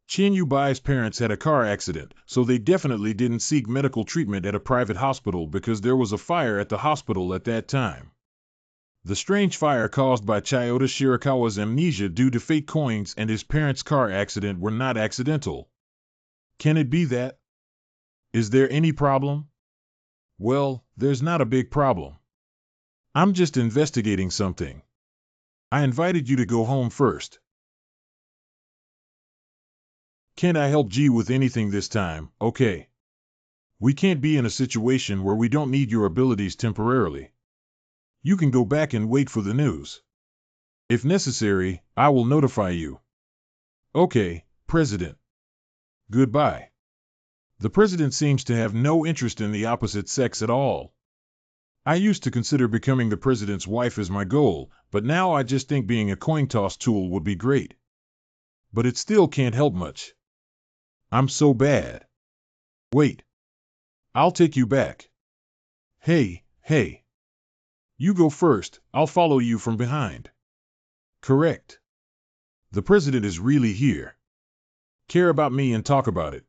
Qian Yubai's parents had a car accident, so they definitely didn't seek medical treatment at a private hospital because there was a fire at the hospital at that time. The strange fire caused by Chiyoda Shirakawa's amnesia due to fake coins and his parents' car accident were not accidental. Can it be that? Is there any problem? Well, there's not a big problem. I'm just investigating something. I invited you to go home first. Can't I help G with anything this time, okay? We can't be in a situation where we don't need your abilities temporarily. You can go back and wait for the news. If necessary, I will notify you. Okay, President. Goodbye. The President seems to have no interest in the opposite sex at all. I used to consider becoming the President's wife as my goal, but now I just think being a coin toss tool would be great. But it still can't help much. I'm so bad. Wait. I'll take you back. Hey. You go first, I'll follow you from behind. Correct. The President is really here. Care about me and talk about it.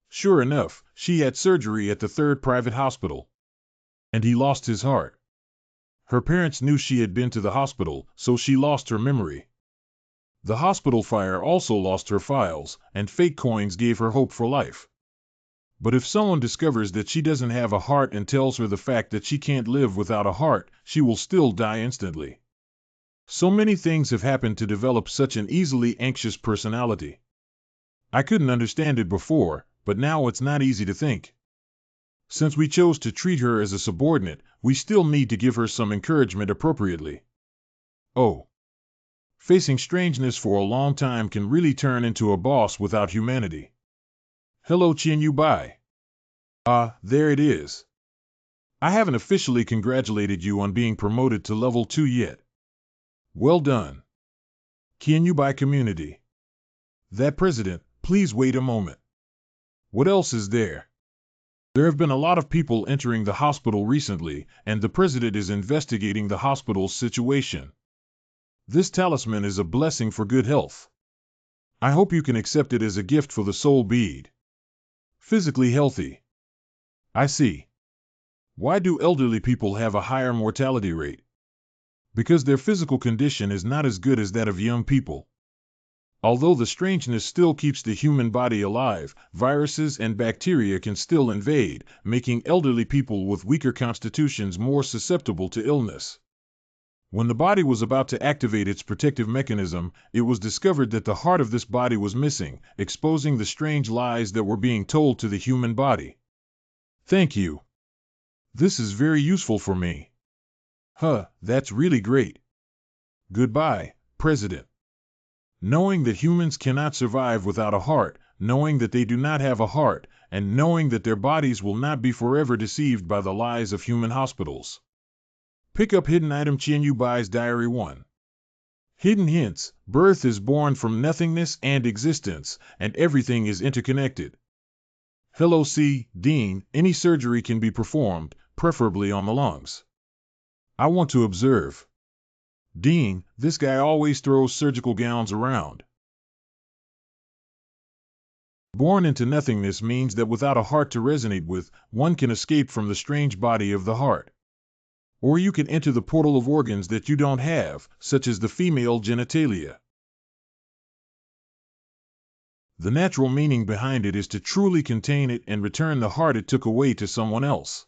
Sure enough, she had surgery at the 3rd private hospital. And he lost his heart. Her parents knew she had been to the hospital, so she lost her memory. The hospital fire also lost her files, and fake coins gave her hope for life. But if someone discovers that she doesn't have a heart and tells her the fact that she can't live without a heart, she will still die instantly. So many things have happened to develop such an easily anxious personality. I couldn't understand it before, but now it's not easy to think. Since we chose to treat her as a subordinate, we still need to give her some encouragement appropriately. Oh. Facing strangeness for a long time can really turn into a boss without humanity. Hello, Qian Yubai. There it is. I haven't officially congratulated you on being promoted to level 2 yet. Well done. Qian Yubai Community. That President, please wait a moment. What else is there? There have been a lot of people entering the hospital recently, and the President is investigating the hospital's situation. This talisman is a blessing for good health. I hope you can accept it as a gift for the soul bead. Physically healthy. I see. Why do elderly people have a higher mortality rate? Because their physical condition is not as good as that of young people. Although the strangeness still keeps the human body alive, viruses and bacteria can still invade, making elderly people with weaker constitutions more susceptible to illness. When the body was about to activate its protective mechanism, it was discovered that the heart of this body was missing, exposing the strange lies that were being told to the human body. Thank you. This is very useful for me. Huh, that's really great. Goodbye, President. Knowing that humans cannot survive without a heart, knowing that they do not have a heart, and knowing that their bodies will not be forever deceived by the lies of human hospitals. Pick up Hidden Item Chienyu Bai's Diary 1. Hidden hints: birth is born from nothingness and existence, and everything is interconnected. Hello C. Dean, any surgery can be performed, preferably on the lungs. I want to observe. Dean, this guy always throws surgical gowns around. Born into nothingness means that without a heart to resonate with, one can escape from the strange body of the heart. Or you can enter the portal of organs that you don't have, such as the female genitalia. The natural meaning behind it is to truly contain it and return the heart it took away to someone else.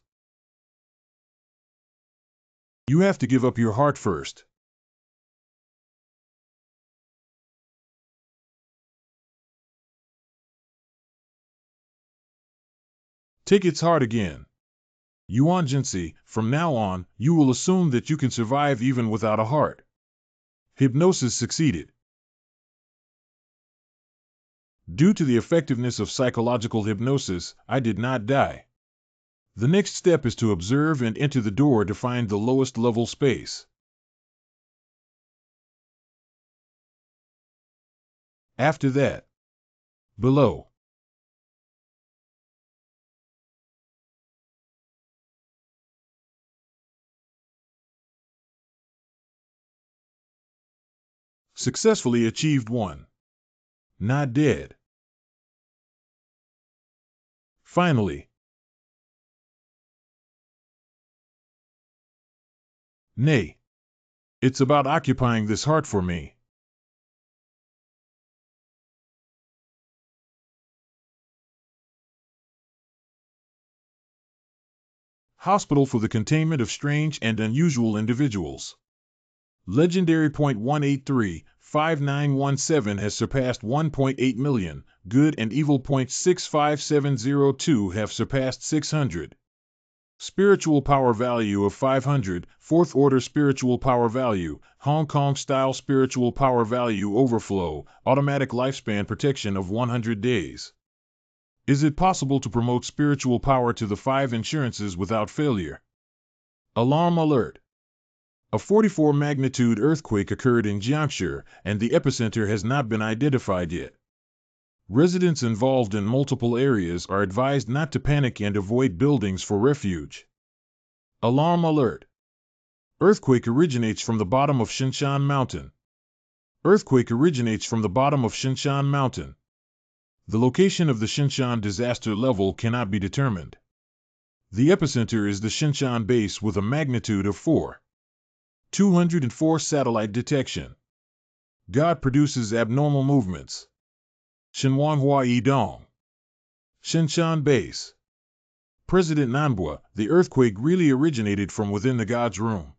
You have to give up your heart first. Take its heart again. Yuan Jinsi, from now on, you will assume that you can survive even without a heart. Hypnosis succeeded. Due to the effectiveness of psychological hypnosis, I did not die. The next step is to observe and enter the door to find the lowest level space. After that, below. Successfully achieved 1. Not dead. Finally. Nay. It's about occupying this heart for me. Hospital for the Containment of Strange and Unusual Individuals. Legendary .183-5917 has surpassed 1.8 million, good and evil .65702 have surpassed 600. Spiritual power value of 500, fourth order spiritual power value, Hong Kong style spiritual power value overflow, automatic lifespan protection of 100 days. Is it possible to promote spiritual power to the 5 insurances without failure? Alarm alert! A 44 magnitude earthquake occurred in Jiangsu, and the epicenter has not been identified yet. Residents involved in multiple areas are advised not to panic and avoid buildings for refuge. Alarm alert! Earthquake originates from the bottom of Shinshan Mountain. Earthquake originates from the bottom of Shinshan Mountain. The location of the Shinshan disaster level cannot be determined. The epicenter is the Shinshan base with a magnitude of 4. 204 satellite detection. God produces abnormal movements. Shenhuanhua Yidong. Shinshan base. President Nanbua, the earthquake really originated from within the God's room.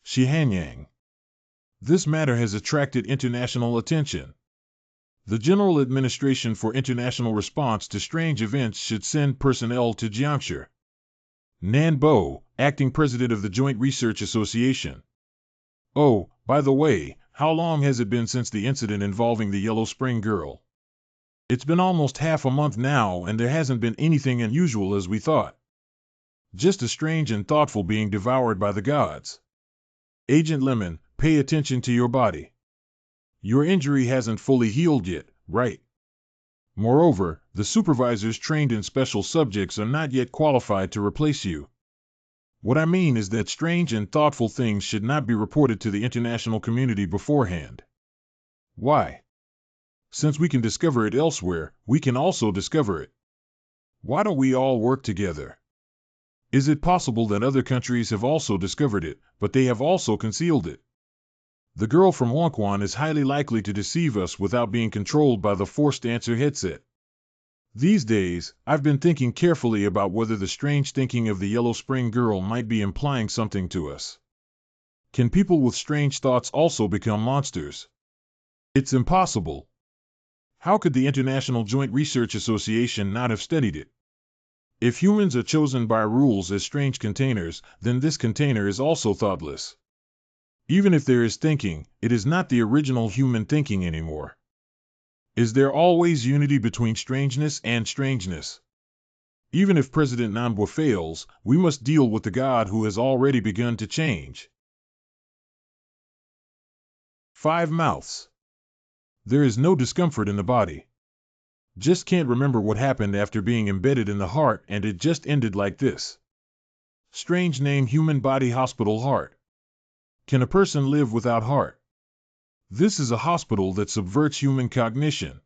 Shihanyang. This matter has attracted international attention. The General Administration for International Response to Strange Events should send personnel to Jiangsu. Nan Bo, acting president of the Joint Research Association. Oh, by the way, how long has it been since the incident involving the Yellow Spring Girl? It's been almost half a month now, and there hasn't been anything unusual as we thought. Just a strange and thoughtful being devoured by the gods. Agent Lemon, pay attention to your body. Your injury hasn't fully healed yet, right? Moreover, the supervisors trained in special subjects are not yet qualified to replace you. What I mean is that strange and thoughtful things should not be reported to the international community beforehand. Why? Since we can discover it elsewhere, we can also discover it. Why don't we all work together? Is it possible that other countries have also discovered it, but they have also concealed it? The girl from Wonkwon is highly likely to deceive us without being controlled by the forced answer headset. These days, I've been thinking carefully about whether the strange thinking of the Yellow Spring Girl might be implying something to us. Can people with strange thoughts also become monsters? It's impossible. How could the International Joint Research Association not have studied it? If humans are chosen by rules as strange containers, then this container is also thoughtless. Even if there is thinking, it is not the original human thinking anymore. Is there always unity between strangeness and strangeness? Even if President Nambwa fails, we must deal with the God who has already begun to change. 5 mouths. There is no discomfort in the body. Just can't remember what happened after being embedded in the heart, and it just ended like this. Strange name: Human Body Hospital Heart. Can a person live without heart? This is a hospital that subverts human cognition.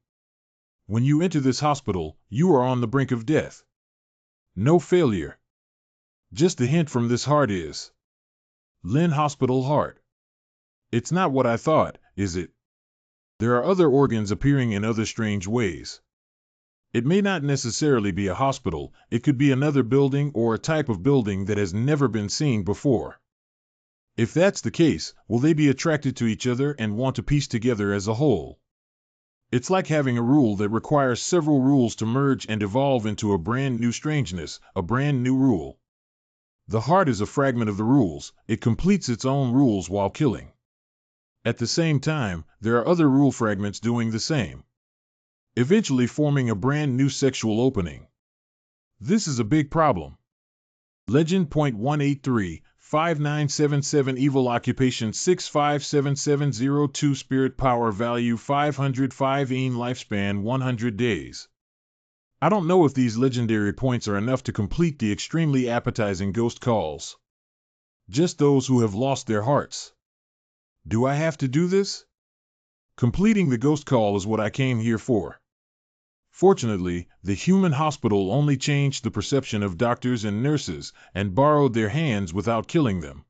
When you enter this hospital, you are on the brink of death. No failure. Just a hint from this heart is Lynn Hospital Heart. It's not what I thought, is it? There are other organs appearing in other strange ways. It may not necessarily be a hospital, it could be another building or a type of building that has never been seen before. If that's the case, will they be attracted to each other and want to piece together as a whole? It's like having a rule that requires several rules to merge and evolve into a brand new strangeness, a brand new rule. The heart is a fragment of the rules, it completes its own rules while killing. At the same time, there are other rule fragments doing the same, eventually forming a brand new sexual opening. This is a big problem. Legend .183, 5977 Evil Occupation 657702 Spirit Power Value 505 EN Lifespan 100 Days. I don't know if these legendary points are enough to complete the extremely appetizing ghost calls. Just those who have lost their hearts. Do I have to do this? Completing the ghost call is what I came here for. Fortunately, the human hospital only changed the perception of doctors and nurses and borrowed their hands without killing them.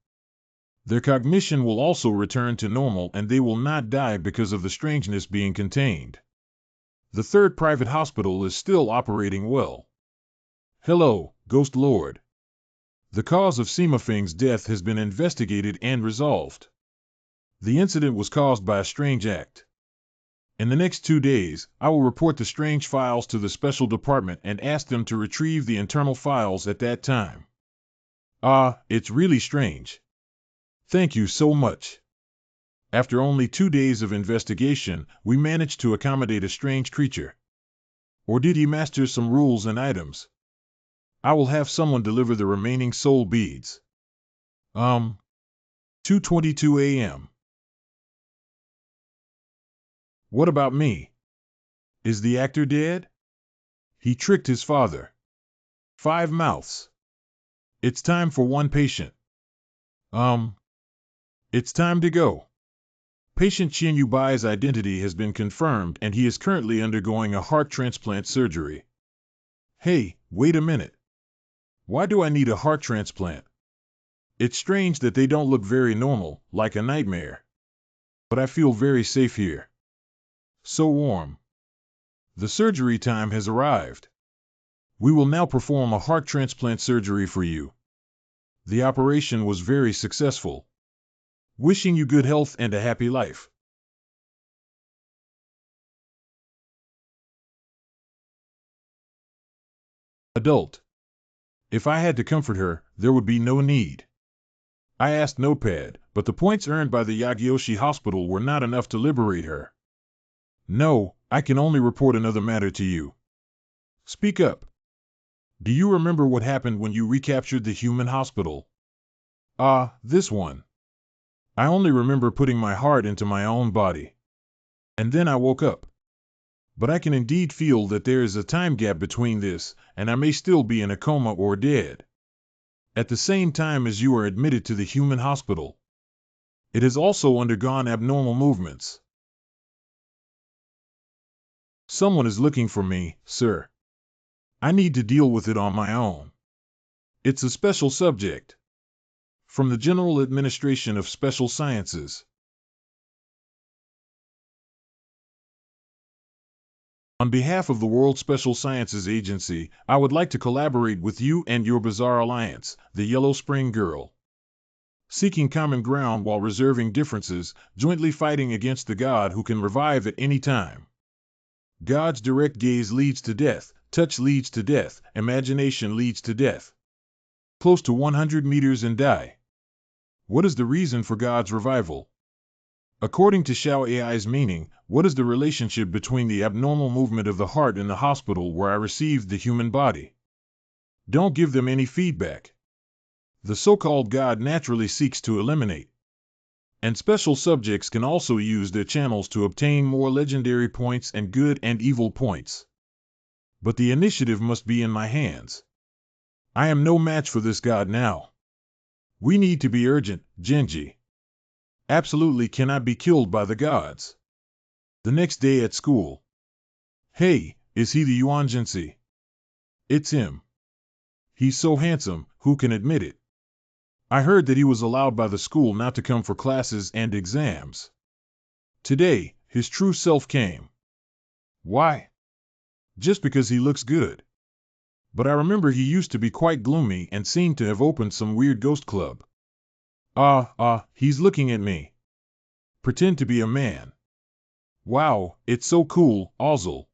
Their cognition will also return to normal, and they will not die because of the strangeness being contained. The third private hospital is still operating well. Hello, Ghost Lord. The cause of Sima Feng's death has been investigated and resolved. The incident was caused by a strange act. In the next 2 days, I will report the strange files to the special department and ask them to retrieve the internal files at that time. It's really strange. Thank you so much. After only 2 days of investigation, we managed to accommodate a strange creature. Or did he master some rules and items? I will have someone deliver the remaining soul beads. 2:22 a.m. What about me? Is the actor dead? He tricked his father. 5 mouths. It's time for one patient. It's time to go. Patient Qian Yubai's identity has been confirmed, and he is currently undergoing a heart transplant surgery. Hey, wait a minute. Why do I need a heart transplant? It's strange that they don't look very normal, like a nightmare. But I feel very safe here. So warm. The surgery time has arrived. We will now perform a heart transplant surgery for you. The operation was very successful. Wishing you good health and a happy life. Adult. If I had to comfort her, there would be no need. I asked Notepad, but the points earned by the Yagyoshi Hospital were not enough to liberate her. No, I can only report another matter to you. Speak up. Do you remember what happened when you recaptured the human hospital? This one. I only remember putting my heart into my own body. And then I woke up. But I can indeed feel that there is a time gap between this, and I may still be in a coma or dead. At the same time as you are admitted to the human hospital. It has also undergone abnormal movements. Someone is looking for me, sir. I need to deal with it on my own. It's a special subject. From the General Administration of Special Sciences. On behalf of the World Special Sciences Agency, I would like to collaborate with you and your bizarre alliance, the Yellow Spring Girl. Seeking common ground while reserving differences, jointly fighting against the God who can revive at any time. God's direct gaze leads to death, touch leads to death, imagination leads to death. Close to 100 meters and die. What is the reason for God's revival? According to Xiao AI's meaning, what is the relationship between the abnormal movement of the heart in the hospital where I received the human body? Don't give them any feedback. The so-called God naturally seeks to eliminate. And special subjects can also use their channels to obtain more legendary points and good and evil points. But the initiative must be in my hands. I am no match for this God now. We need to be urgent, Genji. Absolutely cannot be killed by the gods. The next day at school. Hey, is he the Yuan Jinsi? It's him. He's so handsome, who can admit it? I heard that he was allowed by the school not to come for classes and exams. Today, his true self came. Why? Just because he looks good. But I remember he used to be quite gloomy and seemed to have opened some weird ghost club. He's looking at me. Pretend to be a man. Wow, it's so cool, Ozzel.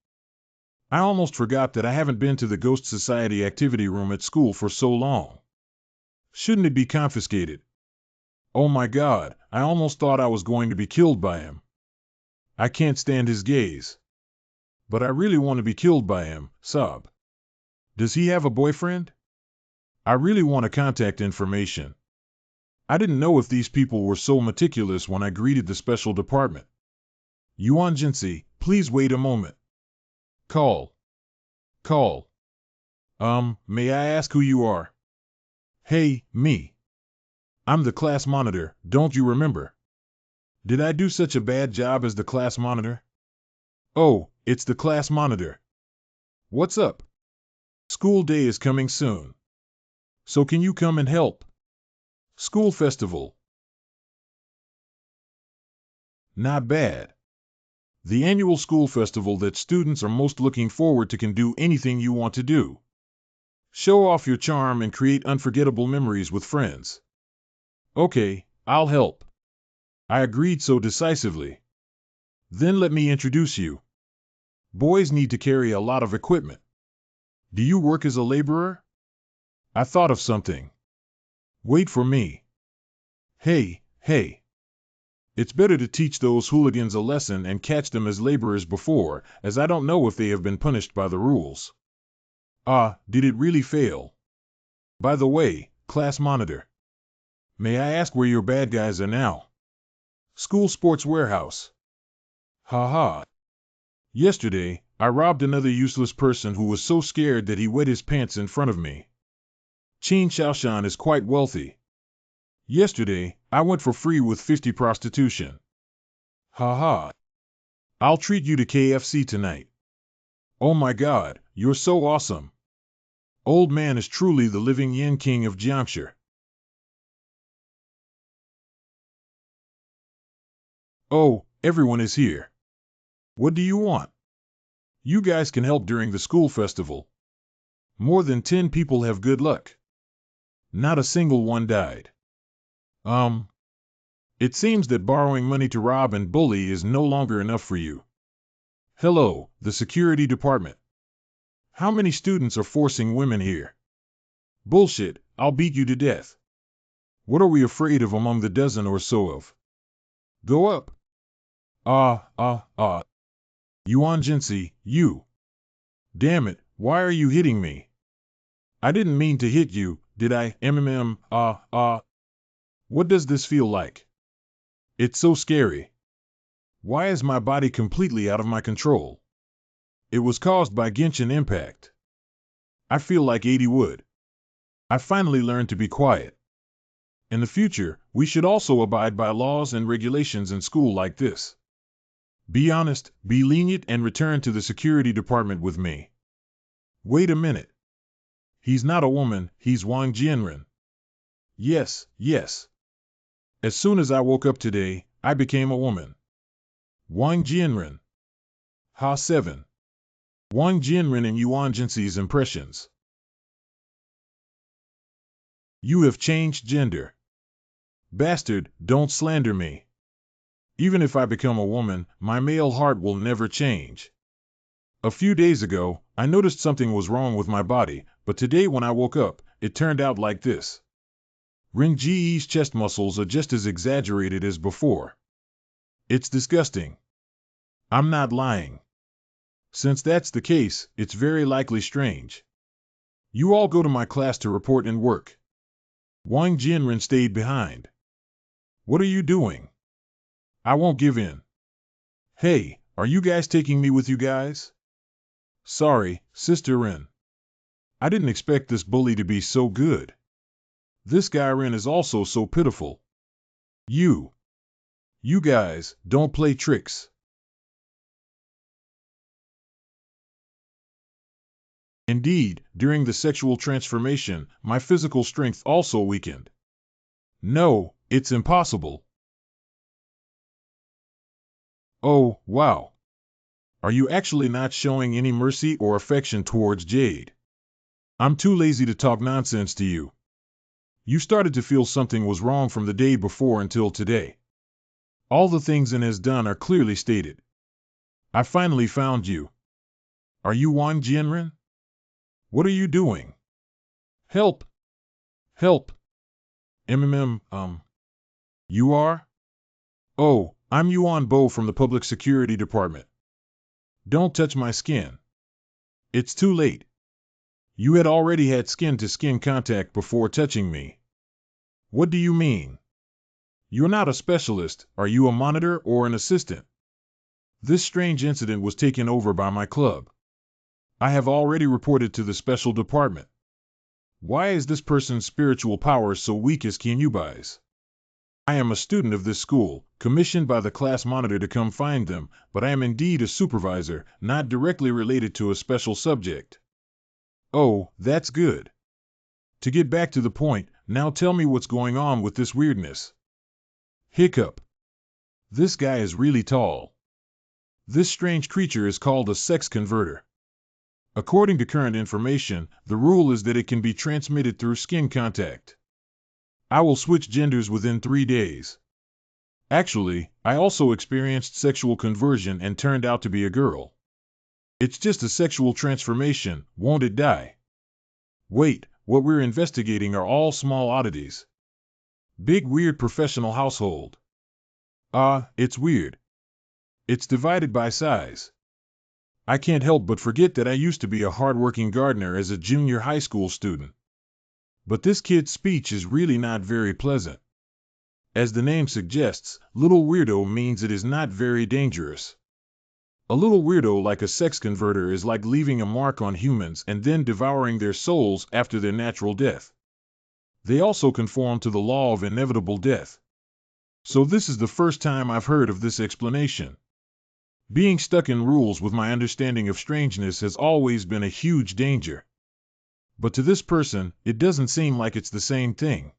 I almost forgot that I haven't been to the Ghost Society activity room at school for so long. Shouldn't it be confiscated? Oh my God, I almost thought I was going to be killed by him. I can't stand his gaze. But I really want to be killed by him, sob. Does he have a boyfriend? I really want a contact information. I didn't know if these people were so meticulous when I greeted the special department. Yuan Jinsi, please wait a moment. Call. May I ask who you are? Hey, me. I'm the class monitor, don't you remember? Did I do such a bad job as the class monitor? Oh, it's the class monitor. What's up? School day is coming soon. So can you come and help? School festival. Not bad. The annual school festival that students are most looking forward to can do anything you want to do. Show off your charm and create unforgettable memories with friends. Okay, I'll help. I agreed so decisively. Then let me introduce you. Boys need to carry a lot of equipment. Do you work as a laborer? I thought of something. Wait for me. Hey. It's better to teach those hooligans a lesson and catch them as laborers before, as I don't know if they have been punished by the rules. Did it really fail? By the way, class monitor. May I ask where your bad guys are now? School sports warehouse. Ha. Yesterday, I robbed another useless person who was so scared that he wet his pants in front of me. Qin Shaoshan is quite wealthy. Yesterday, I went for free with 50 prostitution. Ha. I'll treat you to KFC tonight. Oh my God, you're so awesome. Old man is truly the living Yin King of Jiangshi. Oh, everyone is here. What do you want? You guys can help during the school festival. More than 10 people have good luck. Not a single one died. It seems that borrowing money to rob and bully is no longer enough for you. Hello, the security department. How many students are forcing women here? Bullshit, I'll beat you to death. What are we afraid of among the dozen or so of? Go up. Yuan Jinsi, you. Damn it, why are you hitting me? I didn't mean to hit you, did I? What does this feel like? It's so scary. Why is my body completely out of my control? It was caused by Genshin Impact. I feel like 80 would. I finally learned to be quiet. In the future, we should also abide by laws and regulations in school like this. Be honest, be lenient, and return to the security department with me. Wait a minute. He's not a woman, he's Wang Jianren. Yes. As soon as I woke up today, I became a woman. Wang Jianren. Ha 7. Wang Jianren and Yuan Jinsi's impressions. You have changed gender. Bastard, don't slander me. Even if I become a woman, my male heart will never change. A few days ago, I noticed something was wrong with my body, but today when I woke up, it turned out like this. Ring Ge's chest muscles are just as exaggerated as before. It's disgusting. I'm not lying. Since that's the case, it's very likely strange. You all go to my class to report and work. Wang Jianren stayed behind. What are you doing? I won't give in. Hey, are you guys taking me with you guys? Sorry, Sister Ren. I didn't expect this bully to be so good. This guy Ren is also so pitiful. You guys, don't play tricks. Indeed, during the sexual transformation, my physical strength also weakened. No, it's impossible. Oh, wow. Are you actually not showing any mercy or affection towards Jade? I'm too lazy to talk nonsense to you. You started to feel something was wrong from the day before until today. All the things N has done are clearly stated. I finally found you. Are you Wang Jianren? What are you doing? Help! Help! You are? Oh, I'm Yuan Bo from the Public Security Department. Don't touch my skin. It's too late. You had already had skin-to-skin contact before touching me. What do you mean? You're not a specialist, are you a monitor or an assistant? This strange incident was taken over by my club. I have already reported to the special department. Why is this person's spiritual powers so weak as Qianyubai's? I am a student of this school, commissioned by the class monitor to come find them, but I am indeed a supervisor, not directly related to a special subject. Oh, that's good. To get back to the point, now tell me what's going on with this weirdness. Hiccup. This guy is really tall. This strange creature is called a sex converter. According to current information, the rule is that it can be transmitted through skin contact. I will switch genders within 3 days. Actually, I also experienced sexual conversion and turned out to be a girl. It's just a sexual transformation, won't it die? Wait, what we're investigating are all small oddities. Big weird professional household. It's weird. It's divided by size. I can't help but forget that I used to be a hard-working gardener as a junior high school student. But this kid's speech is really not very pleasant. As the name suggests, little weirdo means it is not very dangerous. A little weirdo like a sex converter is like leaving a mark on humans and then devouring their souls after their natural death. They also conform to the law of inevitable death. So this is the first time I've heard of this explanation. Being stuck in rules with my understanding of strangeness has always been a huge danger. But to this person, it doesn't seem like it's the same thing.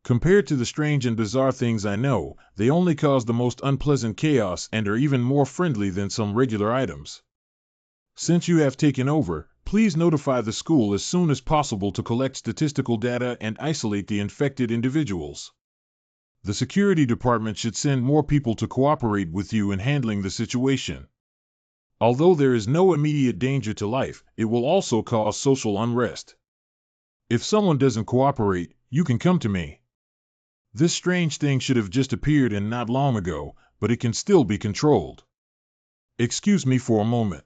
Compared to the strange and bizarre things I know, they only cause the most unpleasant chaos and are even more friendly than some regular items. Since you have taken over, please notify the school as soon as possible to collect statistical data and isolate the infected individuals. The security department should send more people to cooperate with you in handling the situation. Although there is no immediate danger to life, it will also cause social unrest. If someone doesn't cooperate, you can come to me. This strange thing should have just appeared and not long ago, but it can still be controlled. Excuse me for a moment.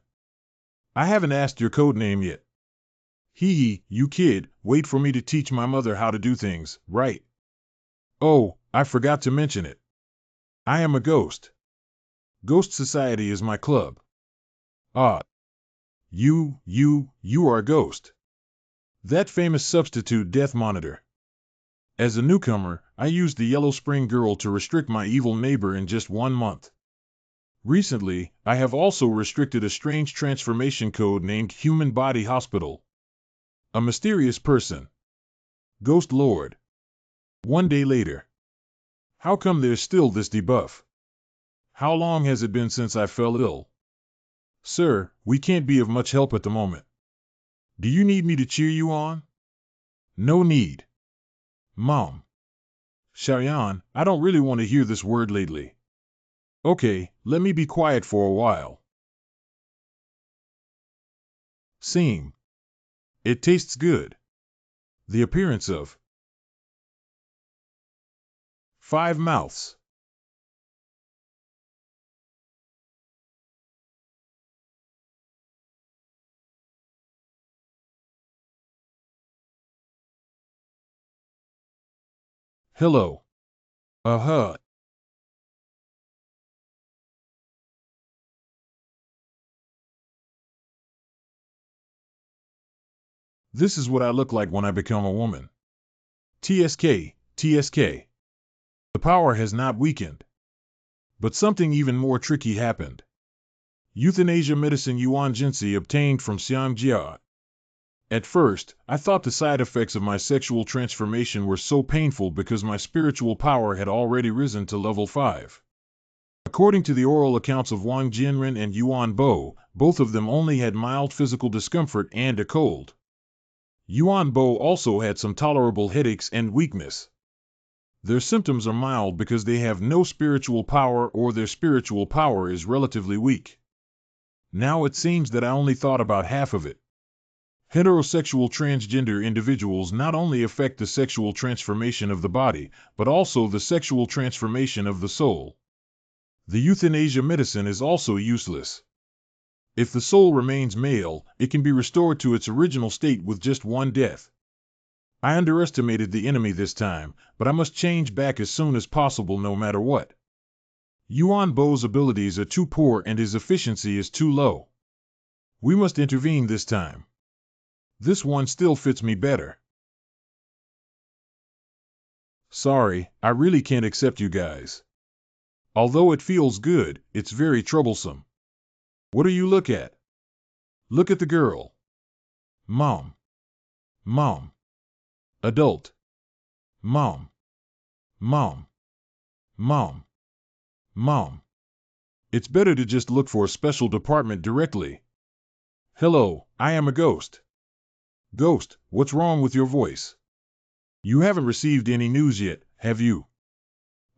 I haven't asked your code name yet. Hee, you kid, wait for me to teach my mother how to do things, right? Oh, I forgot to mention it. I am a ghost. Ghost Society is my club. You are a ghost. That famous substitute death monitor. As a newcomer, I used the Yellow Spring Girl to restrict my evil neighbor in just 1 month. Recently, I have also restricted a strange transformation code named Human Body Hospital. A mysterious person. Ghost Lord. 1 day later. How come there's still this debuff? How long has it been since I fell ill? Sir, we can't be of much help at the moment. Do you need me to cheer you on? No need. Mom. Xiaoyan, I don't really want to hear this word lately. Okay, let me be quiet for a while. Seem. It tastes good. The appearance of 5 mouths. Hello. Uh-huh. This is what I look like when I become a woman. TSK, TSK. The power has not weakened. But something even more tricky happened. Euthanasia medicine Yuan Jinsi obtained from Xiang Jia. At first, I thought the side effects of my sexual transformation were so painful because my spiritual power had already risen to level 5. According to the oral accounts of Wang Jianren and Yuan Bo, both of them only had mild physical discomfort and a cold. Yuan Bo also had some tolerable headaches and weakness. Their symptoms are mild because they have no spiritual power or their spiritual power is relatively weak. Now it seems that I only thought about half of it. Heterosexual transgender individuals not only affect the sexual transformation of the body, but also the sexual transformation of the soul. The euthanasia medicine is also useless. If the soul remains male, it can be restored to its original state with just one death. I underestimated the enemy this time, but I must change back as soon as possible no matter what. Yuan Bo's abilities are too poor and his efficiency is too low. We must intervene this time. This one still fits me better. Sorry, I really can't accept you guys. Although it feels good, it's very troublesome. What do you look at? Look at the girl. Mom. Mom. Adult. Mom. Mom. Mom. Mom. It's better to just look for a special department directly. Hello, I am a ghost. Ghost, what's wrong with your voice? You haven't received any news yet, have you?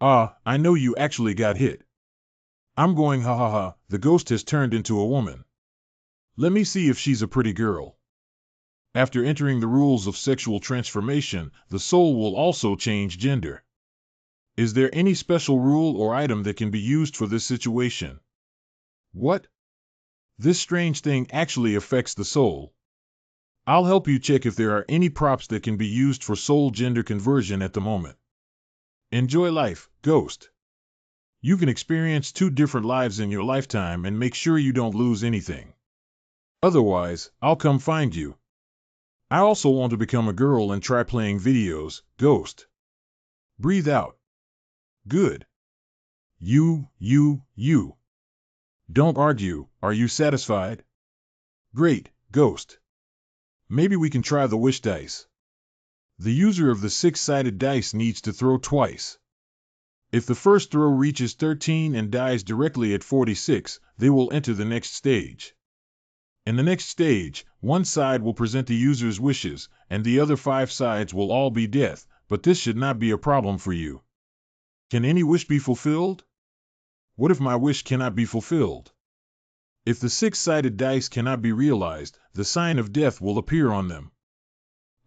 I know you actually got hit. I'm going ha ha ha, the ghost has turned into a woman. Let me see if she's a pretty girl. After entering the rules of sexual transformation, the soul will also change gender. Is there any special rule or item that can be used for this situation? What? This strange thing actually affects the soul. I'll help you check if there are any props that can be used for soul gender conversion at the moment. Enjoy life, ghost. You can experience 2 different lives in your lifetime and make sure you don't lose anything. Otherwise, I'll come find you. I also want to become a girl and try playing videos, ghost. Breathe out. Good. You. Don't argue, are you satisfied? Great, ghost. Maybe we can try the wish dice. The user of the 6-sided dice needs to throw twice. If the first throw reaches 13 and dies directly at 46, they will enter the next stage. In the next stage, one side will present the user's wishes, and the other 5 sides will all be death, but this should not be a problem for you. Can any wish be fulfilled? What if my wish cannot be fulfilled? If the 6-sided dice cannot be realized, the sign of death will appear on them.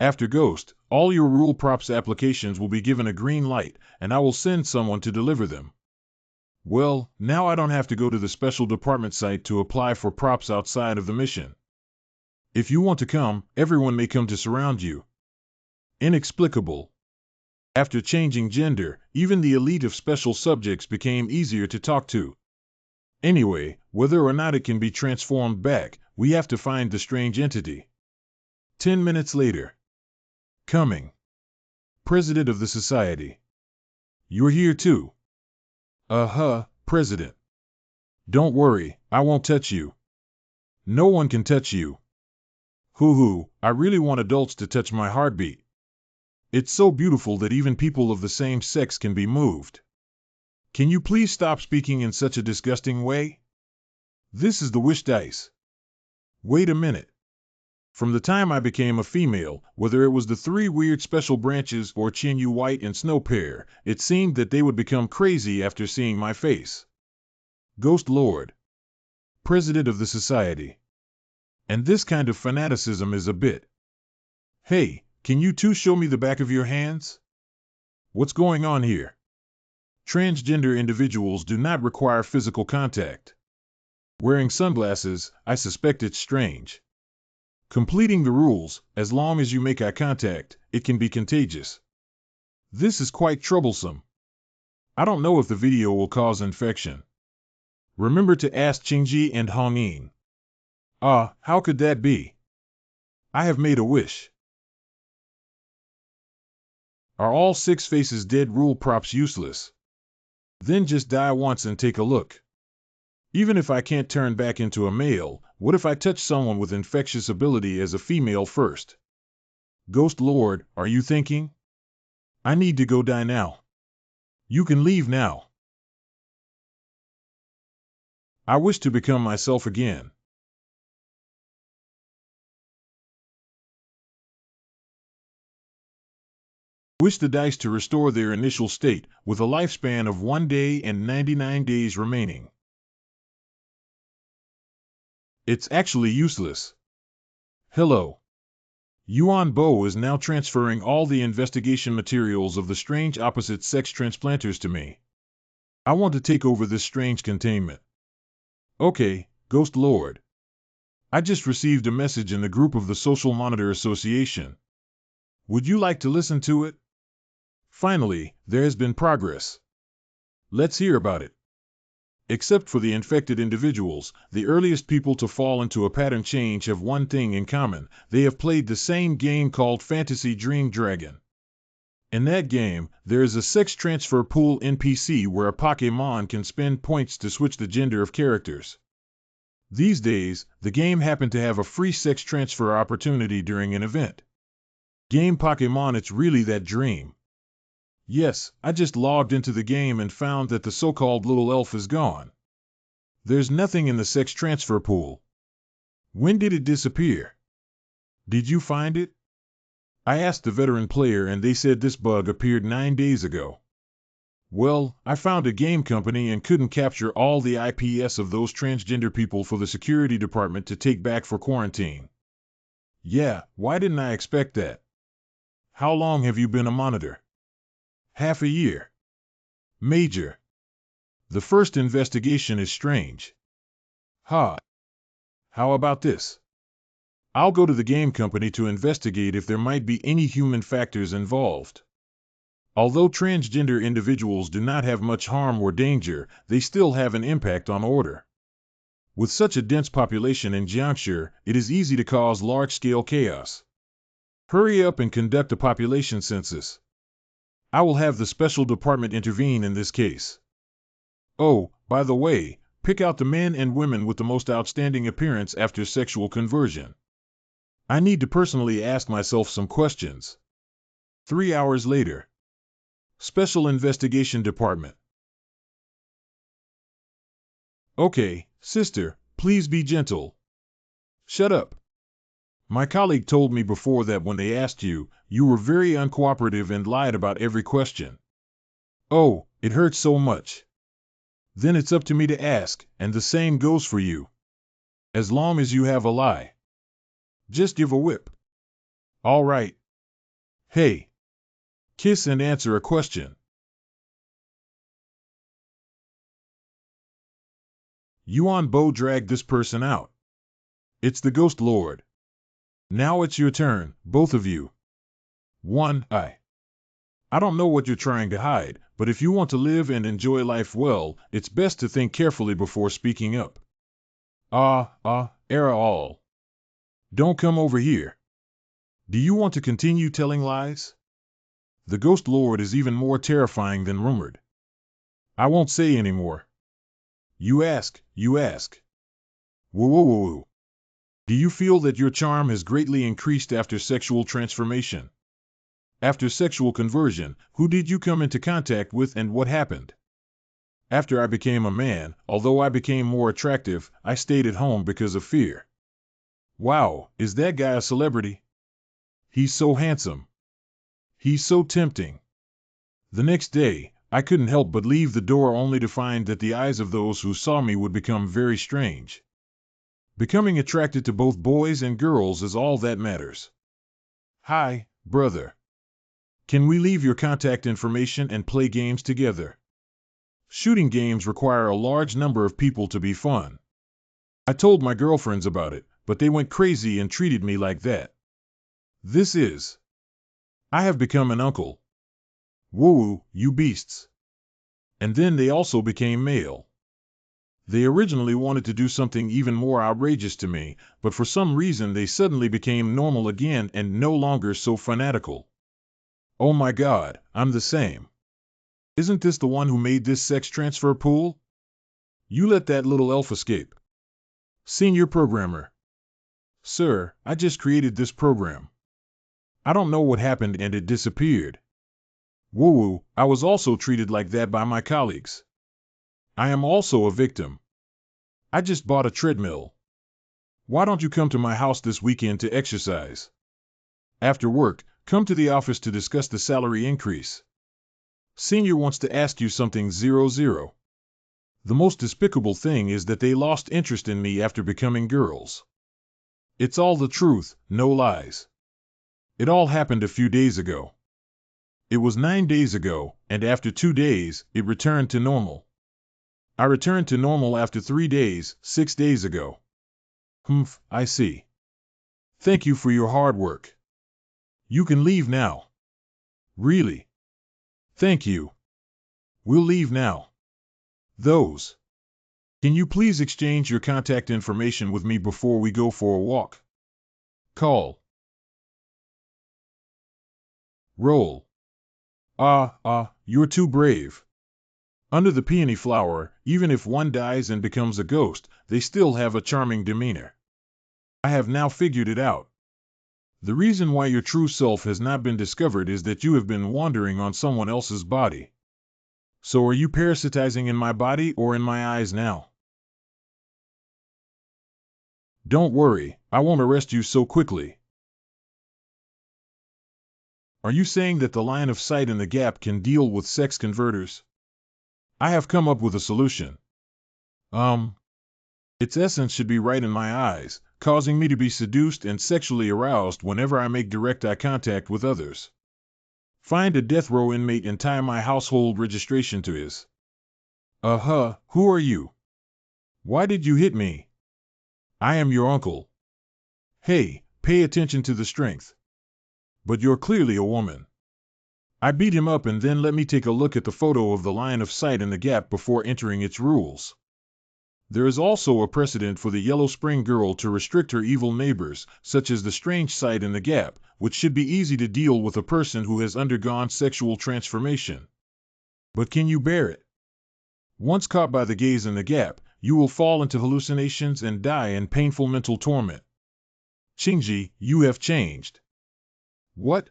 After Ghost, all your rule props applications will be given a green light, and I will send someone to deliver them. Well, now I don't have to go to the special department site to apply for props outside of the mission. If you want to come, everyone may come to surround you. Inexplicable. After changing gender, even the elite of special subjects became easier to talk to. Anyway, whether or not it can be transformed back, we have to find the strange entity. 10 minutes later. Coming. President of the Society. You're here too. President. Don't worry, I won't touch you. No one can touch you. Hoo-hoo, I really want adults to touch my heartbeat. It's so beautiful that even people of the same sex can be moved. Can you please stop speaking in such a disgusting way? This is the wish dice. Wait a minute. From the time I became a female, whether it was the 3 weird special branches or Chin-Yu White and Snow Pear, it seemed that they would become crazy after seeing my face. Ghost Lord. President of the Society. And this kind of fanaticism is a bit. Hey, can you two show me the back of your hands? What's going on here? Transgender individuals do not require physical contact. Wearing sunglasses, I suspect it's strange. Completing the rules, as long as you make eye contact, it can be contagious. This is quite troublesome. I don't know if the video will cause infection. Remember to ask Qingji and Hongyin. How could that be? I have made a wish. Are all 6 faces dead rule props useless? Then just die once and take a look. Even if I can't turn back into a male, what if I touch someone with infectious ability as a female first? Ghost Lord, are you thinking? I need to go die now. You can leave now. I wish to become myself again. Wish the dice to restore their initial state, with a lifespan of 1 day and 99 days remaining. It's actually useless. Hello. Yuan Bo is now transferring all the investigation materials of the strange opposite-sex transplanters to me. I want to take over this strange containment. Okay, Ghost Lord. I just received a message in the group of the Social Monitor Association. Would you like to listen to it? Finally, there has been progress. Let's hear about it. Except for the infected individuals, the earliest people to fall into a pattern change have one thing in common: they have played the same game called Fantasy Dream Dragon. In that game, there is a sex transfer pool NPC where a Pokémon can spend points to switch the gender of characters. These days, the game happened to have a free sex transfer opportunity during an event. Game Pokémon, it's really that dream. Yes, I just logged into the game and found that the so-called little elf is gone. There's nothing in the sex transfer pool. When did it disappear? Did you find it? I asked the veteran player and they said this bug appeared 9 days ago. Well, I found a game company and couldn't capture all the IPs of those transgender people for the security department to take back for quarantine. Yeah, why didn't I expect that? How long have you been a monitor? Half a year. Major. The first investigation is strange. How about this? I'll go to the game company to investigate if there might be any human factors involved. Although transgender individuals do not have much harm or danger, they still have an impact on order. With such a dense population in Jiangshi, it is easy to cause large-scale chaos. Hurry up and conduct a population census. I will have the special department intervene in this case. Oh, by the way, pick out the men and women with the most outstanding appearance after sexual conversion. I need to personally ask myself some questions. 3 hours later. Special Investigation Department. Okay, sister, please be gentle. Shut up. My colleague told me before that when they asked you, you were very uncooperative and lied about every question. Oh, it hurts so much. Then it's up to me to ask, and the same goes for you. As long as you have a lie. Just give a whip. All right. Hey. Kiss and answer a question. Yuan Bo dragged this person out. It's the Ghost Lord. Now it's your turn, both of you. 1. I don't know what you're trying to hide, but if you want to live and enjoy life well, it's best to think carefully before speaking up. Era all. Don't come over here. Do you want to continue telling lies? The Ghost Lord is even more terrifying than rumored. I won't say anymore. You ask. Whoa. Do you feel that your charm has greatly increased after sexual transformation? After sexual conversion, who did you come into contact with and what happened? After I became a man, although I became more attractive, I stayed at home because of fear. Wow, is that guy a celebrity? He's so handsome. He's so tempting. The next day, I couldn't help but leave the door only to find that the eyes of those who saw me would become very strange. Becoming attracted to both boys and girls is all that matters. Hi, brother. Can we leave your contact information and play games together? Shooting games require a large number of people to be fun. I told my girlfriends about it, but they went crazy and treated me like that. This is. I have become an uncle. Woo, you beasts. And then they also became male. They originally wanted to do something even more outrageous to me, but for some reason they suddenly became normal again and no longer so fanatical. Oh my God, I'm the same. Isn't this the one who made this sex transfer pool? You let that little elf escape. Senior programmer. Sir, I just created this program. I don't know what happened and it disappeared. Woo, I was also treated like that by my colleagues. I am also a victim. I just bought a treadmill. Why don't you come to my house this weekend to exercise? After work, come to the office to discuss the salary increase. Senior wants to ask you something 00. The most despicable thing is that they lost interest in me after becoming girls. It's all the truth, no lies. It all happened a few days ago. It was 9 days ago, and after 2 days, it returned to normal. I returned to normal after 3 days, 6 days ago. I see. Thank you for your hard work. You can leave now. Really? Thank you. We'll leave now. Those. Can you please exchange your contact information with me before we go for a walk? Call. Roll. You're too brave. Under the peony flower, even if one dies and becomes a ghost, they still have a charming demeanor. I have now figured it out. The reason why your true self has not been discovered is that you have been wandering on someone else's body. So are you parasitizing in my body or in my eyes now? Don't worry, I won't arrest you so quickly. Are you saying that the line of sight in the gap can deal with sex converters? I have come up with a solution. Its essence should be right in my eyes, causing me to be seduced and sexually aroused whenever I make direct eye contact with others. Find a death row inmate and tie my household registration to his. Who are you? Why did you hit me? I am your uncle. Hey, pay attention to the strength. But you're clearly a woman. I beat him up and then let me take a look at the photo of the line of sight in the gap before entering its rules. There is also a precedent for the Yellow Spring girl to restrict her evil neighbors, such as the strange sight in the gap, which should be easy to deal with a person who has undergone sexual transformation. But can you bear it? Once caught by the gaze in the gap, you will fall into hallucinations and die in painful mental torment. Qingji, you have changed. What?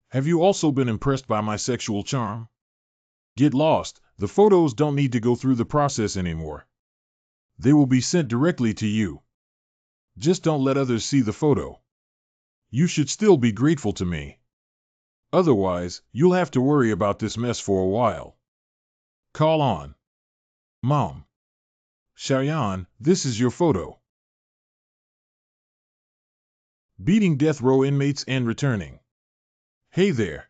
Have you also been impressed by my sexual charm? Get lost, the photos don't need to go through the process anymore. They will be sent directly to you. Just don't let others see the photo. You should still be grateful to me. Otherwise, you'll have to worry about this mess for a while. Call on. Mom. Xiaoyan, this is your photo. Beating death row inmates and returning. Hey there.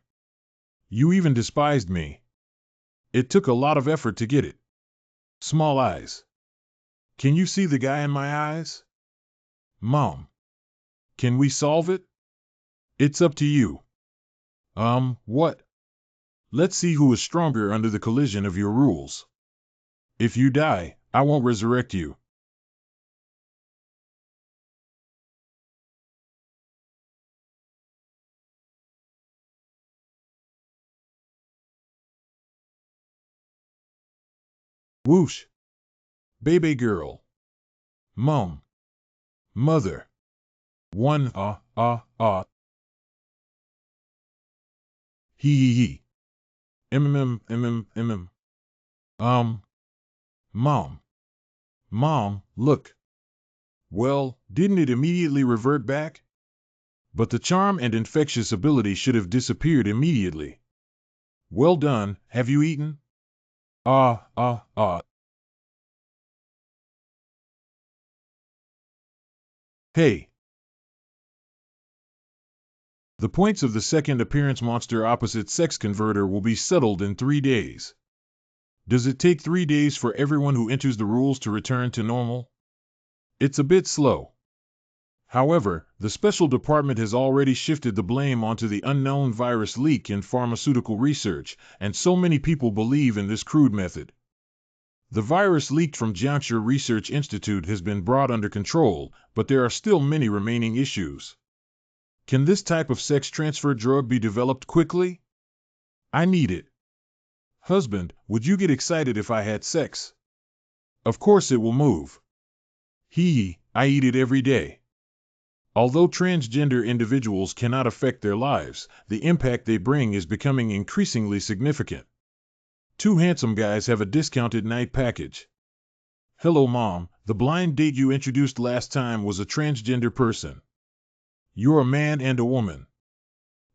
You even despised me. It took a lot of effort to get it. Small eyes. Can you see the guy in my eyes? Mom. Can we solve it? It's up to you. What? Let's see who is stronger under the collision of your rules. If you die, I won't resurrect you. Whoosh. Baby girl. Mom. Mother. One, He. Mom. Mom, look. Well, didn't it immediately revert back? But the charm and infectious ability should have disappeared immediately. Well done, have you eaten? Ah. Hey! The points of the second appearance monster opposite Sex Converter will be settled in 3 days. Does it take 3 days for everyone who enters the rules to return to normal? It's a bit slow. However, the special department has already shifted the blame onto the unknown virus leak in pharmaceutical research, and so many people believe in this crude method. The virus leaked from Jiangxi Research Institute has been brought under control, but there are still many remaining issues. Can this type of sex transfer drug be developed quickly? I need it. Husband, would you get excited if I had sex? Of course it will move. I eat it every day. Although transgender individuals cannot affect their lives, the impact they bring is becoming increasingly significant. 2 handsome guys have a discounted night package. Hello, Mom. The blind date you introduced last time was a transgender person. You're a man and a woman.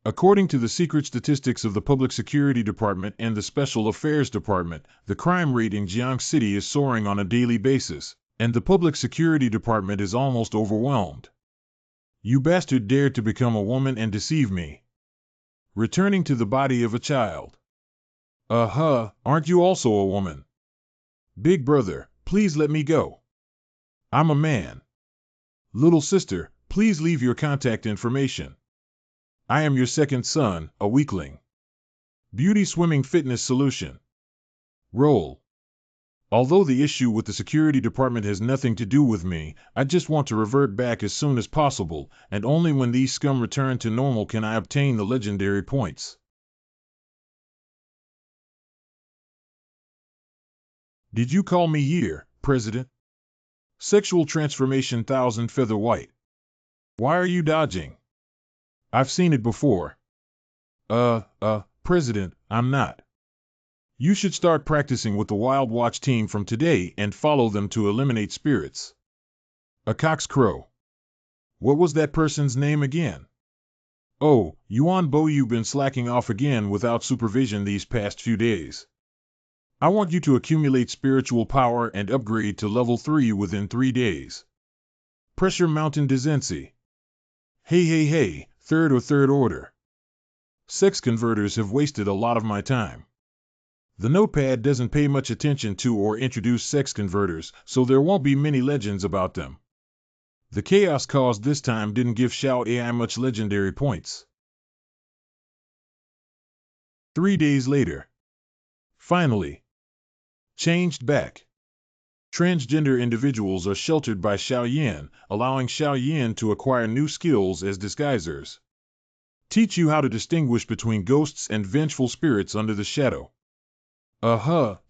According to the secret statistics of the Public Security Department and the Special Affairs Department, the crime rate in Jiangxi City is soaring on a daily basis, and the Public Security Department is almost overwhelmed. You bastard dared to become a woman and deceive me. Returning to the body of a child. Aren't you also a woman? Big brother, please let me go. I'm a man. Little sister, please leave your contact information. I am your second son, a weakling. Beauty Swimming Fitness Solution. Roll. Although the issue with the security department has nothing to do with me, I just want to revert back as soon as possible, and only when these scum return to normal can I obtain the legendary points. Did you call me Year, President? Sexual transformation 1000 feather white. Why are you dodging? I've seen it before. President, I'm not. You should start practicing with the Wild Watch team from today and follow them to eliminate spirits. A cock's crow. What was that person's name again? Oh, Yuan Bo, you've been slacking off again without supervision these past few days. I want you to accumulate spiritual power and upgrade to level 3 within 3 days. Pressure Mountain Dizensi. Hey, third order. Sex converters have wasted a lot of my time. The notepad doesn't pay much attention to or introduce sex converters, so there won't be many legends about them. The chaos caused this time didn't give Xiao AI much legendary points. 3 days later. Finally. Changed back. Transgender individuals are sheltered by Xiaoyan, allowing Xiaoyan to acquire new skills as disguisers. Teach you how to distinguish between ghosts and vengeful spirits under the shadow.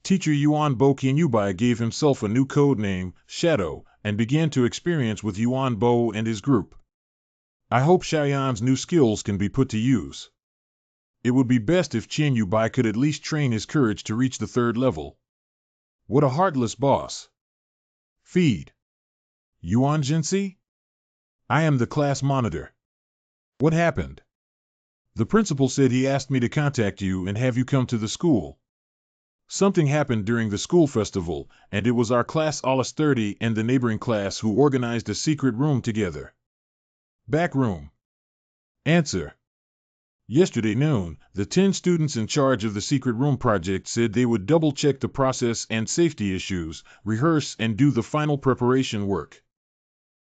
Teacher Yuan Bo Qianyubai gave himself a new code name, Shadow, and began to experience with Yuan Bo and his group. I hope Xiaoyan's new skills can be put to use. It would be best if Qianyubai could at least train his courage to reach the 3rd level. What a heartless boss. Feed. Yuan Jinsi? I am the class monitor. What happened? The principal said he asked me to contact you and have you come to the school. Something happened during the school festival, and it was our class Alice 30 and the neighboring class who organized a secret room together. Back room. Answer. Yesterday noon, the 10 students in charge of the secret room project said they would double-check the process and safety issues, rehearse and do the final preparation work.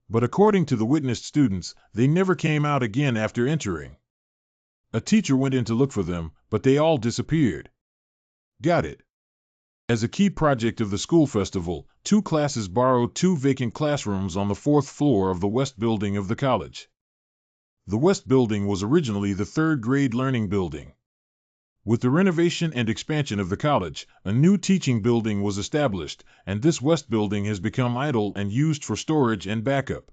But according to the witnessed students, they never came out again after entering. A teacher went in to look for them, but they all disappeared. Got it. As a key project of the school festival, 2 classes borrowed 2 vacant classrooms on the 4th floor of the West Building of the college. The West Building was originally the 3rd grade learning building. With the renovation and expansion of the college, a new teaching building was established, and this West Building has become idle and used for storage and backup.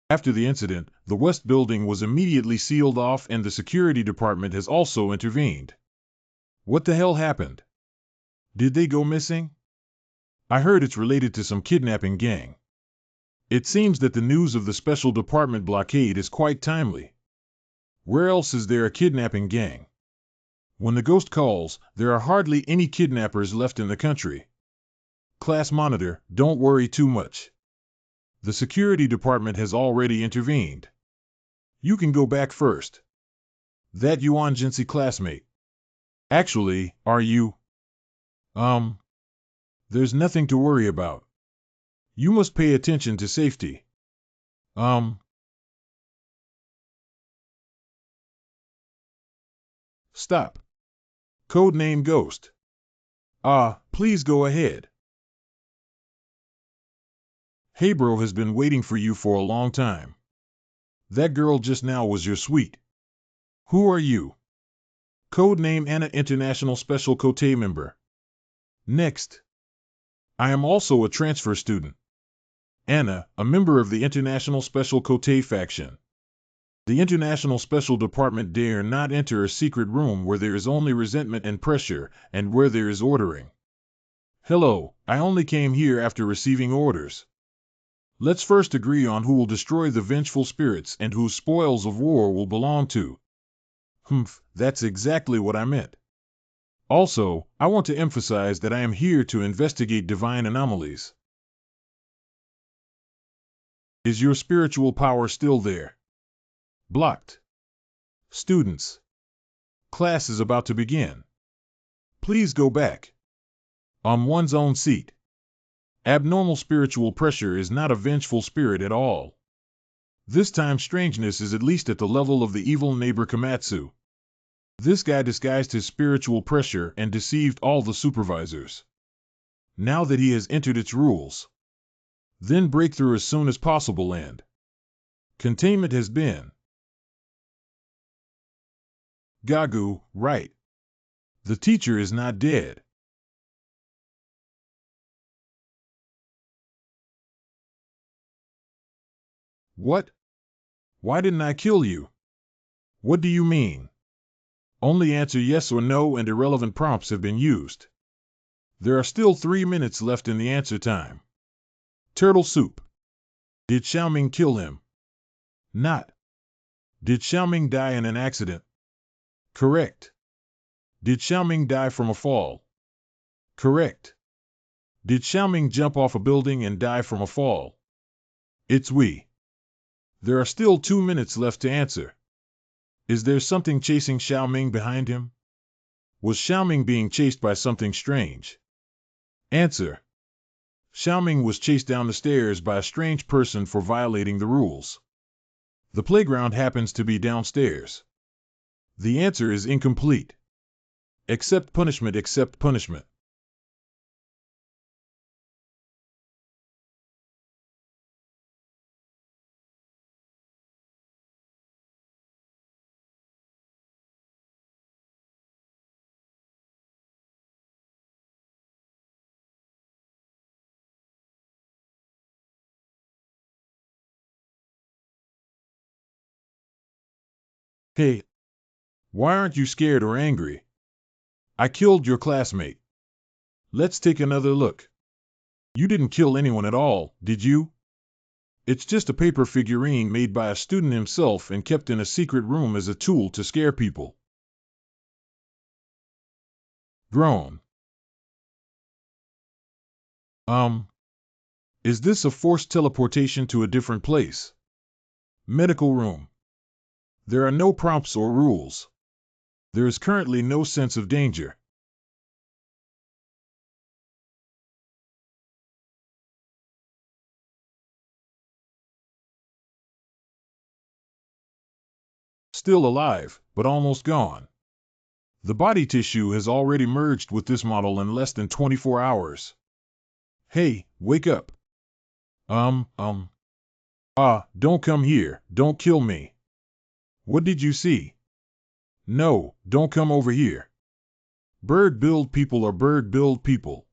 After the incident, the West Building was immediately sealed off and the security department has also intervened. What the hell happened? Did they go missing? I heard it's related to some kidnapping gang. It seems that the news of the special department blockade is quite timely. Where else is there a kidnapping gang? When the ghost calls, there are hardly any kidnappers left in the country. Class monitor, don't worry too much. The security department has already intervened. You can go back first. That Yuan Jinsi classmate. Actually, are you? There's nothing to worry about. You must pay attention to safety. Stop. Codename Ghost. Please go ahead. Hebro has been waiting for you for a long time. That girl just now was your suite. Who are you? Codename Anna, International Special Cote member. Next. I am also a transfer student. Anna, a member of the International Special Cote faction. The International Special Department dare not enter a secret room where there is only resentment and pressure, and where there is ordering. Hello, I only came here after receiving orders. Let's first agree on who will destroy the vengeful spirits and whose spoils of war will belong to. That's exactly what I meant. Also, I want to emphasize that I am here to investigate divine anomalies. Is your spiritual power still there? Blocked. Students. Class is about to begin. Please go back. On one's own seat. Abnormal spiritual pressure is not a vengeful spirit at all. This time strangeness is at least at the level of the evil neighbor Komatsu. This guy disguised his spiritual pressure and deceived all the supervisors. Now that he has entered its rules, then break through as soon as possible and containment has been. Gagu, right. The teacher is not dead. What? Why didn't I kill you? What do you mean? Only answer yes or no, and irrelevant prompts have been used. There are still 3 minutes left in the answer time. Turtle soup. Did Xiaoming kill him? Not. Did Xiaoming die in an accident? Correct. Did Xiaoming die from a fall? Correct. Did Xiaoming jump off a building and die from a fall? It's we. There are still 2 minutes left to answer. Is there something chasing Xiaoming behind him? Was Xiaoming being chased by something strange? Answer. Xiaoming was chased down the stairs by a strange person for violating the rules. The playground happens to be downstairs. The answer is incomplete. Accept punishment, accept punishment. Hey, why aren't you scared or angry? I killed your classmate. Let's take another look. You didn't kill anyone at all, did you? It's just a paper figurine made by a student himself and kept in a secret room as a tool to scare people. Groan. Is this a forced teleportation to a different place? Medical room. There are no prompts or rules. There is currently no sense of danger. Still alive, but almost gone. The body tissue has already merged with this model in less than 24 hours. Hey, wake up. Don't come here, don't kill me. What did you see? No, don't come over here. Bird-billed people are bird-billed people.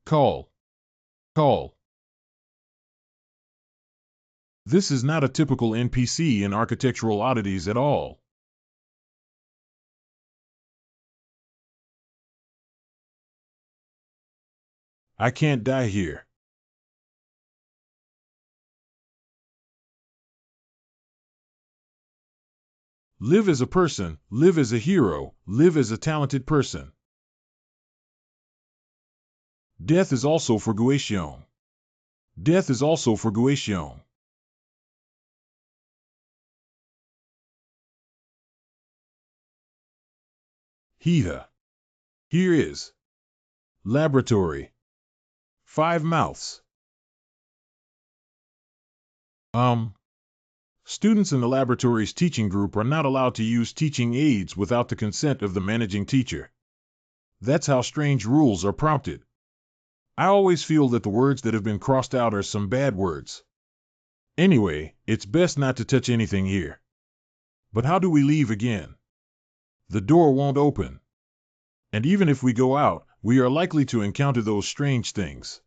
Call. Call. This is not a typical NPC in Architectural Oddities at all. I can't die here. Live as a person, live as a hero, live as a talented person. Death is also for Guation. Death is also for Guation. Here is. Laboratory. 5 mouths. Students in the laboratory's teaching group are not allowed to use teaching aids without the consent of the managing teacher. That's how strange rules are prompted. I always feel that the words that have been crossed out are some bad words. Anyway, it's best not to touch anything here. But how do we leave again? The door won't open. And even if we go out, we are likely to encounter those strange things.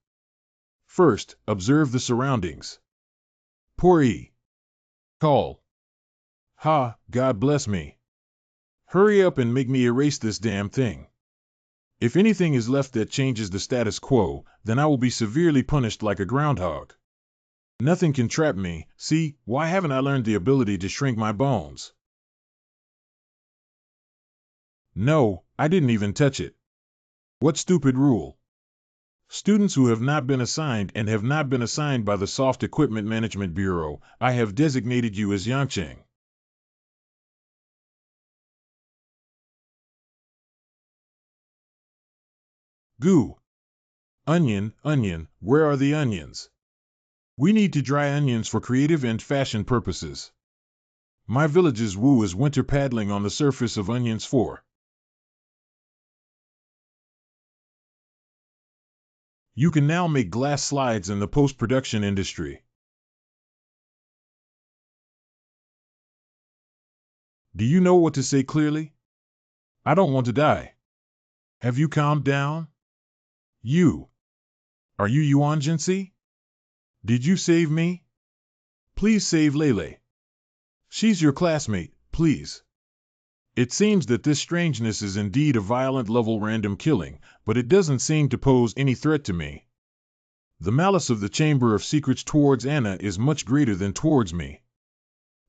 First, observe the surroundings. Poor E. Call. Ha, God bless me. Hurry up and make me erase this damn thing. If anything is left that changes the status quo, then I will be severely punished like a groundhog. Nothing can trap me. See, why haven't I learned the ability to shrink my bones? No, I didn't even touch it. What stupid rule? Students who have not been assigned and have not been assigned by the Soft Equipment Management Bureau, I have designated you as Yangcheng. Goo. Onion, where are the onions? We need to dry onions for creative and fashion purposes. My village's Wu is winter paddling on the surface of onions for. You can now make glass slides in the post-production industry. Do you know what to say clearly? I don't want to die. Have you calmed down? You. Are you Yuan Jinsi? Did you save me? Please save Lele. She's your classmate, please. It seems that this strangeness is indeed a violent level random killing, but it doesn't seem to pose any threat to me. The malice of the Chamber of Secrets towards Anna is much greater than towards me.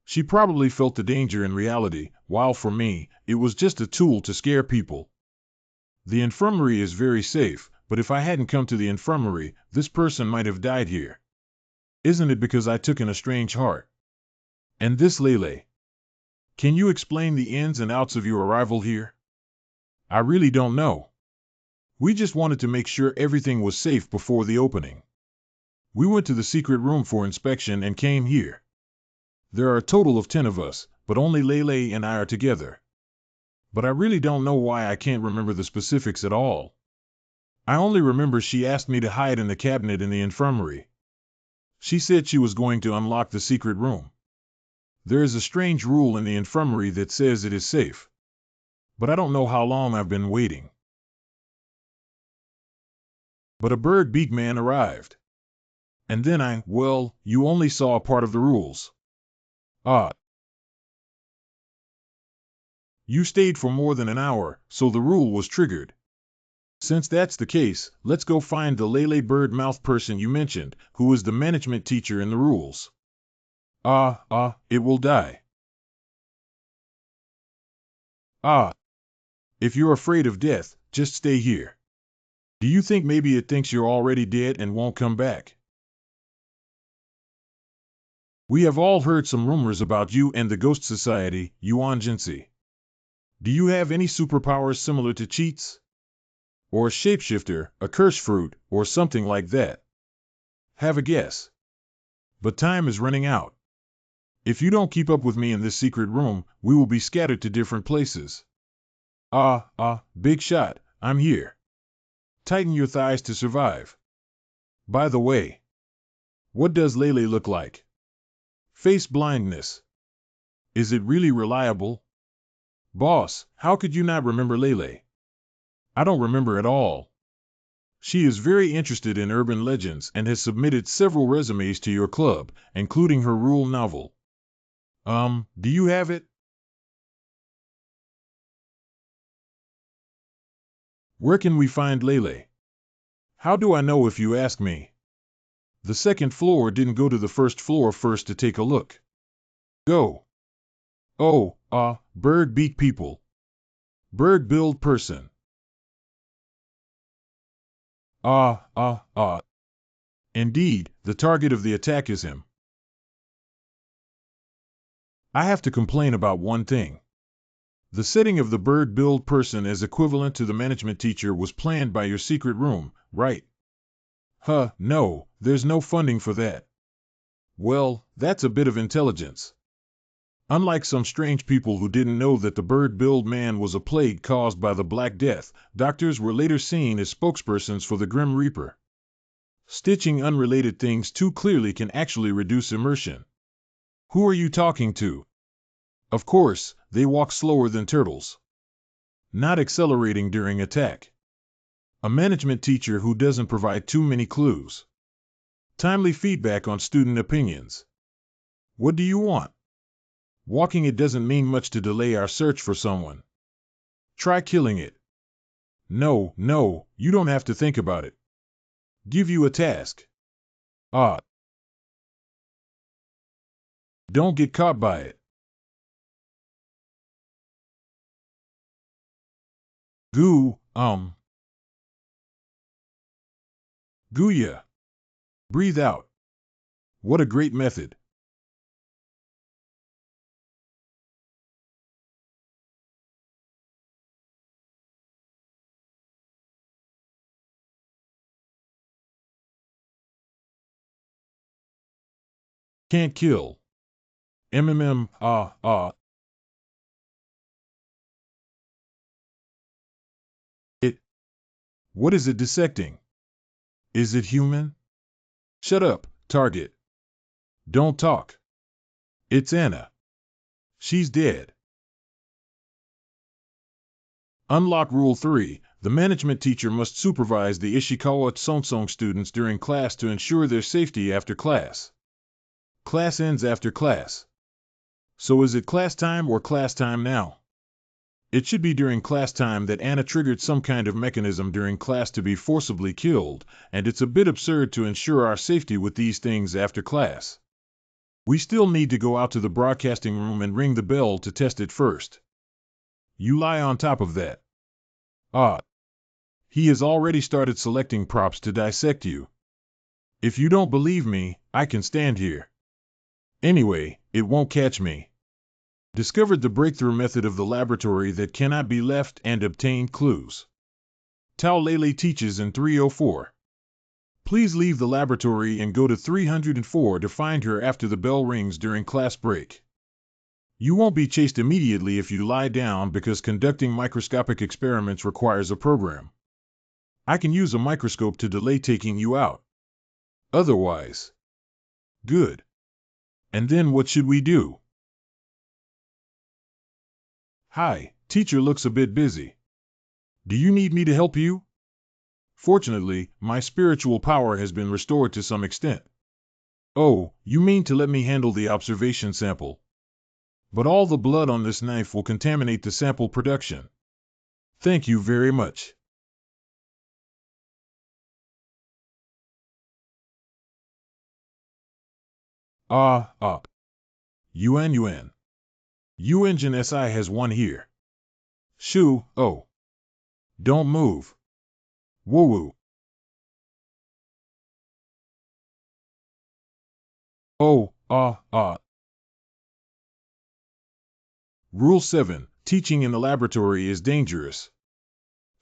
She probably felt the danger in reality, while for me, it was just a tool to scare people. The infirmary is very safe, but if I hadn't come to the infirmary, this person might have died here. Isn't it because I took in a strange heart? And this Lele. Can you explain the ins and outs of your arrival here? I really don't know. We just wanted to make sure everything was safe before the opening. We went to the secret room for inspection and came here. There are a total of 10 of us, but only Lele and I are together. But I really don't know why I can't remember the specifics at all. I only remember she asked me to hide in the cabinet in the infirmary. She said she was going to unlock the secret room. There is a strange rule in the infirmary that says it is safe. But I don't know how long I've been waiting. But a bird beak man arrived. And then well, you only saw a part of the rules. Ah. You stayed for more than an hour, so the rule was triggered. Since that's the case, let's go find the Lele bird mouth person you mentioned, who is the management teacher in the rules. It will die. If you're afraid of death, just stay here. Do you think maybe it thinks you're already dead and won't come back? We have all heard some rumors about you and the Ghost Society, Yuan Jinsi. Do you have any superpowers similar to cheats? Or a shapeshifter, a curse fruit, or something like that? Have a guess. But time is running out. If you don't keep up with me in this secret room, we will be scattered to different places. Big shot, I'm here. Tighten your thighs to survive. By the way, what does Lele look like? Face blindness. Is it really reliable? Boss, how could you not remember Lele? I don't remember at all. She is very interested in urban legends and has submitted several resumes to your club, including her rule novel. Do you have it? Where can we find Lele? How do I know if you ask me? The second floor didn't go to the first floor first to take a look. Go. Bird beak people. Bird billed person. Ah, ah, ah. Indeed, the target of the attack is him. I have to complain about one thing. The setting of the bird-billed person as equivalent to the management teacher was planned by your secret room, right? No, there's no funding for that. Well, that's a bit of intelligence. Unlike some strange people who didn't know that the bird-billed man was a plague caused by the Black Death, doctors were later seen as spokespersons for the Grim Reaper. Stitching unrelated things too clearly can actually reduce immersion. Who are you talking to? Of course, they walk slower than turtles. Not accelerating during attack. A management teacher who doesn't provide too many clues. Timely feedback on student opinions. What do you want? Walking it doesn't mean much to delay our search for someone. Try killing it. No, you don't have to think about it. Give you a task. Don't get caught by it. Gooya. Breathe out. What a great method. Can't kill. It. What is it dissecting? Is it human? Shut up, target. Don't talk. It's Anna. She's dead. Unlock Rule 3. The management teacher must supervise the Ishikawa Sonsong students during class to ensure their safety after class. Class ends after class. So is it class time or class time now? It should be during class time that Anna triggered some kind of mechanism during class to be forcibly killed, and it's a bit absurd to ensure our safety with these things after class. We still need to go out to the broadcasting room and ring the bell to test it first. You lie on top of that. He has already started selecting props to dissect you. If you don't believe me, I can stand here. Anyway, it won't catch me. Discovered the breakthrough method of the laboratory that cannot be left and obtained clues. Tao Lele teaches in 304. Please leave the laboratory and go to 304 to find her after the bell rings during class break. You won't be chased immediately if you lie down because conducting microscopic experiments requires a program. I can use a microscope to delay taking you out. Otherwise. Good. And then what should we do? Hi, teacher looks a bit busy. Do you need me to help you? Fortunately, my spiritual power has been restored to some extent. Oh, you mean to let me handle the observation sample? But all the blood on this knife will contaminate the sample production. Thank you very much. Yuan. Yuengine SI has one here. Shoo, oh. Don't move. Woo-woo. Rule 7. Teaching in the laboratory is dangerous.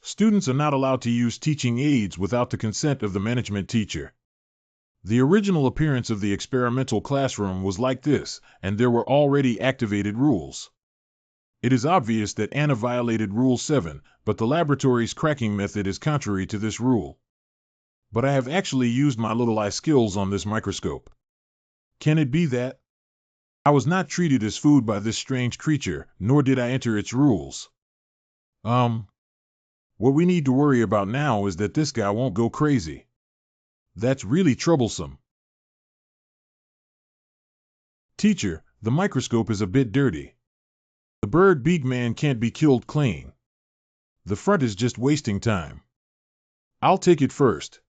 Students are not allowed to use teaching aids without the consent of the management teacher. The original appearance of the experimental classroom was like this, and there were already activated rules. It is obvious that Anna violated Rule 7, but the laboratory's cracking method is contrary to this rule. But I have actually used my little eye skills on this microscope. Can it be that? I was not treated as food by this strange creature, nor did I enter its rules. What we need to worry about now is that this guy won't go crazy. That's really troublesome. Teacher, the microscope is a bit dirty. The bird beak man can't be killed clean. The front is just wasting time. I'll take it first.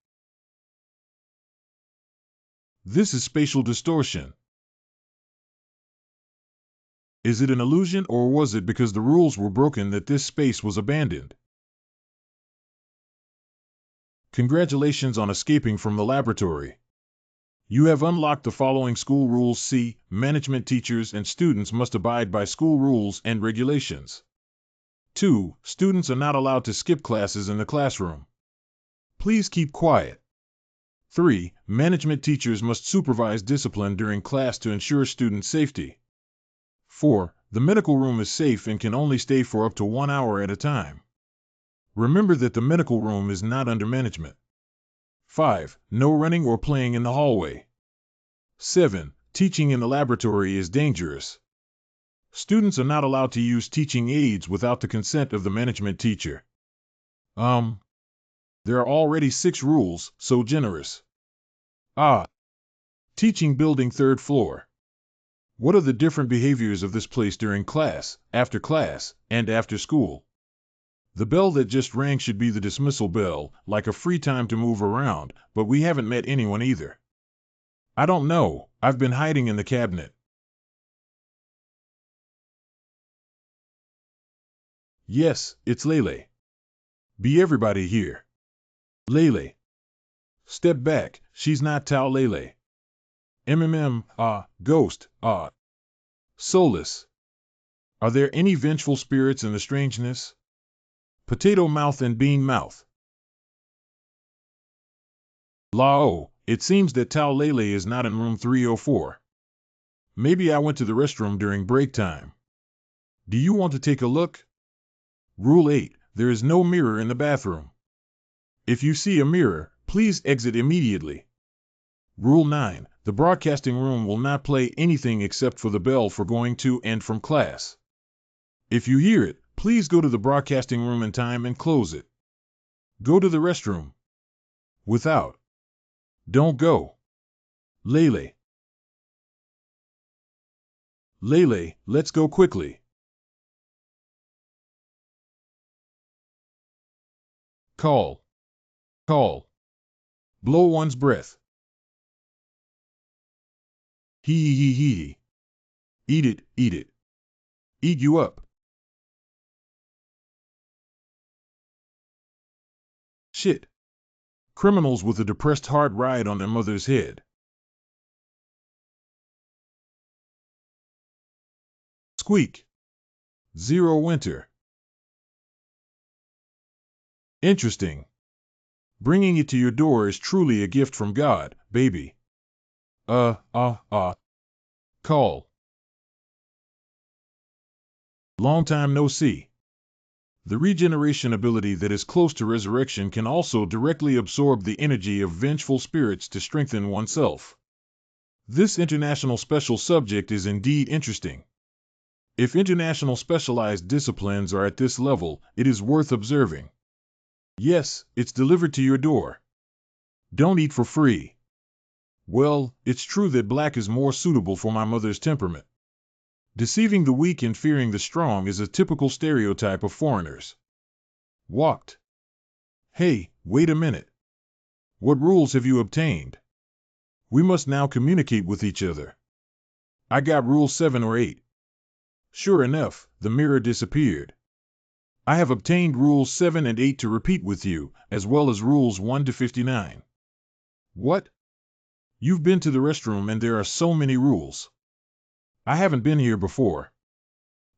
This is spatial distortion. Is it an illusion, or was it because the rules were broken that this space was abandoned? Congratulations on escaping from the laboratory. You have unlocked the following school rules. C. Management: teachers and students must abide by school rules and regulations. 2. Students are not allowed to skip classes in the classroom. Please keep quiet. 3. Management: teachers must supervise discipline during class to ensure student safety. 4. The medical room is safe and can only stay for up to 1 hour at a time. Remember that the medical room is not under management. 5. No running or playing in the hallway. 7. Teaching in the laboratory is dangerous. Students are not allowed to use teaching aids without the consent of the management teacher. There are already 6 rules, so generous. Teaching building 3rd floor. What are the different behaviors of this place during class, and after school? The bell that just rang should be the dismissal bell, like a free time to move around, but we haven't met anyone either. I don't know, I've been hiding in the cabinet. Yes, it's Lele. Be everybody here. Lele. Step back, she's not Tao Lele. Ghost, soulless. Are there any vengeful spirits in the strangeness? Potato mouth and bean mouth. Lao, it seems that Tao Lele is not in room 304. Maybe I went to the restroom during break time. Do you want to take a look? Rule 8. There is no mirror in the bathroom. If you see a mirror, please exit immediately. Rule 9. The broadcasting room will not play anything except for the bell for going to and from class. If you hear it, please go to the broadcasting room in time and close it. Go to the restroom. Without. Don't go. Lele. Lele, let's go quickly. Call. Call. Blow one's breath. Hee. Eat it. Eat you up. Shit. Criminals with a depressed heart ride on their mother's head. Squeak. Zero winter. Interesting. Bringing it to your door is truly a gift from God, baby. Call. Long time no see. The regeneration ability that is close to resurrection can also directly absorb the energy of vengeful spirits to strengthen oneself. This international special subject is indeed interesting. If international specialized disciplines are at this level, it is worth observing. Yes, it's delivered to your door. Don't eat for free. Well, it's true that black is more suitable for my mother's temperament. Deceiving the weak and fearing the strong is a typical stereotype of foreigners. Walked. Hey, wait a minute. What rules have you obtained? We must now communicate with each other. I got rule 7 or 8. Sure enough, the mirror disappeared. I have obtained rules 7 and 8 to repeat with you, as well as rules 1 to 59. What? You've been to the restroom and there are so many rules. I haven't been here before.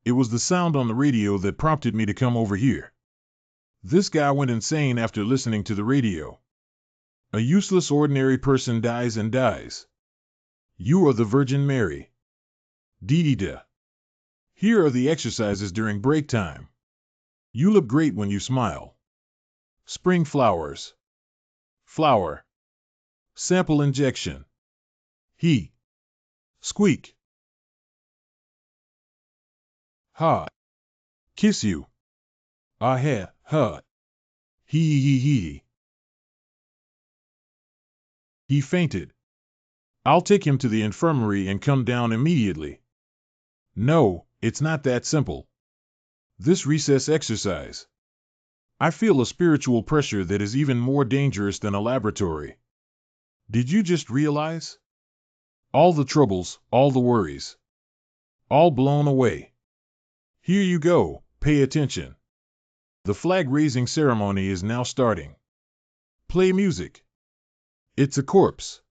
It was the sound on the radio that prompted me to come over here. This guy went insane after listening to the radio. A useless ordinary person dies and dies. You are the Virgin Mary. Dee-dee-da. Here are the exercises during break time. You look great when you smile. Spring flowers. Flower. Sample injection. He. Squeak. Ha. Kiss you. Ah-ha, ha. He. He fainted. I'll take him to the infirmary and come down immediately. No, it's not that simple. This recess exercise. I feel a spiritual pressure that is even more dangerous than a laboratory. Did you just realize? All the troubles, all the worries. All blown away. Here you go, pay attention. The flag-raising ceremony is now starting. Play music. It's a corpse.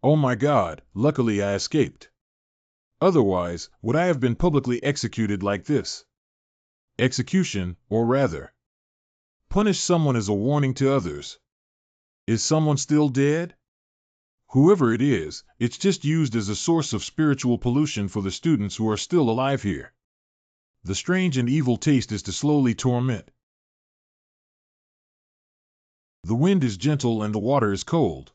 Oh my God, luckily I escaped. Otherwise, would I have been publicly executed like this? Execution, or rather, punish someone as a warning to others. Is someone still dead? Whoever it is, it's just used as a source of spiritual pollution for the students who are still alive here. The strange and evil taste is to slowly torment. The wind is gentle and the water is cold.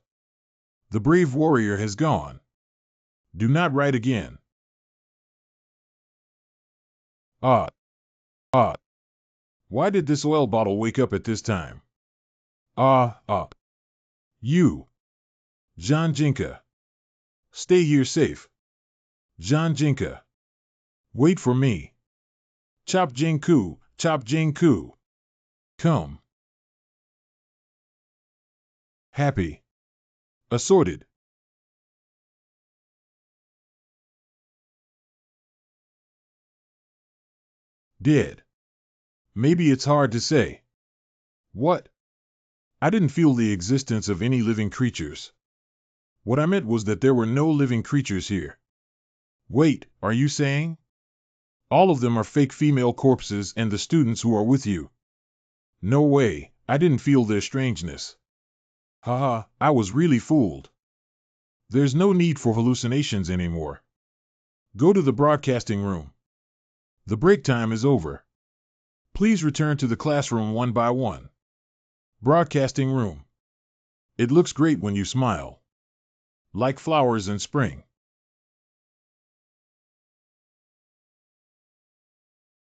The brave warrior has gone. Do not write again. Ah, ah. Why did this oil bottle wake up at this time? Ah. You. John Jinka. Stay here safe. John Jinka. Wait for me. Chop Jinku, Chop Jinku. Come. Happy. Assorted. Dead. Maybe it's hard to say. What? I didn't feel the existence of any living creatures. What I meant was that there were no living creatures here. Wait, are you saying? All of them are fake female corpses and the students who are with you. No way, I didn't feel their strangeness. Haha, I was really fooled. There's no need for hallucinations anymore. Go to the broadcasting room. The break time is over. Please return to the classroom one by one. Broadcasting room. It looks great when you smile. Like flowers in spring.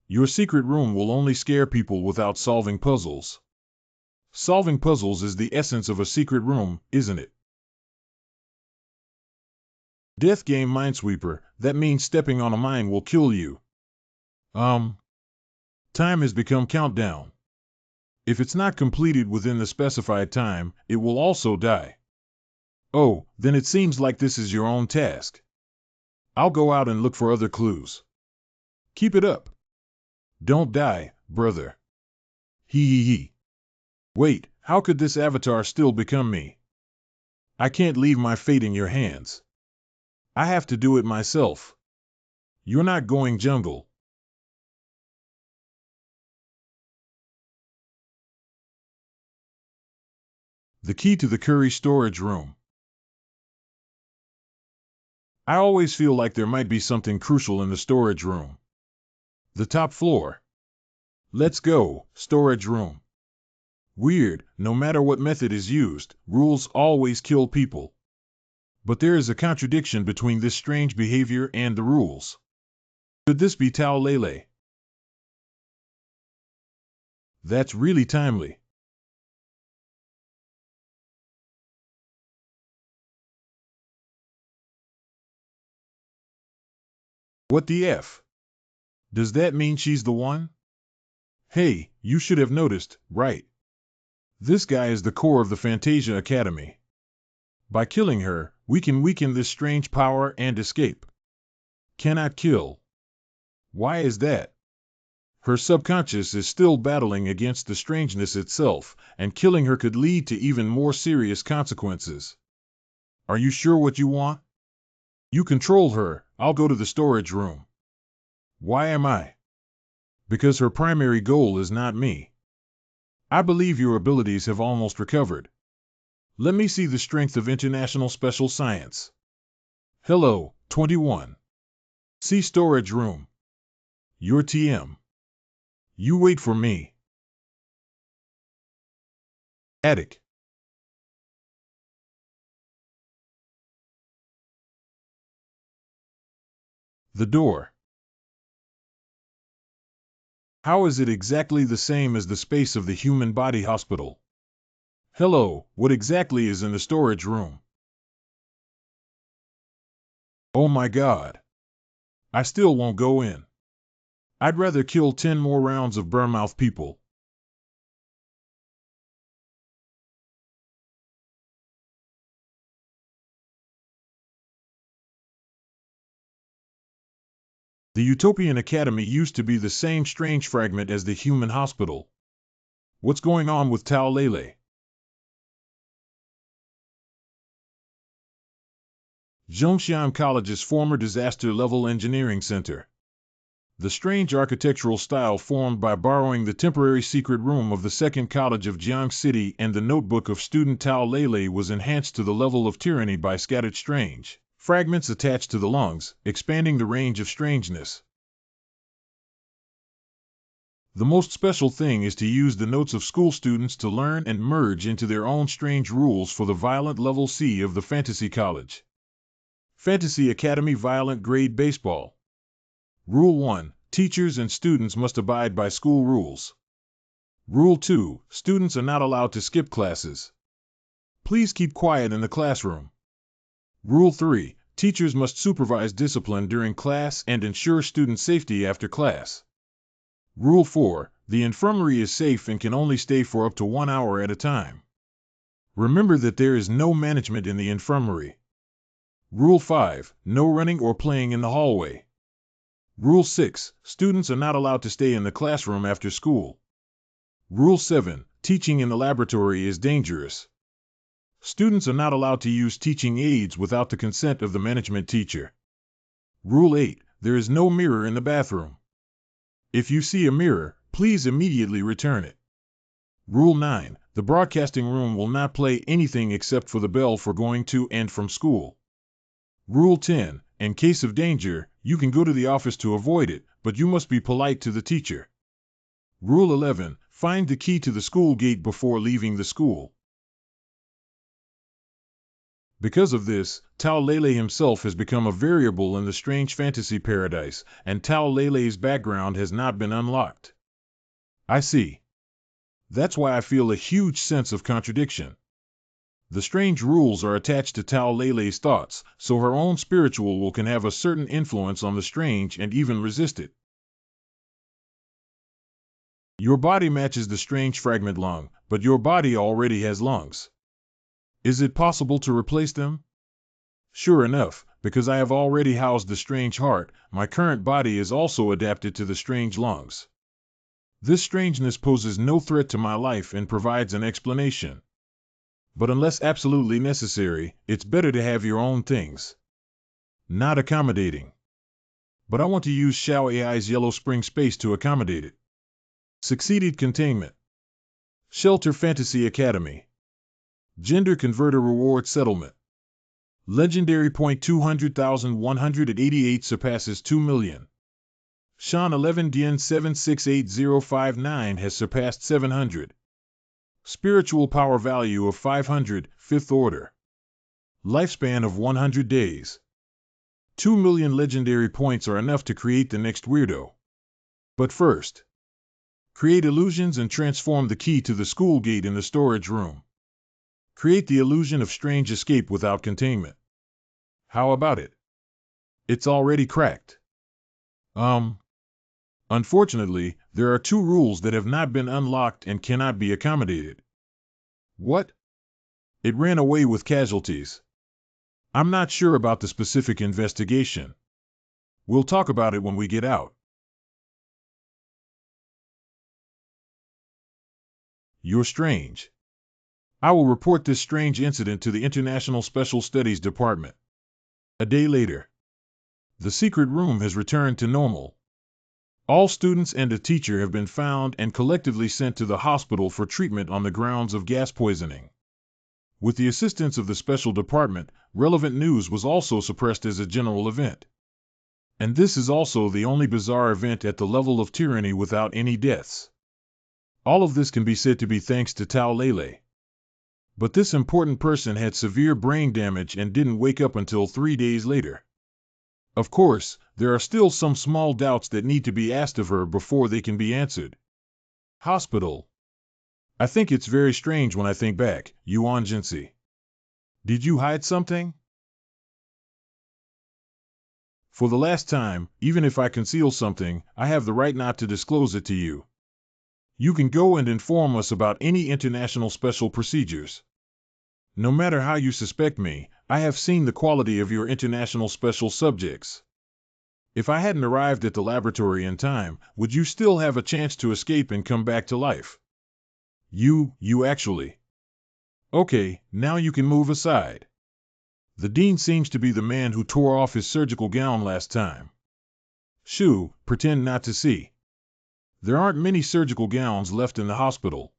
Your secret room will only scare people without solving puzzles. Solving puzzles is the essence of a secret room, isn't it? Death game Minesweeper, that means stepping on a mine will kill you. Time has become countdown. If it's not completed within the specified time, it will also die. Oh, then it seems like this is your own task. I'll go out and look for other clues. Keep it up. Don't die, brother. Hee. Wait, how could this avatar still become me? I can't leave my fate in your hands. I have to do it myself. You're not going jungle. The key to the Curry storage room. I always feel like there might be something crucial in the storage room. The top floor. Let's go, storage room. Weird, no matter what method is used, rules always kill people. But there is a contradiction between this strange behavior and the rules. Could this be Tao Lele? That's really timely. What the F? Does that mean she's the one? Hey, you should have noticed, right? This guy is the core of the Fantasia Academy. By killing her, we can weaken this strange power and escape. Cannot kill. Why is that? Her subconscious is still battling against the strangeness itself, and killing her could lead to even more serious consequences. Are you sure what you want? You control her, I'll go to the storage room. Why am I? Because her primary goal is not me. I believe your abilities have almost recovered. Let me see the strength of international special science. Hello, 21. See storage room. Your TM. You wait for me. Attic. The door. How is it exactly the same as the space of the human body hospital? Hello, what exactly is in the storage room? Oh my God. I still won't go in. I'd rather kill 10 more rounds of Bournemouth people. The Utopian Academy used to be the same strange fragment as the human hospital. What's going on with Tau Lele? Zhongshan College's former disaster-level engineering center. The strange architectural style formed by borrowing the temporary secret room of the Second College of Jiang City and the notebook of student Tau Lele was enhanced to the level of tyranny by scattered strange fragments attached to the lungs, expanding the range of strangeness. The most special thing is to use the notes of school students to learn and merge into their own strange rules for the violent level C of the Fantasy College. Fantasy Academy Violent Grade Baseball. Rule 1. Teachers and students must abide by school rules. Rule 2. Students are not allowed to skip classes. Please keep quiet in the classroom. Rule 3. Teachers must supervise discipline during class and ensure student safety after class. Rule 4. The infirmary is safe and can only stay for up to 1 hour at a time. Remember that there is no management in the infirmary. Rule 5. No running or playing in the hallway. Rule 6. Students are not allowed to stay in the classroom after school. Rule 7. Teaching in the laboratory is dangerous. Students are not allowed to use teaching aids without the consent of the management teacher. Rule 8. There is no mirror in the bathroom. If you see a mirror, please immediately return it. Rule 9. The broadcasting room will not play anything except for the bell for going to and from school. Rule 10. In case of danger, you can go to the office to avoid it, but you must be polite to the teacher. Rule 11. Find the key to the school gate before leaving the school. Because of this, Tau Lele himself has become a variable in the strange fantasy paradise, and Tau Lele's background has not been unlocked. I see. That's why I feel a huge sense of contradiction. The strange rules are attached to Tau Lele's thoughts, so her own spiritual will can have a certain influence on the strange and even resist it. Your body matches the strange fragment lung, but your body already has lungs. Is it possible to replace them? Sure enough, because I have already housed the strange heart, my current body is also adapted to the strange lungs. This strangeness poses no threat to my life and provides an explanation. But unless absolutely necessary, it's better to have your own things. Not accommodating. But I want to use Xiao AI's Yellow Spring Space to accommodate it. Succeeded containment. Shelter Fantasy Academy. Gender Converter Reward Settlement. Legendary point 200,188 surpasses 2 million. Shan 11 Dien 768059 has surpassed 700. Spiritual power value of 500, 5th order. Lifespan of 100 days. 2 million legendary points are enough to create the next weirdo. But first, create illusions and transform the key to the school gate in the storage room. Create the illusion of strange escape without containment. How about it? It's already cracked. Unfortunately, there are 2 rules that have not been unlocked and cannot be accommodated. What? It ran away with casualties. I'm not sure about the specific investigation. We'll talk about it when we get out. You're strange. I will report this strange incident to the International Special Studies Department. A day later. The secret room has returned to normal. All students and a teacher have been found and collectively sent to the hospital for treatment on the grounds of gas poisoning. With the assistance of the special department, relevant news was also suppressed as a general event. And this is also the only bizarre event at the level of tyranny without any deaths. All of this can be said to be thanks to Tau Lele. But this important person had severe brain damage and didn't wake up until 3 days later. Of course, there are still some small doubts that need to be asked of her before they can be answered. Hospital. I think it's very strange when I think back, Yuan Jinsi. Did you hide something? For the last time, even if I conceal something, I have the right not to disclose it to you. You can go and inform us about any international special procedures. No matter how you suspect me, I have seen the quality of your international special subjects. If I hadn't arrived at the laboratory in time, would you still have a chance to escape and come back to life? You actually. Okay, now you can move aside. The dean seems to be the man who tore off his surgical gown last time. Shoo, pretend not to see. There aren't many surgical gowns left in the hospital.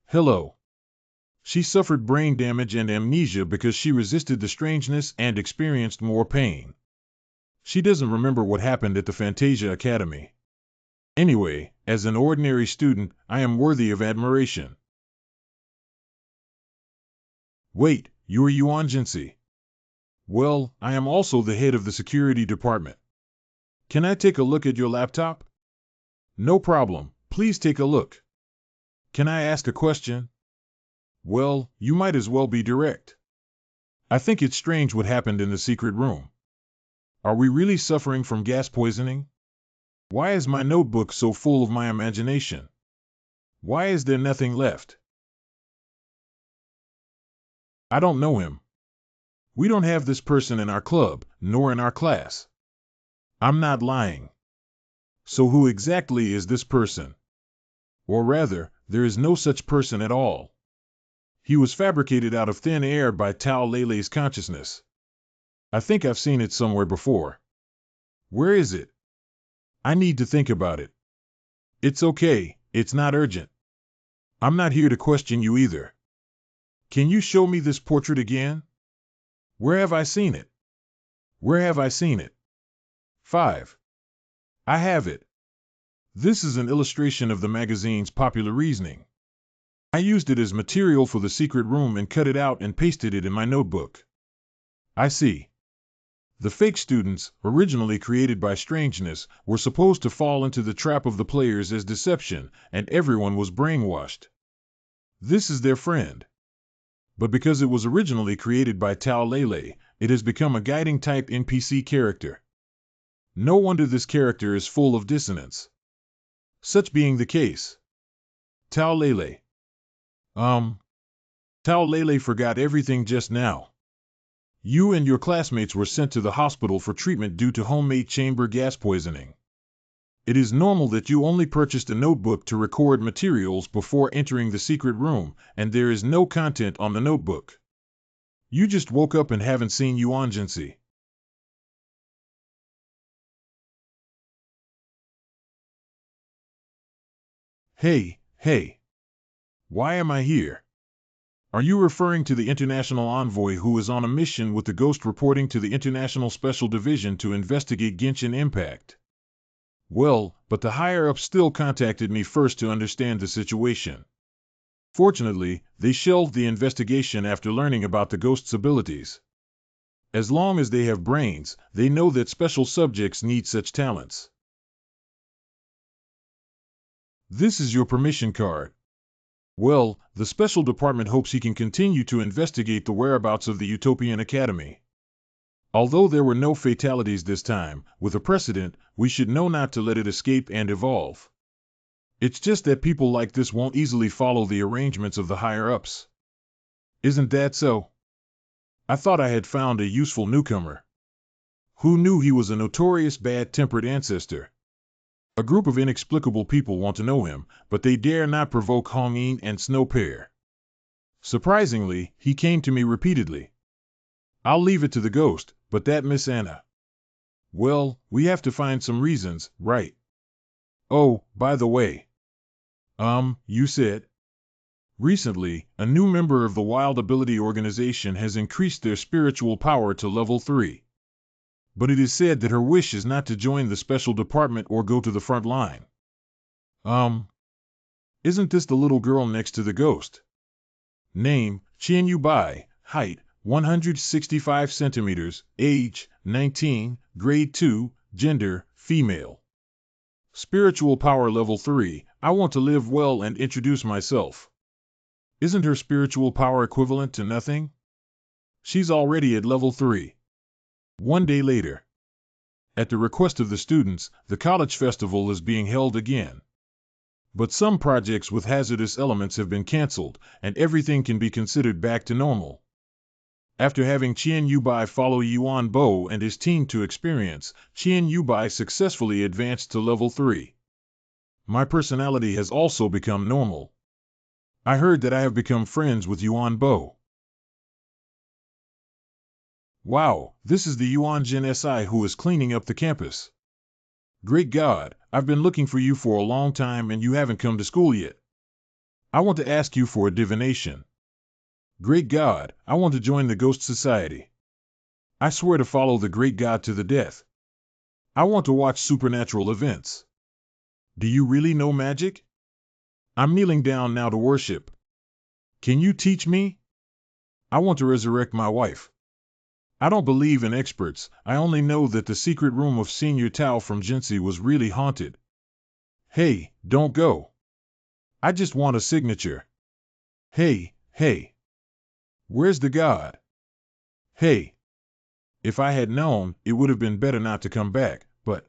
Hello. She suffered brain damage and amnesia because she resisted the strangeness and experienced more pain. She doesn't remember what happened at the Fantasia Academy. Anyway, as an ordinary student, I am worthy of admiration. Wait, you're Yuan Jinsi. Well, I am also the head of the security department. Can I take a look at your laptop? No problem, please take a look. Can I ask a question? Well, you might as well be direct. I think it's strange what happened in the secret room. Are we really suffering from gas poisoning? Why is my notebook so full of my imagination? Why is there nothing left? I don't know him. We don't have this person in our club, nor in our class. I'm not lying. So who exactly is this person? Or rather, there is no such person at all. He was fabricated out of thin air by Tao Leilei's consciousness. I think I've seen it somewhere before. Where is it? I need to think about it. It's okay, it's not urgent. I'm not here to question you either. Can you show me this portrait again? Where have I seen it? Where have I seen it? 5. I have it. This is an illustration of the magazine's Popular Reasoning. I used it as material for the secret room and cut it out and pasted it in my notebook. I see. The fake students, originally created by strangeness, were supposed to fall into the trap of the players as deception, and everyone was brainwashed. This is their friend. But because it was originally created by Tao Leilei, it has become a guiding type NPC character. No wonder this character is full of dissonance. Such being the case. Tao Leilei. Tao Leilei forgot everything just now. You and your classmates were sent to the hospital for treatment due to homemade chamber gas poisoning. It is normal that you only purchased a notebook to record materials before entering the secret room, and there is no content on the notebook. You just woke up and haven't seen Yuan Jinsi. Hey. Why am I here? Are you referring to the international envoy who is on a mission with the Ghost reporting to the International Special Division to investigate Genshin Impact? Well, but the higher-ups still contacted me first to understand the situation. Fortunately, they shelved the investigation after learning about the Ghost's abilities. As long as they have brains, they know that special subjects need such talents. This is your permission card. Well, the special department hopes he can continue to investigate the whereabouts of the Utopian Academy. Although there were no fatalities this time, with a precedent, we should know not to let it escape and evolve. It's just that people like this won't easily follow the arrangements of the higher-ups. Isn't that so? I thought I had found a useful newcomer. Who knew he was a notorious bad-tempered ancestor? A group of inexplicable people want to know him, but they dare not provoke Hongyin and Snowpear. Surprisingly, he came to me repeatedly. I'll leave it to the Ghost, but that Miss Anna. Well, we have to find some reasons, right? Oh, by the way. You said? Recently, a new member of the Wild Ability Organization has increased their spiritual power to level 3. But it is said that her wish is not to join the special department or go to the front line. Isn't this the little girl next to the Ghost? Name, Qianyu Bai, height, 165 centimeters, age, 19, grade 2, gender, female. Spiritual power level 3, I want to live well and introduce myself. Isn't her spiritual power equivalent to nothing? She's already at level 3. 1 day later. At the request of the students, the college festival is being held again. But some projects with hazardous elements have been canceled, and everything can be considered back to normal. After having Qian Yubai follow Yuan Bo and his team to experience, Qian Yubai successfully advanced to level 3. My personality has also become normal. I heard that I have become friends with Yuan Bo. Wow, this is the Yuan Jin SI who is cleaning up the campus. Great God, I've been looking for you for a long time and you haven't come to school yet. I want to ask you for a divination. Great God, I want to join the Ghost Society. I swear to follow the Great God to the death. I want to watch supernatural events. Do you really know magic? I'm kneeling down now to worship. Can you teach me? I want to resurrect my wife. I don't believe in experts, I only know that the secret room of Senior Tao from Jinsei was really haunted. Hey, don't go. I just want a signature. Hey, hey. Where's the God? Hey. If I had known, it would have been better not to come back, but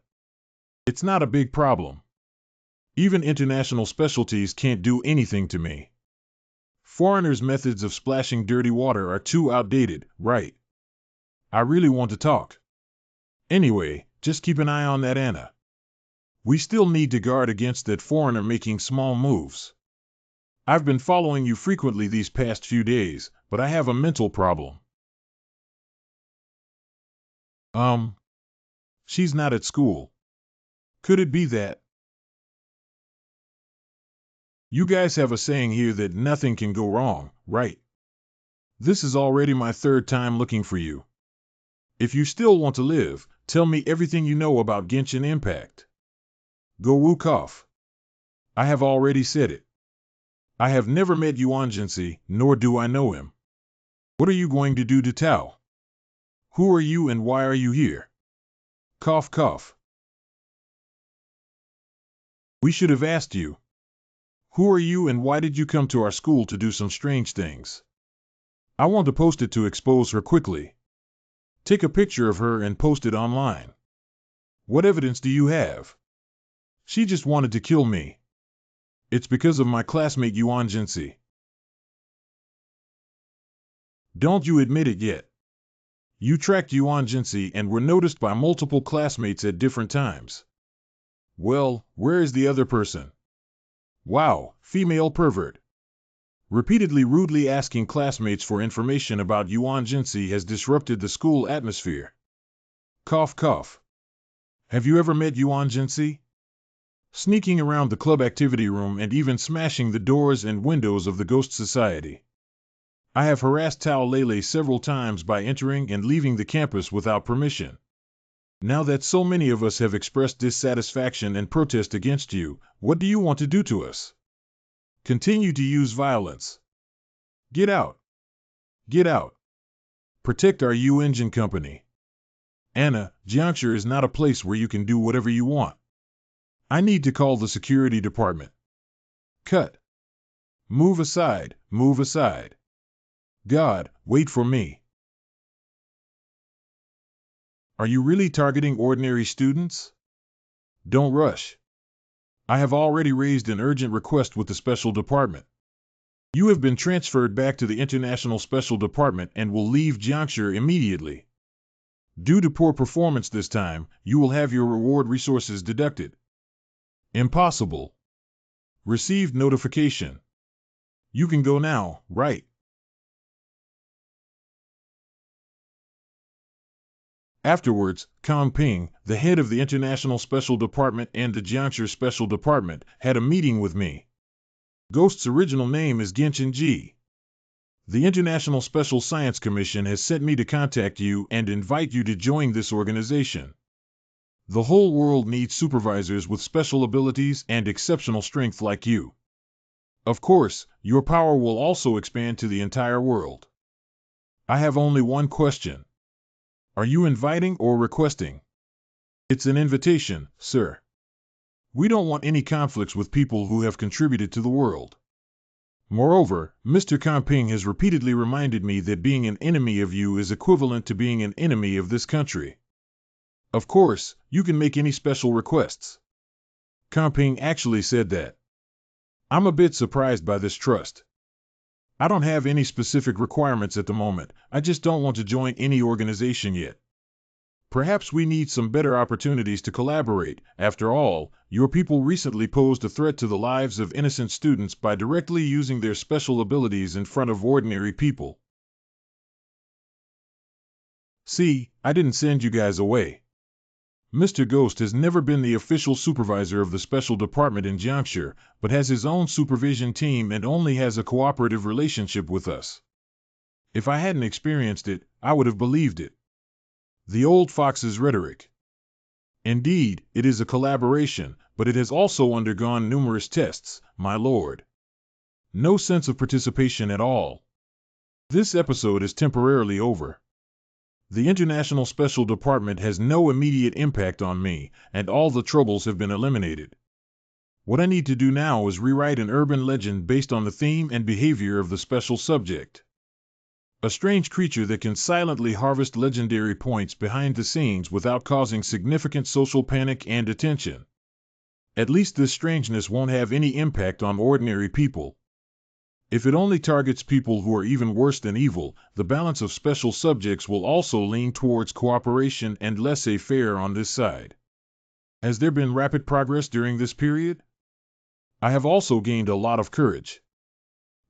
it's not a big problem. Even international specialties can't do anything to me. Foreigners' methods of splashing dirty water are too outdated, right? I really want to talk. Anyway, just keep an eye on that Anna. We still need to guard against that foreigner making small moves. I've been following you frequently these past few days, but I have a mental problem. She's not at school. Could it be that? You guys have a saying here that nothing can go wrong, right? This is already my 3rd time looking for you. If you still want to live, tell me everything you know about Genshin Impact. Go Wukong. I have already said it. I have never met Yuan Jinsei, nor do I know him. What are you going to do to Tao? Who are you and why are you here? Cough, cough. We should have asked you. Who are you and why did you come to our school to do some strange things? I want to post it to expose her quickly. Take a picture of her and post it online. What evidence do you have? She just wanted to kill me. It's because of my classmate Yuan Jinsei. Don't you admit it yet? You tracked Yuan Jinsei and were noticed by multiple classmates at different times. Well, where is the other person? Wow, female pervert. Repeatedly rudely asking classmates for information about Yuan Jinsei has disrupted the school atmosphere. Cough, cough. Have you ever met Yuan Jinsei? Sneaking around the club activity room and even smashing the doors and windows of the Ghost Society. I have harassed Tao Lele several times by entering and leaving the campus without permission. Now that so many of us have expressed dissatisfaction and protest against you, what do you want to do to us? Continue to use violence. Get out. Get out. Protect our U-Engine company. Anna, Jiangshi is not a place where you can do whatever you want. I need to call the security department. Cut. Move aside, move aside. God, wait for me. Are you really targeting ordinary students? Don't rush. I have already raised an urgent request with the Special Department. You have been transferred back to the International Special Department and will leave Jiangshi immediately. Due to poor performance this time, you will have your reward resources deducted. Impossible. Received notification. You can go now, right? Afterwards, Kang Ping, the head of the International Special Department and the Jiangshi Special Department, had a meeting with me. Ghost's original name is Genshin Ji. The International Special Science Commission has sent me to contact you and invite you to join this organization. The whole world needs supervisors with special abilities and exceptional strength like you. Of course, your power will also expand to the entire world. I have only one question. Are you inviting or requesting? It's an invitation, sir. We don't want any conflicts with people who have contributed to the world. Moreover, Mr. Kangping has repeatedly reminded me that being an enemy of you is equivalent to being an enemy of this country. Of course, you can make any special requests. Kangping actually said that. I'm a bit surprised by this trust. I don't have any specific requirements at the moment. I just don't want to join any organization yet. Perhaps we need some better opportunities to collaborate. After all, your people recently posed a threat to the lives of innocent students by directly using their special abilities in front of ordinary people. See, I didn't send you guys away. Mr. Ghost has never been the official supervisor of the special department in Jiangshi, but has his own supervision team and only has a cooperative relationship with us. If I hadn't experienced it, I would have believed it. The old fox's rhetoric. Indeed, it is a collaboration, but it has also undergone numerous tests, my lord. No sense of participation at all. This episode is temporarily over. The International Special Department has no immediate impact on me, and all the troubles have been eliminated. What I need to do now is rewrite an urban legend based on the theme and behavior of the special subject. A strange creature that can silently harvest legendary points behind the scenes without causing significant social panic and attention. At least this strangeness won't have any impact on ordinary people. If it only targets people who are even worse than evil, the balance of special subjects will also lean towards cooperation and laissez-faire on this side. Has there been rapid progress during this period? I have also gained a lot of courage.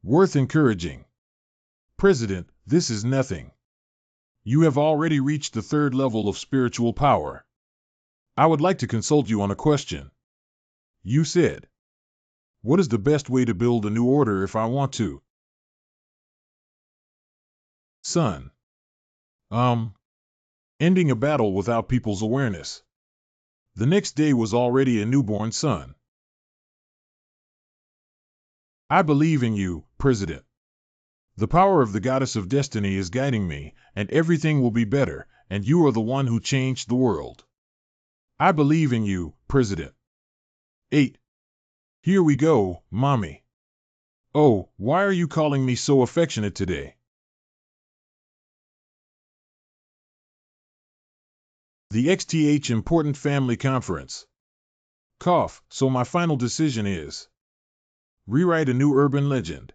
Worth encouraging. President, this is nothing. You have already reached the 3rd level of spiritual power. I would like to consult you on a question. You said, what is the best way to build a new order if I want to? Son. Ending a battle without people's awareness. The next day was already a newborn son. I believe in you, President. The power of the goddess of destiny is guiding me, and everything will be better, and you are the one who changed the world. I believe in you, President. 8. Here we go, Mommy. Oh, why are you calling me so affectionate today? The XTH Important Family Conference. Cough, so my final decision is rewrite a new urban legend.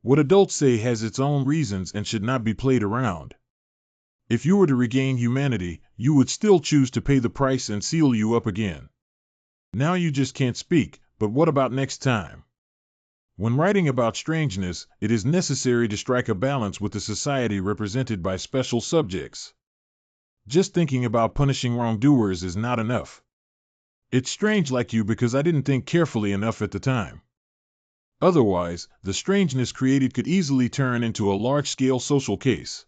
What adults say has its own reasons and should not be played around. If you were to regain humanity, you would still choose to pay the price and seal you up again. Now you just can't speak, but what about next time? When writing about strangeness, it is necessary to strike a balance with the society represented by special subjects. Just thinking about punishing wrongdoers is not enough. It's strange like you because I didn't think carefully enough at the time. Otherwise, the strangeness created could easily turn into a large-scale social case.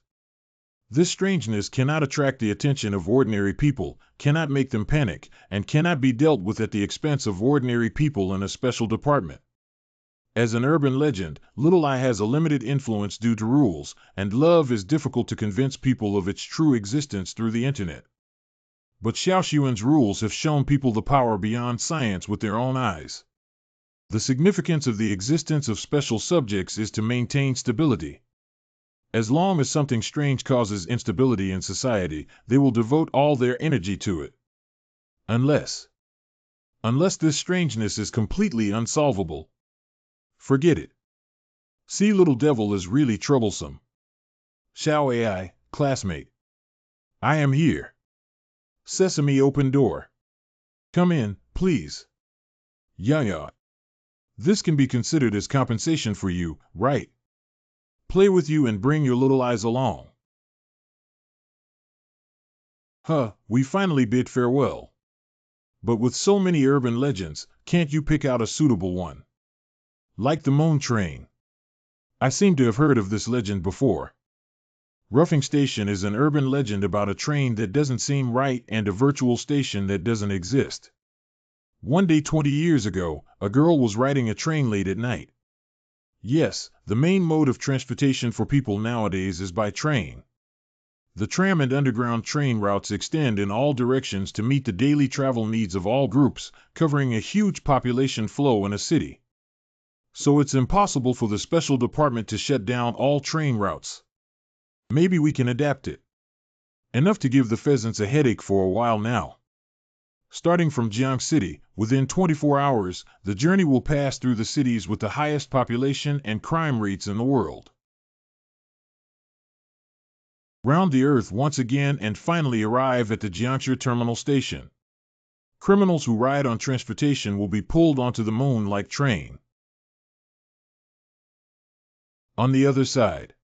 This strangeness cannot attract the attention of ordinary people, cannot make them panic, and cannot be dealt with at the expense of ordinary people in a special department. As an urban legend, Little Eye has a limited influence due to rules, and love is difficult to convince people of its true existence through the internet. But Xiaoxuan's rules have shown people the power beyond science with their own eyes. The significance of the existence of special subjects is to maintain stability. As long as something strange causes instability in society, they will devote all their energy to it. Unless this strangeness is completely unsolvable. Forget it. See, Little Devil is really troublesome. Xiao AI, classmate. I am here. Sesame open door. Come in, please. Yeah. This can be considered as compensation for you, right? Play with you and bring your little eyes along. We finally bid farewell. But with so many urban legends, can't you pick out a suitable one? Like the Moon Train. I seem to have heard of this legend before. Roughing Station is an urban legend about a train that doesn't seem right and a virtual station that doesn't exist. One day 20 years ago, a girl was riding a train late at night. Yes, the main mode of transportation for people nowadays is by train. The tram and underground train routes extend in all directions to meet the daily travel needs of all groups, covering a huge population flow in a city. So it's impossible for the special department to shut down all train routes. Maybe we can adapt it. Enough to give the pheasants a headache for a while now. Starting from Jiang City, within 24 hours, the journey will pass through the cities with the highest population and crime rates in the world. Round the Earth once again and finally arrive at the Jiangshi Terminal Station. Criminals who ride on transportation will be pulled onto the moon like train. On the other side,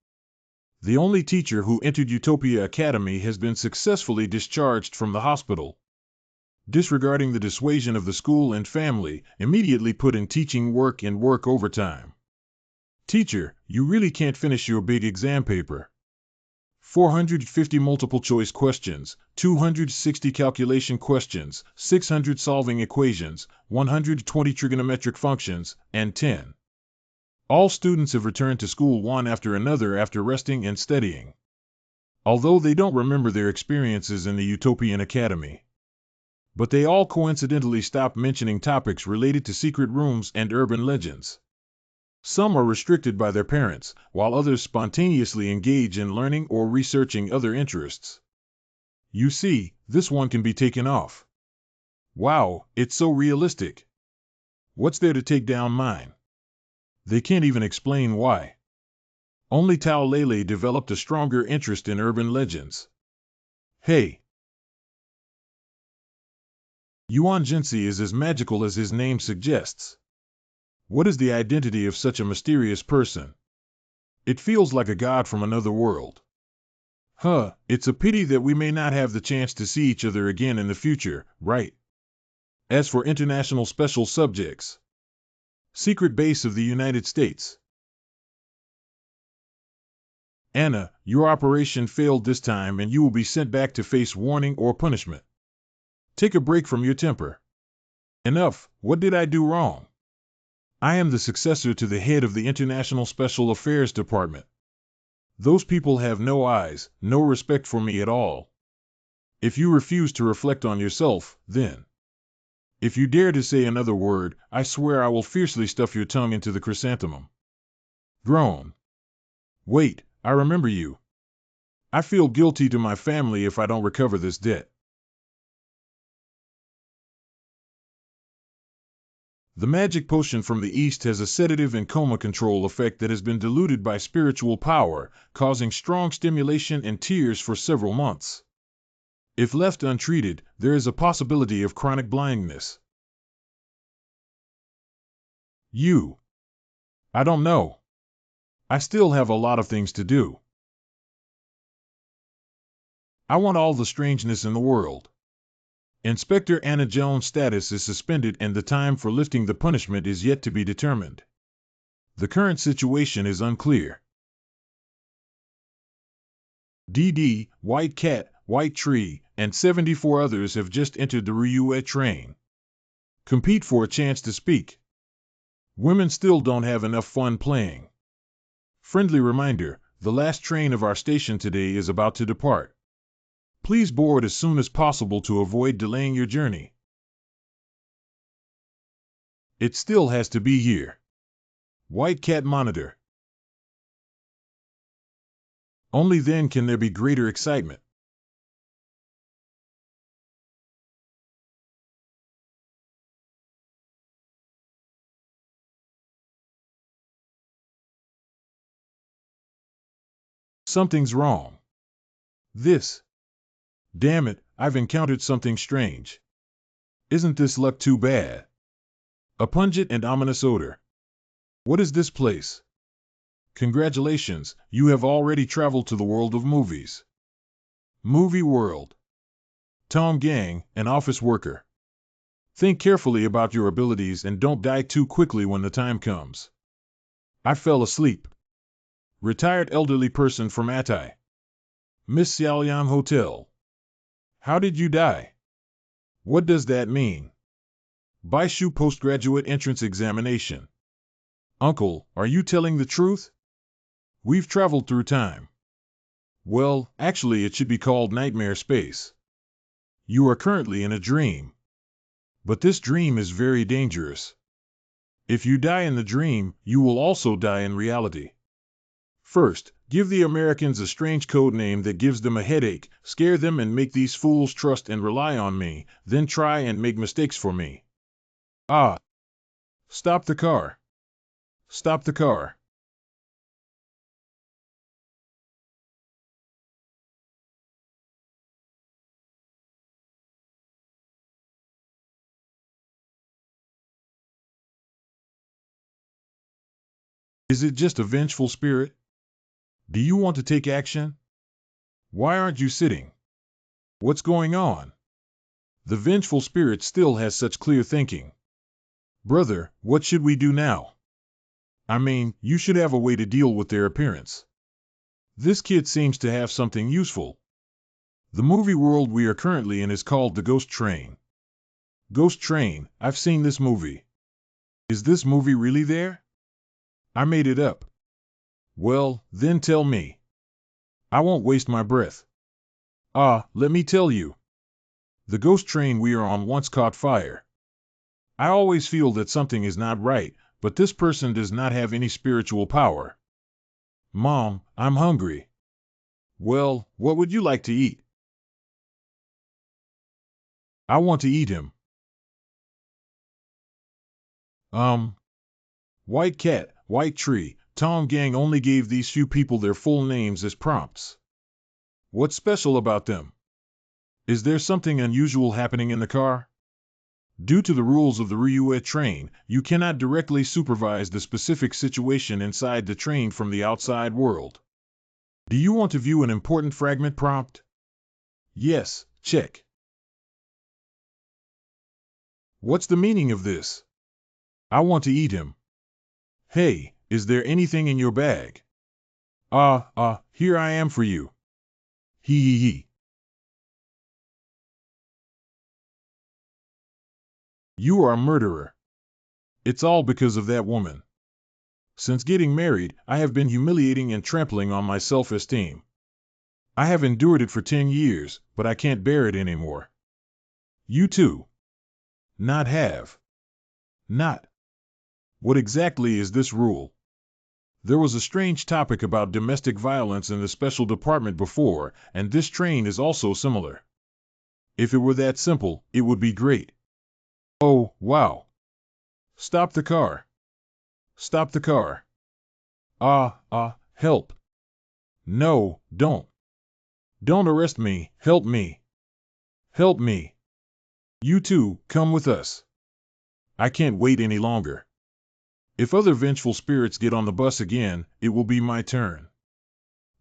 the only teacher who entered Utopia Academy has been successfully discharged from the hospital. Disregarding the dissuasion of the school and family, immediately put in teaching work and work overtime. Teacher, you really can't finish your big exam paper. 450 multiple choice questions, 260 calculation questions, 600 solving equations, 120 trigonometric functions, and 10. All students have returned to school one after another after resting and studying. Although they don't remember their experiences in the Utopian Academy. But they all coincidentally stopped mentioning topics related to secret rooms and urban legends. Some are restricted by their parents, while others spontaneously engage in learning or researching other interests. You see, this one can be taken off. Wow, it's so realistic. What's there to take down mine? They can't even explain why. Only Tao Lele developed a stronger interest in urban legends. Hey! Yuan Jinsi is as magical as his name suggests. What is the identity of such a mysterious person? It feels like a god from another world. It's a pity that we may not have the chance to see each other again in the future, right? As for international special subjects, secret base of the United States. Anna, your operation failed this time and you will be sent back to face warning or punishment. Take a break from your temper. Enough, what did I do wrong? I am the successor to the head of the International Special Affairs Department. Those people have no eyes, no respect for me at all. If you refuse to reflect on yourself, then. If you dare to say another word, I swear I will fiercely stuff your tongue into the chrysanthemum. Groan. Wait, I remember you. I feel guilty to my family if I don't recover this debt. The magic potion from the East has a sedative and coma control effect that has been diluted by spiritual power, causing strong stimulation and tears for several months. If left untreated, there is a possibility of chronic blindness. I don't know. I still have a lot of things to do. I want all the strangeness in the world. Inspector Anna Jones' status is suspended and the time for lifting the punishment is yet to be determined. The current situation is unclear. DD, White Cat, White Tree, and 74 others have just entered the Ryue train. Compete for a chance to speak. Women still don't have enough fun playing. Friendly reminder, the last train of our station today is about to depart. Please board as soon as possible to avoid delaying your journey. It still has to be here. White Cat Monitor. Only then can there be greater excitement. Something's wrong. Damn it, I've encountered something strange. Isn't this luck too bad? A pungent and ominous odor. What is this place? Congratulations, you have already traveled to the world of movies. Movie world. Tom Gang, an office worker. Think carefully about your abilities and don't die too quickly when the time comes. I fell asleep. Retired elderly person from Atai. Miss Xiaoliang Hotel. How did you die? What does that mean? Baishu postgraduate entrance examination. Uncle, are you telling the truth? We've traveled through time. Well, actually it should be called nightmare space. You are currently in a dream. But this dream is very dangerous. If you die in the dream, you will also die in reality. First, give the Americans a strange code name that gives them a headache, scare them and make these fools trust and rely on me, then try and make mistakes for me. Ah! Stop the car. Stop the car. Is it just a vengeful spirit? Do you want to take action? Why aren't you sitting? What's going on? The vengeful spirit still has such clear thinking. Brother, what should we do now? I mean, you should have a way to deal with their appearance. This kid seems to have something useful. The movie world we are currently in is called The Ghost Train. Ghost Train, I've seen this movie. Is this movie really there? I made it up. Well, then tell me. I won't waste my breath. Let me tell you. The ghost train we are on once caught fire. I always feel that something is not right, but this person does not have any spiritual power. Mom, I'm hungry. Well, what would you like to eat? I want to eat him. White cat, white tree, Tom Gang only gave these few people their full names as prompts. What's special about them? Is there something unusual happening in the car? Due to the rules of the Ryuet train, you cannot directly supervise the specific situation inside the train from the outside world. Do you want to view an important fragment prompt? Yes, check. What's the meaning of this? I want to eat him. Hey, is there anything in your bag? Here I am for you. Hee. You are a murderer. It's all because of that woman. Since getting married, I have been humiliating and trampling on my self-esteem. I have endured it for 10 years, but I can't bear it anymore. You too. Not have. Not. What exactly is this rule? There was a strange topic about domestic violence in the special department before, and this train is also similar. If it were that simple, it would be great. Oh, wow. Stop the car. Stop the car. Help. No, don't. Don't arrest me, help me. Help me. You too, come with us. I can't wait any longer. If other vengeful spirits get on the bus again, it will be my turn.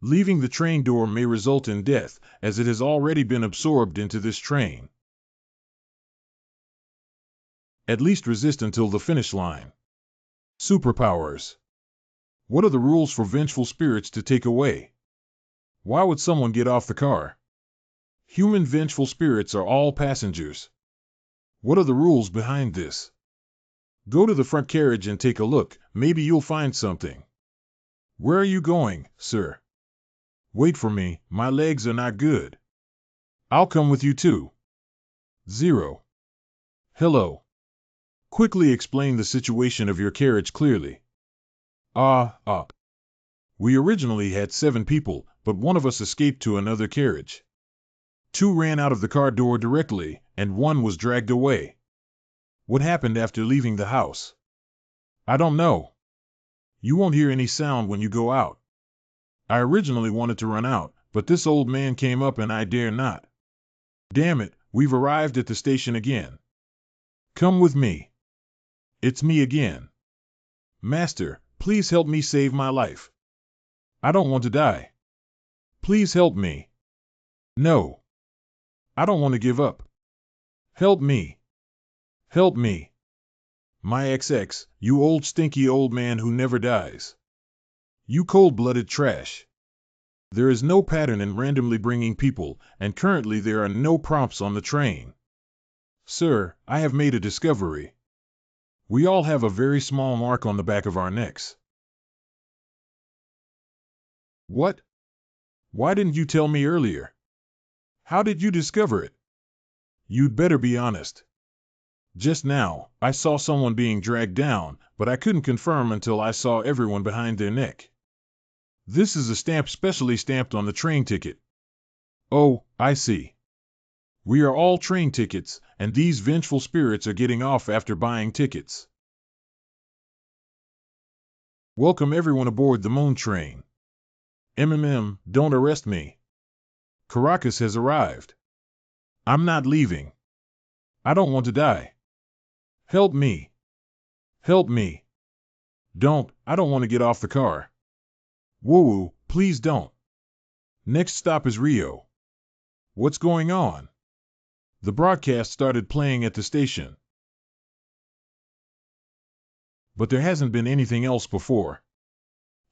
Leaving the train door may result in death, as it has already been absorbed into this train. At least resist until the finish line. Superpowers. What are the rules for vengeful spirits to take away? Why would someone get off the car? Human vengeful spirits are all passengers. What are the rules behind this? Go to the front carriage and take a look, maybe you'll find something. Where are you going, sir? Wait for me, my legs are not good. I'll come with you too. 0. Hello. Quickly explain the situation of your carriage clearly. We originally had 7 people, but one of us escaped to another carriage. 2 ran out of the car door directly, and 1 was dragged away. What happened after leaving the house? I don't know. You won't hear any sound when you go out. I originally wanted to run out, but this old man came up and I dare not. Damn it, we've arrived at the station again. Come with me. It's me again. Master, please help me save my life. I don't want to die. Please help me. No. I don't want to give up. Help me. Help me. My XX, you old stinky old man who never dies. You cold-blooded trash. There is no pattern in randomly bringing people, and currently there are no prompts on the train. Sir, I have made a discovery. We all have a very small mark on the back of our necks. What? Why didn't you tell me earlier? How did you discover it? You'd better be honest. Just now, I saw someone being dragged down, but I couldn't confirm until I saw everyone behind their neck. This is a stamp specially stamped on the train ticket. Oh, I see. We are all train tickets, and these vengeful spirits are getting off after buying tickets. Welcome everyone aboard the Moon Train. Don't arrest me. Caracas has arrived. I'm not leaving. I don't want to die. Help me. Help me. I don't want to get off the car. Woo, please don't. Next stop is Rio. What's going on? The broadcast started playing at the station. But there hasn't been anything else before.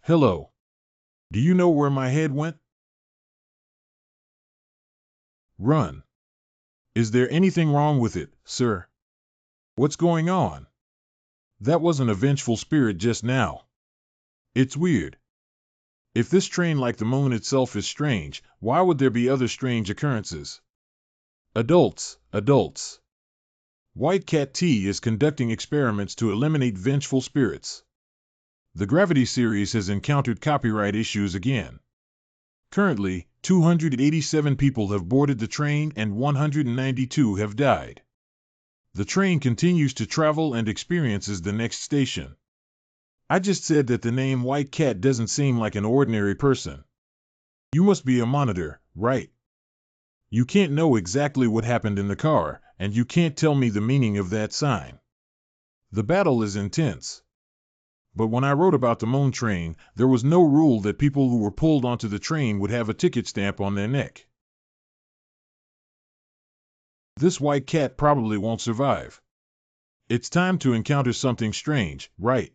Hello. Do you know where my head went? Run. Is there anything wrong with it, sir? What's going on? That wasn't a vengeful spirit just now. It's weird. If this train, like the moon itself, is strange, why would there be other strange occurrences? Adults. White Cat T is conducting experiments to eliminate vengeful spirits. The Gravity series has encountered copyright issues again. Currently, 287 people have boarded the train and 192 have died. The train continues to travel and experiences the next station. I just said that the name White Cat doesn't seem like an ordinary person. You must be a monitor, right? You can't know exactly what happened in the car, and you can't tell me the meaning of that sign. The battle is intense. But when I wrote about the Moon Train, there was no rule that people who were pulled onto the train would have a ticket stamp on their neck. This White Cat probably won't survive. It's time to encounter something strange, right?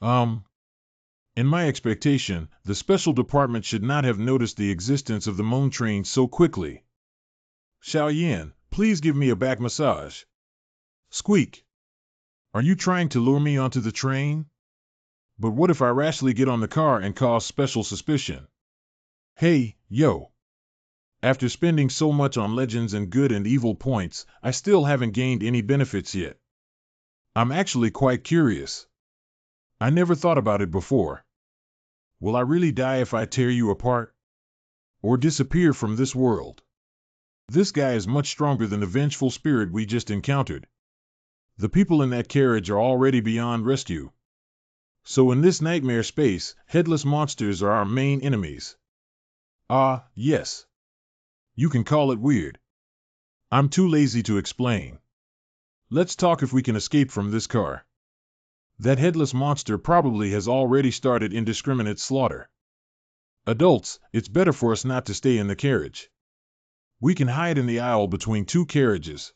In my expectation, the special department should not have noticed the existence of the Moon Train so quickly. Xiaoyan, please give me a back massage. Squeak. Are you trying to lure me onto the train? But what if I rashly get on the car and cause special suspicion? Hey, yo. After spending so much on legends and good and evil points, I still haven't gained any benefits yet. I'm actually quite curious. I never thought about it before. Will I really die if I tear you apart? Or disappear from this world? This guy is much stronger than the vengeful spirit we just encountered. The people in that carriage are already beyond rescue. So in this nightmare space, headless monsters are our main enemies. Ah, yes. You can call it weird. I'm too lazy to explain. Let's talk if we can escape from this car. That headless monster probably has already started indiscriminate slaughter. Adults, it's better for us not to stay in the carriage. We can hide in the aisle between two carriages.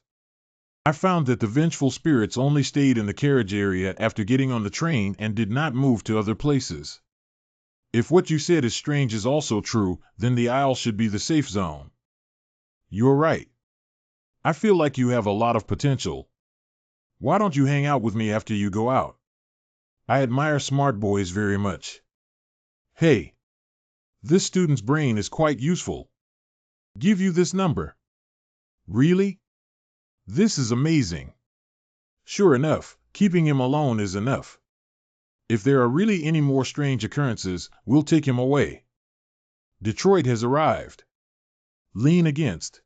I found that the vengeful spirits only stayed in the carriage area after getting on the train and did not move to other places. If what you said is strange is also true, then the aisle should be the safe zone. You're right. I feel like you have a lot of potential. Why don't you hang out with me after you go out? I admire smart boys very much. Hey. This student's brain is quite useful. Give you this number. Really? This is amazing. Sure enough, keeping him alone is enough. If there are really any more strange occurrences, we'll take him away. Detroit has arrived. Lean against.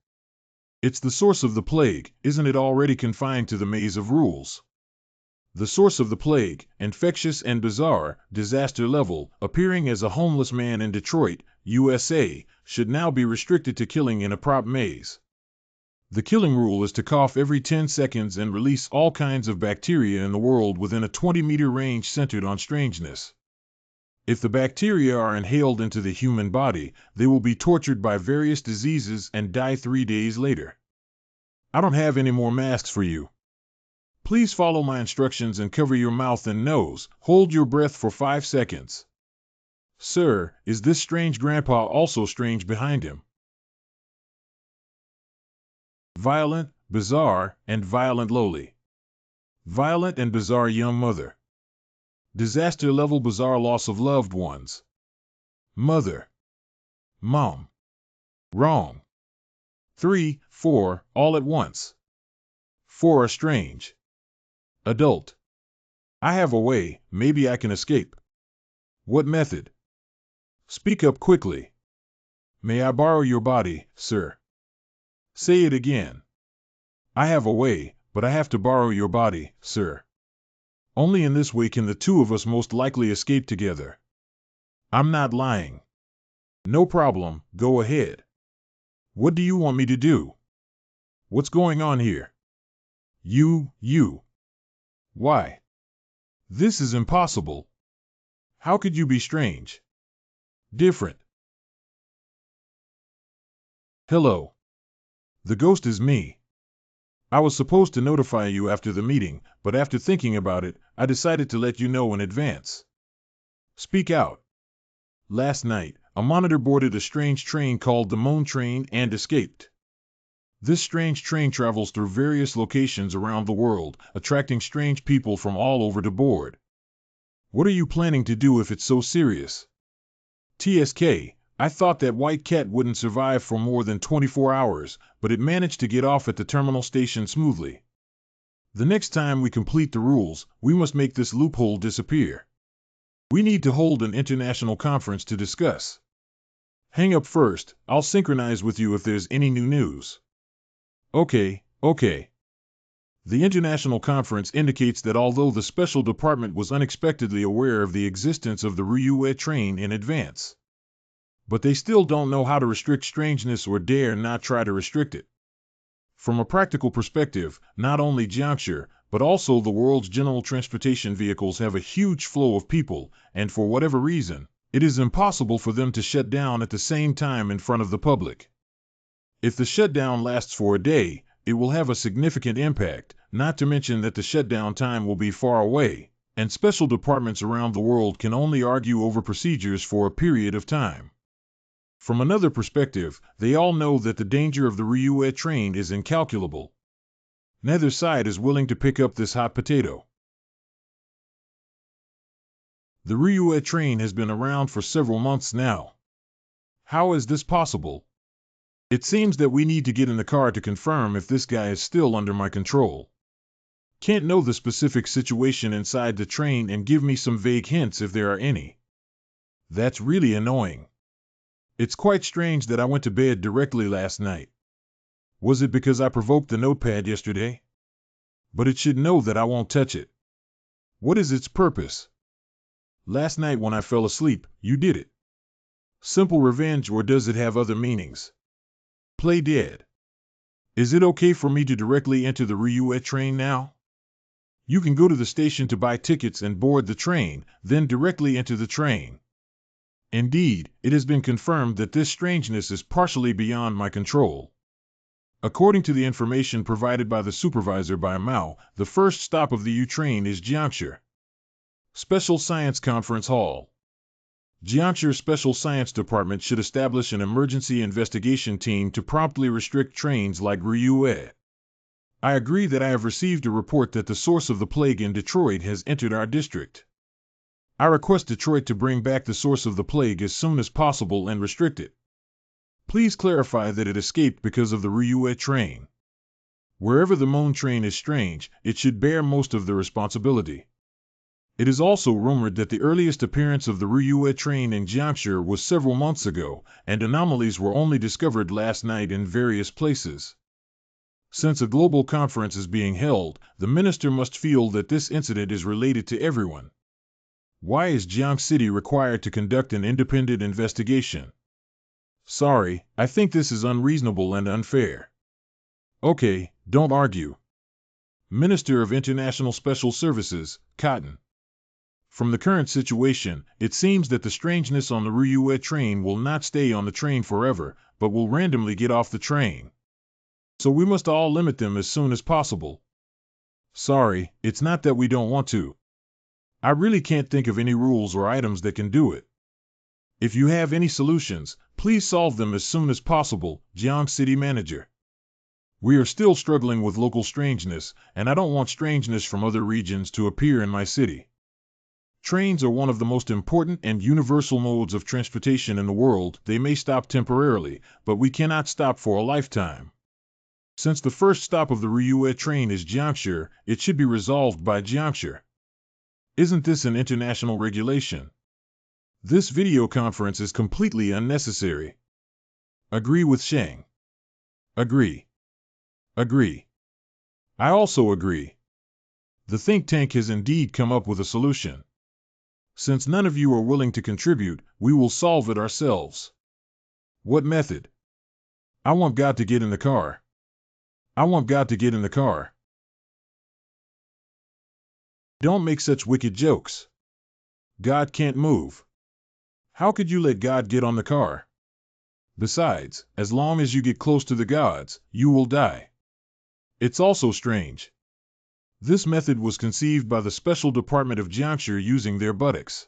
It's the source of the plague, isn't it already confined to the maze of rules? The source of the plague, infectious and bizarre, disaster level, appearing as a homeless man in Detroit, USA, should now be restricted to killing in a prop maze. The killing rule is to cough every 10 seconds and release all kinds of bacteria in the world within a 20-meter range centered on strangeness. If the bacteria are inhaled into the human body, they will be tortured by various diseases and die 3 days later. I don't have any more masks for you. Please follow my instructions and cover your mouth and nose. Hold your breath for 5 seconds. Sir, is this strange grandpa also strange behind him? Violent, bizarre, and violent lowly. Violent and bizarre young mother. Disaster level bizarre loss of loved ones. Mother. Mom. Wrong. 3, 4, all at once. 4 are strange. Adult. I have a way, maybe I can escape. What method? Speak up quickly. May I borrow your body, sir? Say it again. I have a way, but I have to borrow your body, sir. Only in this way can the two of us most likely escape together. I'm not lying. No problem, go ahead. What do you want me to do? What's going on here? You. Why? This is impossible. How could you be strange? Different. Hello. The ghost is me. I was supposed to notify you after the meeting, but after thinking about it, I decided to let you know in advance. Speak out. Last night, a monitor boarded a strange train called the Moon Train and escaped. This strange train travels through various locations around the world, attracting strange people from all over the board. What are you planning to do if it's so serious? TSK, I thought that White Cat wouldn't survive for more than 24 hours, but it managed to get off at the terminal station smoothly. The next time we complete the rules, we must make this loophole disappear. We need to hold an international conference to discuss. Hang up first, I'll synchronize with you if there's any new news. Okay. The international conference indicates that although the special department was unexpectedly aware of the existence of the Ryuue train in advance, but they still don't know how to restrict strangeness or dare not try to restrict it. From a practical perspective, not only Jiangshi, but also the world's general transportation vehicles have a huge flow of people, and for whatever reason, it is impossible for them to shut down at the same time in front of the public. If the shutdown lasts for a day, it will have a significant impact, not to mention that the shutdown time will be far away, and special departments around the world can only argue over procedures for a period of time. From another perspective, they all know that the danger of the Ryuue train is incalculable. Neither side is willing to pick up this hot potato. The Ryuue train has been around for several months now. How is this possible? It seems that we need to get in the car to confirm if this guy is still under my control. Can't know the specific situation inside the train and give me some vague hints if there are any. That's really annoying. It's quite strange that I went to bed directly last night. Was it because I provoked the notepad yesterday? But it should know that I won't touch it. What is its purpose? Last night when I fell asleep, you did it. Simple revenge, or does it have other meanings? Play dead. Is it okay for me to directly enter the Ryuue train now? You can go to the station to buy tickets and board the train, then directly enter the train. Indeed, it has been confirmed that this strangeness is partially beyond my control. According to the information provided by the supervisor by Mao, the first stop of the U train is Jiangshi Special Science Conference Hall. Jiangshi Special Science Department should establish an emergency investigation team to promptly restrict trains like Ryuue. I agree that I have received a report that the source of the plague in Detroit has entered our district. I request Detroit to bring back the source of the plague as soon as possible and restrict it. Please clarify that it escaped because of the Ryuue train. Wherever the Moon train is strange, it should bear most of the responsibility. It is also rumored that the earliest appearance of the Ryuue train in Jiangshi was several months ago, and anomalies were only discovered last night in various places. Since a global conference is being held, the minister must feel that this incident is related to everyone. Why is Jiangxi City required to conduct an independent investigation? Sorry, I think this is unreasonable and unfair. Okay, don't argue. Minister of International Special Services, Cotton. From the current situation, it seems that the strangeness on the Ryuue train will not stay on the train forever, but will randomly get off the train. So we must all limit them as soon as possible. Sorry, it's not that we don't want to. I really can't think of any rules or items that can do it. If you have any solutions, please solve them as soon as possible, Jiangxi City Manager. We are still struggling with local strangeness, and I don't want strangeness from other regions to appear in my city. Trains are one of the most important and universal modes of transportation in the world. They may stop temporarily, but we cannot stop for a lifetime. Since the first stop of the Ryuue train is Jiangshi, it should be resolved by Jiangshi. Isn't this an international regulation? This video conference is completely unnecessary. Agree with Sheng. Agree. Agree. I also agree. The think tank has indeed come up with a solution. Since none of you are willing to contribute, we will solve it ourselves. What method? I want God to get in the car. I want God to get in the car. Don't make such wicked jokes. God can't move. How could you let God get on the car? Besides, as long as you get close to the gods, you will die. It's also strange. This method was conceived by the Special Department of Jiangshi using their buttocks.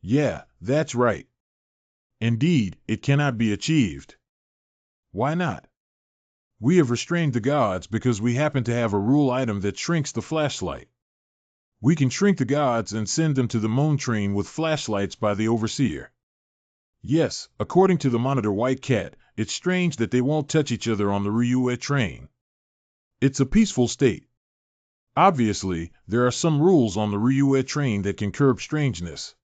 Yeah, that's right. Indeed, it cannot be achieved. Why not? We have restrained the gods because we happen to have a rule item that shrinks the flashlight. We can shrink the gods and send them to the moon train with flashlights by the overseer. Yes, according to the Monitor White Cat, it's strange that they won't touch each other on the Ryue train. It's a peaceful state. Obviously, there are some rules on the Ryue train that can curb strangeness.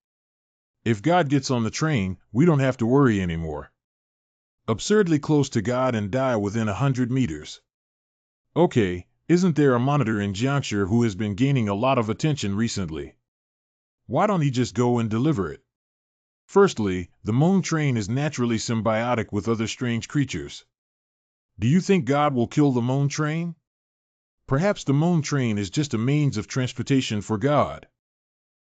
If God gets on the train, we don't have to worry anymore. Absurdly close to God and die within 100 meters. Okay, isn't there a monitor in Jiangshi who has been gaining a lot of attention recently? Why don't he just go and deliver it? Firstly, the moon train is naturally symbiotic with other strange creatures. Do you think God will kill the moon train? Perhaps the moon train is just a means of transportation for God.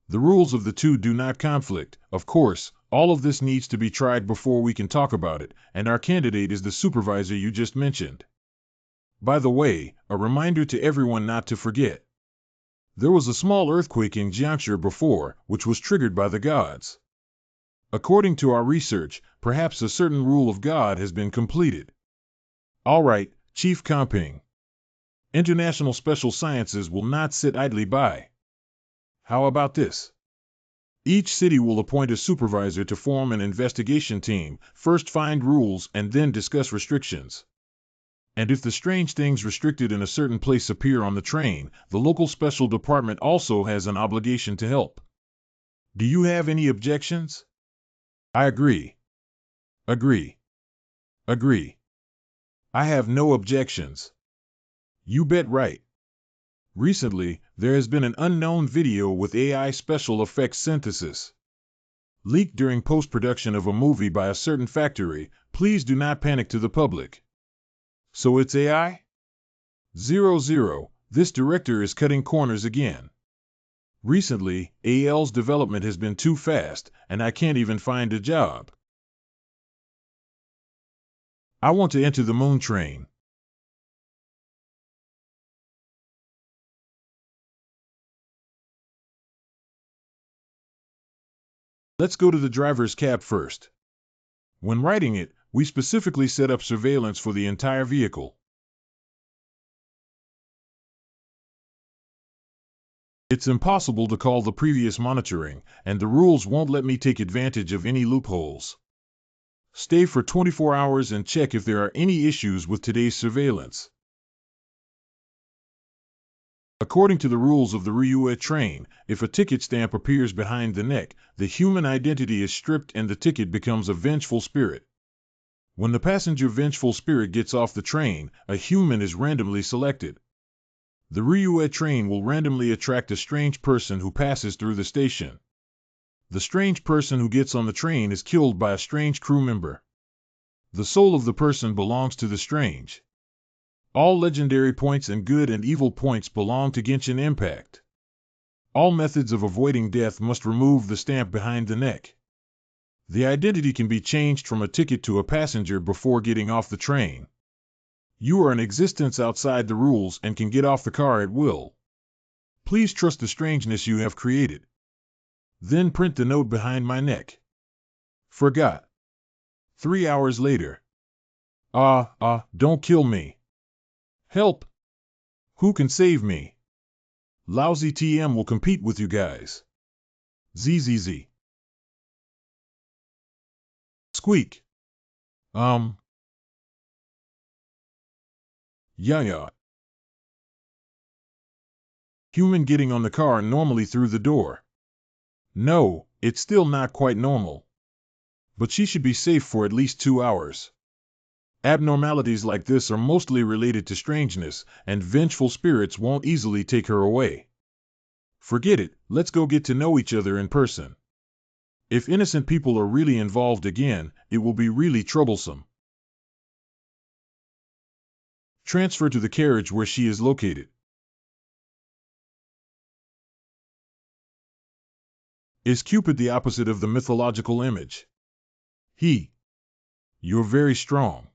The rules of the two do not conflict. Of course, all of this needs to be tried before we can talk about it, and our candidate is the supervisor you just mentioned. By the way, a reminder to everyone not to forget. There was a small earthquake in Jiangshi before, which was triggered by the gods. According to our research, perhaps a certain rule of God has been completed. All right, Chief Comping. International Special Sciences will not sit idly by. How about this? Each city will appoint a supervisor to form an investigation team, first find rules and then discuss restrictions. And if the strange things restricted in a certain place appear on the train, the local special department also has an obligation to help. Do you have any objections? I agree. Agree. Agree. I have no objections. You bet right. Recently, there has been an unknown video with AI special effects synthesis. Leaked during post-production of a movie by a certain factory. Please do not panic to the public. So it's AI? 00, this director is cutting corners again. Recently, AL's development has been too fast, and I can't even find a job. I want to enter the moon train. Let's go to the driver's cab first. When writing it, we specifically set up surveillance for the entire vehicle. It's impossible to call the previous monitoring, and the rules won't let me take advantage of any loopholes. Stay for 24 hours and check if there are any issues with today's surveillance. According to the rules of the Ryue train, if a ticket stamp appears behind the neck, the human identity is stripped and the ticket becomes a vengeful spirit. When the passenger vengeful spirit gets off the train, a human is randomly selected. The Ryue train will randomly attract a strange person who passes through the station. The strange person who gets on the train is killed by a strange crew member. The soul of the person belongs to the strange. All legendary points and good and evil points belong to Genshin Impact. All methods of avoiding death must remove the stamp behind the neck. The identity can be changed from a ticket to a passenger before getting off the train. You are an existence outside the rules and can get off the car at will. Please trust the strangeness you have created. Then print the note behind my neck. Forgot. 3 hours later. Don't kill me. Help! Who can save me? Lousy TM will compete with you guys. ZZZ. Squeak. Yeah. Human getting on the car normally through the door. No, It's still not quite normal. But she should be safe for at least 2 hours. Abnormalities like this are mostly related to strangeness, and vengeful spirits won't easily take her away. Forget it, let's go get to know each other in person. If innocent people are really involved again, it will be really troublesome. Transfer to the carriage where she is located. Is Cupid the opposite of the mythological image? He. You're very strong.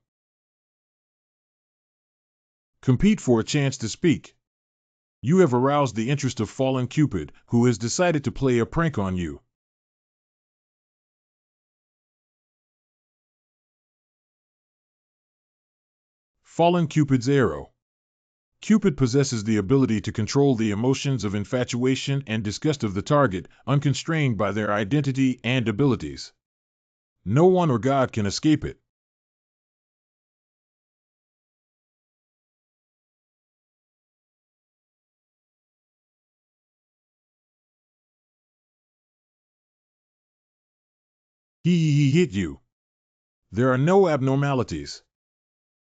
Compete for a chance to speak. You have aroused the interest of fallen Cupid, who has decided to play a prank on you. Fallen Cupid's arrow. Cupid possesses the ability to control the emotions of infatuation and disgust of the target, unconstrained by their identity and abilities. No one or God can escape it. He hit you. There are no abnormalities.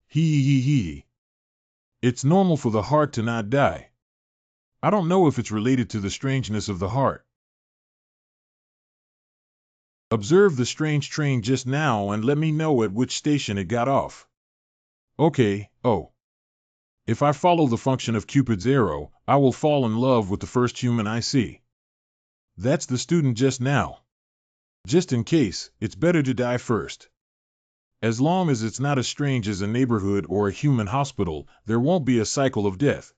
He. It's normal for the heart to not die. I don't know if it's related to the strangeness of the heart. Observe the strange train just now and let me know at which station it got off. Okay, oh. If I follow the function of Cupid's arrow, I will fall in love with the first human I see. That's the student just now. Just in case, it's better to die first. As long as it's not as strange as a neighborhood or a human hospital, there won't be a cycle of death.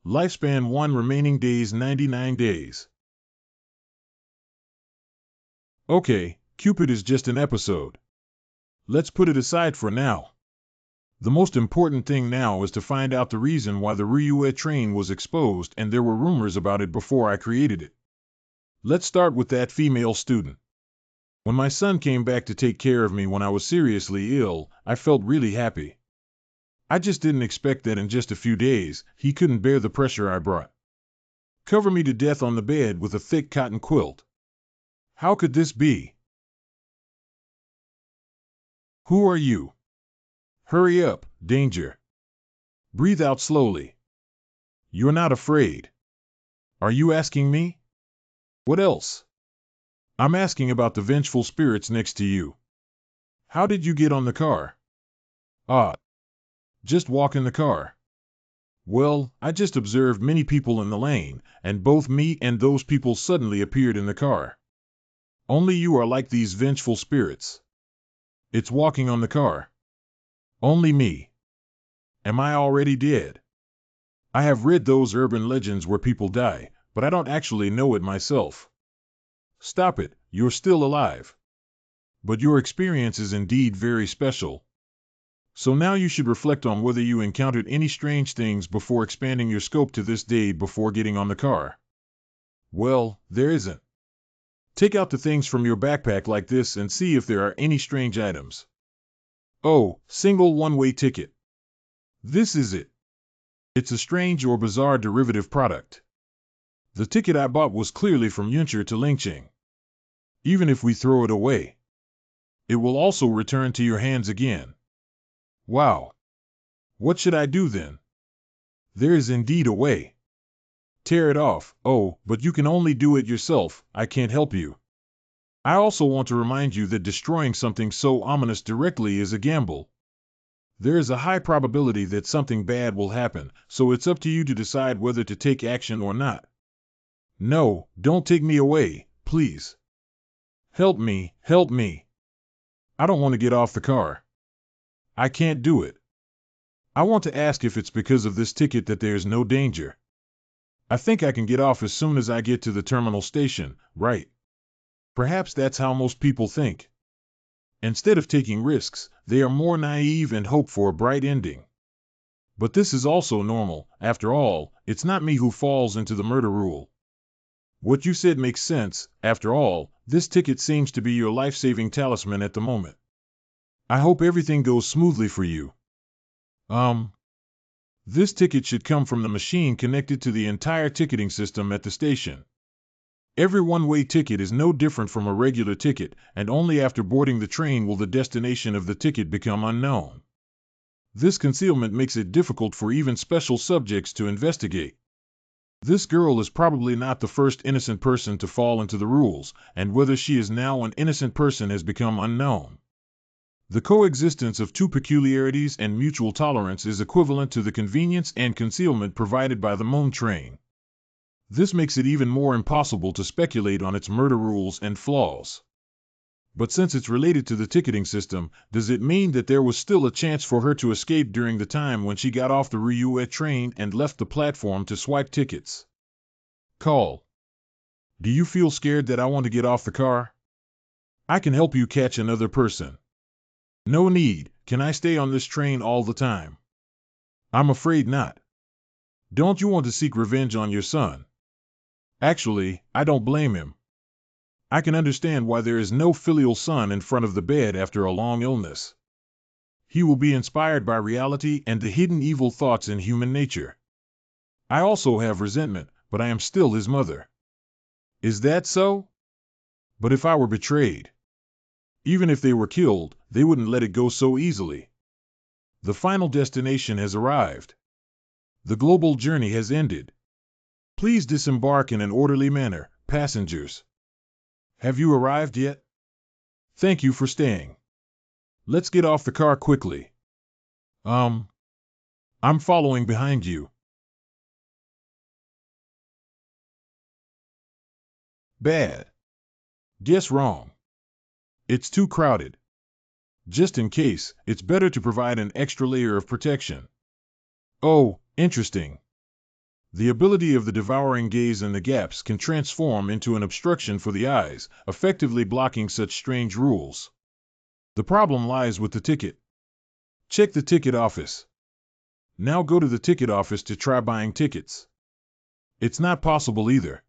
Lifespan 1 remaining days 99 days. Okay, Cupid is just an episode. Let's put it aside for now. The most important thing now is to find out the reason why the Ryue train was exposed, and there were rumors about it before I created it. Let's start with that female student. When my son came back to take care of me when I was seriously ill, I felt really happy. I just didn't expect that in just a few days, he couldn't bear the pressure I brought. Cover me to death on the bed with a thick cotton quilt. How could this be? Who are you? Hurry up, danger. Breathe out slowly. You're not afraid. Are you asking me? What else? I'm asking about the vengeful spirits next to you. How did you get on the car? Just walk in the car. Well, I just observed many people in the lane, and both me and those people suddenly appeared in the car. Only you are like these vengeful spirits. It's walking on the car. Only me. Am I already dead? I have read those urban legends where people die, but I don't actually know it myself. Stop it, you're still alive. But your experience is indeed very special. So now you should reflect on whether you encountered any strange things before expanding your scope to this day before getting on the car. Well, there isn't. Take out the things from your backpack like this and see if there are any strange items. Oh, single one-way ticket. This is it. It's a strange or bizarre derivative product. The ticket I bought was clearly from Yuncher to Lingqing. Even if we throw it away, it will also return to your hands again. Wow. What should I do then? There is indeed a way. Tear it off. Oh, but you can only do it yourself. I can't help you. I also want to remind you that destroying something so ominous directly is a gamble. There is a high probability that something bad will happen, so it's up to you to decide whether to take action or not. No, don't take me away, please. Help me, help me. I don't want to get off the car. I can't do it. I want to ask if it's because of this ticket that there's no danger. I think I can get off as soon as I get to the terminal station, right? Perhaps that's how most people think. Instead of taking risks, they are more naive and hope for a bright ending. But this is also normal. After all, it's not me who falls into the murder rule. What you said makes sense. After all, this ticket seems to be your life-saving talisman at the moment. I hope everything goes smoothly for you. This ticket should come from the machine connected to the entire ticketing system at the station. Every one-way ticket is no different from a regular ticket, and only after boarding the train will the destination of the ticket become unknown. This concealment makes it difficult for even special subjects to investigate. This girl is probably not the first innocent person to fall into the rules, and whether she is now an innocent person has become unknown. The coexistence of two peculiarities and mutual tolerance is equivalent to the convenience and concealment provided by the Mon train. This makes it even more impossible to speculate on its murder rules and flaws. But since it's related to the ticketing system, does it mean that there was still a chance for her to escape during the time when she got off the Ryuet train and left the platform to swipe tickets? Call. Do you feel scared that I want to get off the car? I can help you catch another person. No need. Can I stay on this train all the time? I'm afraid not. Don't you want to seek revenge on your son? Actually, I don't blame him. I can understand why there is no filial son in front of the bed after a long illness. He will be inspired by reality and the hidden evil thoughts in human nature. I also have resentment, but I am still his mother. Is that so? But if I were betrayed, even if they were killed, they wouldn't let it go so easily. The final destination has arrived. The global journey has ended. Please disembark in an orderly manner, passengers. Have you arrived yet? Thank you for staying. Let's get off the car quickly. I'm following behind you. Bad. Guess wrong. It's too crowded. Just in case, it's better to provide an extra layer of protection. Oh, interesting. The ability of the devouring gaze in the gaps can transform into an obstruction for the eyes, effectively blocking such strange rules. The problem lies with the ticket. Check the ticket office. Now go to the ticket office to try buying tickets. It's not possible either.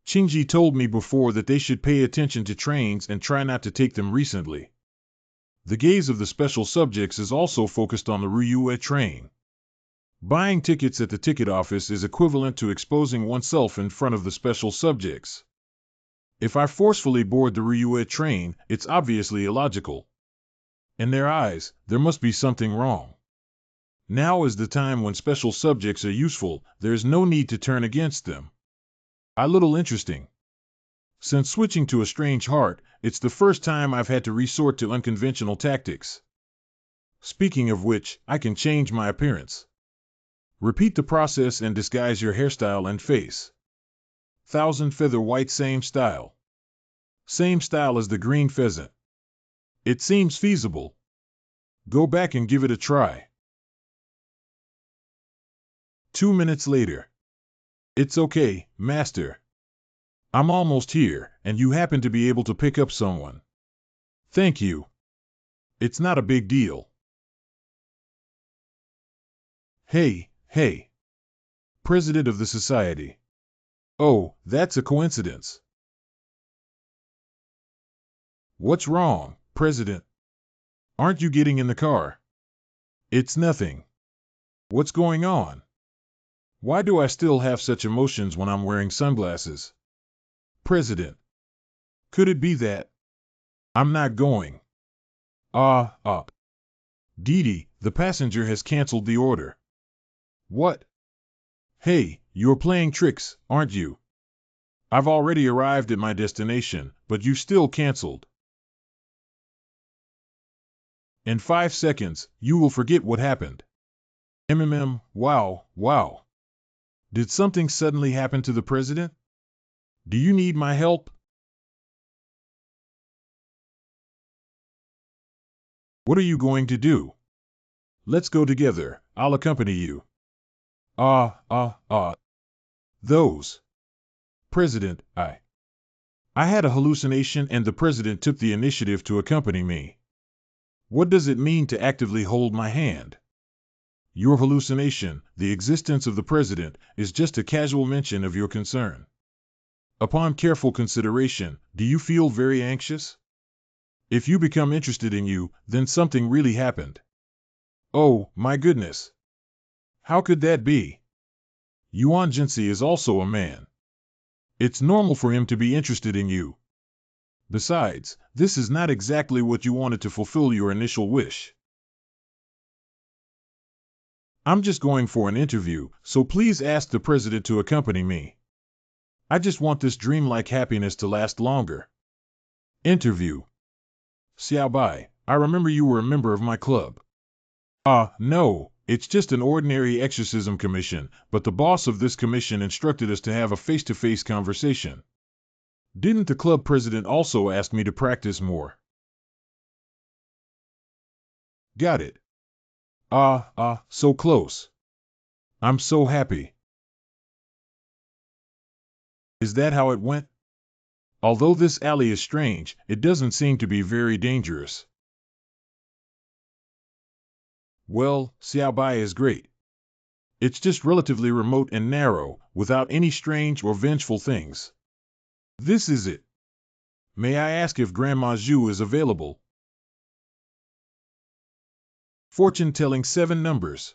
Qingji told me before that they should pay attention to trains and try not to take them recently. The gaze of the special subjects is also focused on the Ryuet train. Buying tickets at the ticket office is equivalent to exposing oneself in front of the special subjects. If I forcefully board the Ryuet train, it's obviously illogical. In their eyes, there must be something wrong. Now is the time when special subjects are useful, there is no need to turn against them. A little interesting. Since switching to a strange heart, it's the first time I've had to resort to unconventional tactics. Speaking of which, I can change my appearance. Repeat the process and disguise your hairstyle and face. Thousand Feather White, same style. Same style as the green pheasant. It seems feasible. Go back and give it a try. 2 minutes later. It's okay, master. I'm almost here, and you happen to be able to pick up someone. Thank you. It's not a big deal. Hey. President of the Society. Oh, that's a coincidence. What's wrong, President? Aren't you getting in the car? It's nothing. What's going on? Why do I still have such emotions when I'm wearing sunglasses? President. Could it be that? I'm not going. Didi, the passenger has canceled the order. What? Hey, you're playing tricks, aren't you? I've already arrived at my destination, but you still canceled. In 5 seconds, you will forget what happened. Wow. Did something suddenly happen to the president? Do you need my help? What are you going to do? Let's go together, I'll accompany you. Those. President, I had a hallucination and the president took the initiative to accompany me. What does it mean to actively hold my hand? Your hallucination, the existence of the president, is just a casual mention of your concern. Upon careful consideration, do you feel very anxious? If you become interested in you, then something really happened. Oh, my goodness. How could that be? Yuan Jinsei is also a man. It's normal for him to be interested in you. Besides, this is not exactly what you wanted to fulfill your initial wish. I'm just going for an interview, so please ask the president to accompany me. I just want this dreamlike happiness to last longer. Interview. Xiao Bai, I remember you were a member of my club. No, it's just an ordinary exorcism commission, but the boss of this commission instructed us to have a face-to-face conversation. Didn't the club president also ask me to practice more? Got it. So close. I'm so happy. Is that how it went? Although this alley is strange, it doesn't seem to be very dangerous. Well, Xiao Bai is great. It's just relatively remote and narrow, without any strange or vengeful things. This is it. May I ask if Grandma Zhu is available? Fortune-telling 7 numbers.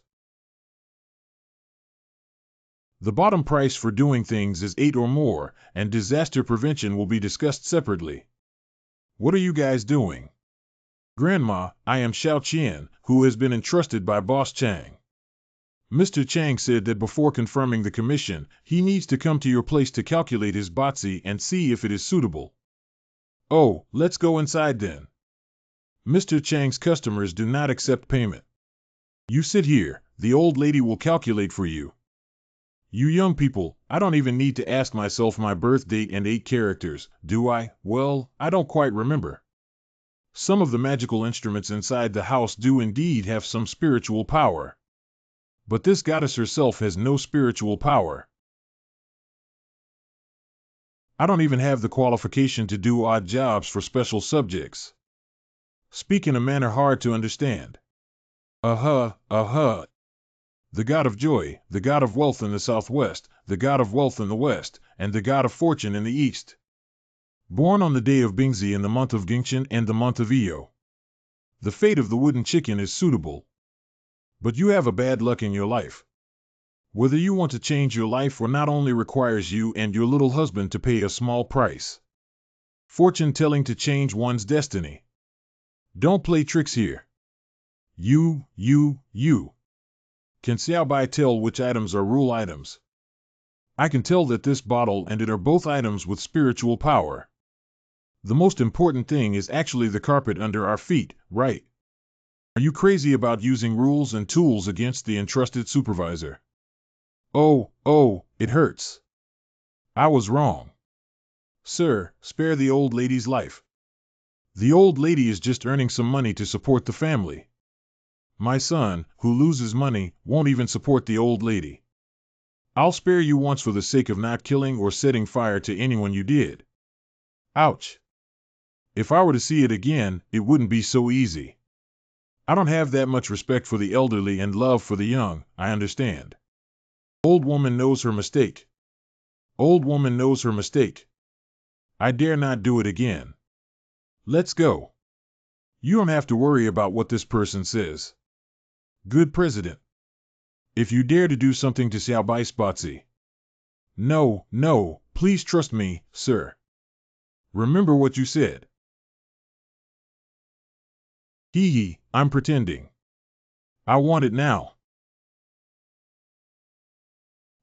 The bottom price for doing things is 8 or more, and disaster prevention will be discussed separately. What are you guys doing? Grandma, I am Xiao Qian, who has been entrusted by Boss Chang. Mr. Chang said that before confirming the commission, he needs to come to your place to calculate his bazi and see if it is suitable. Oh, let's go inside then. Mr. Chang's customers do not accept payment. You sit here, the old lady will calculate for you. You young people, I don't even need to ask myself my birth date and 8 characters, do I? Well, I don't quite remember. Some of the magical instruments inside the house do indeed have some spiritual power. But this goddess herself has no spiritual power. I don't even have the qualification to do odd jobs for special subjects. Speak in a manner hard to understand. The god of joy, the god of wealth in the southwest, the god of wealth in the west, and the god of fortune in the east. Born on the day of Bingzi in the month of Gingchen and the month of Iyo. The fate of the wooden chicken is suitable. But you have a bad luck in your life. Whether you want to change your life or not only requires you and your little husband to pay a small price. Fortune telling to change one's destiny. Don't play tricks here. You. Can Xiao Bai tell which items are rule items? I can tell that this bottle and it are both items with spiritual power. The most important thing is actually the carpet under our feet, right? Are you crazy about using rules and tools against the entrusted supervisor? Oh, it hurts. I was wrong. Sir, spare the old lady's life. The old lady is just earning some money to support the family. My son, who loses money, won't even support the old lady. I'll spare you once for the sake of not killing or setting fire to anyone you did. Ouch. If I were to see it again, it wouldn't be so easy. I don't have that much respect for the elderly and love for the young, I understand. Old woman knows her mistake. Old woman knows her mistake. I dare not do it again. Let's go. You don't have to worry about what this person says. Good president. If you dare to do something to Xiao Bai Spazi. No, please trust me, sir. Remember what you said. I'm pretending. I want it now.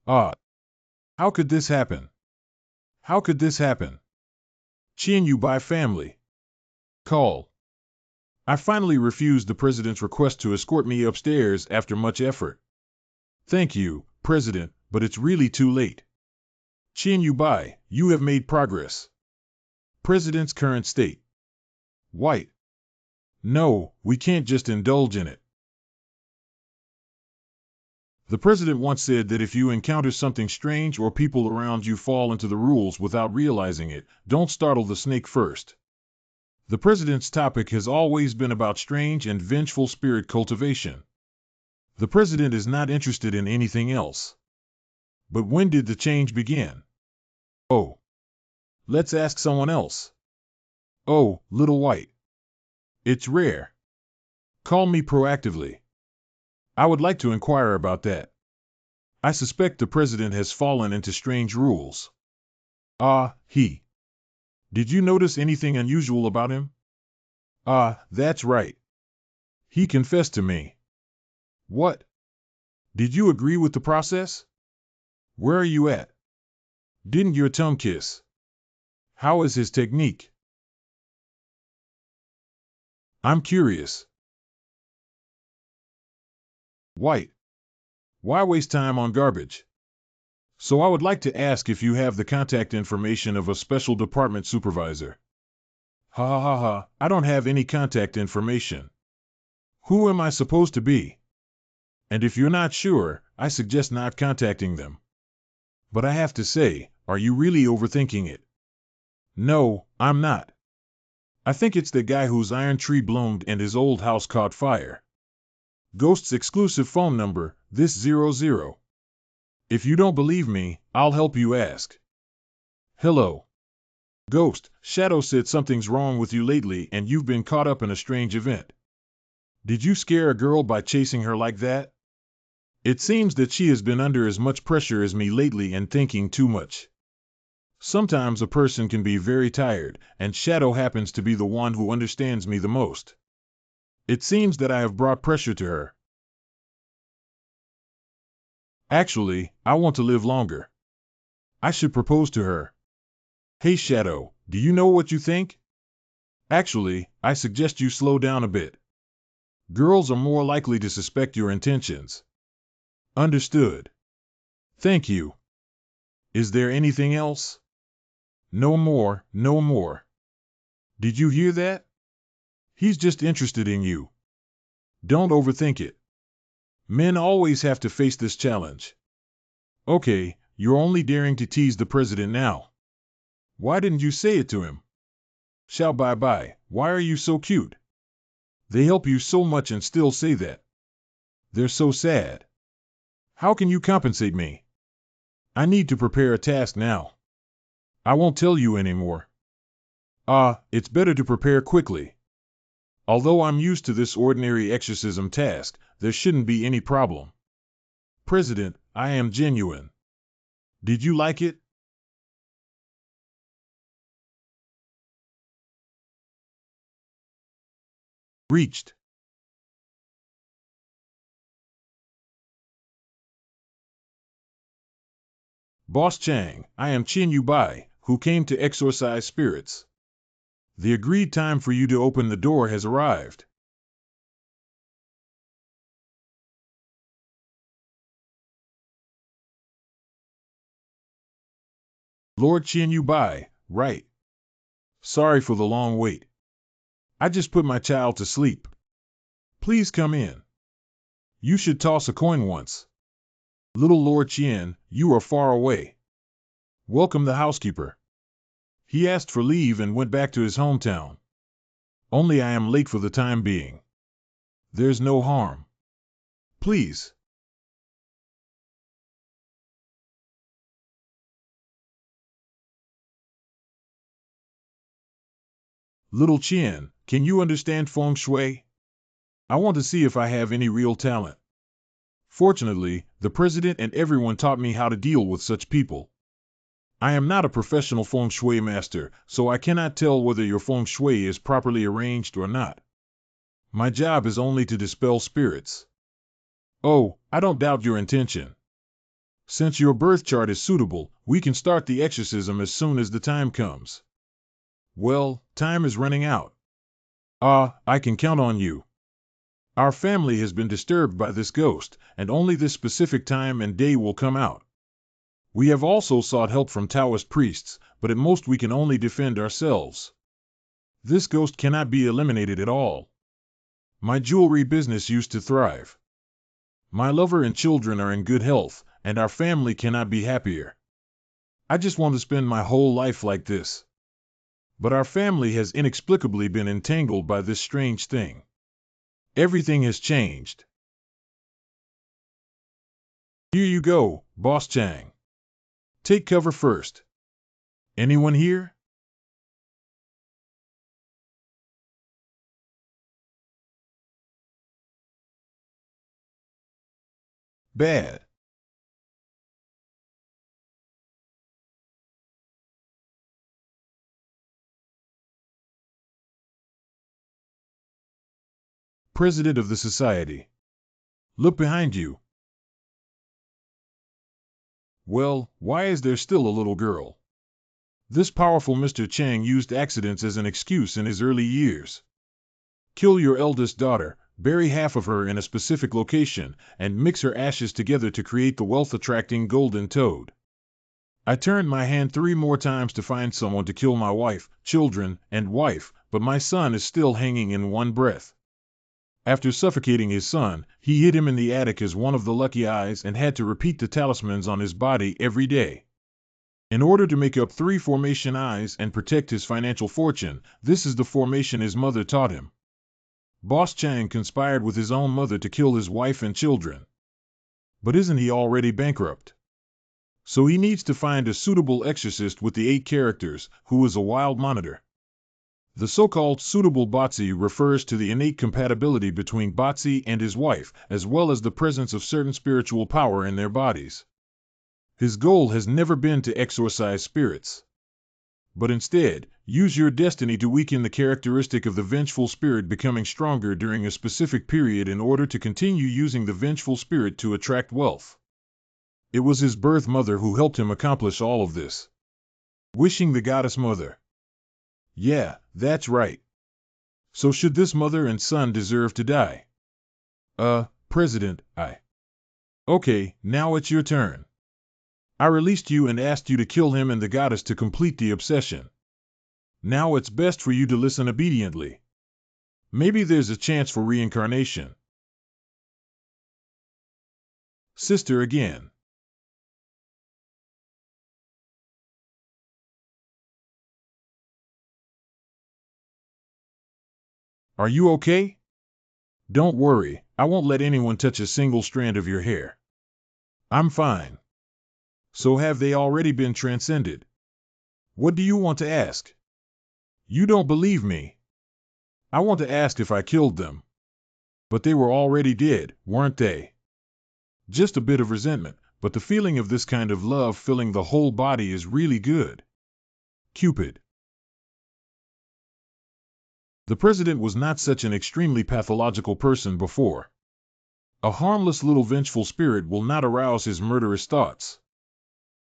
How could this happen? How could this happen? Qian Yu Bai family. Call. I finally refused the president's request to escort me upstairs after much effort. Thank you, President, but it's really too late. Qian Yu Bai, you have made progress. President's current state. White. No, we can't just indulge in it. The president once said that if you encounter something strange or people around you fall into the rules without realizing it, don't startle the snake first. The president's topic has always been about strange and vengeful spirit cultivation. The president is not interested in anything else. But when did the change begin? Oh. Let's ask someone else. Oh, little white. It's rare. Call me proactively. I would like to inquire about that. I suspect the president has fallen into strange rules. He. Did you notice anything unusual about him? That's right. He confessed to me. What? Did you agree with the process? Where are you at? Didn't your tongue kiss? How is his technique? I'm curious. White. Why waste time on garbage? So I would like to ask if you have the contact information of a special department supervisor. Ha ha ha ha, I don't have any contact information. Who am I supposed to be? And if you're not sure, I suggest not contacting them. But I have to say, are you really overthinking it? No, I'm not. I think it's the guy whose iron tree bloomed and his old house caught fire. Ghost's exclusive phone number, this 00. If you don't believe me, I'll help you ask. Hello. Ghost, Shadow said something's wrong with you lately and you've been caught up in a strange event. Did you scare a girl by chasing her like that? It seems that she has been under as much pressure as me lately and thinking too much. Sometimes a person can be very tired, and Shadow happens to be the one who understands me the most. It seems that I have brought pressure to her. Actually, I want to live longer. I should propose to her. Hey Shadow, do you know what you think? Actually, I suggest you slow down a bit. Girls are more likely to suspect your intentions. Understood. Thank you. Is there anything else? No more, no more. Did you hear that? He's just interested in you. Don't overthink it. Men always have to face this challenge. Okay, you're only daring to tease the president now. Why didn't you say it to him? Xiao bye, why are you so cute? They help you so much and still say that. They're so sad. How can you compensate me? I need to prepare a task now. I won't tell you anymore. It's better to prepare quickly. Although I'm used to this ordinary exorcism task, there shouldn't be any problem. President, I am genuine. Did you like it? Reached. Boss Chang, I am Qin Yu Bai, who came to exorcise spirits. The agreed time for you to open the door has arrived. Lord Qin Yu Bai, right. Sorry for the long wait. I just put my child to sleep. Please come in. You should toss a coin once. Little Lord Qian, you are far away. Welcome the housekeeper. He asked for leave and went back to his hometown. Only I am late for the time being. There's no harm. Please. Little Qian, can you understand feng shui? I want to see if I have any real talent. Fortunately, the president and everyone taught me how to deal with such people. I am not a professional feng shui master, so I cannot tell whether your feng shui is properly arranged or not. My job is only to dispel spirits. Oh, I don't doubt your intention. Since your birth chart is suitable, we can start the exorcism as soon as the time comes. Well, time is running out. I can count on you. Our family has been disturbed by this ghost, and only this specific time and day will come out. We have also sought help from Taoist priests, but at most we can only defend ourselves. This ghost cannot be eliminated at all. My jewelry business used to thrive. My lover and children are in good health, and our family cannot be happier. I just want to spend my whole life like this. But our family has inexplicably been entangled by this strange thing. Everything has changed. Here you go, Boss Chang. Take cover first. Anyone here? Bad. president of the society. Look behind you. Well, why is there still a little girl? This powerful Mr. Chang used accidents as an excuse in his early years. Kill your eldest daughter, bury half of her in a specific location, and mix her ashes together to create the wealth-attracting golden toad. I turned my hand 3 more times to find someone to kill my wife, children, and wife, but my son is still hanging in one breath. After suffocating his son, he hid him in the attic as one of the lucky eyes and had to repeat the talismans on his body every day. In order to make up 3 formation eyes and protect his financial fortune, this is the formation his mother taught him. Boss Chang conspired with his own mother to kill his wife and children. But isn't he already bankrupt? So he needs to find a suitable exorcist with the 8 characters, who is a wild monitor. The so-called suitable Botzi refers to the innate compatibility between Botzi and his wife, as well as the presence of certain spiritual power in their bodies. His goal has never been to exorcise spirits, but instead, use your destiny to weaken the characteristic of the vengeful spirit becoming stronger during a specific period in order to continue using the vengeful spirit to attract wealth. It was his birth mother who helped him accomplish all of this. Wishing the goddess mother. Yeah, that's right. So should this mother and son deserve to die? President, Okay, now it's your turn. I released you and asked you to kill him and the goddess to complete the obsession. Now it's best for you to listen obediently. Maybe there's a chance for reincarnation. Sister again. Are you okay? Don't worry, I won't let anyone touch a single strand of your hair. I'm fine. So have they already been transcended? What do you want to ask? You don't believe me. I want to ask if I killed them. But they were already dead, weren't they? Just a bit of resentment, but the feeling of this kind of love filling the whole body is really good. Cupid. The president was not such an extremely pathological person before. A harmless little vengeful spirit will not arouse his murderous thoughts.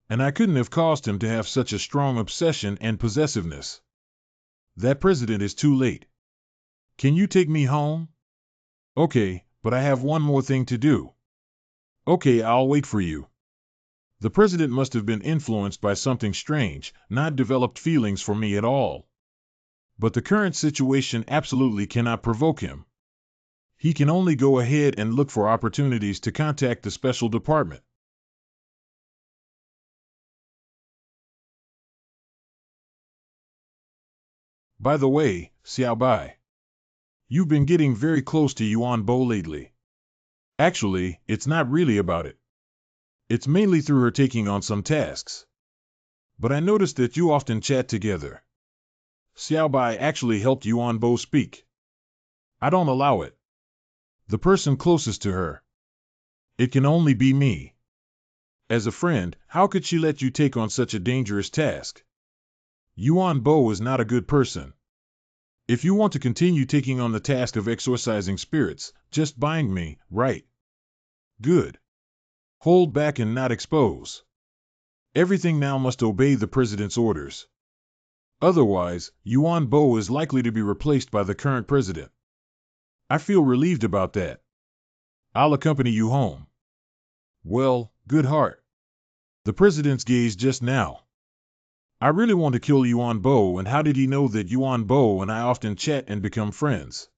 And I couldn't have caused him to have such a strong obsession and possessiveness. That president is too late. Can you take me home? Okay, but I have one more thing to do. Okay, I'll wait for you. The president must have been influenced by something strange, not developed feelings for me at all. But the current situation absolutely cannot provoke him. He can only go ahead and look for opportunities to contact the special department. By the way, Xiao Bai, you've been getting very close to Yuan Bo lately. Actually, it's not really about it. It's mainly through her taking on some tasks. But I noticed that you often chat together. Xiao Bai actually helped Yuan Bo speak. I don't allow it. The person closest to her. It can only be me. As a friend, how could she let you take on such a dangerous task? Yuan Bo is not a good person. If you want to continue taking on the task of exorcising spirits, just bind me, right? Good. Hold back and not expose. Everything now must obey the president's orders. Otherwise, Yuan Bo is likely to be replaced by the current president. I feel relieved about that. I'll accompany you home. Well, good heart. The president's gaze just now. I really want to kill Yuan Bo, and how did he know that Yuan Bo and I often chat and become friends?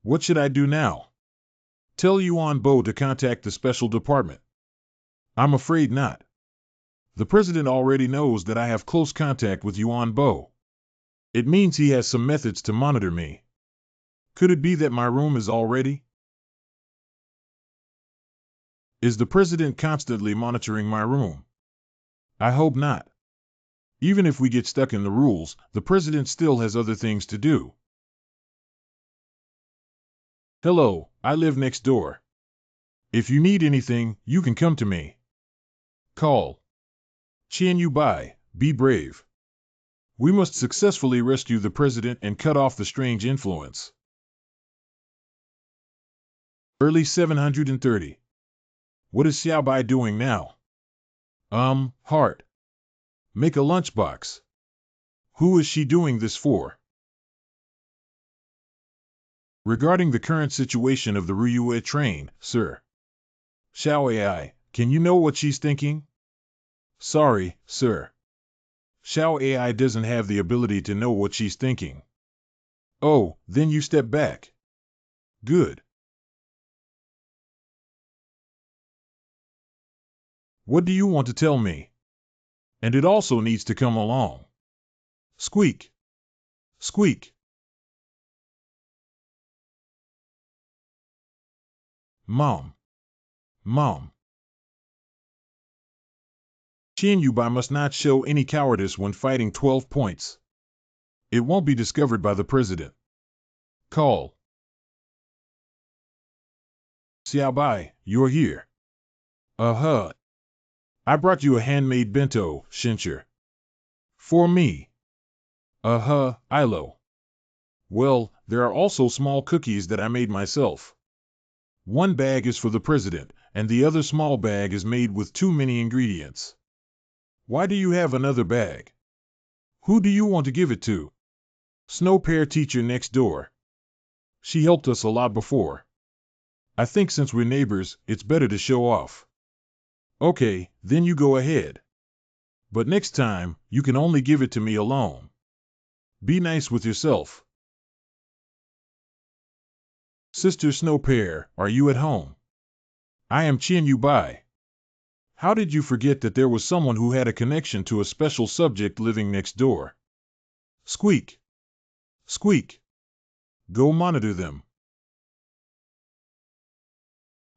What should I do now? Tell Yuan Bo to contact the special department. I'm afraid not. The president already knows that I have close contact with Yuan Bo. It means he has some methods to monitor me. Could it be that my room is already? Is the president constantly monitoring my room? I hope not. Even if we get stuck in the rules, the president still has other things to do. Hello, I live next door. If you need anything, you can come to me. Call. Qian Yu Bai, be brave. We must successfully rescue the president and cut off the strange influence. Early 730. What is Xiaobai doing now? Heart. Make a lunchbox. Who is she doing this for? Regarding the current situation of the Ruyue train, sir. Xiao AI, can you know what she's thinking? Sorry, sir. Xiao AI doesn't have the ability to know what she's thinking. Oh, then you step back. Good. What do you want to tell me? And it also needs to come along. Squeak. Squeak. Mom. Mom. Qian Yubai must not show any cowardice when fighting 12 points. It won't be discovered by the president. Call. Xiaobai, you're here. Uh-huh. I brought you a handmade bento, Shincher. For me. Uh-huh, Ilo. Well, there are also small cookies that I made myself. One bag is for the president, and the other small bag is made with too many ingredients. Why do you have another bag? Who do you want to give it to? Snow Pear teacher next door. She helped us a lot before. I think since we're neighbors, it's better to show off. Okay, then you go ahead. But next time, you can only give it to me alone. Be nice with yourself. Sister Snow Pear, are you at home? I am Qian Yubai. How did you forget that there was someone who had a connection to a special subject living next door? Squeak. Squeak. Go monitor them.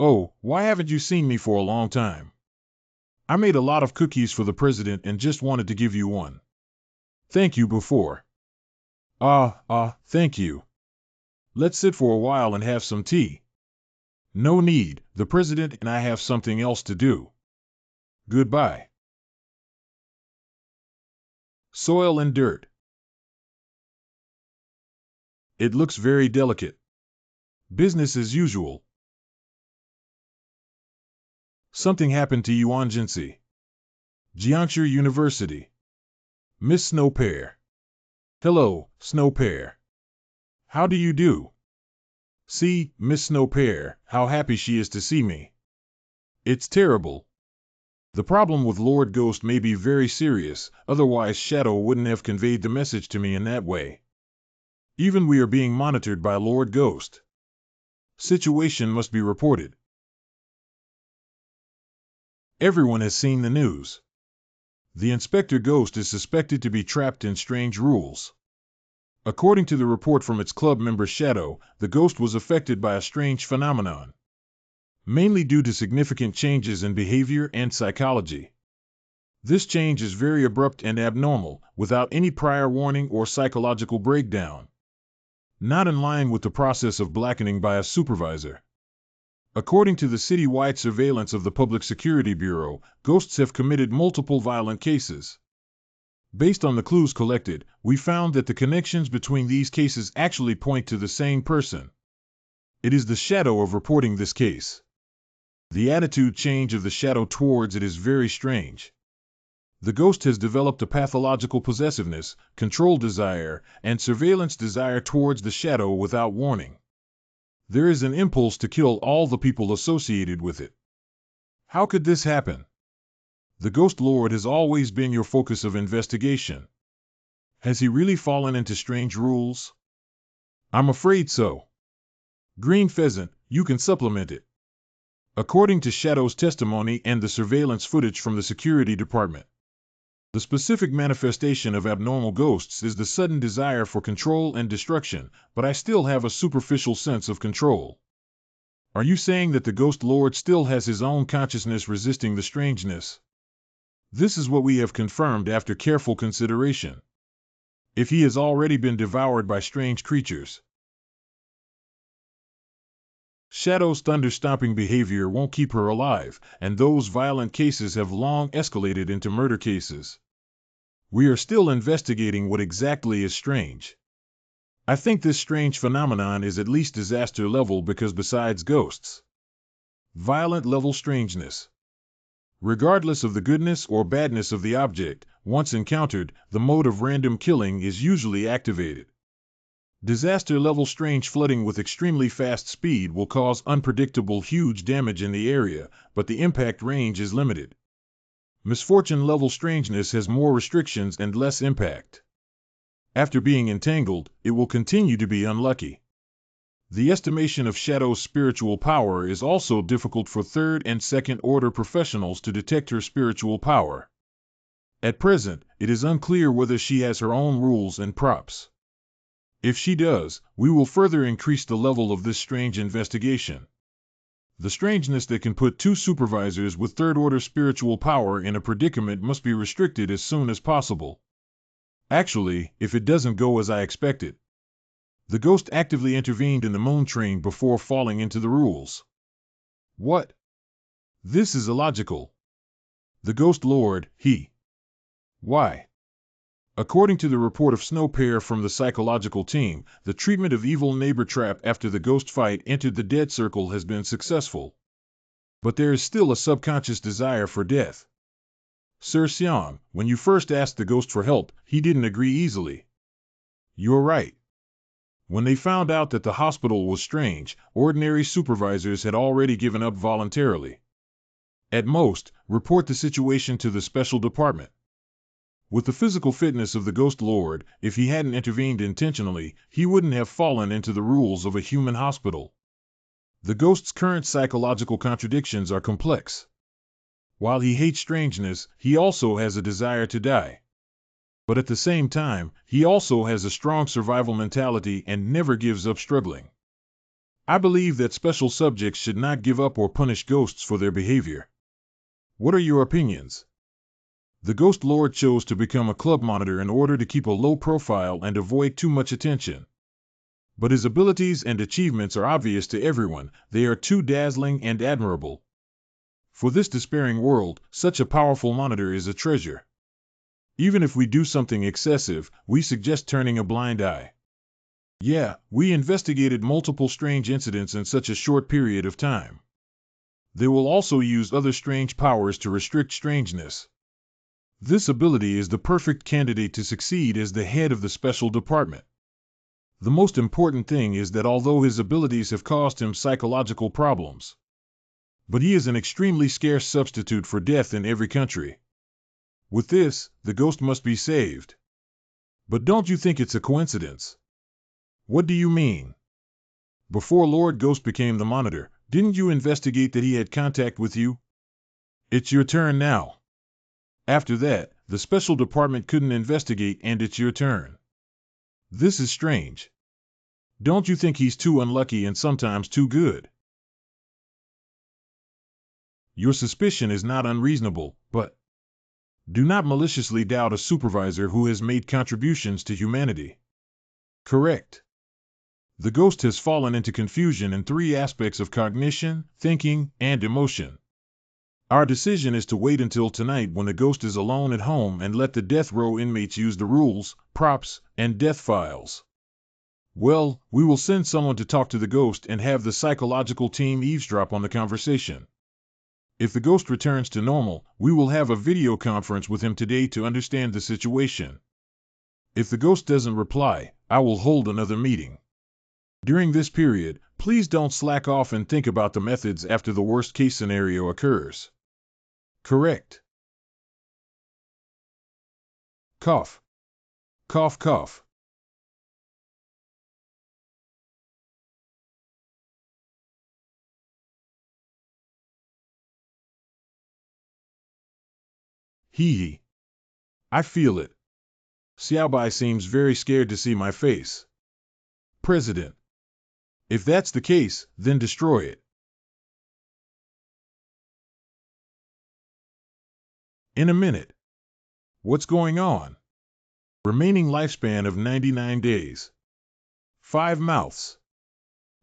Oh, why haven't you seen me for a long time? I made a lot of cookies for the president and just wanted to give you one. Thank you before. Thank you. Let's sit for a while and have some tea. No need, the president and I have something else to do. Goodbye. Soil and dirt. It looks very delicate. Business as usual. Something happened to Yuan Jinsi. Jiangshi University. Miss Snow Pear. Hello, Snow Pear. How do you do? See, Miss Snow Pear, how happy she is to see me. It's terrible. The problem with Lord Ghost may be very serious, otherwise Shadow wouldn't have conveyed the message to me in that way. Even we are being monitored by Lord Ghost. Situation must be reported. Everyone has seen the news. The Inspector Ghost is suspected to be trapped in strange rules. According to the report from its club member Shadow, the ghost was affected by a strange phenomenon, mainly due to significant changes in behavior and psychology. This change is very abrupt and abnormal, without any prior warning or psychological breakdown. Not in line with the process of blackening by a supervisor. According to the city-wide surveillance of the Public Security Bureau, ghosts have committed multiple violent cases. Based on the clues collected, we found that the connections between these cases actually point to the same person. It is the Shadow of reporting this case. The attitude change of the Shadow towards it is very strange. The ghost has developed a pathological possessiveness, control desire, and surveillance desire towards the Shadow without warning. There is an impulse to kill all the people associated with it. How could this happen? The Ghost Lord has always been your focus of investigation. Has he really fallen into strange rules? I'm afraid so. Green Pheasant, you can supplement it. According to Shadow's testimony and the surveillance footage from the security department, the specific manifestation of abnormal ghosts is the sudden desire for control and destruction, but I still have a superficial sense of control. Are you saying that the Ghost Lord still has his own consciousness resisting the strangeness? This is what we have confirmed after careful consideration. If he has already been devoured by strange creatures, Shadow's thunder-stomping behavior won't keep her alive, and those violent cases have long escalated into murder cases. We are still investigating what exactly is strange. I think this strange phenomenon is at least disaster level because besides ghosts, violent level strangeness. Regardless of the goodness or badness of the object, once encountered, the mode of random killing is usually activated. Disaster level strange flooding with extremely fast speed will cause unpredictable huge damage in the area, but the impact range is limited. Misfortune level strangeness has more restrictions and less impact. After being entangled, it will continue to be unlucky. The estimation of Shadow's spiritual power is also difficult for third and second order professionals to detect her spiritual power. At present, it is unclear whether she has her own rules and props. If she does, we will further increase the level of this strange investigation. The strangeness that can put two supervisors with third-order spiritual power in a predicament must be restricted as soon as possible. Actually, if it doesn't go as I expected. The ghost actively intervened in the moon train before falling into the rules. What? This is illogical. The Ghost Lord, he. Why? According to the report of Snowpair from the psychological team, the treatment of evil neighbor trap after the ghost fight entered the dead circle has been successful. But there is still a subconscious desire for death. Sir Xiang, when you first asked the ghost for help, he didn't agree easily. You're right. When they found out that the hospital was strange, ordinary supervisors had already given up voluntarily. At most, report the situation to the special department. With the physical fitness of the Ghost Lord, if he hadn't intervened intentionally, he wouldn't have fallen into the rules of a human hospital. The ghost's current psychological contradictions are complex. While he hates strangeness, he also has a desire to die. But at the same time, he also has a strong survival mentality and never gives up struggling. I believe that special subjects should not give up or punish ghosts for their behavior. What are your opinions? The Ghost Lord chose to become a club monitor in order to keep a low profile and avoid too much attention. But his abilities and achievements are obvious to everyone, they are too dazzling and admirable. For this despairing world, such a powerful monitor is a treasure. Even if we do something excessive, we suggest turning a blind eye. Yeah, we investigated multiple strange incidents in such a short period of time. They will also use other strange powers to restrict strangeness. This ability is the perfect candidate to succeed as the head of the special department. The most important thing is that although his abilities have caused him psychological problems, but he is an extremely scarce substitute for death in every country. With this, the ghost must be saved. But don't you think it's a coincidence? What do you mean? Before Lord Ghost became the monitor, didn't you investigate that he had contact with you? It's your turn now. After that, the special department couldn't investigate and it's your turn. This is strange. Don't you think he's too unlucky and sometimes too good? Your suspicion is not unreasonable, but do not maliciously doubt a supervisor who has made contributions to humanity. Correct. The ghost has fallen into confusion in three aspects of cognition, thinking, and emotion. Our decision is to wait until tonight when the ghost is alone at home and let the death row inmates use the rules, props, and death files. Well, we will send someone to talk to the ghost and have the psychological team eavesdrop on the conversation. If the ghost returns to normal, we will have a video conference with him today to understand the situation. If the ghost doesn't reply, I will hold another meeting. During this period, please don't slack off and think about the methods after the worst-case scenario occurs. Correct. Cough. Cough, cough. Hee. I feel it. Xiaobai seems very scared to see my face. President. If that's the case, then destroy it. In a minute. What's going on? Remaining lifespan of 99 days. 5 mouths.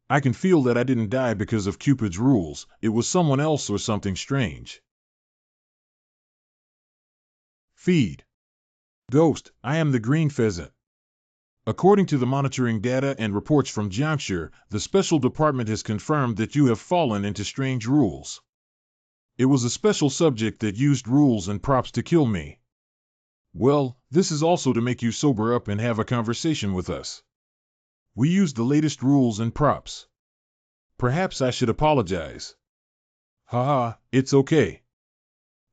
I can feel that I didn't die because of Cupid's rules, it was someone else or something strange. Feed. Ghost, I am the green pheasant. According to the monitoring data and reports from Jamshire, the special department has confirmed that you have fallen into strange rules. It was a special subject that used rules and props to kill me. Well, this is also to make you sober up and have a conversation with us. We used the latest rules and props. Perhaps I should apologize. Haha, it's okay.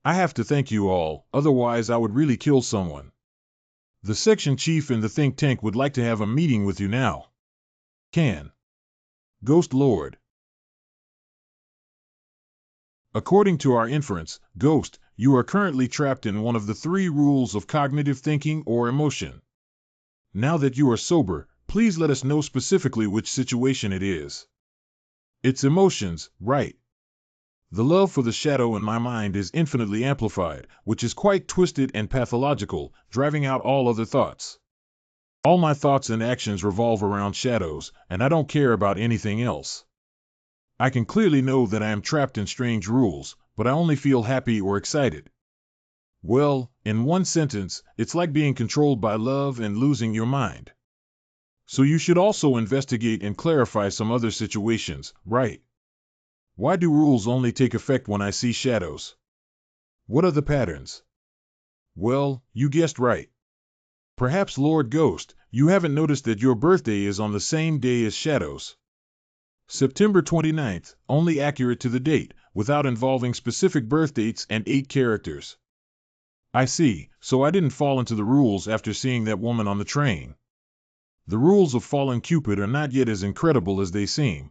I have to thank you all, otherwise I would really kill someone. The section chief and the think tank would like to have a meeting with you now. Can. Ghost Lord. According to our inference, Ghost, you are currently trapped in one of the 3 rules of cognitive thinking or emotion. Now that you are sober, please let us know specifically which situation it is. It's emotions, right? The love for the shadow in my mind is infinitely amplified, which is quite twisted and pathological, driving out all other thoughts. All my thoughts and actions revolve around shadows, and I don't care about anything else. I can clearly know that I am trapped in strange rules, but I only feel happy or excited. Well, in one sentence, it's like being controlled by love and losing your mind. So you should also investigate and clarify some other situations, right? Why do rules only take effect when I see shadows? What are the patterns? Well, you guessed right. Perhaps Lord Ghost, you haven't noticed that your birthday is on the same day as shadows. September 29th, only accurate to the date, without involving specific birth dates and 8 characters. I see, so I didn't fall into the rules after seeing that woman on the train. The rules of fallen Cupid are not yet as incredible as they seem.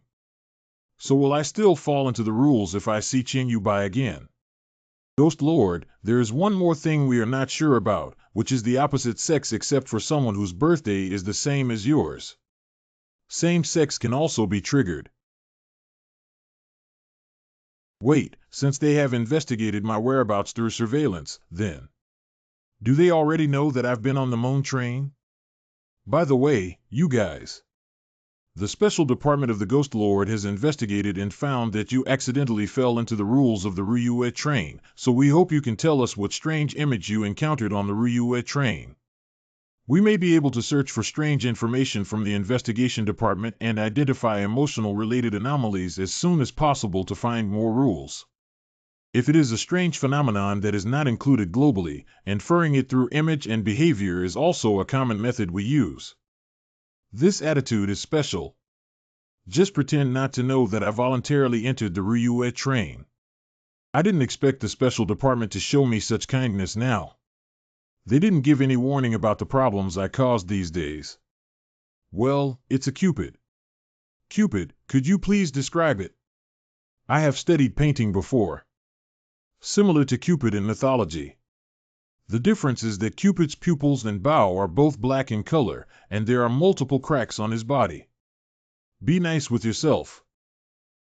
So will I still fall into the rules if I see Qin Yu Bai again? Ghost Lord, there is one more thing we are not sure about, which is the opposite sex except for someone whose birthday is the same as yours. Same sex can also be triggered. Wait, since they have investigated my whereabouts through surveillance, then. Do they already know that I've been on the Moon train? By the way, you guys. The Special Department of the Ghost Lord has investigated and found that you accidentally fell into the rules of the Ryue train, so we hope you can tell us what strange image you encountered on the Ryue train. We may be able to search for strange information from the investigation department and identify emotional-related anomalies as soon as possible to find more rules. If it is a strange phenomenon that is not included globally, inferring it through image and behavior is also a common method we use. This attitude is special. Just pretend not to know that I voluntarily entered the Ryue train. I didn't expect the special department to show me such kindness now. They didn't give any warning about the problems I caused these days. Well, it's a Cupid. Cupid, could you please describe it? I have studied painting before. Similar to Cupid in mythology. The difference is that Cupid's pupils and bow are both black in color, and there are multiple cracks on his body. Be nice with yourself.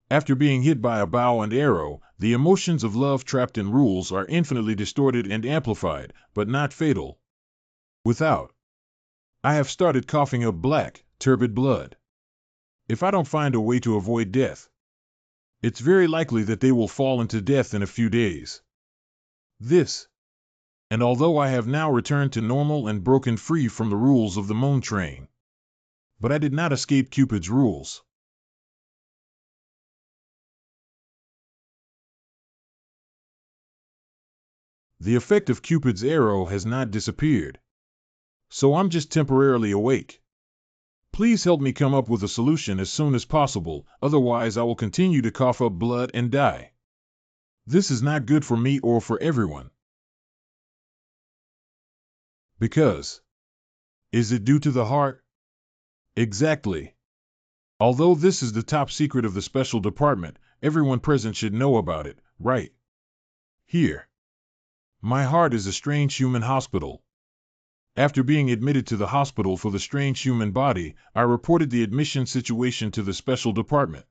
After being hit by a bow and arrow, the emotions of love trapped in rules are infinitely distorted and amplified, but not fatal. Without. I have started coughing up black, turbid blood. If I don't find a way to avoid death, it's very likely that they will fall into death in a few days. And although I have now returned to normal and broken free from the rules of the Moon train. But I did not escape Cupid's rules. The effect of Cupid's arrow has not disappeared. So I'm just temporarily awake. Please help me come up with a solution as soon as possible, otherwise I will continue to cough up blood and die. This is not good for me or for everyone. Because. Is it due to the heart? Exactly. Although this is the top secret of the special department, everyone present should know about it, right? Here. My heart is a strange human hospital. After being admitted to the hospital for the strange human body, I reported the admission situation to the special department.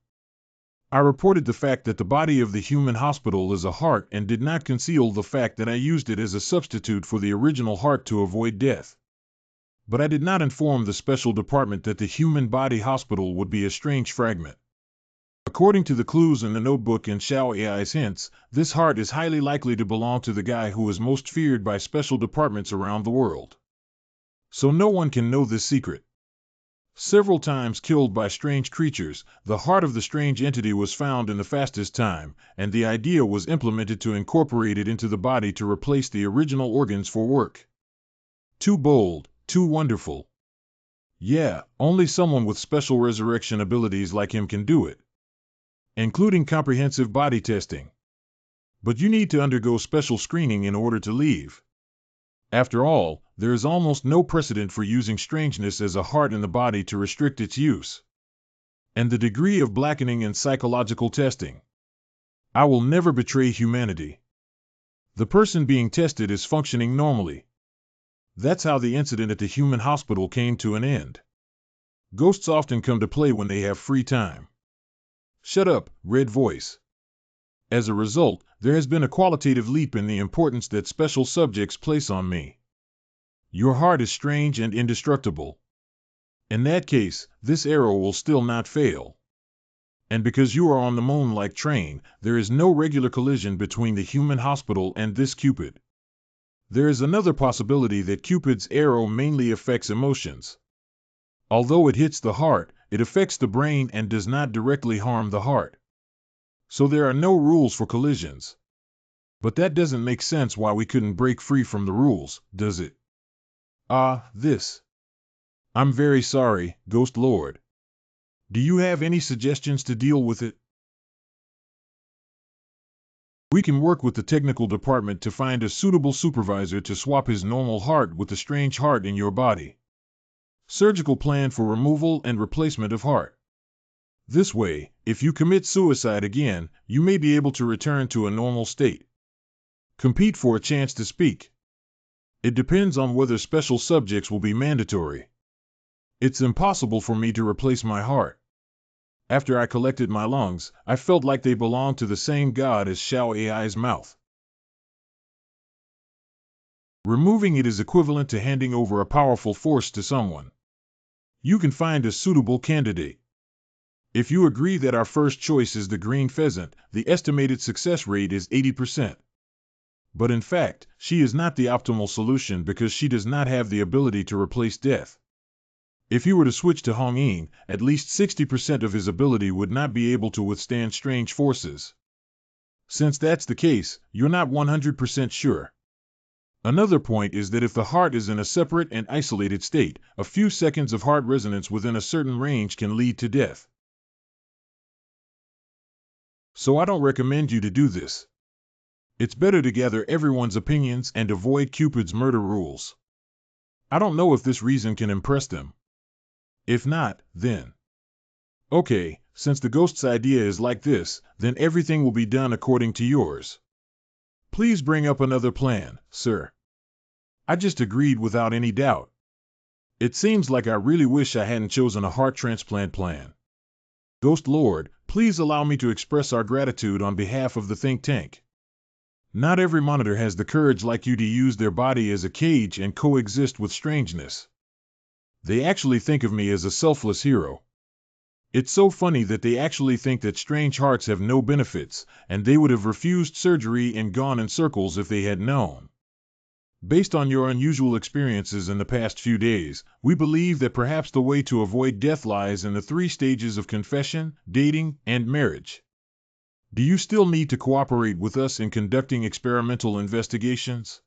I reported the fact that the body of the human hospital is a heart and did not conceal the fact that I used it as a substitute for the original heart to avoid death. But I did not inform the special department that the human body hospital would be a strange fragment. According to the clues in the notebook and Xiao AI's hints, this heart is highly likely to belong to the guy who is most feared by special departments around the world. So no one can know this secret. Several times killed by strange creatures, the heart of the strange entity was found in the fastest time, and the idea was implemented to incorporate it into the body to replace the original organs for work. Too bold, too wonderful. Yeah, only someone with special resurrection abilities like him can do it, including comprehensive body testing. But you need to undergo special screening in order to leave. After all, there is almost no precedent for using strangeness as a heart in the body to restrict its use. And the degree of blackening and psychological testing. I will never betray humanity. The person being tested is functioning normally. That's how the incident at the human hospital came to an end. Ghosts often come to play when they have free time. Shut up, red voice. As a result, there has been a qualitative leap in the importance that special subjects place on me. Your heart is strange and indestructible. In that case, this arrow will still not fail. And because you are on the moon-like train, there is no regular collision between the human hospital and this Cupid. There is another possibility that Cupid's arrow mainly affects emotions. Although it hits the heart, it affects the brain and does not directly harm the heart. So there are no rules for collisions. But that doesn't make sense why we couldn't break free from the rules, does it? This. I'm very sorry, Ghost Lord. Do you have any suggestions to deal with it? We can work with the technical department to find a suitable supervisor to swap his normal heart with the strange heart in your body. Surgical plan for removal and replacement of heart. This way, if you commit suicide again, you may be able to return to a normal state. Compete for a chance to speak. It depends on whether special subjects will be mandatory. It's impossible for me to replace my heart. After I collected my lungs, I felt like they belonged to the same god as Xiao AI's mouth. Removing it is equivalent to handing over a powerful force to someone. You can find a suitable candidate. If you agree that our first choice is the green pheasant, the estimated success rate is 80%. But in fact, she is not the optimal solution because she does not have the ability to replace death. If you were to switch to Hong Ying, at least 60% of his ability would not be able to withstand strange forces. Since that's the case, you're not 100% sure. Another point is that if the heart is in a separate and isolated state, a few seconds of heart resonance within a certain range can lead to death. So I don't recommend you to do this. It's better to gather everyone's opinions and avoid Cupid's murder rules. I don't know if this reason can impress them. If not, then. Okay, since the ghost's idea is like this, then everything will be done according to yours. Please bring up another plan, sir. I just agreed without any doubt. It seems like I really wish I hadn't chosen a heart transplant plan. Ghost Lord, please allow me to express our gratitude on behalf of the think tank. Not every monitor has the courage like you to use their body as a cage and coexist with strangeness. They actually think of me as a selfless hero. It's so funny that they actually think that strange hearts have no benefits, and they would have refused surgery and gone in circles if they had known. Based on your unusual experiences in the past few days, we believe that perhaps the way to avoid death lies in the 3 stages of confession, dating, and marriage. Do you still need to cooperate with us in conducting experimental investigations?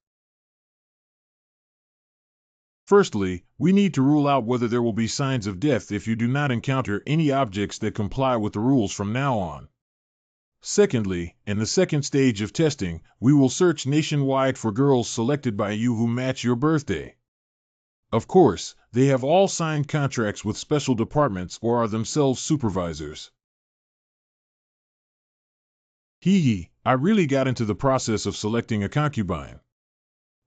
Firstly, we need to rule out whether there will be signs of death if you do not encounter any objects that comply with the rules from now on. Secondly, in the second stage of testing, we will search nationwide for girls selected by you who match your birthday. Of course, they have all signed contracts with special departments or are themselves supervisors. I really got into the process of selecting a concubine.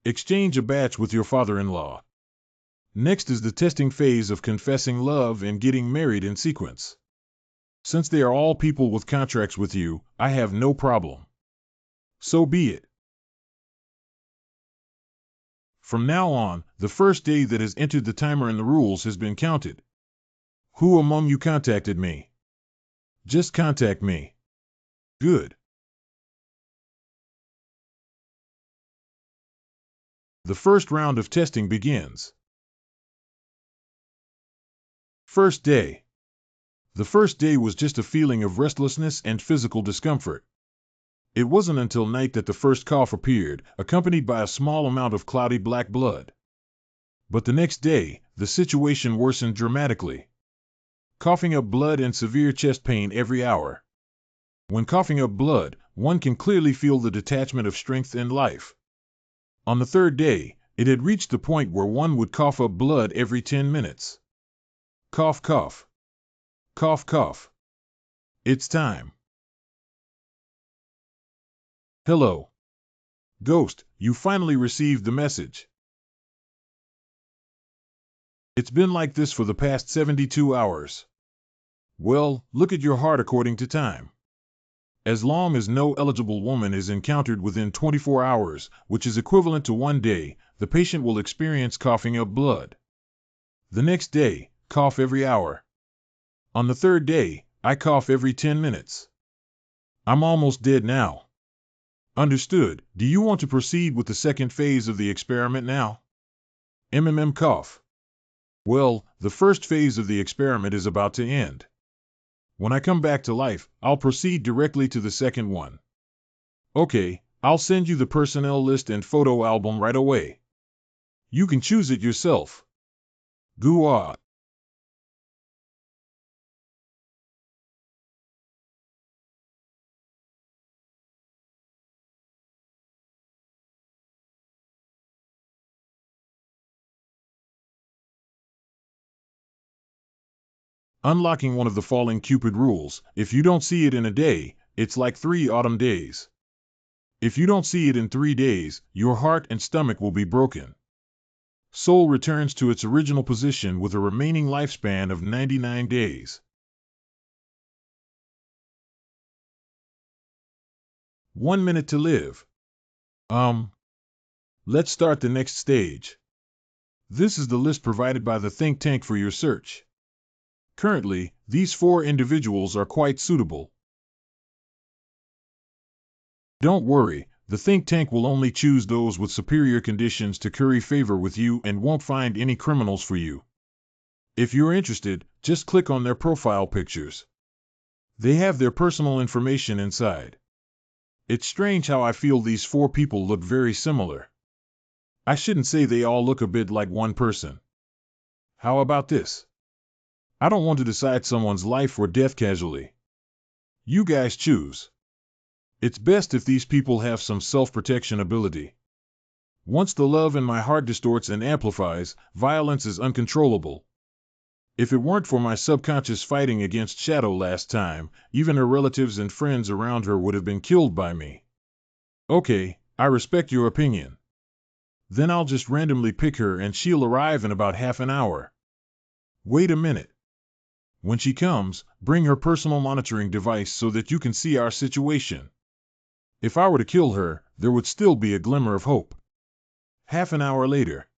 Exchange a batch with your father-in-law. Next is the testing phase of confessing love and getting married in sequence. Since they are all people with contracts with you, I have no problem. So be it. From now on, the first day that has entered the timer in the rules has been counted. Who among you contacted me? Just contact me. Good. The first round of testing begins. First day. The first day was just a feeling of restlessness and physical discomfort. It wasn't until night that the first cough appeared, accompanied by a small amount of cloudy black blood. But the next day, the situation worsened dramatically. Coughing up blood and severe chest pain every hour. When coughing up blood, one can clearly feel the detachment of strength and life. On the third day, it had reached the point where one would cough up blood every 10 minutes. Cough, cough. Cough, cough. It's time. Hello. Ghost, you finally received the message. It's been like this for the past 72 hours. Well, look at your heart according to time. As long as no eligible woman is encountered within 24 hours, which is equivalent to 1 day, the patient will experience coughing up blood. The next day, cough every hour. On the third day, I cough every 10 minutes. I'm almost dead now. Understood. Do you want to proceed with the second phase of the experiment now? Cough. Well, the first phase of the experiment is about to end. When I come back to life, I'll proceed directly to the second one. Okay, I'll send you the personnel list and photo album right away. You can choose it yourself. Gua. Unlocking one of the falling Cupid rules. If you don't see it in a day, it's like 3 autumn days. If you don't see it in 3 days, your heart and stomach will be broken. Soul returns to its original position with a remaining lifespan of 99 days. 1 minute to live. Let's start the next stage. This is the list provided by the think tank for your search. Currently, these 4 individuals are quite suitable. Don't worry, the think tank will only choose those with superior conditions to curry favor with you and won't find any criminals for you. If you're interested, just click on their profile pictures. They have their personal information inside. It's strange how I feel these 4 people look very similar. I shouldn't say they all look a bit like one person. How about this? I don't want to decide someone's life or death casually. You guys choose. It's best if these people have some self-protection ability. Once the love in my heart distorts and amplifies, violence is uncontrollable. If it weren't for my subconscious fighting against Shadow last time, even her relatives and friends around her would have been killed by me. Okay, I respect your opinion. Then I'll just randomly pick her and she'll arrive in about half an hour. Wait a minute. When she comes, bring her personal monitoring device so that you can see our situation. If I were to kill her, there would still be a glimmer of hope. Half an hour later.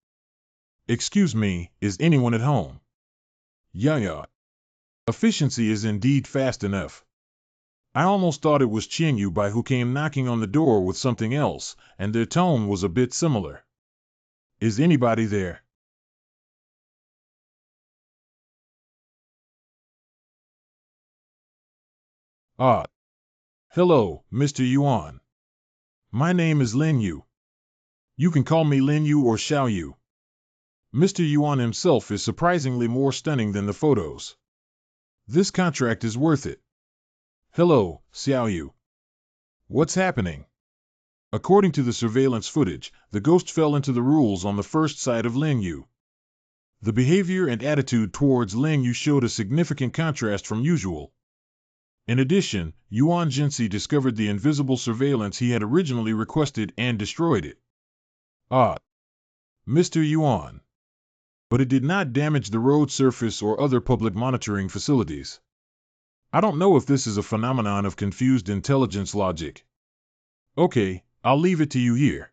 Excuse me, is anyone at home? Yeah. Efficiency is indeed fast enough. I almost thought it was Qianyu Bai who came knocking on the door with something else, and their tone was a bit similar. Is anybody there? Ah. Hello, Mr. Yuan. My name is Lin Yu. You can call me Lin Yu or Xiao Yu. Mr. Yuan himself is surprisingly more stunning than the photos. This contract is worth it. Hello, Xiao Yu. What's happening? According to the surveillance footage, the ghost fell into the rules on the first sight of Lin Yu. The behavior and attitude towards Lin Yu showed a significant contrast from usual. In addition, Yuan Jinsi discovered the invisible surveillance he had originally requested and destroyed it. Ah. Mr. Yuan. But it did not damage the road surface or other public monitoring facilities. I don't know if this is a phenomenon of confused intelligence logic. Okay, I'll leave it to you here.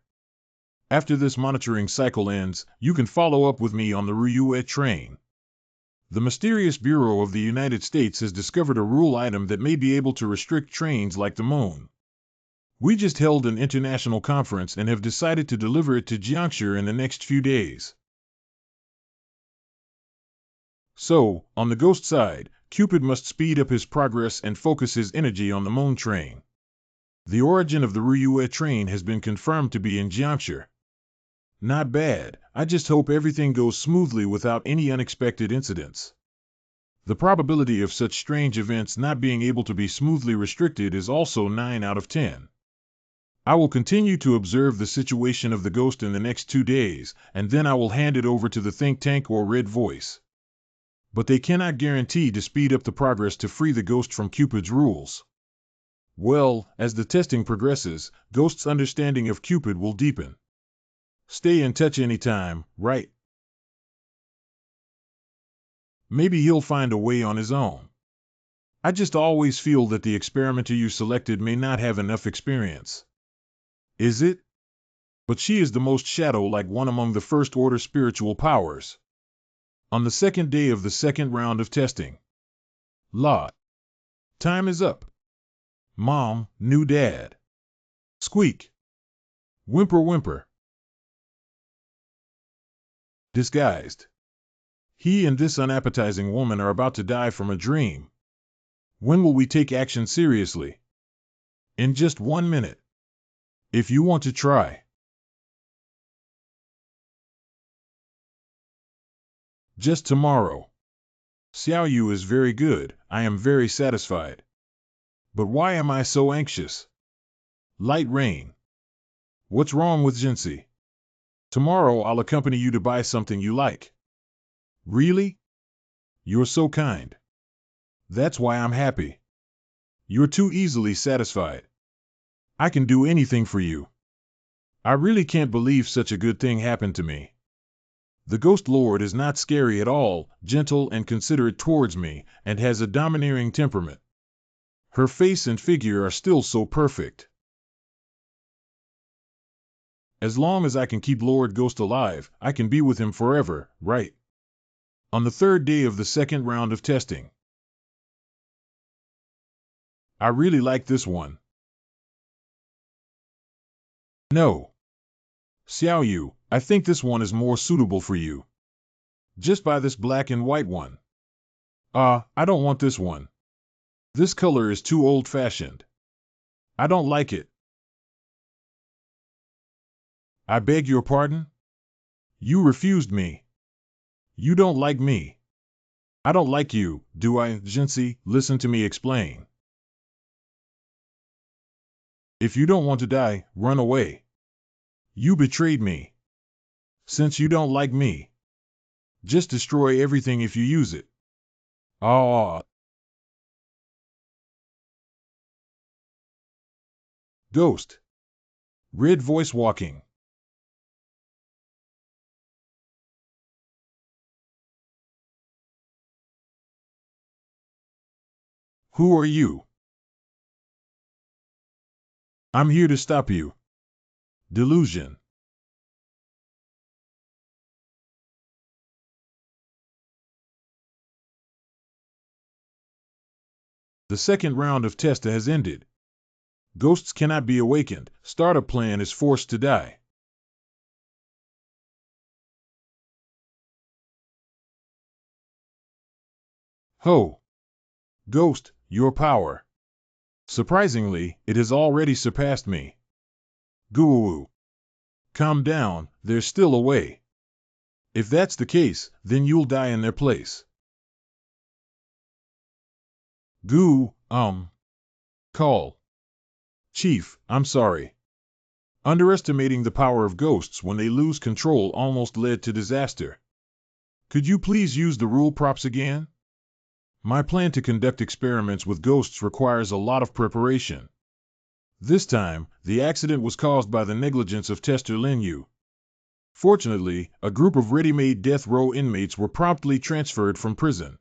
After this monitoring cycle ends, you can follow up with me on the Ruyue train. The mysterious Bureau of the United States has discovered a rule item that may be able to restrict trains like the moon. We just held an international conference and have decided to deliver it to Jiangshi in the next few days. So, on the ghost side, Cupid must speed up his progress and focus his energy on the moon train. The origin of the Ryue train has been confirmed to be in Jiangshi. Not bad. I just hope everything goes smoothly without any unexpected incidents. The probability of such strange events not being able to be smoothly restricted is also 9 out of 10. I will continue to observe the situation of the ghost in the next 2 days, and then I will hand it over to the think tank or Red Voice. But they cannot guarantee to speed up the progress to free the ghost from Cupid's rules. Well, as the testing progresses, Ghost's understanding of Cupid will deepen. Stay in touch anytime, right? Maybe he'll find a way on his own. I just always feel that the experimenter you selected may not have enough experience. Is it? But she is the most shadow-like one among the first-order spiritual powers. On the second day of the second round of testing. Lot. Time is up. Mom, new dad. Squeak. Whimper whimper. Disguised. He and this unappetizing woman are about to die from a dream. When will we take action seriously? In just 1 minute. If you want to try. Just tomorrow. Xiao Yu is very good, I am very satisfied. But why am I so anxious? Light rain. What's wrong with Jinsi? Tomorrow I'll accompany you to buy something you like. Really? You're so kind. That's why I'm happy. You're too easily satisfied. I can do anything for you. I really can't believe such a good thing happened to me. The Ghost Lord is not scary at all, gentle and considerate towards me, and has a domineering temperament. Her face and figure are still so perfect. As long as I can keep Lord Ghost alive, I can be with him forever, right? On the third day of the second round of testing. I really like this one. No. Xiao Yu, I think this one is more suitable for you. Just buy this black and white one. I don't want this one. This color is too old-fashioned. I don't like it. I beg your pardon? You refused me. You don't like me. I don't like you, do I, Jinsi? Listen to me explain. If you don't want to die, run away. You betrayed me. Since you don't like me, just destroy everything if you use it. Ghost. Red Voice walking. Who are you? I'm here to stop you. Delusion. The second round of test has ended. Ghosts cannot be awakened. Startup plan is forced to die. Ho! Ghost, your power. Surprisingly, it has already surpassed me. Goo. Calm down, there's still a way. If that's the case, then you'll die in their place. Goo, Call. Chief, I'm sorry. Underestimating the power of ghosts when they lose control almost led to disaster. Could you please use the rule props again? My plan to conduct experiments with ghosts requires a lot of preparation. This time, the accident was caused by the negligence of tester Lin Yu. Fortunately, a group of ready-made death row inmates were promptly transferred from prison.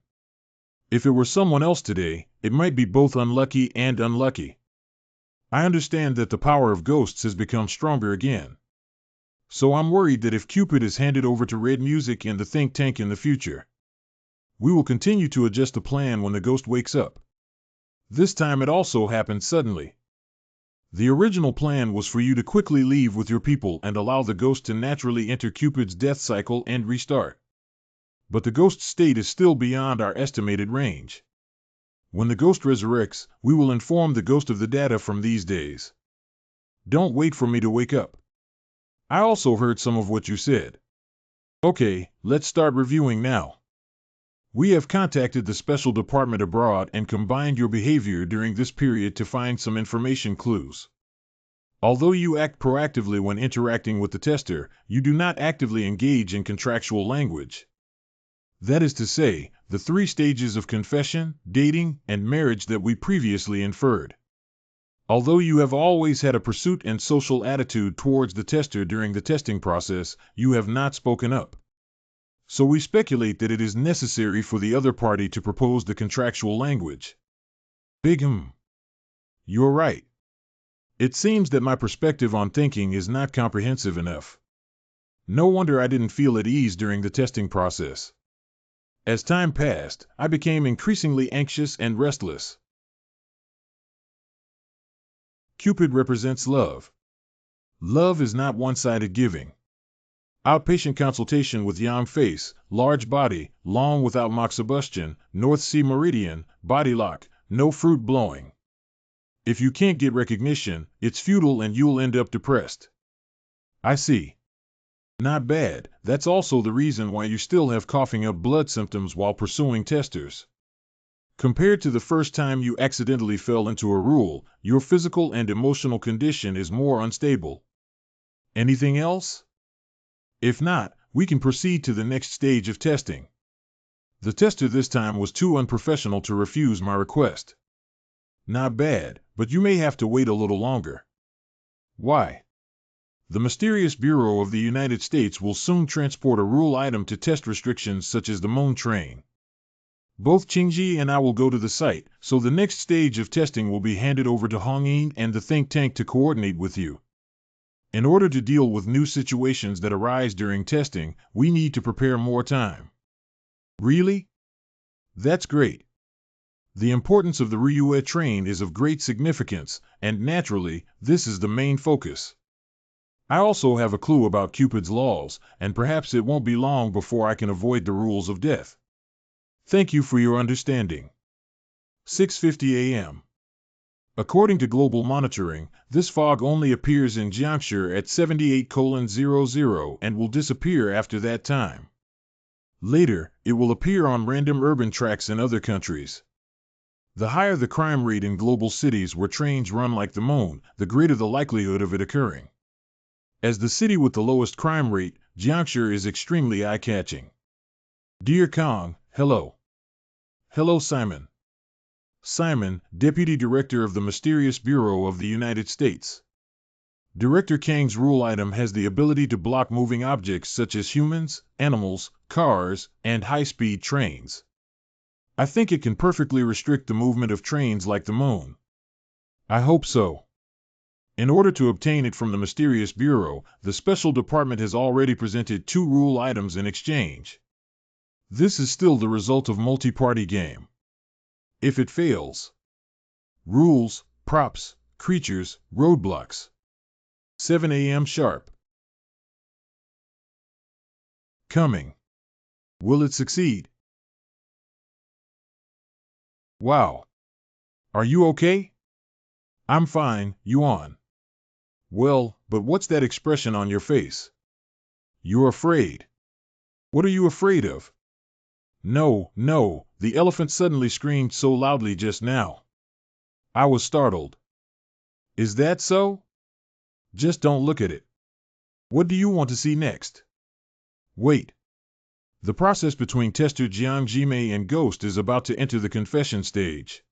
If it were someone else today, it might be both unlucky and unlucky. I understand that the power of ghosts has become stronger again. So I'm worried that if Cupid is handed over to Red Music and the think tank in the future, We will continue to adjust the plan when the ghost wakes up. This time it also happened suddenly. The original plan was for you to quickly leave with your people and allow the ghost to naturally enter Cupid's death cycle and restart. But the ghost's state is still beyond our estimated range. When the ghost resurrects, we will inform the ghost of the data from these days. Don't wait for me to wake up. I also heard some of what you said. Okay, let's start reviewing now. We have contacted the special department abroad and combined your behavior during this period to find some information clues. Although you act proactively when interacting with the tester, you do not actively engage in contractual language. That is to say, the 3 stages of confession, dating, and marriage that we previously inferred. Although you have always had a pursuit and social attitude towards the tester during the testing process, you have not spoken up. So we speculate that it is necessary for the other party to propose the contractual language. Big You're right. It seems that my perspective on thinking is not comprehensive enough. No wonder I didn't feel at ease during the testing process. As time passed, I became increasingly anxious and restless. Cupid represents love. Love is not one-sided giving. Outpatient consultation with Yang face, large body, long without moxibustion, North Sea Meridian, body lock, no fruit blowing. If you can't get recognition, it's futile and you'll end up depressed. I see. Not bad. That's also the reason why you still have coughing up blood symptoms while pursuing testers. Compared to the first time you accidentally fell into a rule, your physical and emotional condition is more unstable. Anything else? If not, we can proceed to the next stage of testing. The tester this time was too unprofessional to refuse my request. Not bad, but you may have to wait a little longer. Why? The mysterious Bureau of the United States will soon transport a rule item to test restrictions such as the Moon train. Both Qingji and I will go to the site, so the next stage of testing will be handed over to Hongyin and the think tank to coordinate with you. In order to deal with new situations that arise during testing, we need to prepare more time. Really? That's great. The importance of the Ryue train is of great significance, and naturally, this is the main focus. I also have a clue about Cupid's laws, and perhaps it won't be long before I can avoid the rules of death. Thank you for your understanding. 6:50 a.m. According to global monitoring, this fog only appears in Jiangshi at 78:00 and will disappear after that time. Later, it will appear on random urban tracks in other countries. The higher the crime rate in global cities where trains run like the moon, the greater the likelihood of it occurring. As the city with the lowest crime rate, Jiangshi is extremely eye-catching. Dear Kong, hello. Hello, Simon. Simon, Deputy Director of the Mysterious Bureau of the United States. Director Kang's rule item has the ability to block moving objects such as humans, animals, cars, and high-speed trains. I think it can perfectly restrict the movement of trains like the moon. I hope so. In order to obtain it from the Mysterious Bureau, the Special Department has already presented 2 rule items in exchange. This is still the result of multi-party game. If it fails, rules, props, creatures, roadblocks. 7 a.m. sharp. Coming. Will it succeed? Wow. Are you okay? I'm fine, Yuan. Well, but what's that expression on your face? You're afraid. What are you afraid of? No, no, the elephant suddenly screamed so loudly just now. I was startled. Is that so? Just don't look at it. What do you want to see next? Wait. The process between tester Jiang Jimei and Ghost is about to enter the confession stage.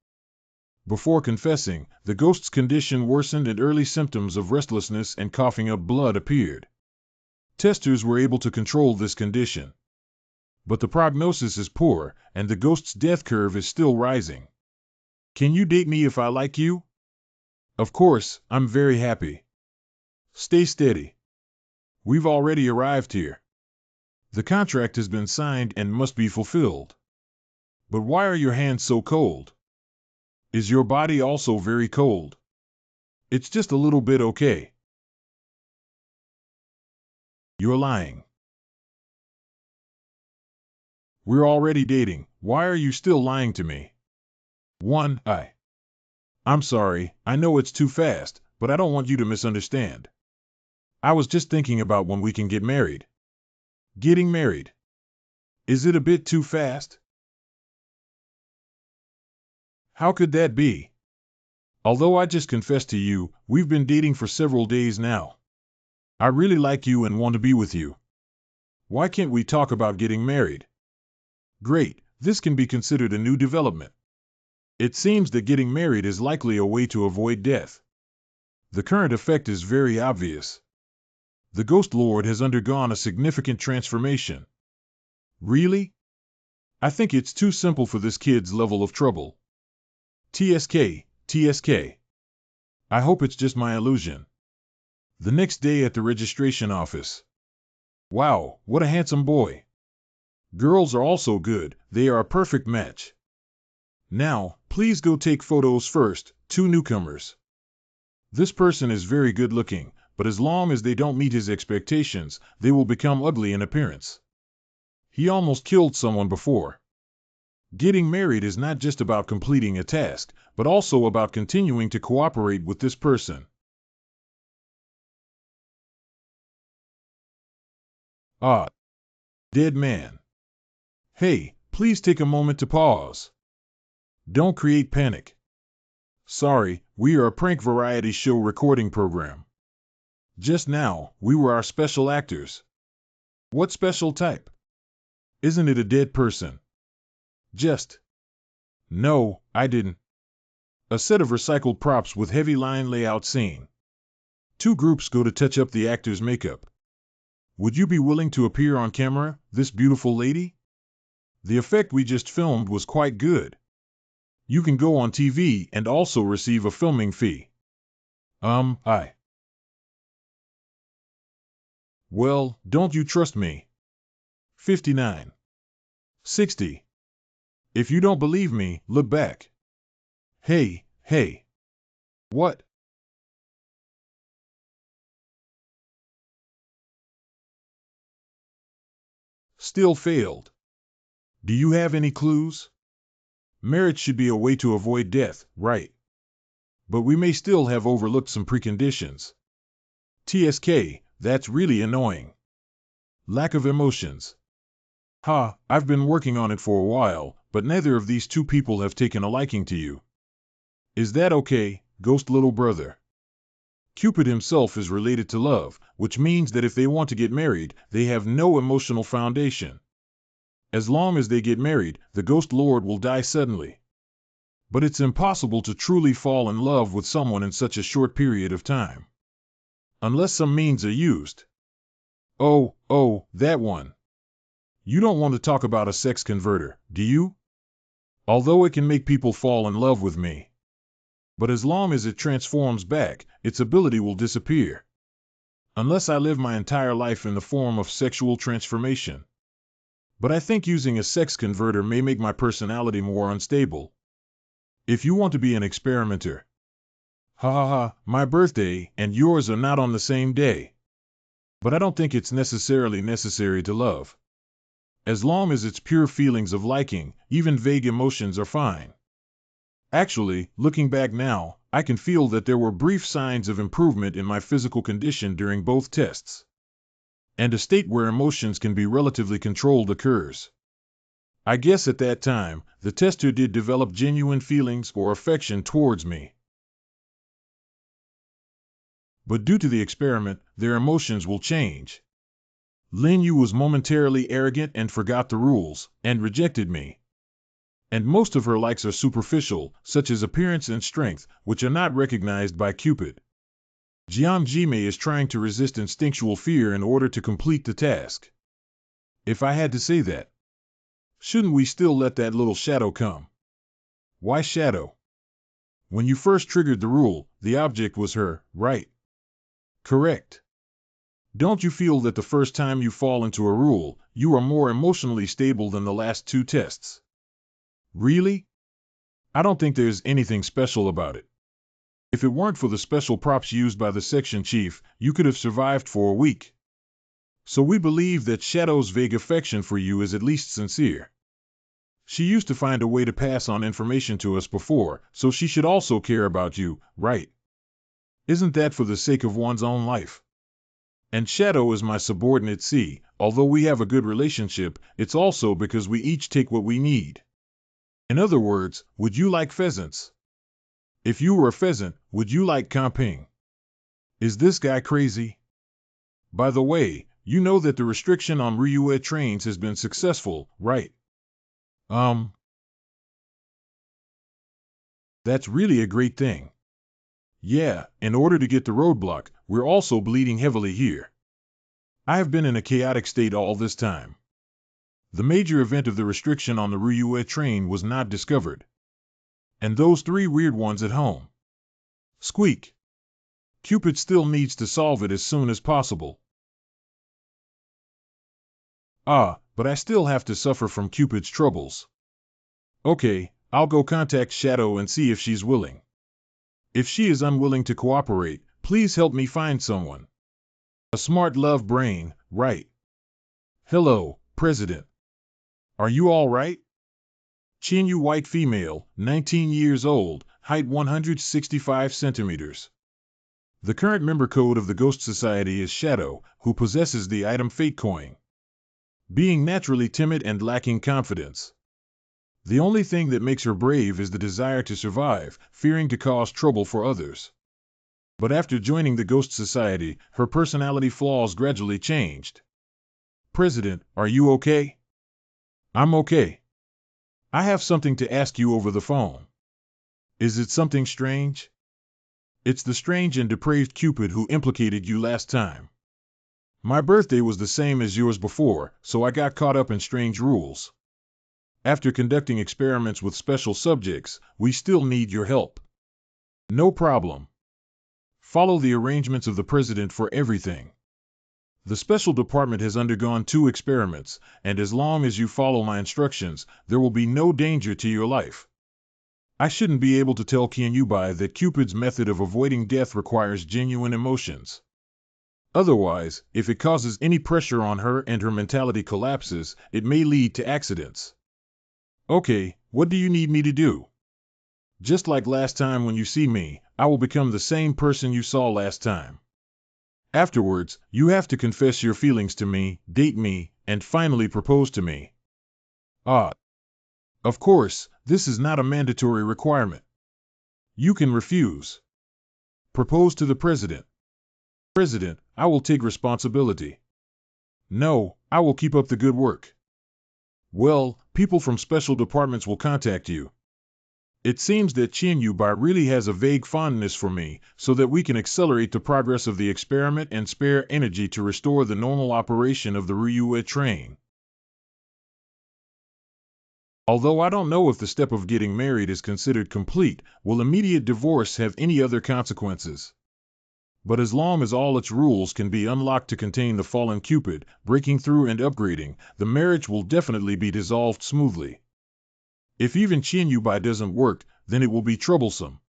Before confessing, the Ghost's condition worsened and early symptoms of restlessness and coughing up blood appeared. Testers were able to control this condition. But the prognosis is poor, and the Ghost's death curve is still rising. Can you date me if I like you? Of course, I'm very happy. Stay steady. We've already arrived here. The contract has been signed and must be fulfilled. But why are your hands so cold? Is your body also very cold? It's just a little bit, okay? You're lying. We're already dating. Why are you still lying to me? 1. I'm sorry, I know it's too fast, but I don't want you to misunderstand. I was just thinking about when we can get married. Getting married. Is it a bit too fast? How could that be? Although I just confessed to you, we've been dating for several days now. I really like you and want to be with you. Why can't we talk about getting married? Great, this can be considered a new development. It seems that getting married is likely a way to avoid death. The current effect is very obvious. The Ghost Lord has undergone a significant transformation. Really? I think it's too simple for this kid's level of trouble. TSK. I hope it's just my illusion. The next day at the registration office. Wow, what a handsome boy. Girls are also good, they are a perfect match. Now, please go take photos first, 2 newcomers. This person is very good looking, but as long as they don't meet his expectations, they will become ugly in appearance. He almost killed someone before. Getting married is not just about completing a task, but also about continuing to cooperate with this person. Dead man. Hey, please take a moment to pause. Don't create panic. Sorry, we are a prank variety show recording program. Just now, we were our special actors. What special type? Isn't it a dead person? No, I didn't. A set of recycled props with heavy line layout scene. 2 groups go to touch up the actor's makeup. Would you be willing to appear on camera, this beautiful lady? The effect we just filmed was quite good. You can go on TV and also receive a filming fee. Well, don't you trust me? 59. 60. If you don't believe me, look back. Hey. What? Still failed. Do you have any clues? Marriage should be a way to avoid death, right? But we may still have overlooked some preconditions. TSK, that's really annoying. Lack of emotions. I've been working on it for a while, but neither of these 2 people have taken a liking to you. Is that okay, ghost little brother? Cupid himself is related to love, which means that if they want to get married, they have no emotional foundation. As long as they get married, the Ghost Lord will die suddenly. But it's impossible to truly fall in love with someone in such a short period of time. Unless some means are used. Oh, that one. You don't want to talk about a sex converter, do you? Although it can make people fall in love with me. But as long as it transforms back, its ability will disappear. Unless I live my entire life in the form of sexual transformation. But I think using a sex converter may make my personality more unstable. If you want to be an experimenter. My birthday and yours are not on the same day. But I don't think it's necessarily necessary to love. As long as it's pure feelings of liking, even vague emotions are fine. Actually, looking back now, I can feel that there were brief signs of improvement in my physical condition during both tests. And a state where emotions can be relatively controlled occurs. I guess at that time, the tester did develop genuine feelings or affection towards me. But due to the experiment, their emotions will change. Lin Yu was momentarily arrogant and forgot the rules, and rejected me. And most of her likes are superficial, such as appearance and strength, which are not recognized by Cupid. Jiang Jimei is trying to resist instinctual fear in order to complete the task. If I had to say that, shouldn't we still let that little shadow come? Why shadow? When you first triggered the rule, the object was her, right? Correct. Don't you feel that the first time you fall into a rule, you are more emotionally stable than the last 2 tests? Really? I don't think there's anything special about it. If it weren't for the special props used by the section chief, you could have survived for a week. So we believe that Shadow's vague affection for you is at least sincere. She used to find a way to pass on information to us before, so she should also care about you, right? Isn't that for the sake of one's own life? And Shadow is my subordinate C. Although we have a good relationship, it's also because we each take what we need. In other words, would you like pheasants? If you were a pheasant, would you like camping? Is this guy crazy? By the way, you know that the restriction on Ryue trains has been successful, right? That's really a great thing. Yeah, in order to get the roadblock, we're also bleeding heavily here. I have been in a chaotic state all this time. The major event of the restriction on the Ryue train was not discovered. And those 3 weird ones at home. Squeak. Cupid still needs to solve it as soon as possible. But I still have to suffer from Cupid's troubles. Okay, I'll go contact Shadow and see if she's willing. If she is unwilling to cooperate, please help me find someone. A smart love brain, right? Hello, President. Are you all right? Chinyu, white female, 19 years old, height 165 centimeters. The current member code of the Ghost Society is Shadow, who possesses the item Fate Coin. Being naturally timid and lacking confidence. The only thing that makes her brave is the desire to survive, fearing to cause trouble for others. But after joining the Ghost Society, her personality flaws gradually changed. President, are you okay? I'm okay. I have something to ask you over the phone. Is it something strange? It's the strange and depraved Cupid who implicated you last time. My birthday was the same as yours before, so I got caught up in strange rules. After conducting experiments with special subjects, we still need your help. No problem. Follow the arrangements of the President for everything. The Special Department has undergone 2 experiments, and as long as you follow my instructions, there will be no danger to your life. I shouldn't be able to tell Kyuubi that Cupid's method of avoiding death requires genuine emotions. Otherwise, if it causes any pressure on her and her mentality collapses, it may lead to accidents. Okay, what do you need me to do? Just like last time when you see me, I will become the same person you saw last time. Afterwards, you have to confess your feelings to me, date me, and finally propose to me. Of course, this is not a mandatory requirement. You can refuse. Propose to the President. President, I will take responsibility. No, I will keep up the good work. Well, people from special departments will contact you. It seems that Kyuubi really has a vague fondness for me, so that we can accelerate the progress of the experiment and spare energy to restore the normal operation of the Ryue train. Although I don't know if the step of getting married is considered complete, will immediate divorce have any other consequences? But as long as all its rules can be unlocked to contain the fallen Cupid, breaking through and upgrading, the marriage will definitely be dissolved smoothly. If even Kyuubi doesn't work, then it will be troublesome.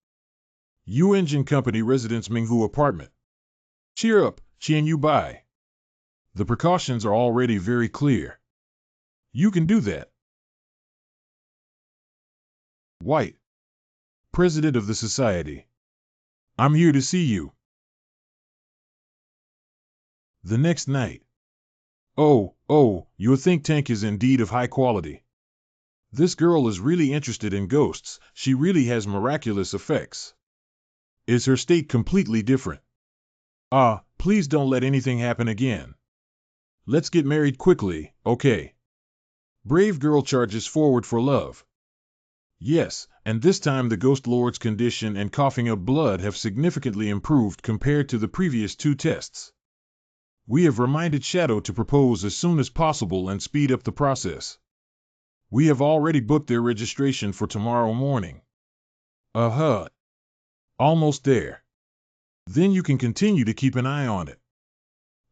U Engine Company Residence Minghu Apartment. Cheer up, Kyuubi. The precautions are already very clear. You can do that. White. President of the Society. I'm here to see you. The next night. Oh, your think tank is indeed of high quality. This girl is really interested in ghosts, she really has miraculous effects. Is her state completely different? Please don't let anything happen again. Let's get married quickly, okay? Brave girl charges forward for love. Yes, and this time the Ghost Lord's condition and coughing up blood have significantly improved compared to the previous 2 tests. We have reminded Shadow to propose as soon as possible and speed up the process. We have already booked their registration for tomorrow morning. Almost there. Then you can continue to keep an eye on it.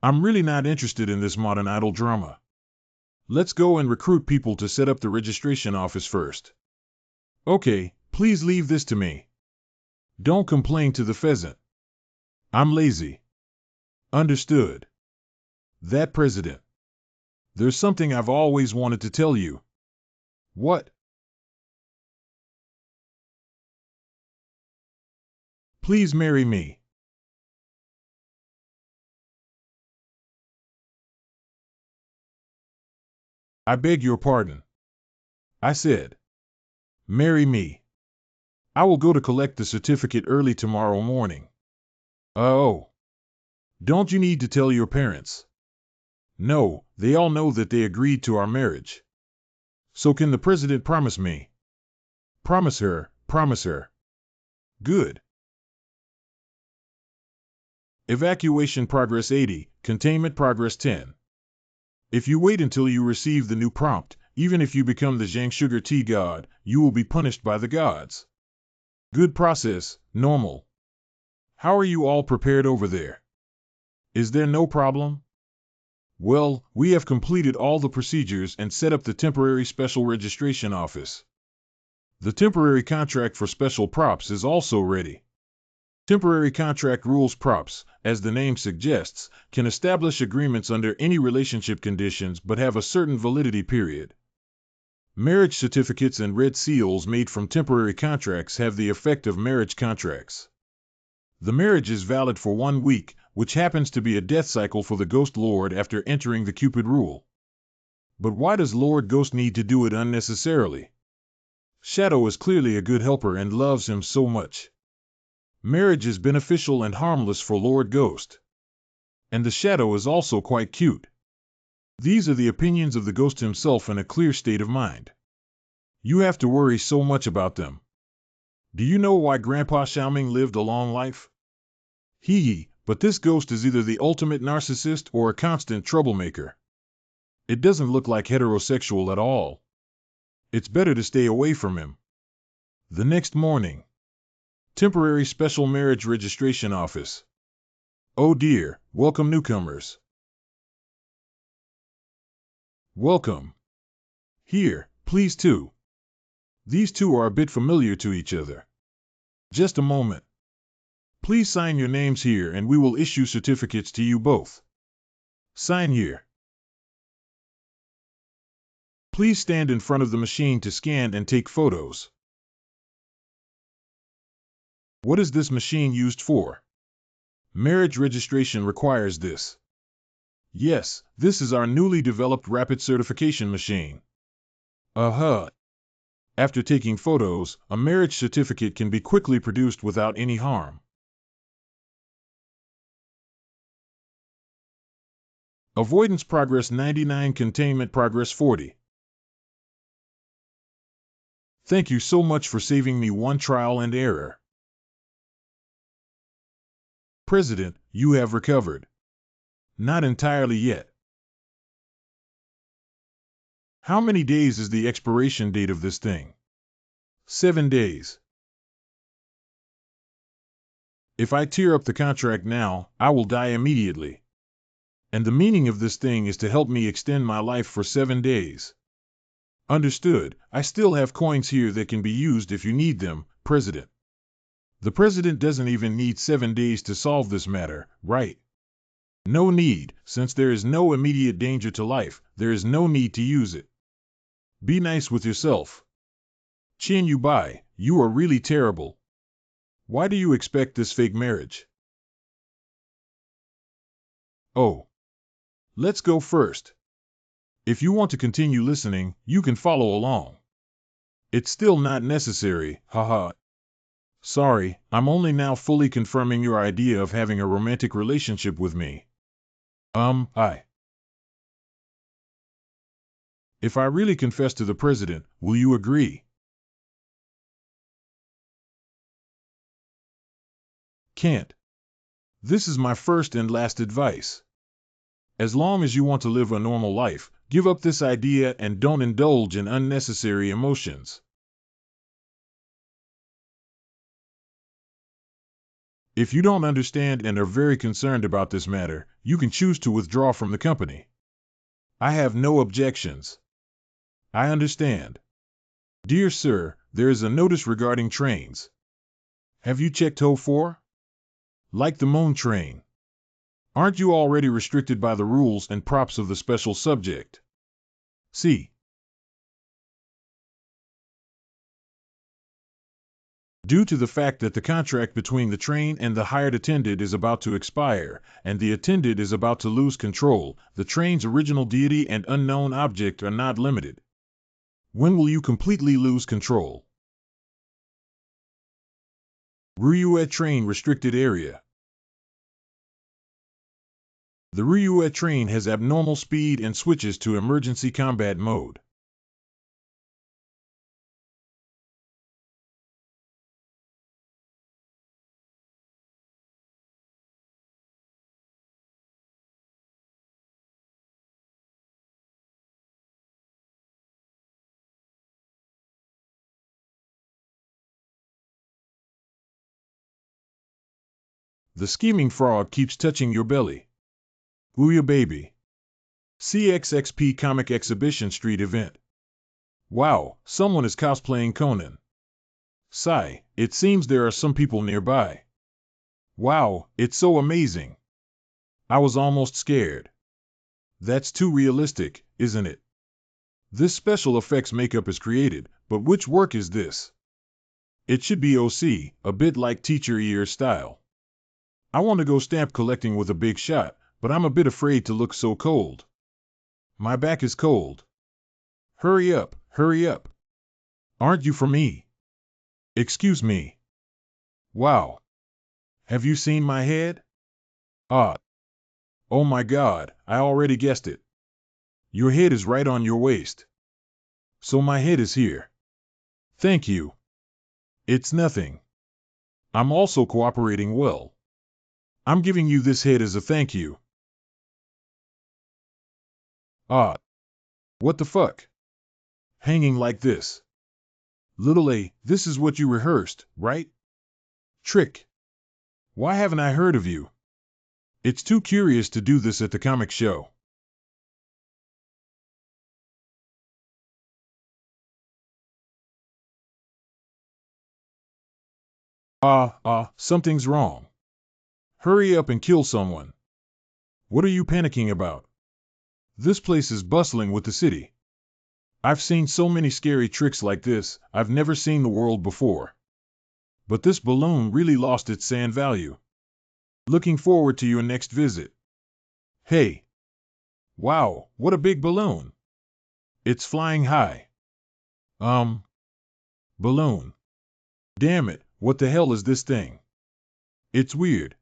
I'm really not interested in this modern idol drama. Let's go and recruit people to set up the registration office first. Okay, please leave this to me. Don't complain to the pheasant. I'm lazy. Understood. That president. There's something I've always wanted to tell you. What? Please marry me. I beg your pardon. I said, marry me. I will go to collect the certificate early tomorrow morning. Oh. Don't you need to tell your parents? No, they all know that they agreed to our marriage. So can the president promise me? Promise her, promise her. Good. Evacuation progress 80, containment progress 10. If you wait until you receive the new prompt, even if you become the Zhang Sugar Tea God, you will be punished by the gods. Good process, normal. How are you all prepared over there? Is there no problem? Well, we have completed all the procedures and set up the temporary special registration office. The temporary contract for special props is also ready. Temporary contract rules props, as the name suggests, can establish agreements under any relationship conditions but have a certain validity period. Marriage certificates and red seals made from temporary contracts have the effect of marriage contracts. The marriage is valid for 1 week, which happens to be a death cycle for the Ghost Lord after entering the Cupid rule. But why does Lord Ghost need to do it unnecessarily? Shadow is clearly a good helper and loves him so much. Marriage is beneficial and harmless for Lord Ghost. And the Shadow is also quite cute. These are the opinions of the Ghost himself in a clear state of mind. You have to worry so much about them. Do you know why Grandpa Xiaoming lived a long life? But this ghost is either the ultimate narcissist or a constant troublemaker. It doesn't look like heterosexual at all. It's better to stay away from him. The next morning. Temporary Special Marriage Registration Office. Oh dear, welcome newcomers. Welcome. Here, please too. These two are a bit familiar to each other. Just a moment. Please sign your names here and we will issue certificates to you both. Sign here. Please stand in front of the machine to scan and take photos. What is this machine used for? Marriage registration requires this. Yes, this is our newly developed rapid certification machine. After taking photos, a marriage certificate can be quickly produced without any harm. Avoidance progress 99, containment progress 40. Thank you so much for saving me one trial and error. President, you have recovered. Not entirely yet. How many days is the expiration date of this thing? 7 days. If I tear up the contract now, I will die immediately. And the meaning of this thing is to help me extend my life for 7 days. Understood. I still have coins here that can be used if you need them, President. The President doesn't even need 7 days to solve this matter, right? No need, since there is no immediate danger to life, there is no need to use it. Be nice with yourself. Qian Yubai, you are really terrible. Why do you expect this fake marriage? Oh. Let's go first. If you want to continue listening, you can follow along. It's still not necessary, haha. Sorry, I'm only now fully confirming your idea of having a romantic relationship with me. If I really confess to the President, will you agree? Can't. This is my first and last advice. As long as you want to live a normal life, give up this idea and don't indulge in unnecessary emotions. If you don't understand and are very concerned about this matter, you can choose to withdraw from the company. I have no objections. I understand. Dear sir, there is a notice regarding trains. Have you checked Ho4? Like the Moon train. Aren't you already restricted by the rules and props of the special subject? See. Due to the fact that the contract between the train and the hired attendant is about to expire, and the attendant is about to lose control, the train's original deity and unknown object are not limited. When will you completely lose control? Ryuet train restricted area. The Ryuet train has abnormal speed and switches to emergency combat mode. The scheming frog keeps touching your belly. Ouya baby. CXXP Comic Exhibition Street Event. Wow, someone is cosplaying Conan. Sigh, it seems there are some people nearby. Wow, it's so amazing. I was almost scared. That's too realistic, isn't it? This special effects makeup is created, but which work is this? It should be OC, a bit like Teacher Ear style. I want to go stamp collecting with a big shot, but I'm a bit afraid to look so cold. My back is cold. Hurry up, hurry up. Aren't you for me? Excuse me. Wow. Have you seen my head? Ah. Oh my God, I already guessed it. Your head is right on your waist. So my head is here. Thank you. It's nothing. I'm also cooperating well. I'm giving you this head as a thank you. Ah. What the fuck? Hanging like this. Little A, this is what you rehearsed, right? Trick. Why haven't I heard of you? It's too curious to do this at the comic show. Something's wrong. Hurry up and kill someone. What are you panicking about? This place is bustling with the city. I've seen so many scary tricks like this, I've never seen the world before. But this balloon really lost its sand value. Looking forward to your next visit. Hey. Wow, what a big balloon. It's flying high. Balloon. Damn it, what the hell is this thing? It's weird.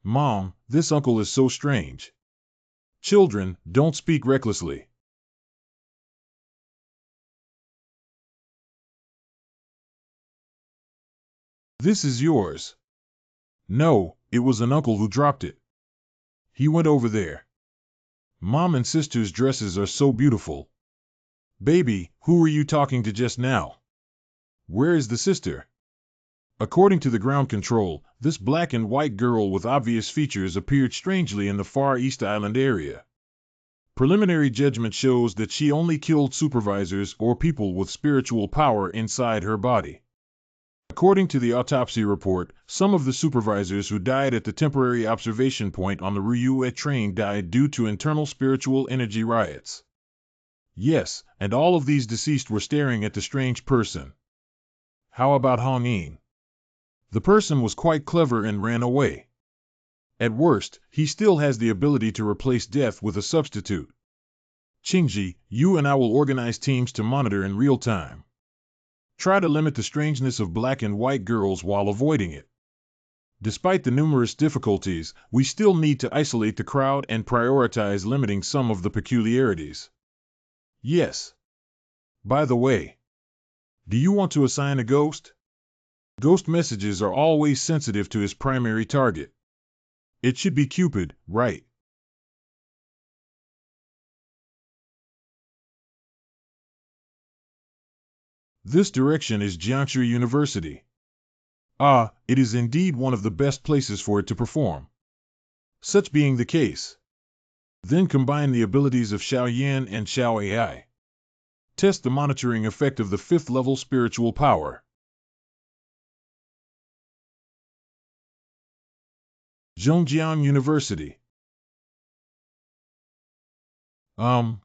Mom, this uncle is so strange. Children, don't speak recklessly. This is yours. No, it was an uncle who dropped it. He went over there. Mom and sister's dresses are so beautiful. Baby, who were you talking to just now? Where is the sister? According to the ground control, this black and white girl with obvious features appeared strangely in the Far East Island area. Preliminary judgment shows that she only killed supervisors or people with spiritual power inside her body. According to the autopsy report, some of the supervisors who died at the temporary observation point on the Ryuet train died due to internal spiritual energy riots. Yes, and all of these deceased were staring at the strange person. How about Hong-in? The person was quite clever and ran away. At worst, he still has the ability to replace death with a substitute. Qingji, you and I will organize teams to monitor in real time. Try to limit the strangeness of black and white girls while avoiding it. Despite the numerous difficulties, we still need to isolate the crowd and prioritize limiting some of the peculiarities. Yes. By the way, do you want to assign a ghost? Ghost messages are always sensitive to his primary target. It should be Cupid, right? This direction is Jiangsu University. It is indeed one of the best places for it to perform. Such being the case, Then combine the abilities of Xiao Yan and Xiao AI. Test the monitoring effect of the 5th level spiritual power. Zhongjiang University. Found.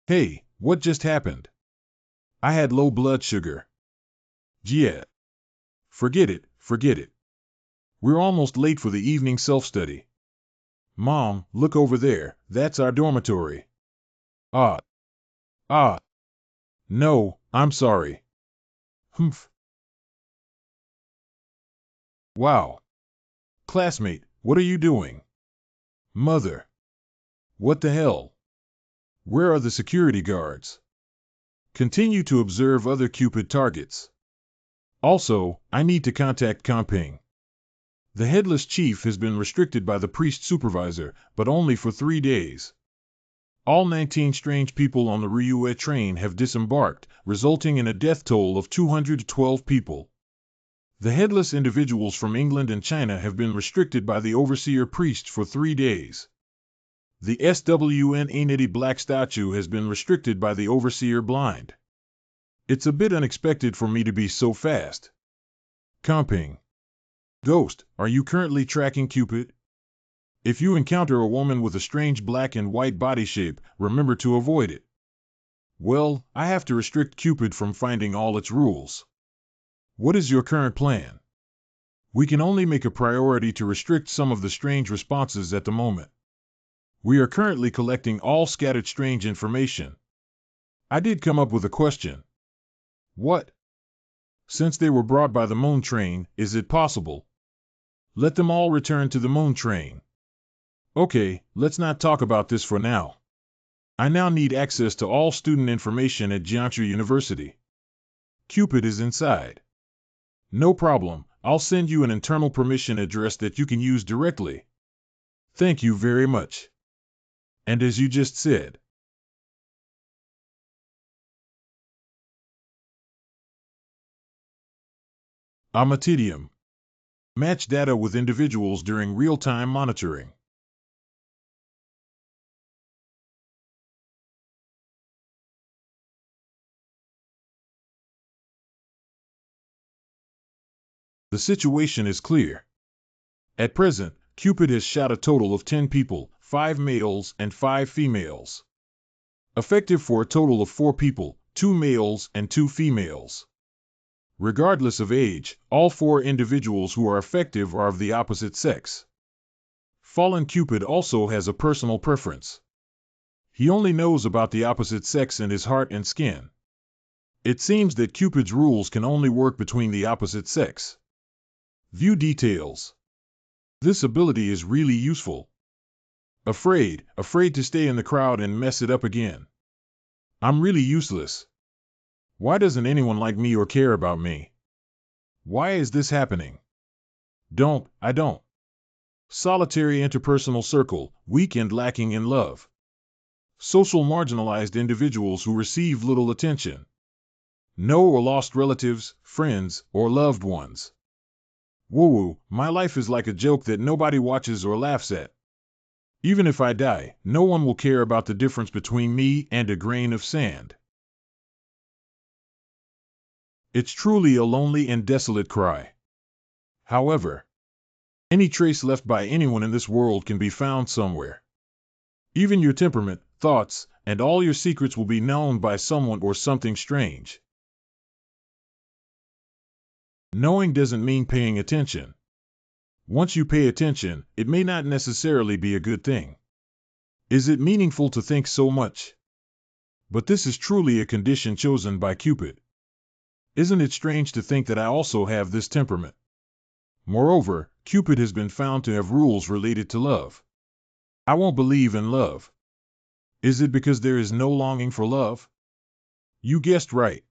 Hey, what just happened? I had low blood sugar. Yeah. Forget it. We're almost late for the evening self-study. Mom, look over there, that's our dormitory. Ah. No, I'm sorry. Humph. Wow. Classmate, what are you doing? Mother. What the hell? Where are the security guards? Continue to observe other Cupid targets. Also, I need to contact Comping. The headless chief has been restricted by the priest supervisor, but only for 3 days. All 19 strange people on the Ryue train have disembarked, resulting in a death toll of 212 people. The headless individuals from England and China have been restricted by the overseer priest for 3 days. The SWN Ainity Black statue has been restricted by the overseer blind. It's a bit unexpected for me to be so fast. Comping. Ghost, are you currently tracking Cupid? If you encounter a woman with a strange black and white body shape, remember to avoid it. Well, I have to restrict Cupid from finding all its rules. What is your current plan? We can only make a priority to restrict some of the strange responses at the moment. We are currently collecting all scattered strange information. I did come up with a question. What? Since they were brought by the moon train, is it possible? Let them all return to the moon train. Okay, let's not talk about this for now. I now need access to all student information at Jiangsu University. Cupid is inside. No problem, I'll send you an internal permission address that you can use directly. Thank you very much. And as you just said, Amatidium. Match data with individuals during real-time monitoring. The situation is clear. At present, Cupid has shot a total of 10 people, 5 males and 5 females. Effective for a total of 4 people, 2 males and 2 females. Regardless of age, all 4 individuals who are effective are of the opposite sex. Fallen Cupid also has a personal preference. He only knows about the opposite sex in his heart and skin. It seems that Cupid's rules can only work between the opposite sex. View details. This ability is really useful. Afraid to stay in the crowd and mess it up again. I'm really useless. Why doesn't anyone like me or care about me? Why is this happening? I don't. Solitary interpersonal circle, weak and lacking in love. Social marginalized individuals who receive little attention. No or lost relatives, friends, or loved ones. Woo-woo, my life is like a joke that nobody watches or laughs at. Even if I die, no one will care about the difference between me and a grain of sand. It's truly a lonely and desolate cry. However, any trace left by anyone in this world can be found somewhere. Even your temperament, thoughts, and all your secrets will be known by someone or something strange. Knowing doesn't mean paying attention. Once you pay attention, it may not necessarily be a good thing. Is it meaningful to think so much? But this is truly a condition chosen by Cupid. Isn't it strange to think that I also have this temperament? Moreover, Cupid has been found to have rules related to love. I won't believe in love. Is it because there is no longing for love? You guessed right.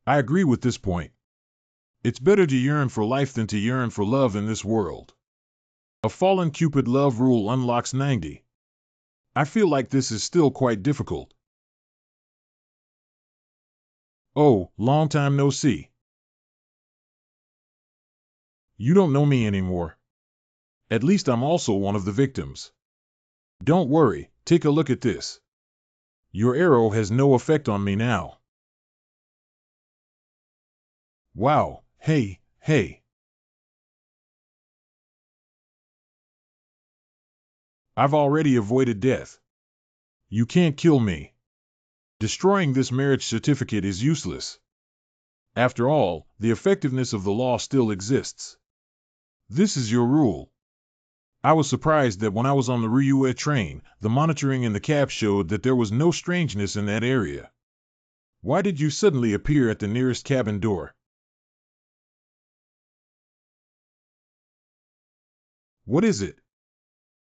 I agree with this point. It's better to yearn for life than to yearn for love in this world. A fallen Cupid love rule unlocks 90. I feel like this is still quite difficult. Oh, long time no see. You don't know me anymore. At least I'm also one of the victims. Don't worry, take a look at this. Your arrow has no effect on me now. Wow, hey, hey. I've already avoided death. You can't kill me. Destroying this marriage certificate is useless. After all, the effectiveness of the law still exists. This is your rule. I was surprised that when I was on the Ryue train, the monitoring in the cab showed that there was no strangeness in that area. Why did you suddenly appear at the nearest cabin door? What is it?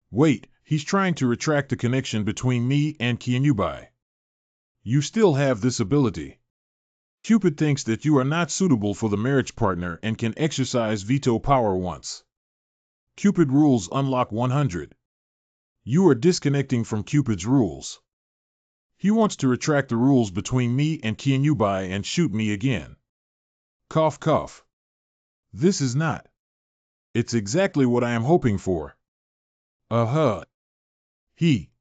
Wait, he's trying to retract the connection between me and Qianyubai. You still have this ability. Cupid thinks that you are not suitable for the marriage partner and can exercise veto power once. Cupid rules unlock 100. You are disconnecting from Cupid's rules. He wants to retract the rules between me and Qianyubai and shoot me again. Cough cough. This is not. It's exactly what I am hoping for. Uh-huh. He.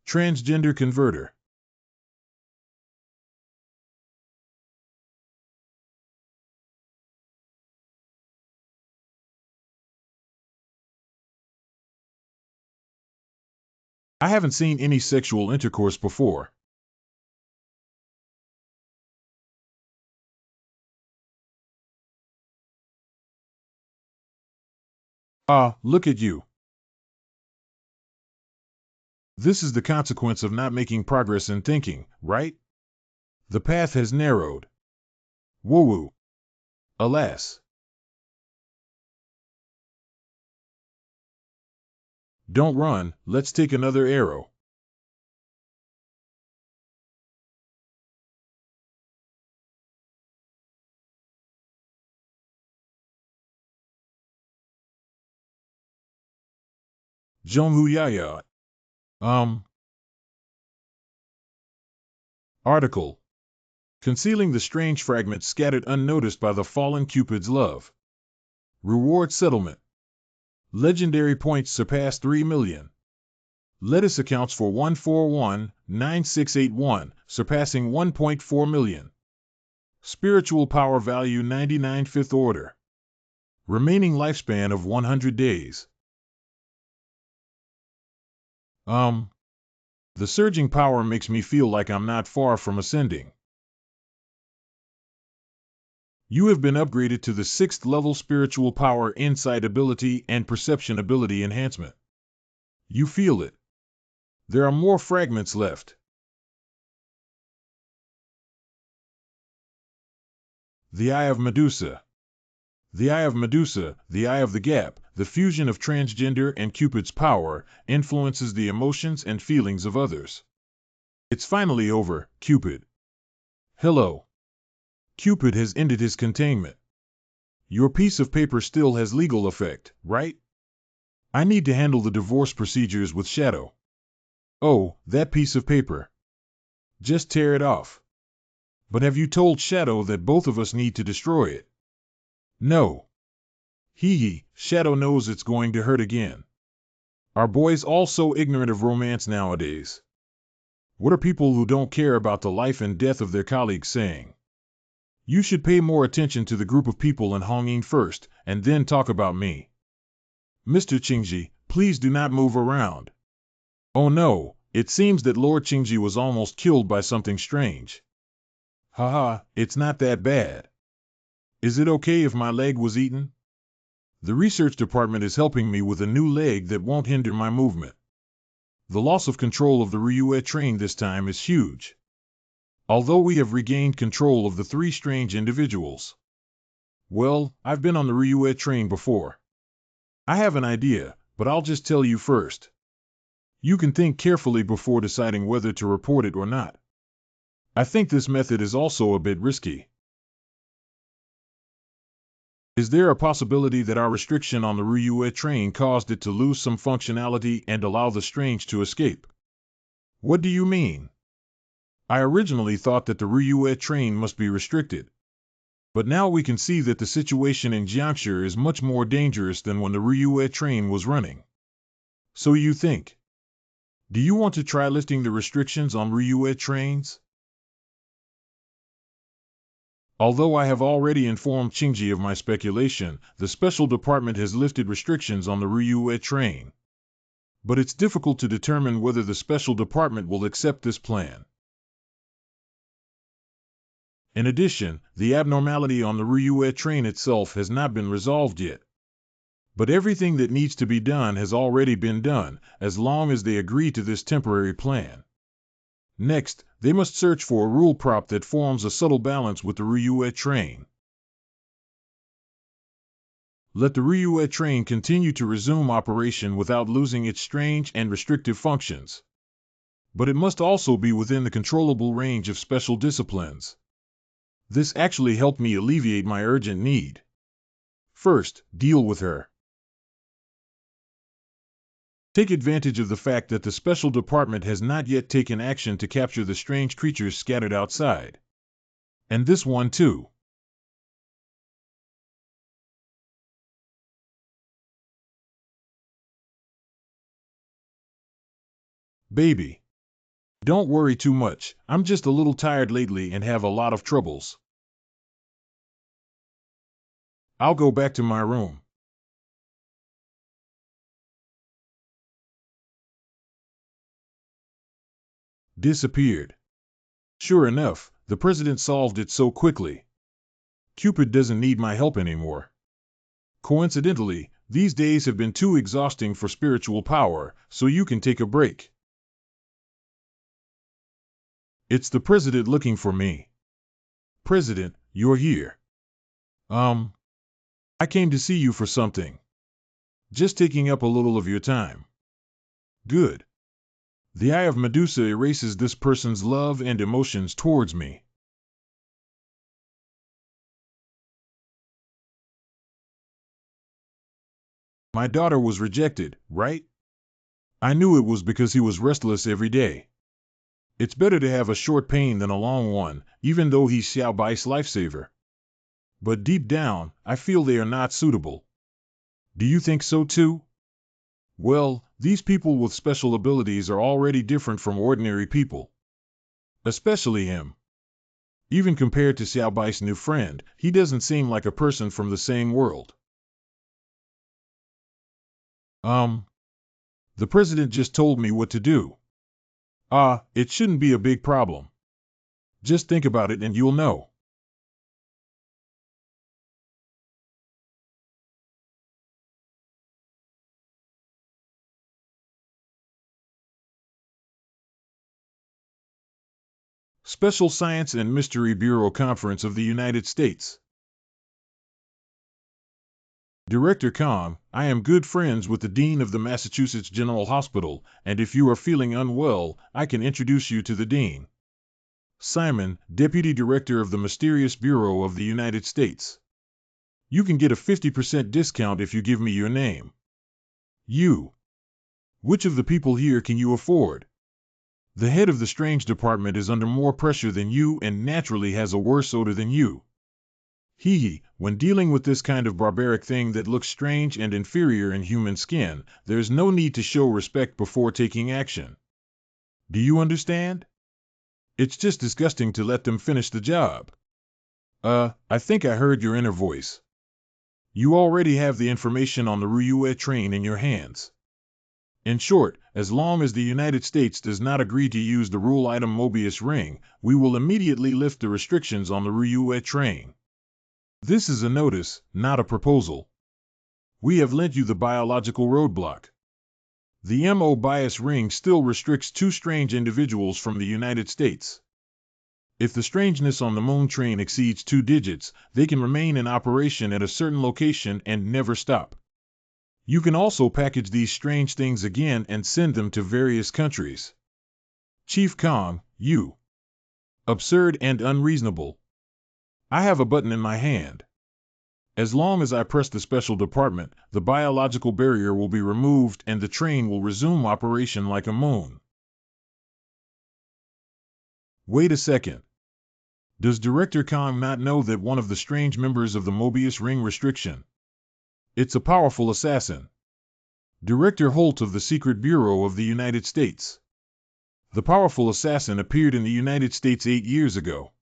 Transgender converter. I haven't seen any sexual intercourse before. Ah, look at you. This is the consequence of not making progress in thinking, right? The path has narrowed. Woo-woo. Alas. Don't run, let's take another arrow. Zhonghuyaya. Article. Concealing the strange fragment scattered unnoticed by the fallen Cupid's love. Reward settlement. Legendary points surpass 3 million. Lettuce accounts for 1419681, surpassing 1.4 million. Spiritual power value 99 fifth order. Remaining lifespan of 100 days. The surging power makes me feel like I'm not far from ascending. You have been upgraded to the 6th level spiritual power insight ability and perception ability enhancement. You feel it. There are more fragments left. The Eye of Medusa. The Eye of Medusa, the Eye of the Gap, the fusion of transgender and Cupid's power, influences the emotions and feelings of others. It's finally over, Cupid. Hello. Cupid has ended his containment. Your piece of paper still has legal effect, right? I need to handle the divorce procedures with Shadow. Oh, that piece of paper. Just tear it off. But have you told Shadow that both of us need to destroy it? No. Hee, Shadow knows it's going to hurt again. Are boys all so ignorant of romance nowadays? What are people who don't care about the life and death of their colleagues saying? You should pay more attention to the group of people in Hongyin first, and then talk about me. Mr. Qingji, please do not move around. Oh no, it seems that Lord Qingji was almost killed by something strange. Haha, it's not that bad. Is it okay if my leg was eaten? The research department is helping me with a new leg that won't hinder my movement. The loss of control of the Ryue train this time is huge. Although we have regained control of the 3 strange individuals. Well, I've been on the Ryue train before. I have an idea, but I'll just tell you first. You can think carefully before deciding whether to report it or not. I think this method is also a bit risky. Is there a possibility that our restriction on the Ryue train caused it to lose some functionality and allow the strange to escape? What do you mean? I originally thought that the Ryue train must be restricted. But now we can see that the situation in Jiangshi is much more dangerous than when the Ryue train was running. So you think? Do you want to try lifting the restrictions on Ryue trains? Although I have already informed Qingji of my speculation, the special department has lifted restrictions on the Ryue train. But it's difficult to determine whether the special department will accept this plan. In addition, the abnormality on the Ryue train itself has not been resolved yet. But everything that needs to be done has already been done, as long as they agree to this temporary plan. Next, they must search for a rule prop that forms a subtle balance with the Ryue train. Let the Ryue train continue to resume operation without losing its strange and restrictive functions. But it must also be within the controllable range of special disciplines. This actually helped me alleviate my urgent need. First, deal with her. Take advantage of the fact that the special department has not yet taken action to capture the strange creatures scattered outside. And this one too. Baby. Don't worry too much, I'm just a little tired lately and have a lot of troubles. I'll go back to my room. Disappeared. Sure enough, the president solved it so quickly. Cupid doesn't need my help anymore. Coincidentally, these days have been too exhausting for spiritual power, so you can take a break. It's the president looking for me. President, you're here. I came to see you for something. Just taking up a little of your time. Good. The Eye of Medusa erases this person's love and emotions towards me. My daughter was rejected, right? I knew it was because he was restless every day. It's better to have a short pain than a long one, even though he's Xiao Bai's lifesaver. But deep down, I feel they are not suitable. Do you think so too? Well, these people with special abilities are already different from ordinary people. Especially him. Even compared to Xiao Bai's new friend, he doesn't seem like a person from the same world. The president just told me what to do. It shouldn't be a big problem. Just think about it and you'll know. Special Science and Mystery Bureau Conference of the United States. Director Kong, I am good friends with the Dean of the Massachusetts General Hospital, and if you are feeling unwell, I can introduce you to the Dean. Simon, Deputy Director of the Mysterious Bureau of the United States. You can get a 50% discount if you give me your name. You. Which of the people here can you afford? The head of the Strange Department is under more pressure than you and naturally has a worse odor than you. When dealing with this kind of barbaric thing that looks strange and inferior in human skin, there's no need to show respect before taking action. Do you understand? It's just disgusting to let them finish the job. I think I heard your inner voice. You already have the information on the Ryue train in your hands. In short, as long as the United States does not agree to use the rule item Mobius ring, we will immediately lift the restrictions on the Ryue train. This is a notice, not a proposal. We have lent you the biological roadblock. The MO bias ring still restricts 2 strange individuals from the United States. If the strangeness on the moon train exceeds 2 digits, they can remain in operation at a certain location and never stop. You can also package these strange things again and send them to various countries. Chief Kong, you. Absurd and unreasonable. I have a button in my hand. As long as I press the special department, the biological barrier will be removed and the train will resume operation like a moon. Wait a second. Does Director Khan not know that one of the strange members of the Mobius Ring restriction? It's a powerful assassin. Director Holt of the Secret Bureau of the United States. The powerful assassin appeared in the United States 8 years ago.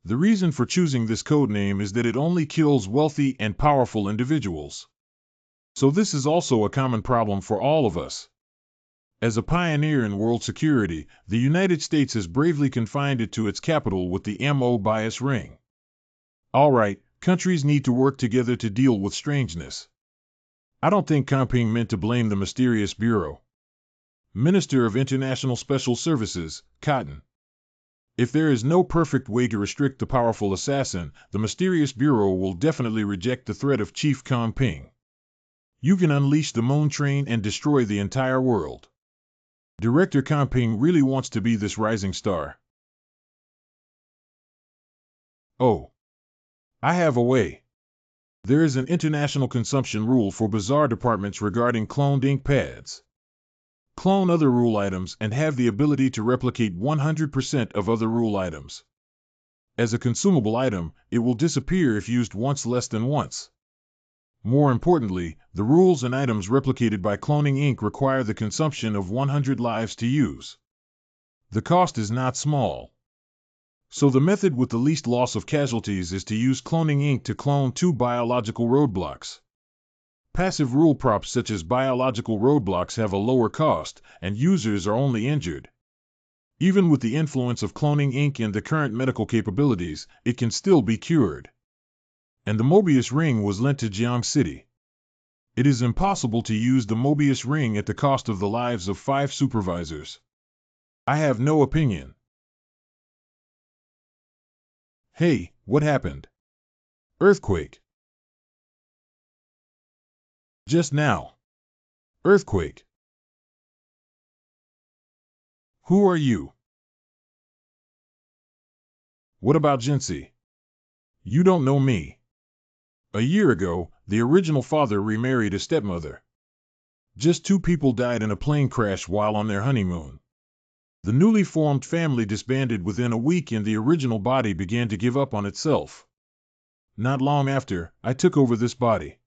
The reason for choosing this codename is that it only kills wealthy and powerful individuals. So this is also a common problem for all of us. As a pioneer in world security, the United States has bravely confined it to its capital with the Mobius Ring. All right, countries need to work together to deal with strangeness. I don't think Kangping meant to blame the mysterious bureau. Minister of International Special Services, Cotton. If there is no perfect way to restrict the powerful assassin, the mysterious bureau will definitely reject the threat of Chief Kangping. You can unleash the moon train and destroy the entire world. Director Kangping really wants to be this rising star. Oh. I have a way. There is an international consumption rule for bazaar departments regarding cloned ink pads. Clone other rule items and have the ability to replicate 100% of other rule items. As a consumable item, it will disappear if used once less than once. More importantly, the rules and items replicated by cloning ink require the consumption of 100 lives to use. The cost is not small. So the method with the least loss of casualties is to use cloning ink to clone 2 biological roadblocks. Passive rule props such as biological roadblocks have a lower cost, and users are only injured. Even with the influence of cloning ink and the current medical capabilities, it can still be cured. And the Mobius Ring was lent to Jiang City. It is impossible to use the Mobius Ring at the cost of the lives of 5 supervisors. I have no opinion. Hey, what happened? Earthquake. Just now. Earthquake. Who are you? What about Jinsei? You don't know me. A year ago, the original father remarried a stepmother. Just 2 people died in a plane crash while on their honeymoon. The newly formed family disbanded within a week and the original body began to give up on itself. Not long after, I took over this body.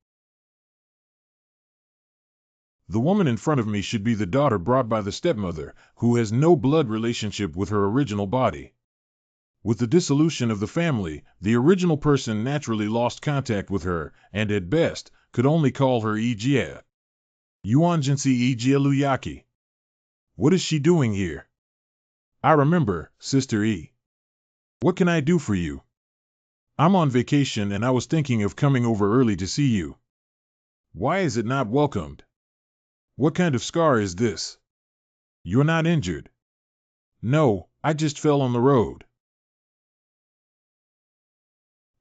The woman in front of me should be the daughter brought by the stepmother, who has no blood relationship with her original body. With the dissolution of the family, the original person naturally lost contact with her, and at best, could only call her Ijia. Yuan Jinsei Ijia Luyaki. What is she doing here? I remember, Sister E. What can I do for you? I'm on vacation and I was thinking of coming over early to see you. Why is it not welcomed? What kind of scar is this? You're not injured. No, I just fell on the road.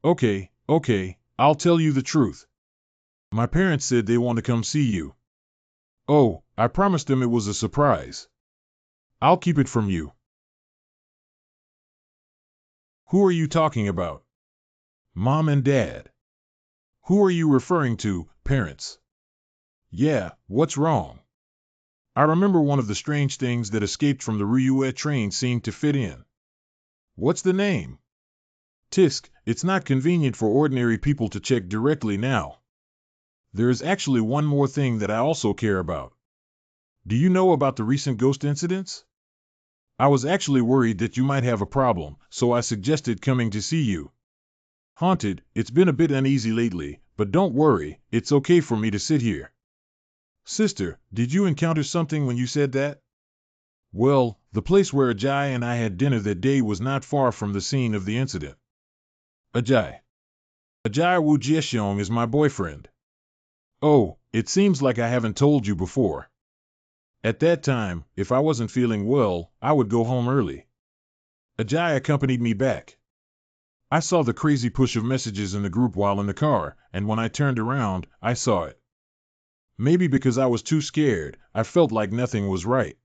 Okay, I'll tell you the truth. My parents said they want to come see you. Oh, I promised them it was a surprise. I'll keep it from you. Who are you talking about? Mom and Dad. Who are you referring to, parents? Yeah, what's wrong? I remember one of the strange things that escaped from the Ryue train seemed to fit in. What's the name? Tisk, it's not convenient for ordinary people to check directly now. There is actually one more thing that I also care about. Do you know about the recent ghost incidents? I was actually worried that you might have a problem, so I suggested coming to see you. Haunted, it's been a bit uneasy lately, but don't worry, it's okay for me to sit here. Sister, did you encounter something when you said that? Well, the place where Ajay and I had dinner that day was not far from the scene of the incident. Ajay Wu Jiexiong is my boyfriend. Oh, it seems like I haven't told you before. At that time, if I wasn't feeling well, I would go home early. Ajay accompanied me back. I saw the crazy push of messages in the group while in the car, and when I turned around, I saw it. Maybe because I was too scared, I felt like nothing was right.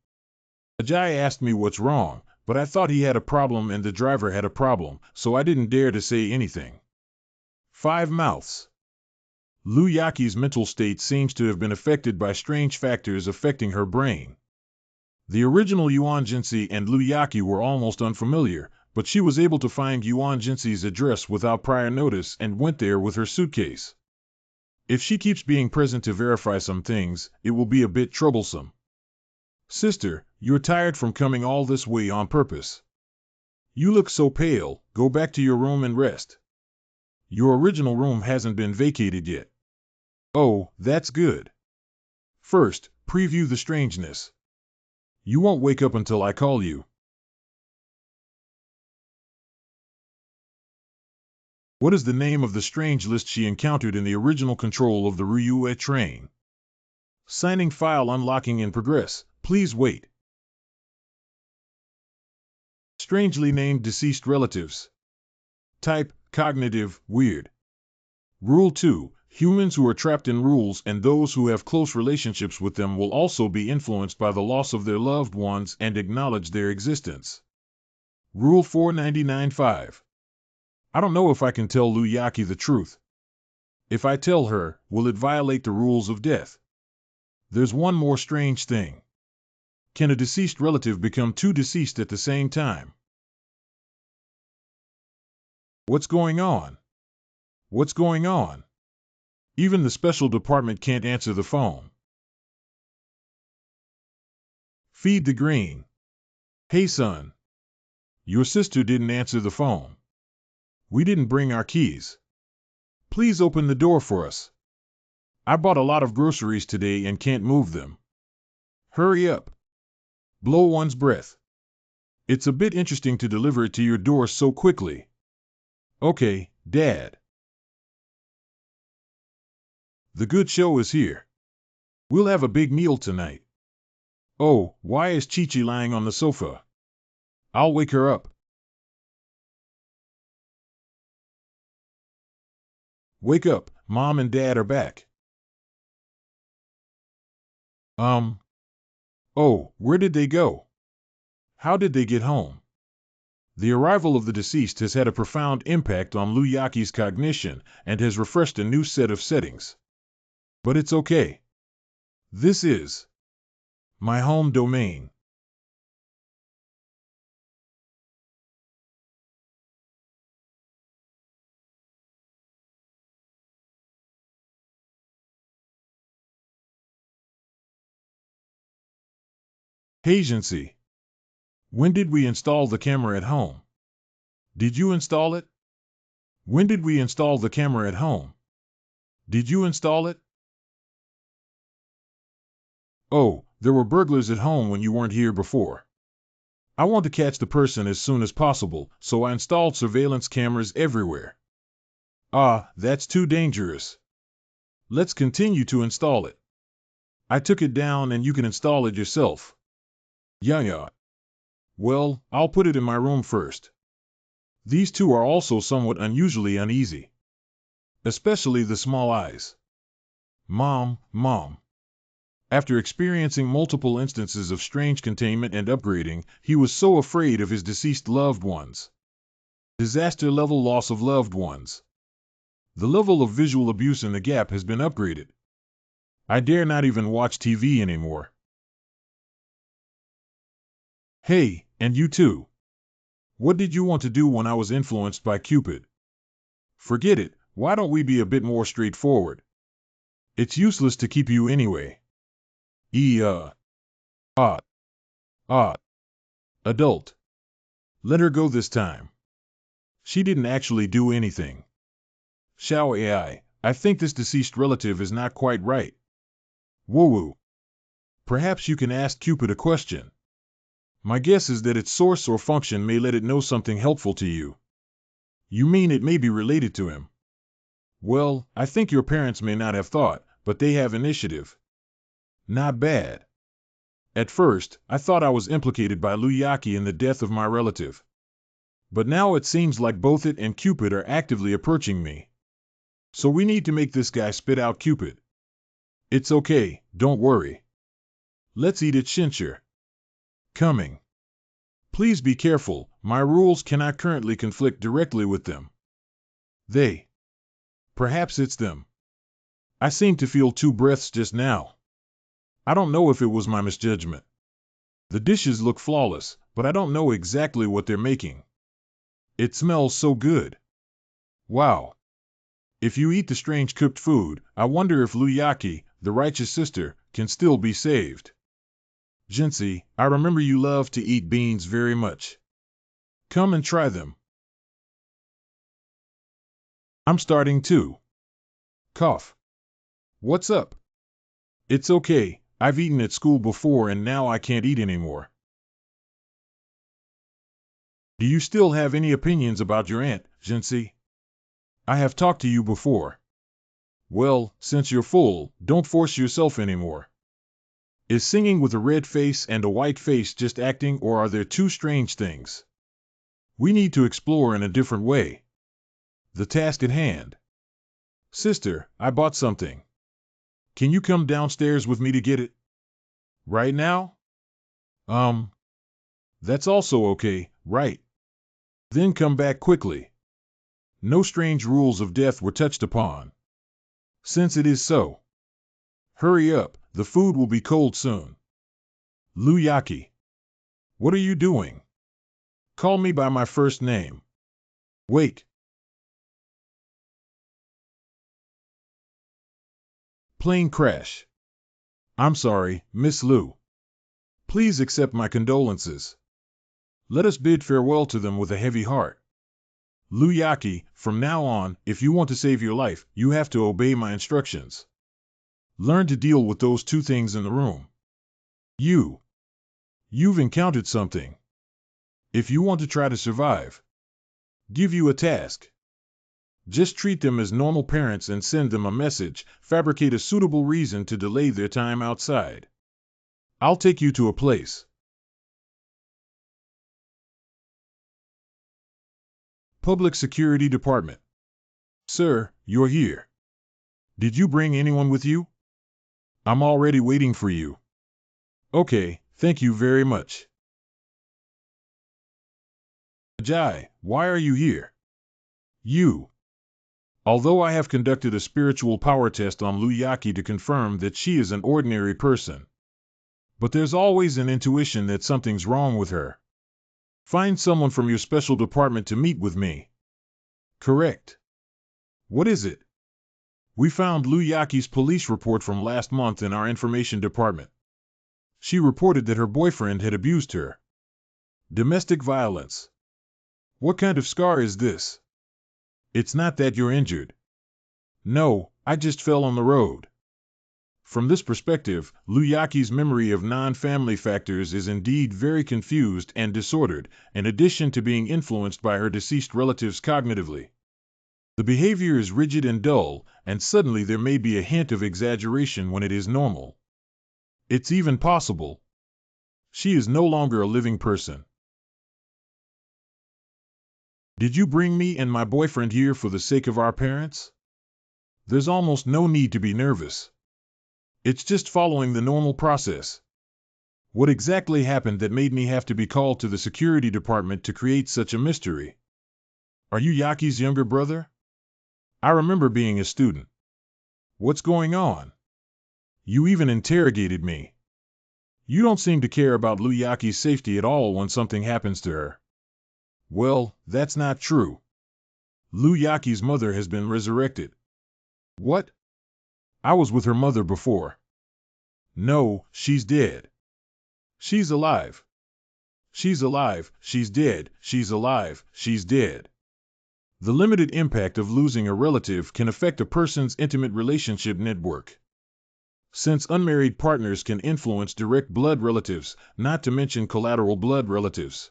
Ajay asked me what's wrong, but I thought he had a problem and the driver had a problem, so I didn't dare to say anything. 5 mouths. Luyaki's mental state seems to have been affected by strange factors affecting her brain. The original Yuan Jinsi and Luyaki were almost unfamiliar, but she was able to find Yuan Jinsi's address without prior notice and went there with her suitcase. If she keeps being present to verify some things, it will be a bit troublesome. Sister, you're tired from coming all this way on purpose. You look so pale, go back to your room and rest. Your original room hasn't been vacated yet. Oh, that's good. First, preview the strangeness. You won't wake up until I call you. What is the name of the strange list she encountered in the original control of the Ryue train? Signing file unlocking in progress. Please wait. Strangely named deceased relatives. Type, cognitive, weird. Rule 2. Humans who are trapped in rules and those who have close relationships with them will also be influenced by the loss of their loved ones and acknowledge their existence. Rule 499.5. I don't know if I can tell Luyaki the truth. If I tell her, will it violate the rules of death? There's one more strange thing. Can a deceased relative become two deceased at the same time? What's going on? What's going on? Even the special department can't answer the phone. Feed the green. Hey son. Your sister didn't answer the phone. We didn't bring our keys. Please open the door for us. I bought a lot of groceries today and can't move them. Hurry up. Blow one's breath. It's a bit interesting to deliver it to your door so quickly. Okay, Dad. The good show is here. We'll have a big meal tonight. Oh, why is Chi-Chi lying on the sofa? I'll wake her up. Wake up, Mom and Dad are back. Oh, where did they go? How did they get home? The arrival of the deceased has had a profound impact on Luyaki's cognition and has refreshed a new set of settings. But it's okay. This is my home domain. Agency. When did we install the camera at home? Did you install it? When did we install the camera at home? Did you install it? Oh, there were burglars at home when you weren't here before. I want to catch the person as soon as possible, so I installed surveillance cameras everywhere. Ah, that's too dangerous. Let's continue to install it. I took it down and you can install it yourself. Yeah. Well, I'll put it in my room first. These two are also somewhat unusually uneasy. Especially the small eyes. Mom. After experiencing multiple instances of strange containment and upgrading, he was so afraid of his deceased loved ones. Disaster level loss of loved ones. The level of visual abuse in the gap has been upgraded. I dare not even watch TV anymore. Hey, and you too. What did you want to do when I was influenced by Cupid? Forget it, why don't we be a bit more straightforward? It's useless to keep you anyway. Adult. Let her go this time. She didn't actually do anything. Xiao AI, I think this deceased relative is not quite right. Woo. Perhaps you can ask Cupid a question. My guess is that its source or function may let it know something helpful to you. You mean it may be related to him? Well, I think your parents may not have thought, but they have initiative. Not bad. At first, I thought I was implicated by Luyaki in the death of my relative. But now it seems like both it and Cupid are actively approaching me. So we need to make this guy spit out Cupid. It's okay, don't worry. Let's eat at Shinsher. Coming. Please be careful, my rules cannot currently conflict directly with them. They. Perhaps it's them. I seemed to feel two breaths just now. I don't know if it was my misjudgment. The dishes look flawless, but I don't know exactly what they're making. It smells so good. Wow. If you eat the strange cooked food, I wonder if Luyaki, the righteous sister, can still be saved. Jinsei, I remember you love to eat beans very much. Come and try them. I'm starting to cough. What's up? It's okay, I've eaten at school before and now I can't eat anymore. Do you still have any opinions about your aunt, Jinsei? I have talked to you before. Well, since you're full, don't force yourself anymore. Is singing with a red face and a white face just acting, or are there two strange things? We need to explore in a different way. The task at hand. Sister, I bought something. Can you come downstairs with me to get it? Right now? That's also okay, right? Then come back quickly. No strange rules of death were touched upon. Since it is so, hurry up, the food will be cold soon. Luyaki. What are you doing? Call me by my first name. Wait. Plane crash. I'm sorry, Miss Lu. Please accept my condolences. Let us bid farewell to them with a heavy heart. Luyaki, from now on, if you want to save your life, you have to obey my instructions. Learn to deal with those two things in the room. You've encountered something. If you want to try to survive, give you a task. Just treat them as normal parents and send them a message, fabricate a suitable reason to delay their time outside. I'll take you to a place. Public Security Department. Sir, you're here. Did you bring anyone with you? I'm already waiting for you. Okay, thank you very much. Ajay, why are you here? Although I have conducted a spiritual power test on Luyaki to confirm that she is an ordinary person, but there's always an intuition that something's wrong with her. Find someone from your special department to meet with me. Correct. What is it? We found Luyaki's police report from last month in our information department. She reported that her boyfriend had abused her. Domestic violence. What kind of scar is this? It's not that you're injured. No, I just fell on the road. From this perspective, Luyaki's memory of non-family factors is indeed very confused and disordered, in addition to being influenced by her deceased relatives cognitively. The behavior is rigid and dull, and suddenly there may be a hint of exaggeration when it is normal. It's even possible she is no longer a living person. Did you bring me and my boyfriend here for the sake of our parents? There's almost no need to be nervous. It's just following the normal process. What exactly happened that made me have to be called to the security department to create such a mystery? Are you Yaki's younger brother? I remember being a student. What's going on? You even interrogated me. You don't seem to care about Luyaki's safety at all when something happens to her. Well, that's not true. Luyaki's mother has been resurrected. What? I was with her mother before. No, she's dead. She's alive. She's alive, she's dead, she's alive, she's dead. The limited impact of losing a relative can affect a person's intimate relationship network. Since unmarried partners can influence direct blood relatives, not to mention collateral blood relatives.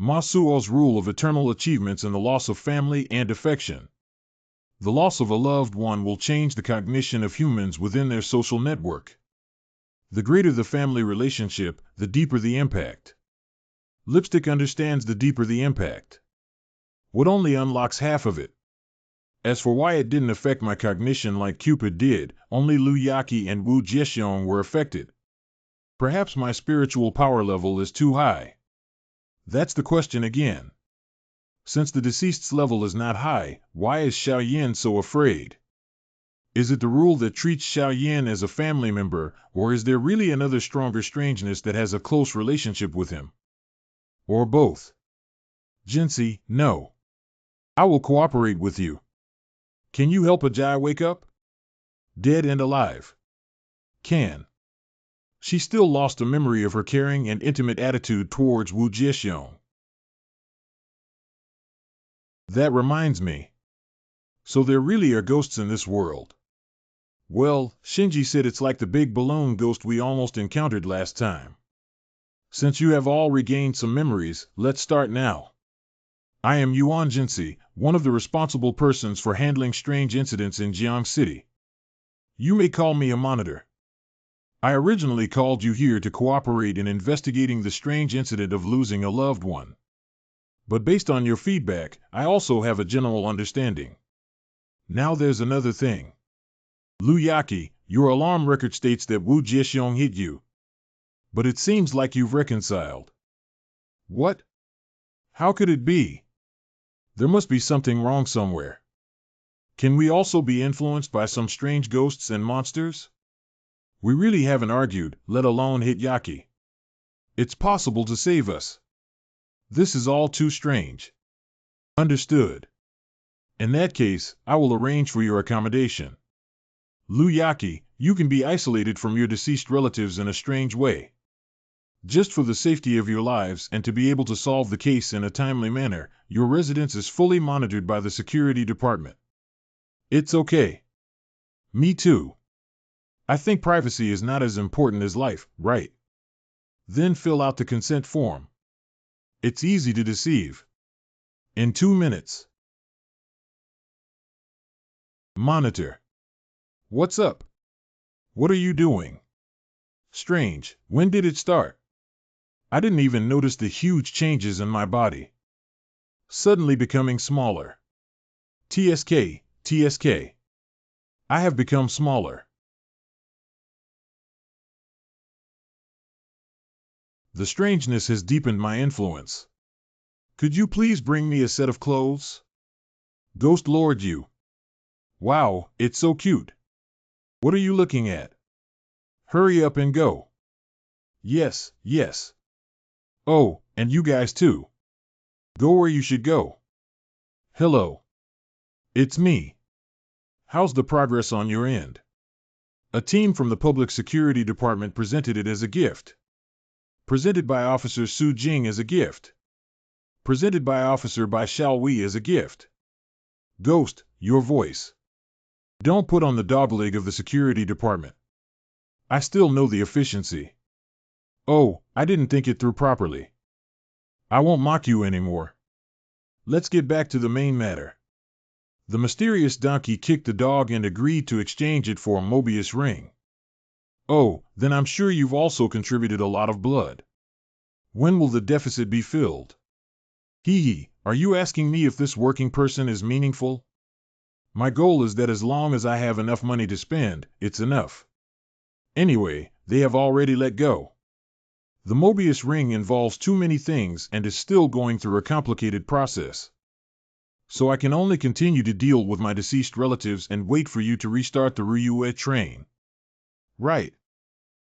Masuo's rule of eternal achievements and the loss of family and affection. The loss of a loved one will change the cognition of humans within their social network. The greater the family relationship, the deeper the impact. Lipstick understands the deeper the impact. What only unlocks half of it. As for why it didn't affect my cognition like Cupid did, only Luyaki and Wu Jiexiong were affected. Perhaps my spiritual power level is too high. That's the question again. Since the deceased's level is not high, why is Xiao Yin so afraid? Is it the rule that treats Xiao Yin as a family member, or is there really another stronger strangeness that has a close relationship with him? Or both? Jinsei, no. I will cooperate with you. Can you help Ajay wake up? Dead and alive. Can. She still lost a memory of her caring and intimate attitude towards Wu Jiexiong. That reminds me. So there really are ghosts in this world. Well, Shinji said it's like the big balloon ghost we almost encountered last time. Since you have all regained some memories, let's start now. I am Yuan Jinsei, one of the responsible persons for handling strange incidents in Jiang City. You may call me a monitor. I originally called you here to cooperate in investigating the strange incident of losing a loved one. But based on your feedback, I also have a general understanding. Now there's another thing. Lu Yaqi, your alarm record states that Wu Jiexiong hit you. But it seems like you've reconciled. What? How could it be? There must be something wrong somewhere. Can we also be influenced by some strange ghosts and monsters? We really haven't argued, let alone hit Yaqi. It's possible to save us. This is all too strange. Understood. In that case, I will arrange for your accommodation. Lu Yaqi, you can be isolated from your deceased relatives in a strange way. Just for the safety of your lives and to be able to solve the case in a timely manner, your residence is fully monitored by the security department. It's okay. Me too. I think privacy is not as important as life, right? Then fill out the consent form. It's easy to deceive. In 2 minutes. Monitor. What's up? What are you doing? Strange, when did it start? I didn't even notice the huge changes in my body. Suddenly becoming smaller. TSK, TSK. I have become smaller. The strangeness has deepened my influence. Could you please bring me a set of clothes? Ghost Lord you. Wow, it's so cute. What are you looking at? Hurry up and go. Yes, yes. Oh, and you guys too. Go where you should go. Hello. It's me. How's the progress on your end? A team from the Public Security Department presented it as a gift. Presented by Officer Su Jing as a gift. Presented by Officer Bai Xiaowei as a gift. Ghost, your voice. Don't put on the dogleg of the security department. I still know the efficiency. Oh, I didn't think it through properly. I won't mock you anymore. Let's get back to the main matter. The mysterious donkey kicked the dog and agreed to exchange it for a Mobius ring. Oh, then I'm sure you've also contributed a lot of blood. When will the deficit be filled? Hee, are you asking me if this working person is meaningful? My goal is that as long as I have enough money to spend, it's enough. Anyway, they have already let go. The Mobius ring involves too many things and is still going through a complicated process. So I can only continue to deal with my deceased relatives and wait for you to restart the Ryue train. Right.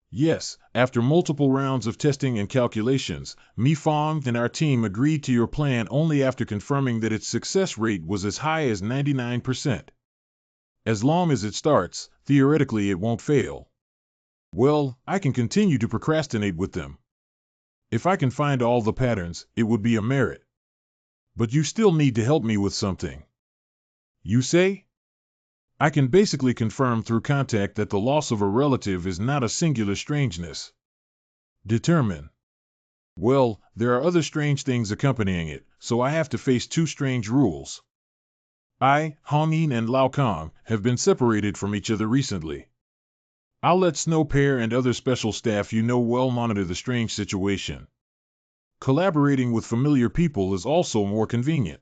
Yes, after multiple rounds of testing and calculations, Mi Fong and our team agreed to your plan only after confirming that its success rate was as high as 99%. As long as it starts, theoretically it won't fail. Well, I can continue to procrastinate with them. If I can find all the patterns, it would be a merit. But you still need to help me with something. You say? I can basically confirm through contact that the loss of a relative is not a singular strangeness. Determine. Well, there are other strange things accompanying it, so I have to face 2 strange rules. I, Hong Yin and Lao Kong, have been separated from each other recently. I'll let Snow Pear and other special staff you know well monitor the strange situation. Collaborating with familiar people is also more convenient.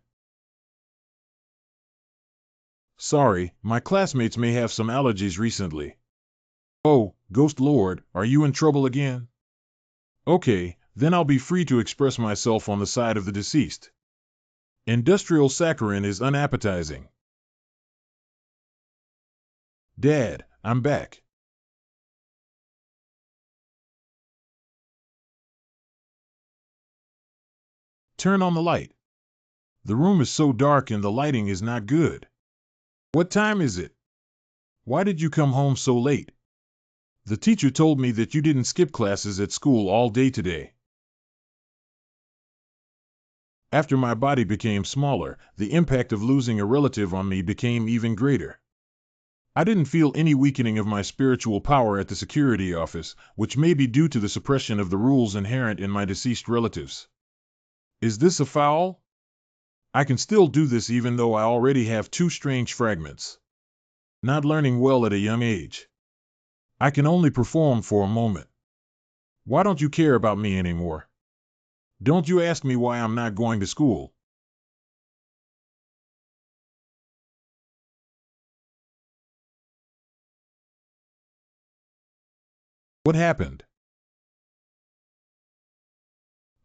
Sorry, my classmates may have some allergies recently. Oh, Ghost Lord, are you in trouble again? Okay, then I'll be free to express myself on the side of the deceased. Industrial saccharin is unappetizing. Dad, I'm back. Turn on the light. The room is so dark and the lighting is not good. What time is it? Why did you come home so late? The teacher told me that you didn't skip classes at school all day today. After my body became smaller, the impact of losing a relative on me became even greater. I didn't feel any weakening of my spiritual power at the security office, which may be due to the suppression of the rules inherent in my deceased relatives. Is this a foul? I can still do this even though I already have 2 strange fragments. Not learning well at a young age. I can only perform for a moment. Why don't you care about me anymore? Don't you ask me why I'm not going to school. What happened?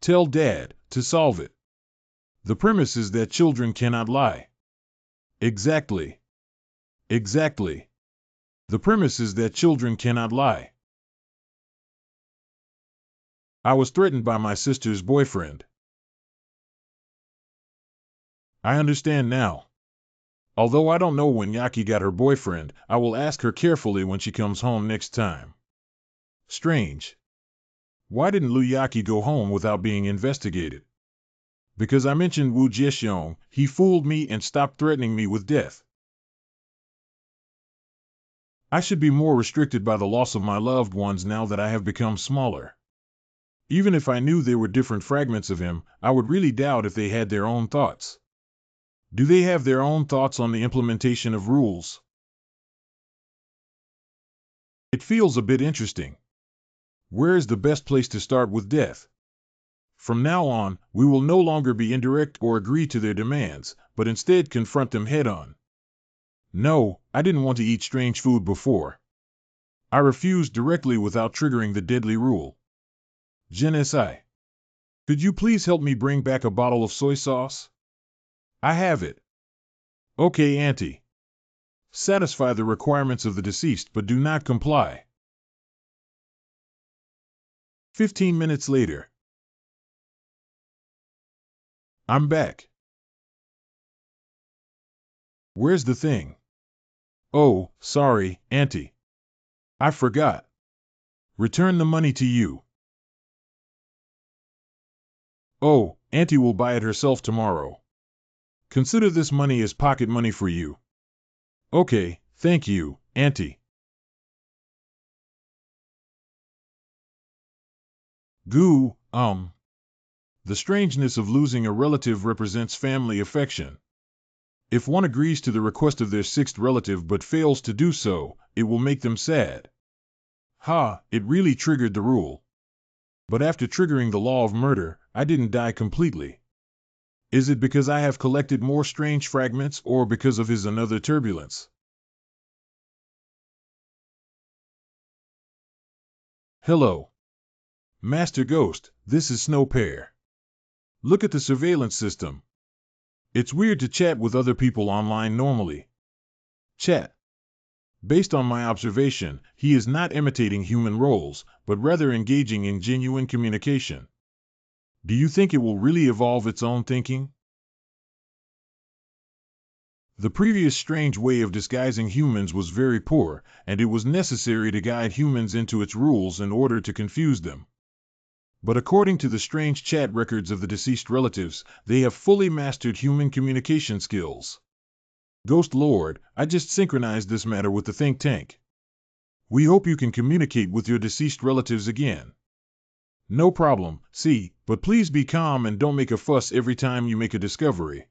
Tell Dad to solve it. The premise is that children cannot lie. Exactly. Exactly. The premise is that children cannot lie. I was threatened by my sister's boyfriend. I understand now. Although I don't know when Yaki got her boyfriend, I will ask her carefully when she comes home next time. Strange. Why didn't Lu Yaki go home without being investigated? Because I mentioned Wu Jiexiong, he fooled me and stopped threatening me with death. I should be more restricted by the loss of my loved ones now that I have become smaller. Even if I knew they were different fragments of him, I would really doubt if they had their own thoughts. Do they have their own thoughts on the implementation of rules? It feels a bit interesting. Where is the best place to start with death? From now on, we will no longer be indirect or agree to their demands, but instead confront them head-on. No, I didn't want to eat strange food before. I refused directly without triggering the deadly rule. Genesai. Could you please help me bring back a bottle of soy sauce? I have it. Okay, Auntie. Satisfy the requirements of the deceased but do not comply. 15 minutes later. I'm back. Where's the thing? Oh, sorry, Auntie. I forgot. Return the money to you. Oh, Auntie will buy it herself tomorrow. Consider this money as pocket money for you. Okay, thank you, Auntie. Goo, The strangeness of losing a relative represents family affection. If one agrees to the request of their 6th relative but fails to do so, it will make them sad. Ha, it really triggered the rule. But after triggering the law of murder, I didn't die completely. Is it because I have collected more strange fragments or because of his another turbulence? Hello. Master Ghost, this is Snowpear. Look at the surveillance system. It's weird to chat with other people online normally. Chat. Based on my observation, he is not imitating human roles, but rather engaging in genuine communication. Do you think it will really evolve its own thinking? The previous strange way of disguising humans was very poor, and it was necessary to guide humans into its rules in order to confuse them. But according to the strange chat records of the deceased relatives, they have fully mastered human communication skills. Ghost Lord, I just synchronized this matter with the think tank. We hope you can communicate with your deceased relatives again. No problem, see, but please be calm and don't make a fuss every time you make a discovery.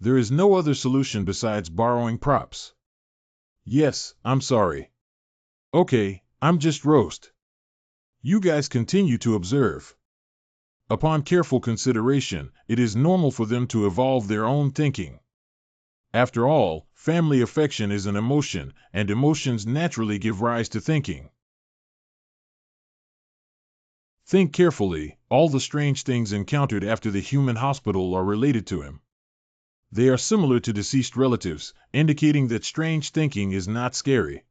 There is no other solution besides borrowing props. Yes, I'm sorry. Okay, I'm just roast. You guys continue to observe. Upon careful consideration, it is normal for them to evolve their own thinking. After all, family affection is an emotion, and emotions naturally give rise to thinking. Think carefully, all the strange things encountered after the human hospital are related to him. They are similar to deceased relatives, indicating that strange thinking is not scary.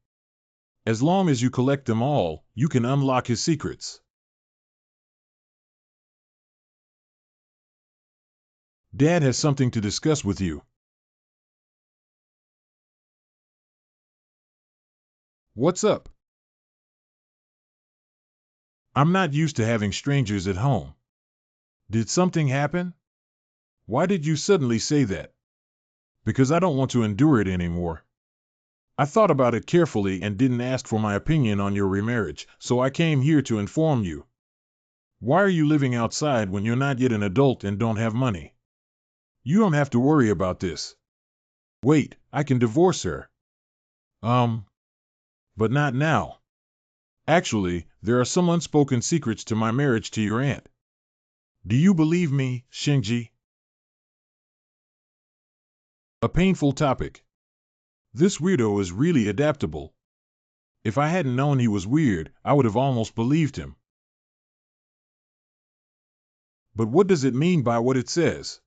As long as you collect them all, you can unlock his secrets. Dad has something to discuss with you. What's up? I'm not used to having strangers at home. Did something happen? Why did you suddenly say that? Because I don't want to endure it anymore. I thought about it carefully and didn't ask for my opinion on your remarriage, so I came here to inform you. Why are you living outside when you're not yet an adult and don't have money? You don't have to worry about this. Wait, I can divorce her. But not now. Actually, there are some unspoken secrets to my marriage to your aunt. Do you believe me, Shinji? A painful topic. This weirdo is really adaptable. If I hadn't known he was weird, I would have almost believed him. But what does it mean by what it says?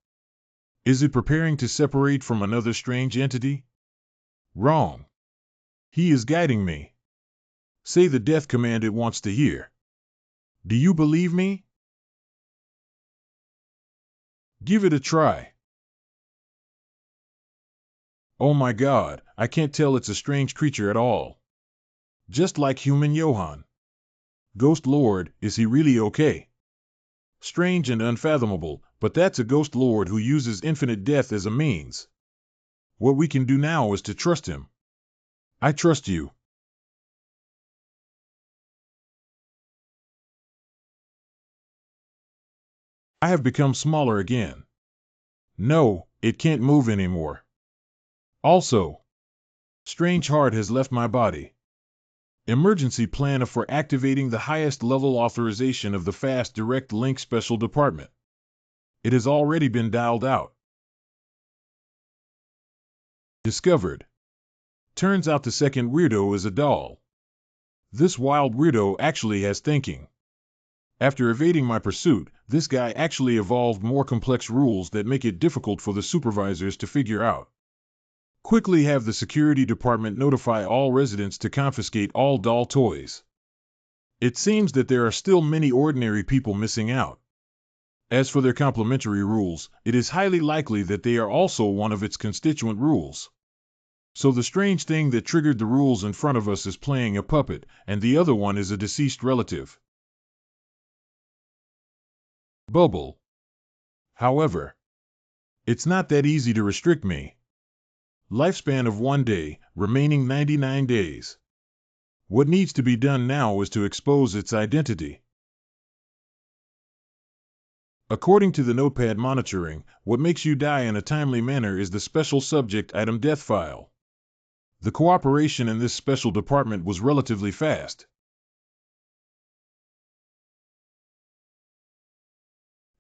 Is it preparing to separate from another strange entity? Wrong. He is guiding me. Say the death command it wants to hear. Do you believe me? Give it a try. Oh my God, I can't tell it's a strange creature at all. Just like human Johann. Ghost Lord, is he really okay? Strange and unfathomable, but that's a Ghost Lord who uses infinite death as a means. What we can do now is to trust him. I trust you. I have become smaller again. No, it can't move anymore. Also, Strange Heart has left my body. Emergency plan for activating the highest level authorization of the Fast Direct Link Special Department. It has already been dialed out. Discovered. Turns out the second weirdo is a doll. This wild weirdo actually has thinking. After evading my pursuit, this guy actually evolved more complex rules that make it difficult for the supervisors to figure out. Quickly have the security department notify all residents to confiscate all doll toys. It seems that there are still many ordinary people missing out. As for their complementary rules, it is highly likely that they are also one of its constituent rules. So the strange thing that triggered the rules in front of us is playing a puppet, and the other one is a deceased relative. Bubble. However, it's not that easy to restrict me. Lifespan of 1 day, remaining 99 days. What needs to be done now is to expose its identity. According to the Notepad monitoring, what makes you die in a timely manner is the special subject item death file. The cooperation in this special department was relatively fast.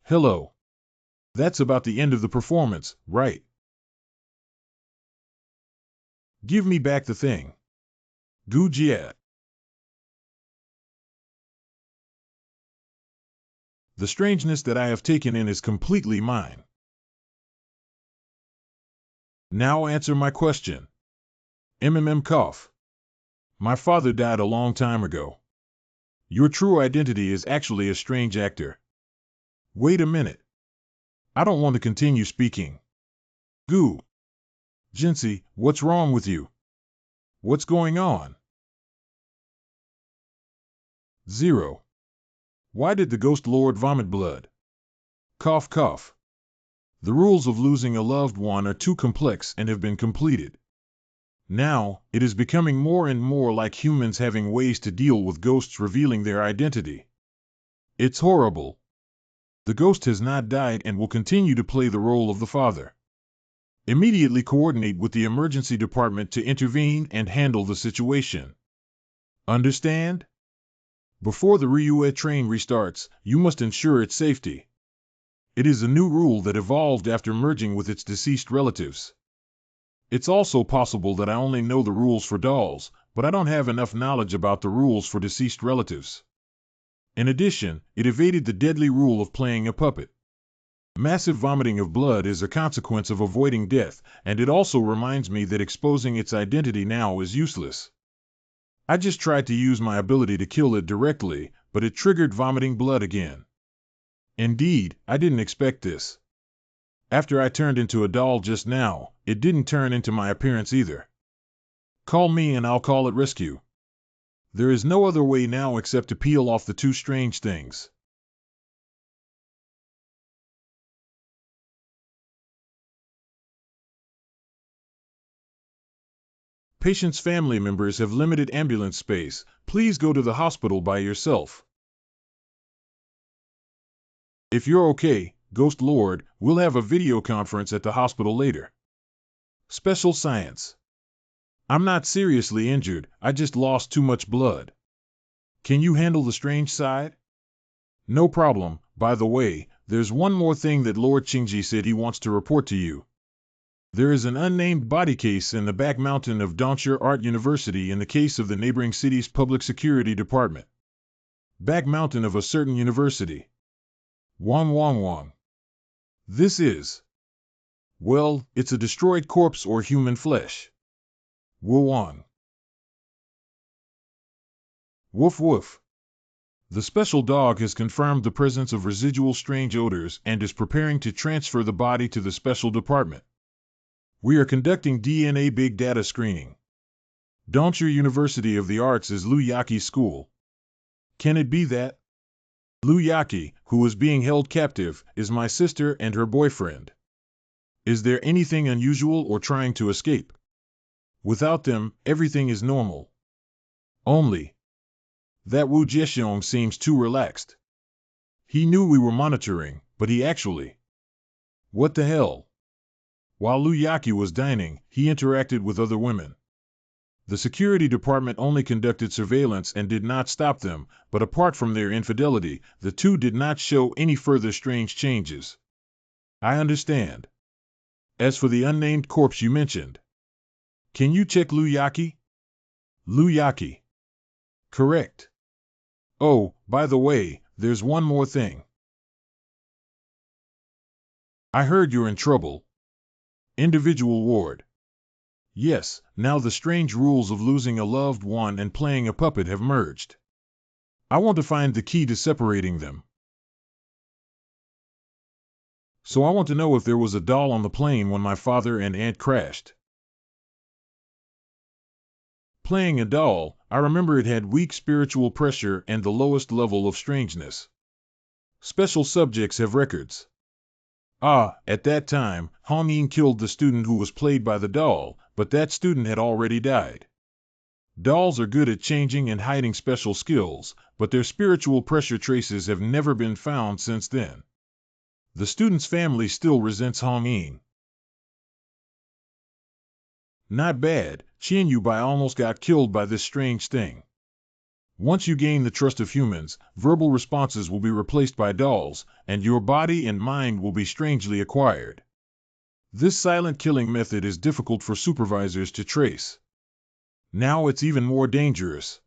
Hello. That's about the end of the performance, right? Give me back the thing. Gujiat. The strangeness that I have taken in is completely mine. Now answer my question. Cough. My father died a long time ago. Your true identity is actually a strange actor. Wait a minute. I don't want to continue speaking. Goo. Jinsei, what's wrong with you? What's going on? 0. Why did the Ghost Lord vomit blood? Cough cough. The rules of losing a loved one are too complex and have been completed. Now, it is becoming more and more like humans having ways to deal with ghosts revealing their identity. It's horrible. The ghost has not died and will continue to play the role of the father. Immediately coordinate with the emergency department to intervene and handle the situation. Understand? Before the Ryue train restarts, you must ensure its safety. It is a new rule that evolved after merging with its deceased relatives. It's also possible that I only know the rules for dolls, but I don't have enough knowledge about the rules for deceased relatives. In addition, it evaded the deadly rule of playing a puppet. Massive vomiting of blood is a consequence of avoiding death, and it also reminds me that exposing its identity now is useless. I just tried to use my ability to kill it directly, but it triggered vomiting blood again. Indeed, I didn't expect this. After I turned into a doll just now, it didn't turn into my appearance either. Call me and I'll call it rescue. There is no other way now except to peel off the two strange things. Patient's family members have limited ambulance space. Please go to the hospital by yourself. If you're okay, Ghost Lord, we'll have a video conference at the hospital later. Special Science. I'm not seriously injured, I just lost too much blood. Can you handle the strange side? No problem. By the way, there's one more thing that Lord Qingji said he wants to report to you. There is an unnamed body case in the back mountain of Dongshi Art University in the case of the neighboring city's public security department. Back mountain of a certain university. Wang. This is... well, it's a destroyed corpse or human flesh. Wang. Woof woof. The special dog has confirmed the presence of residual strange odors and is preparing to transfer the body to the special department. We are conducting DNA big data screening. Dongshi University of the Arts is Liu Yaqi's school. Can it be that? Liu Yaqi, who is being held captive, is my sister and her boyfriend. Is there anything unusual or trying to escape? Without them, everything is normal. Only that Wu Zhexiong seems too relaxed. He knew we were monitoring, but he actually... what the hell? While Liu Yaqi was dining, he interacted with other women. The security department only conducted surveillance and did not stop them, but apart from their infidelity, the two did not show any further strange changes. I understand. As for the unnamed corpse you mentioned, can you check Liu Yaqi? Liu Yaqi. Correct. Oh, by the way, there's one more thing. I heard you're in trouble. Individual ward. Yes, now the strange rules of losing a loved one and playing a puppet have merged. I want to find the key to separating them. So I want to know if there was a doll on the plane when my father and aunt crashed. Playing a doll, I remember it had weak spiritual pressure and the lowest level of strangeness. Special subjects have records. At that time, Hong Yin killed the student who was played by the doll, but that student had already died. Dolls are good at changing and hiding special skills, but their spiritual pressure traces have never been found since then. The student's family still resents Hong Yin. Not bad, Qian Yubai almost got killed by this strange thing. Once you gain the trust of humans, verbal responses will be replaced by dolls, and your body and mind will be strangely acquired. This silent killing method is difficult for supervisors to trace. Now it's even more dangerous.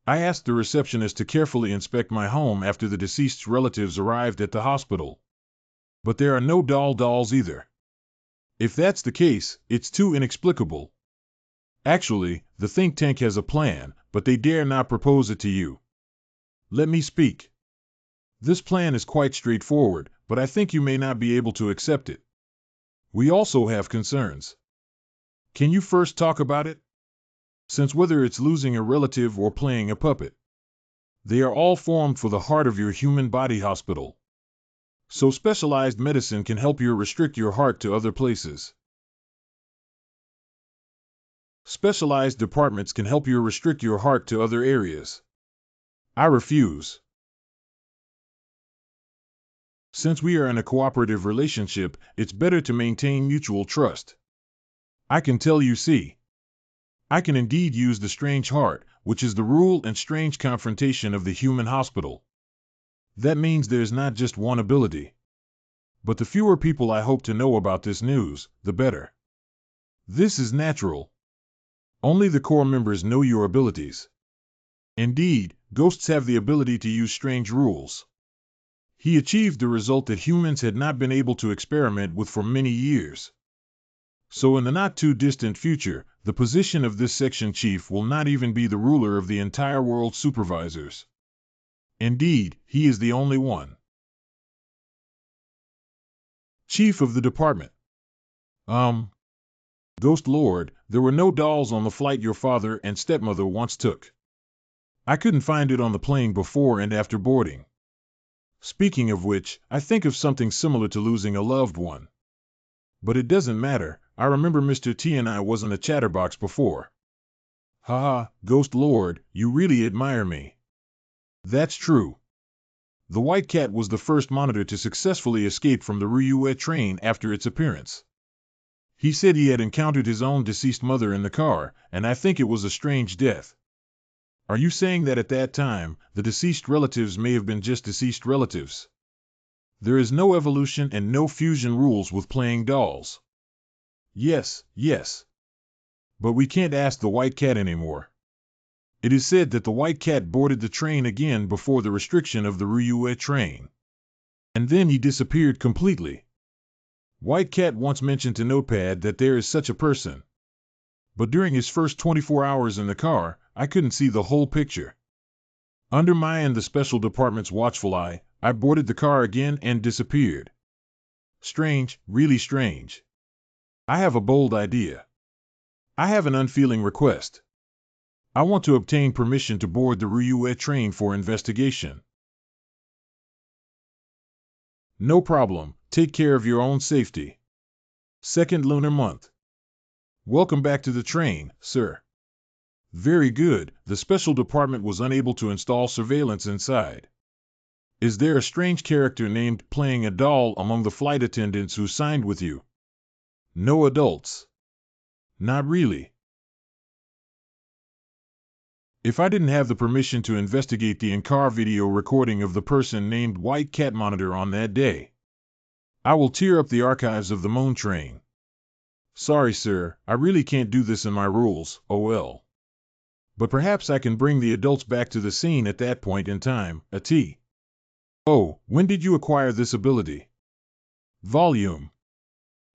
I asked the receptionist to carefully inspect my home after the deceased's relatives arrived at the hospital. But there are no dolls either. If that's the case, it's too inexplicable. Actually, the think tank has a plan, but they dare not propose it to you. Let me speak. This plan is quite straightforward, but I think you may not be able to accept it. We also have concerns. Can you first talk about it? Since whether it's losing a relative or playing a puppet, they are all formed for the heart of your human body hospital. So specialized medicine can help you restrict your heart to other places. Specialized departments can help you restrict your heart to other areas. I refuse. Since we are in a cooperative relationship, it's better to maintain mutual trust. I can tell you see. I can indeed use the strange heart, which is the rule and strange confrontation of the human hospital. That means there's not just one ability. But the fewer people I hope to know about this news, the better. This is natural. Only the core members know your abilities. Indeed, ghosts have the ability to use strange rules. He achieved the result that humans had not been able to experiment with for many years. So in the not-too-distant future, the position of this section chief will not even be the ruler of the entire world's supervisors. Indeed, he is the only one. Chief of the department. Ghost Lord, there were no dolls on the flight your father and stepmother once took. I couldn't find it on the plane before and after boarding. Speaking of which, I think of something similar to losing a loved one. But it doesn't matter, I remember Mr. T and I wasn't a chatterbox before. Haha, Ghost Lord, you really admire me. That's true. The White Cat was the first monitor to successfully escape from the Ryuet train after its appearance. He said he had encountered his own deceased mother in the car, and I think it was a strange death. Are you saying that at that time, the deceased relatives may have been just deceased relatives? There is no evolution and no fusion rules with playing dolls. Yes. But we can't ask the White Cat anymore. It is said that the White Cat boarded the train again before the restriction of the Ryuet train. And then he disappeared completely. White Cat once mentioned to Notepad that there is such a person. But during his first 24 hours in the car, I couldn't see the whole picture. Under my and the special department's watchful eye, I boarded the car again and disappeared. Strange, really strange. I have a bold idea. I have an unfeeling request. I want to obtain permission to board the Ryuet train for investigation. No problem, take care of your own safety. Second lunar month. Welcome back to the train, sir. Very good, the special department was unable to install surveillance inside. Is there a strange character named playing a doll among the flight attendants who signed with you? No adults. Not really. If I didn't have the permission to investigate the in-car video recording of the person named White Cat Monitor on that day, I will tear up the archives of the Moon Train. Sorry, sir, I really can't do this in my rules, OL. But perhaps I can bring the adults back to the scene at that point in time, T. Oh, when did you acquire this ability? Volume.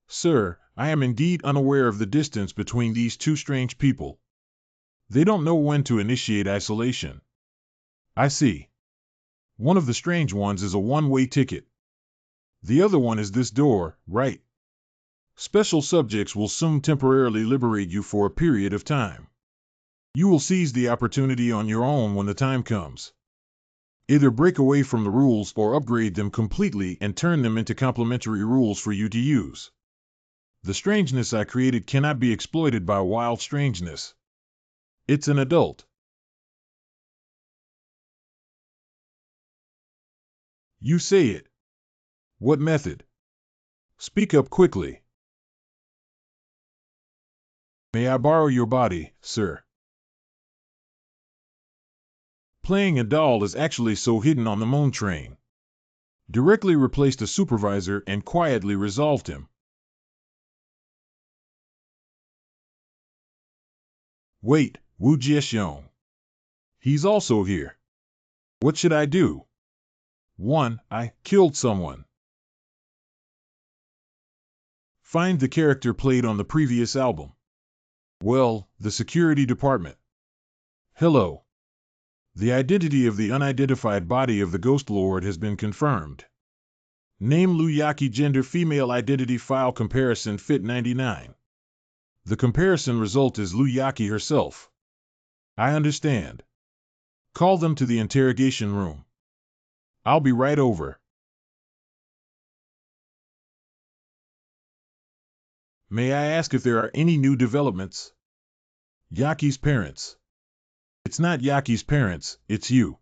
Sir, I am indeed unaware of the distance between these two strange people. They don't know when to initiate isolation. I see. One of the strange ones is a one-way ticket. The other one is this door, right? Special subjects will soon temporarily liberate you for a period of time. You will seize the opportunity on your own when the time comes. Either break away from the rules or upgrade them completely and turn them into complementary rules for you to use. The strangeness I created cannot be exploited by wild strangeness. It's an adult. You say it. What method? Speak up quickly. May I borrow your body, sir? Playing a doll is actually so hidden on the Moon Train. Directly replaced a supervisor and quietly resolved him. Wait, Wu Jiexiong. He's also here. What should I do? 1. I killed someone. Find the character played on the previous album. Well, the security department. Hello. The identity of the unidentified body of the Ghost Lord has been confirmed. Name Luyaki gender female identity file comparison fit 99. The comparison result is Luyaki herself. I understand. Call them to the interrogation room. I'll be right over. May I ask if there are any new developments? Yaki's parents. It's not Yaki's parents, it's you.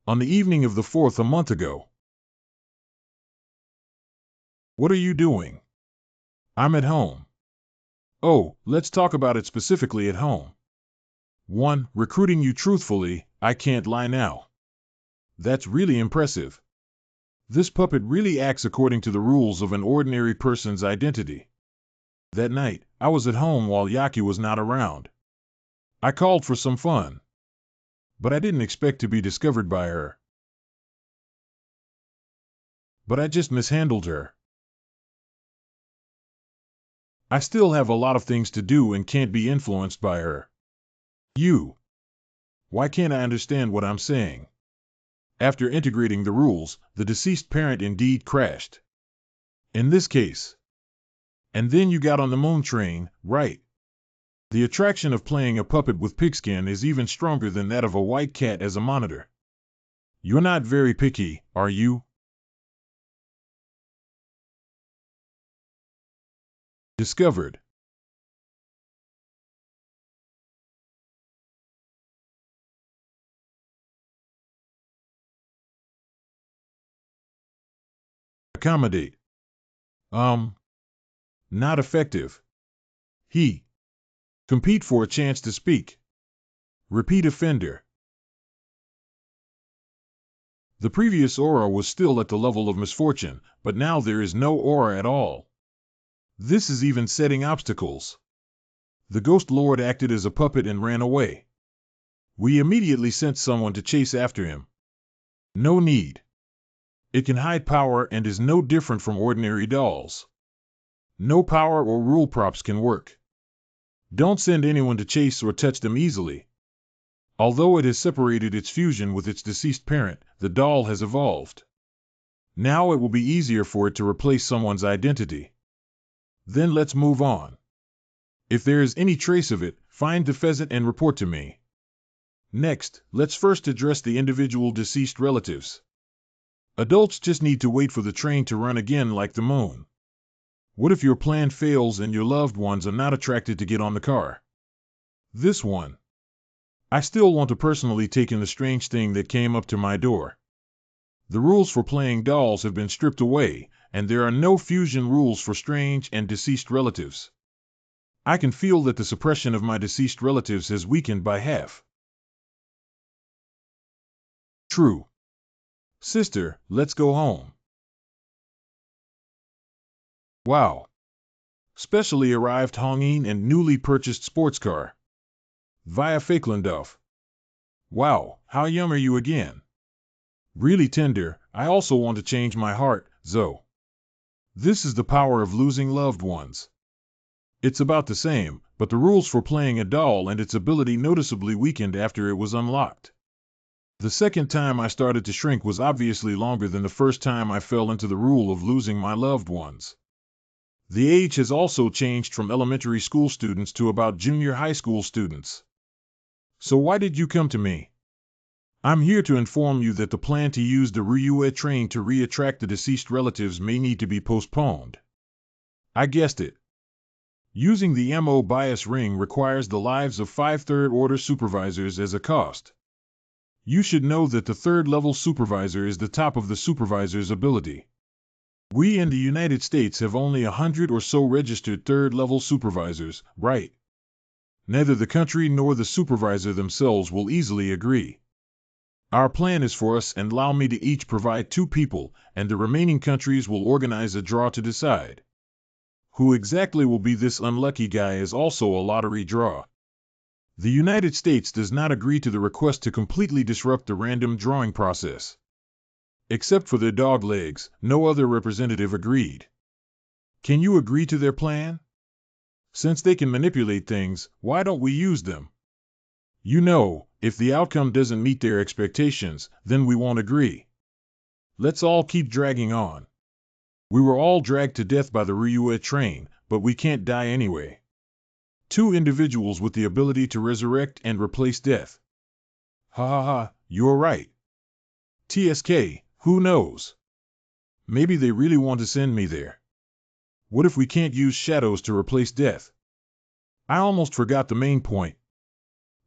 On the evening of the 4th a month ago. What are you doing? I'm at home. Oh, let's talk about it specifically at home. 1. Recruiting you truthfully, I can't lie now. That's really impressive. This puppet really acts according to the rules of an ordinary person's identity. That night, I was at home while Yaki was not around. I called for some fun. But I didn't expect to be discovered by her. but I just mishandled her. I still have a lot of things to do and can't be influenced by her. Why can't I understand what I'm saying? After integrating the rules, the deceased parent indeed crashed. In this case. And then you got on the moon train, right? The attraction of playing a puppet with pigskin is even stronger than that of a white cat as a monitor. You're not very picky, are you? Discovered. Accommodate. Not effective. Compete for a chance to speak. Repeat offender. The previous aura was still at the level of misfortune, but now there is no aura at all. This is even setting obstacles. The Ghost Lord acted as a puppet and ran away. We immediately sent someone to chase after him. No need. It can hide power and is no different from ordinary dolls. No power or rule props can work. Don't send anyone to chase or touch them easily. Although it has separated its fusion with its deceased parent, the doll has evolved. Now it will be easier for it to replace someone's identity. Then let's move on. If there is any trace of it, find the pheasant and report to me. Next, let's first address the individual deceased relatives. Adults just need to wait for the train to run again like the moon. What if your plan fails and your loved ones are not attracted to get on the car? This one. I still want to personally take in the strange thing that came up to my door. The rules for playing dolls have been stripped away, and there are no fusion rules for strange and deceased relatives. I can feel that the suppression of my deceased relatives has weakened by half. True. Sister, let's go home. Wow. Specially arrived Hongyin and newly purchased sports car. Via Falklandorf. Wow, how young are you again? Really tender. I also want to change my heart, Zoe. This is the power of losing loved ones. It's about the same, but the rules for playing a doll and its ability noticeably weakened after it was unlocked. The second time I started to shrink was obviously longer than the first time I fell into the rule of losing my loved ones. The age has also changed from elementary school students to about junior high school students. So why did you come to me? I'm here to inform you that the plan to use the Ryue train to re-attract the deceased relatives may need to be postponed. I guessed it. Using the MO bias ring requires the lives of 5 third-order supervisors as a cost. You should know that the third-level supervisor is the top of the supervisor's ability. We in the United States have only 100 or so registered third-level supervisors, right? Neither the country nor the supervisor themselves will easily agree. Our plan is for us and allow me to each provide 2 people, and the remaining countries will organize a draw to decide. Who exactly will be this unlucky guy is also a lottery draw. The United States does not agree to the request to completely disrupt the random drawing process. Except for their dog legs, no other representative agreed. Can you agree to their plan? Since they can manipulate things, why don't we use them? You know, if the outcome doesn't meet their expectations, then we won't agree. Let's all keep dragging on. We were all dragged to death by the Ryue train, but we can't die anyway. 2 individuals with the ability to resurrect and replace death. Ha ha ha, you're right. TSK, who knows? Maybe they really want to send me there. What if we can't use shadows to replace death? I almost forgot the main point.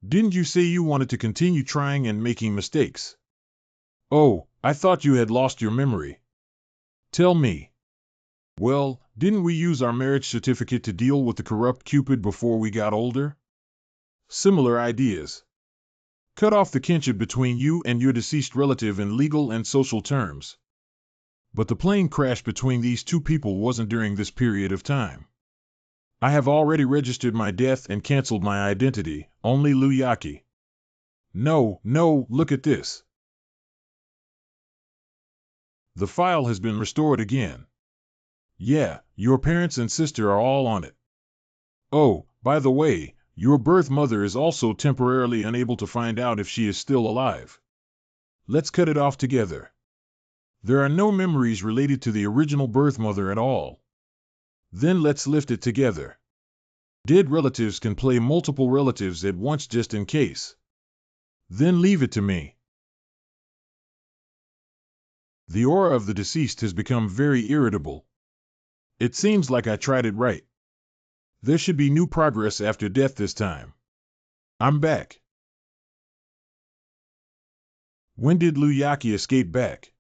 Didn't you say you wanted to continue trying and making mistakes? Oh, I thought you had lost your memory. Tell me. Well, didn't we use our marriage certificate to deal with the corrupt Cupid before we got older? Similar ideas. Cut off the kinship between you and your deceased relative in legal and social terms. But the plane crash between these 2 people wasn't during this period of time. I have already registered my death and canceled my identity, only Luyaki. No, look at this. The file has been restored again. Yeah, your parents and sister are all on it. Oh, by the way, your birth mother is also temporarily unable to find out if she is still alive. Let's cut it off together. There are no memories related to the original birth mother at all. Then let's lift it together. Dead relatives can play multiple relatives at once just in case. Then leave it to me. The aura of the deceased has become very irritable. It seems like I tried it right. There should be new progress after death this time. I'm back. When did Luyaki escape back?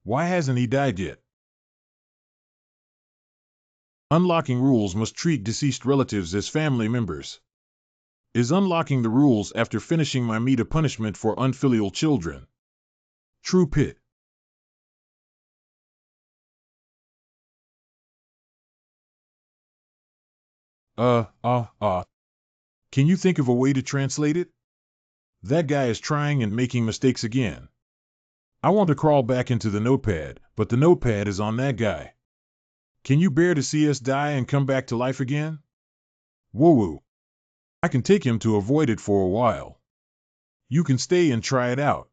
Why hasn't he died yet? Unlocking rules must treat deceased relatives as family members. Is unlocking the rules after finishing my meet a punishment for unfilial children? True Pit. Can you think of a way to translate it? That guy is trying and making mistakes again. I want to crawl back into the notepad, but the notepad is on that guy. Can you bear to see us die and come back to life again? Woo-woo. I can take him to avoid it for a while. You can stay and try it out.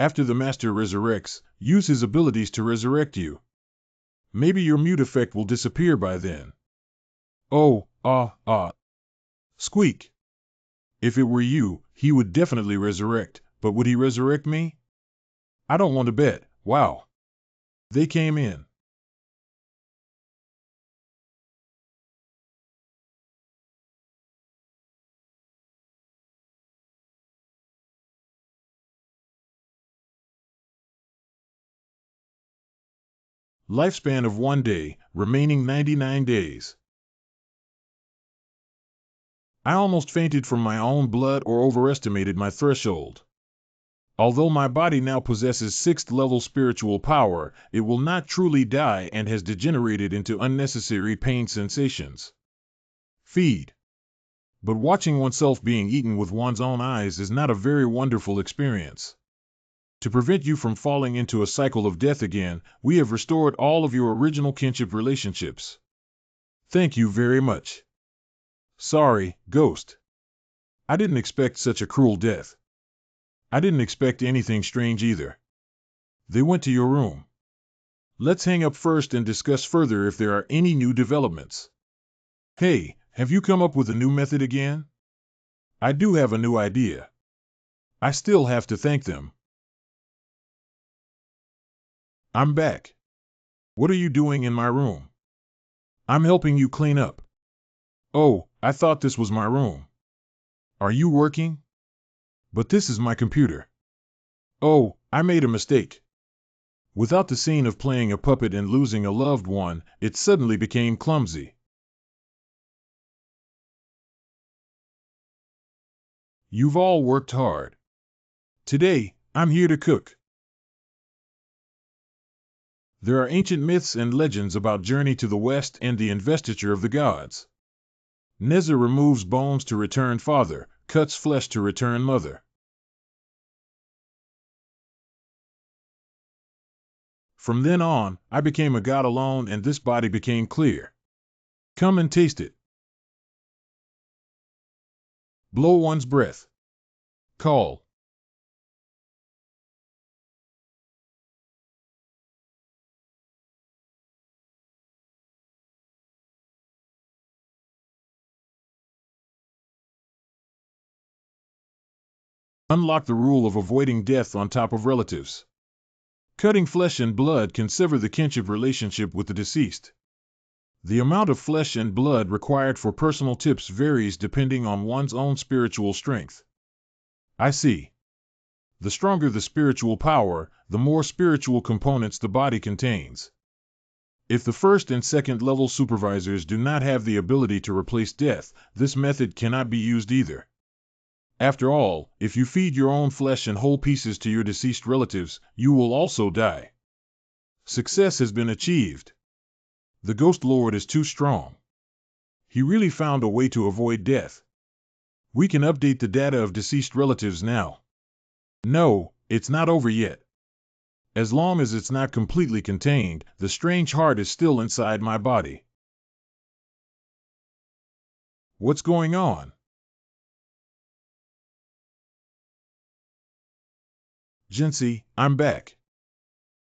After the master resurrects, use his abilities to resurrect you. Maybe your mute effect will disappear by then. Oh, Squeak. If it were you, he would definitely resurrect, but would he resurrect me? I don't want to bet. Wow. They came in. Lifespan of 1 day, remaining 99 days. I almost fainted from my own blood or overestimated my threshold. Although my body now possesses 6th level spiritual power, it will not truly die and has degenerated into unnecessary pain sensations. Feed. But watching oneself being eaten with one's own eyes is not a very wonderful experience. To prevent you from falling into a cycle of death again, we have restored all of your original kinship relationships. Thank you very much. Sorry, Ghost. I didn't expect such a cruel death. I didn't expect anything strange either. They went to your room. Let's hang up first and discuss further if there are any new developments. Hey, have you come up with a new method again? I do have a new idea. I still have to thank them. I'm back. What are you doing in my room? I'm helping you clean up. Oh, I thought this was my room. Are you working? But this is my computer. Oh, I made a mistake. Without the scene of playing a puppet and losing a loved one, it suddenly became clumsy. You've all worked hard. Today, I'm here to cook. There are ancient myths and legends about Journey to the West and the investiture of the gods. Nezza removes bones to return father, cuts flesh to return mother. From then on, I became a god alone and this body became clear. Come and taste it. Blow one's breath. Call. Unlock the rule of avoiding death on top of relatives. Cutting flesh and blood can sever the kinship relationship with the deceased. The amount of flesh and blood required for personal tips varies depending on one's own spiritual strength. I see. The stronger the spiritual power, the more spiritual components the body contains. If the first and second level supervisors do not have the ability to replace death, this method cannot be used either. After all, if you feed your own flesh and whole pieces to your deceased relatives, you will also die. Success has been achieved. The Ghost Lord is too strong. He really found a way to avoid death. We can update the data of deceased relatives now. No, it's not over yet. As long as it's not completely contained, the strange heart is still inside my body. What's going on? Jinsey, I'm back.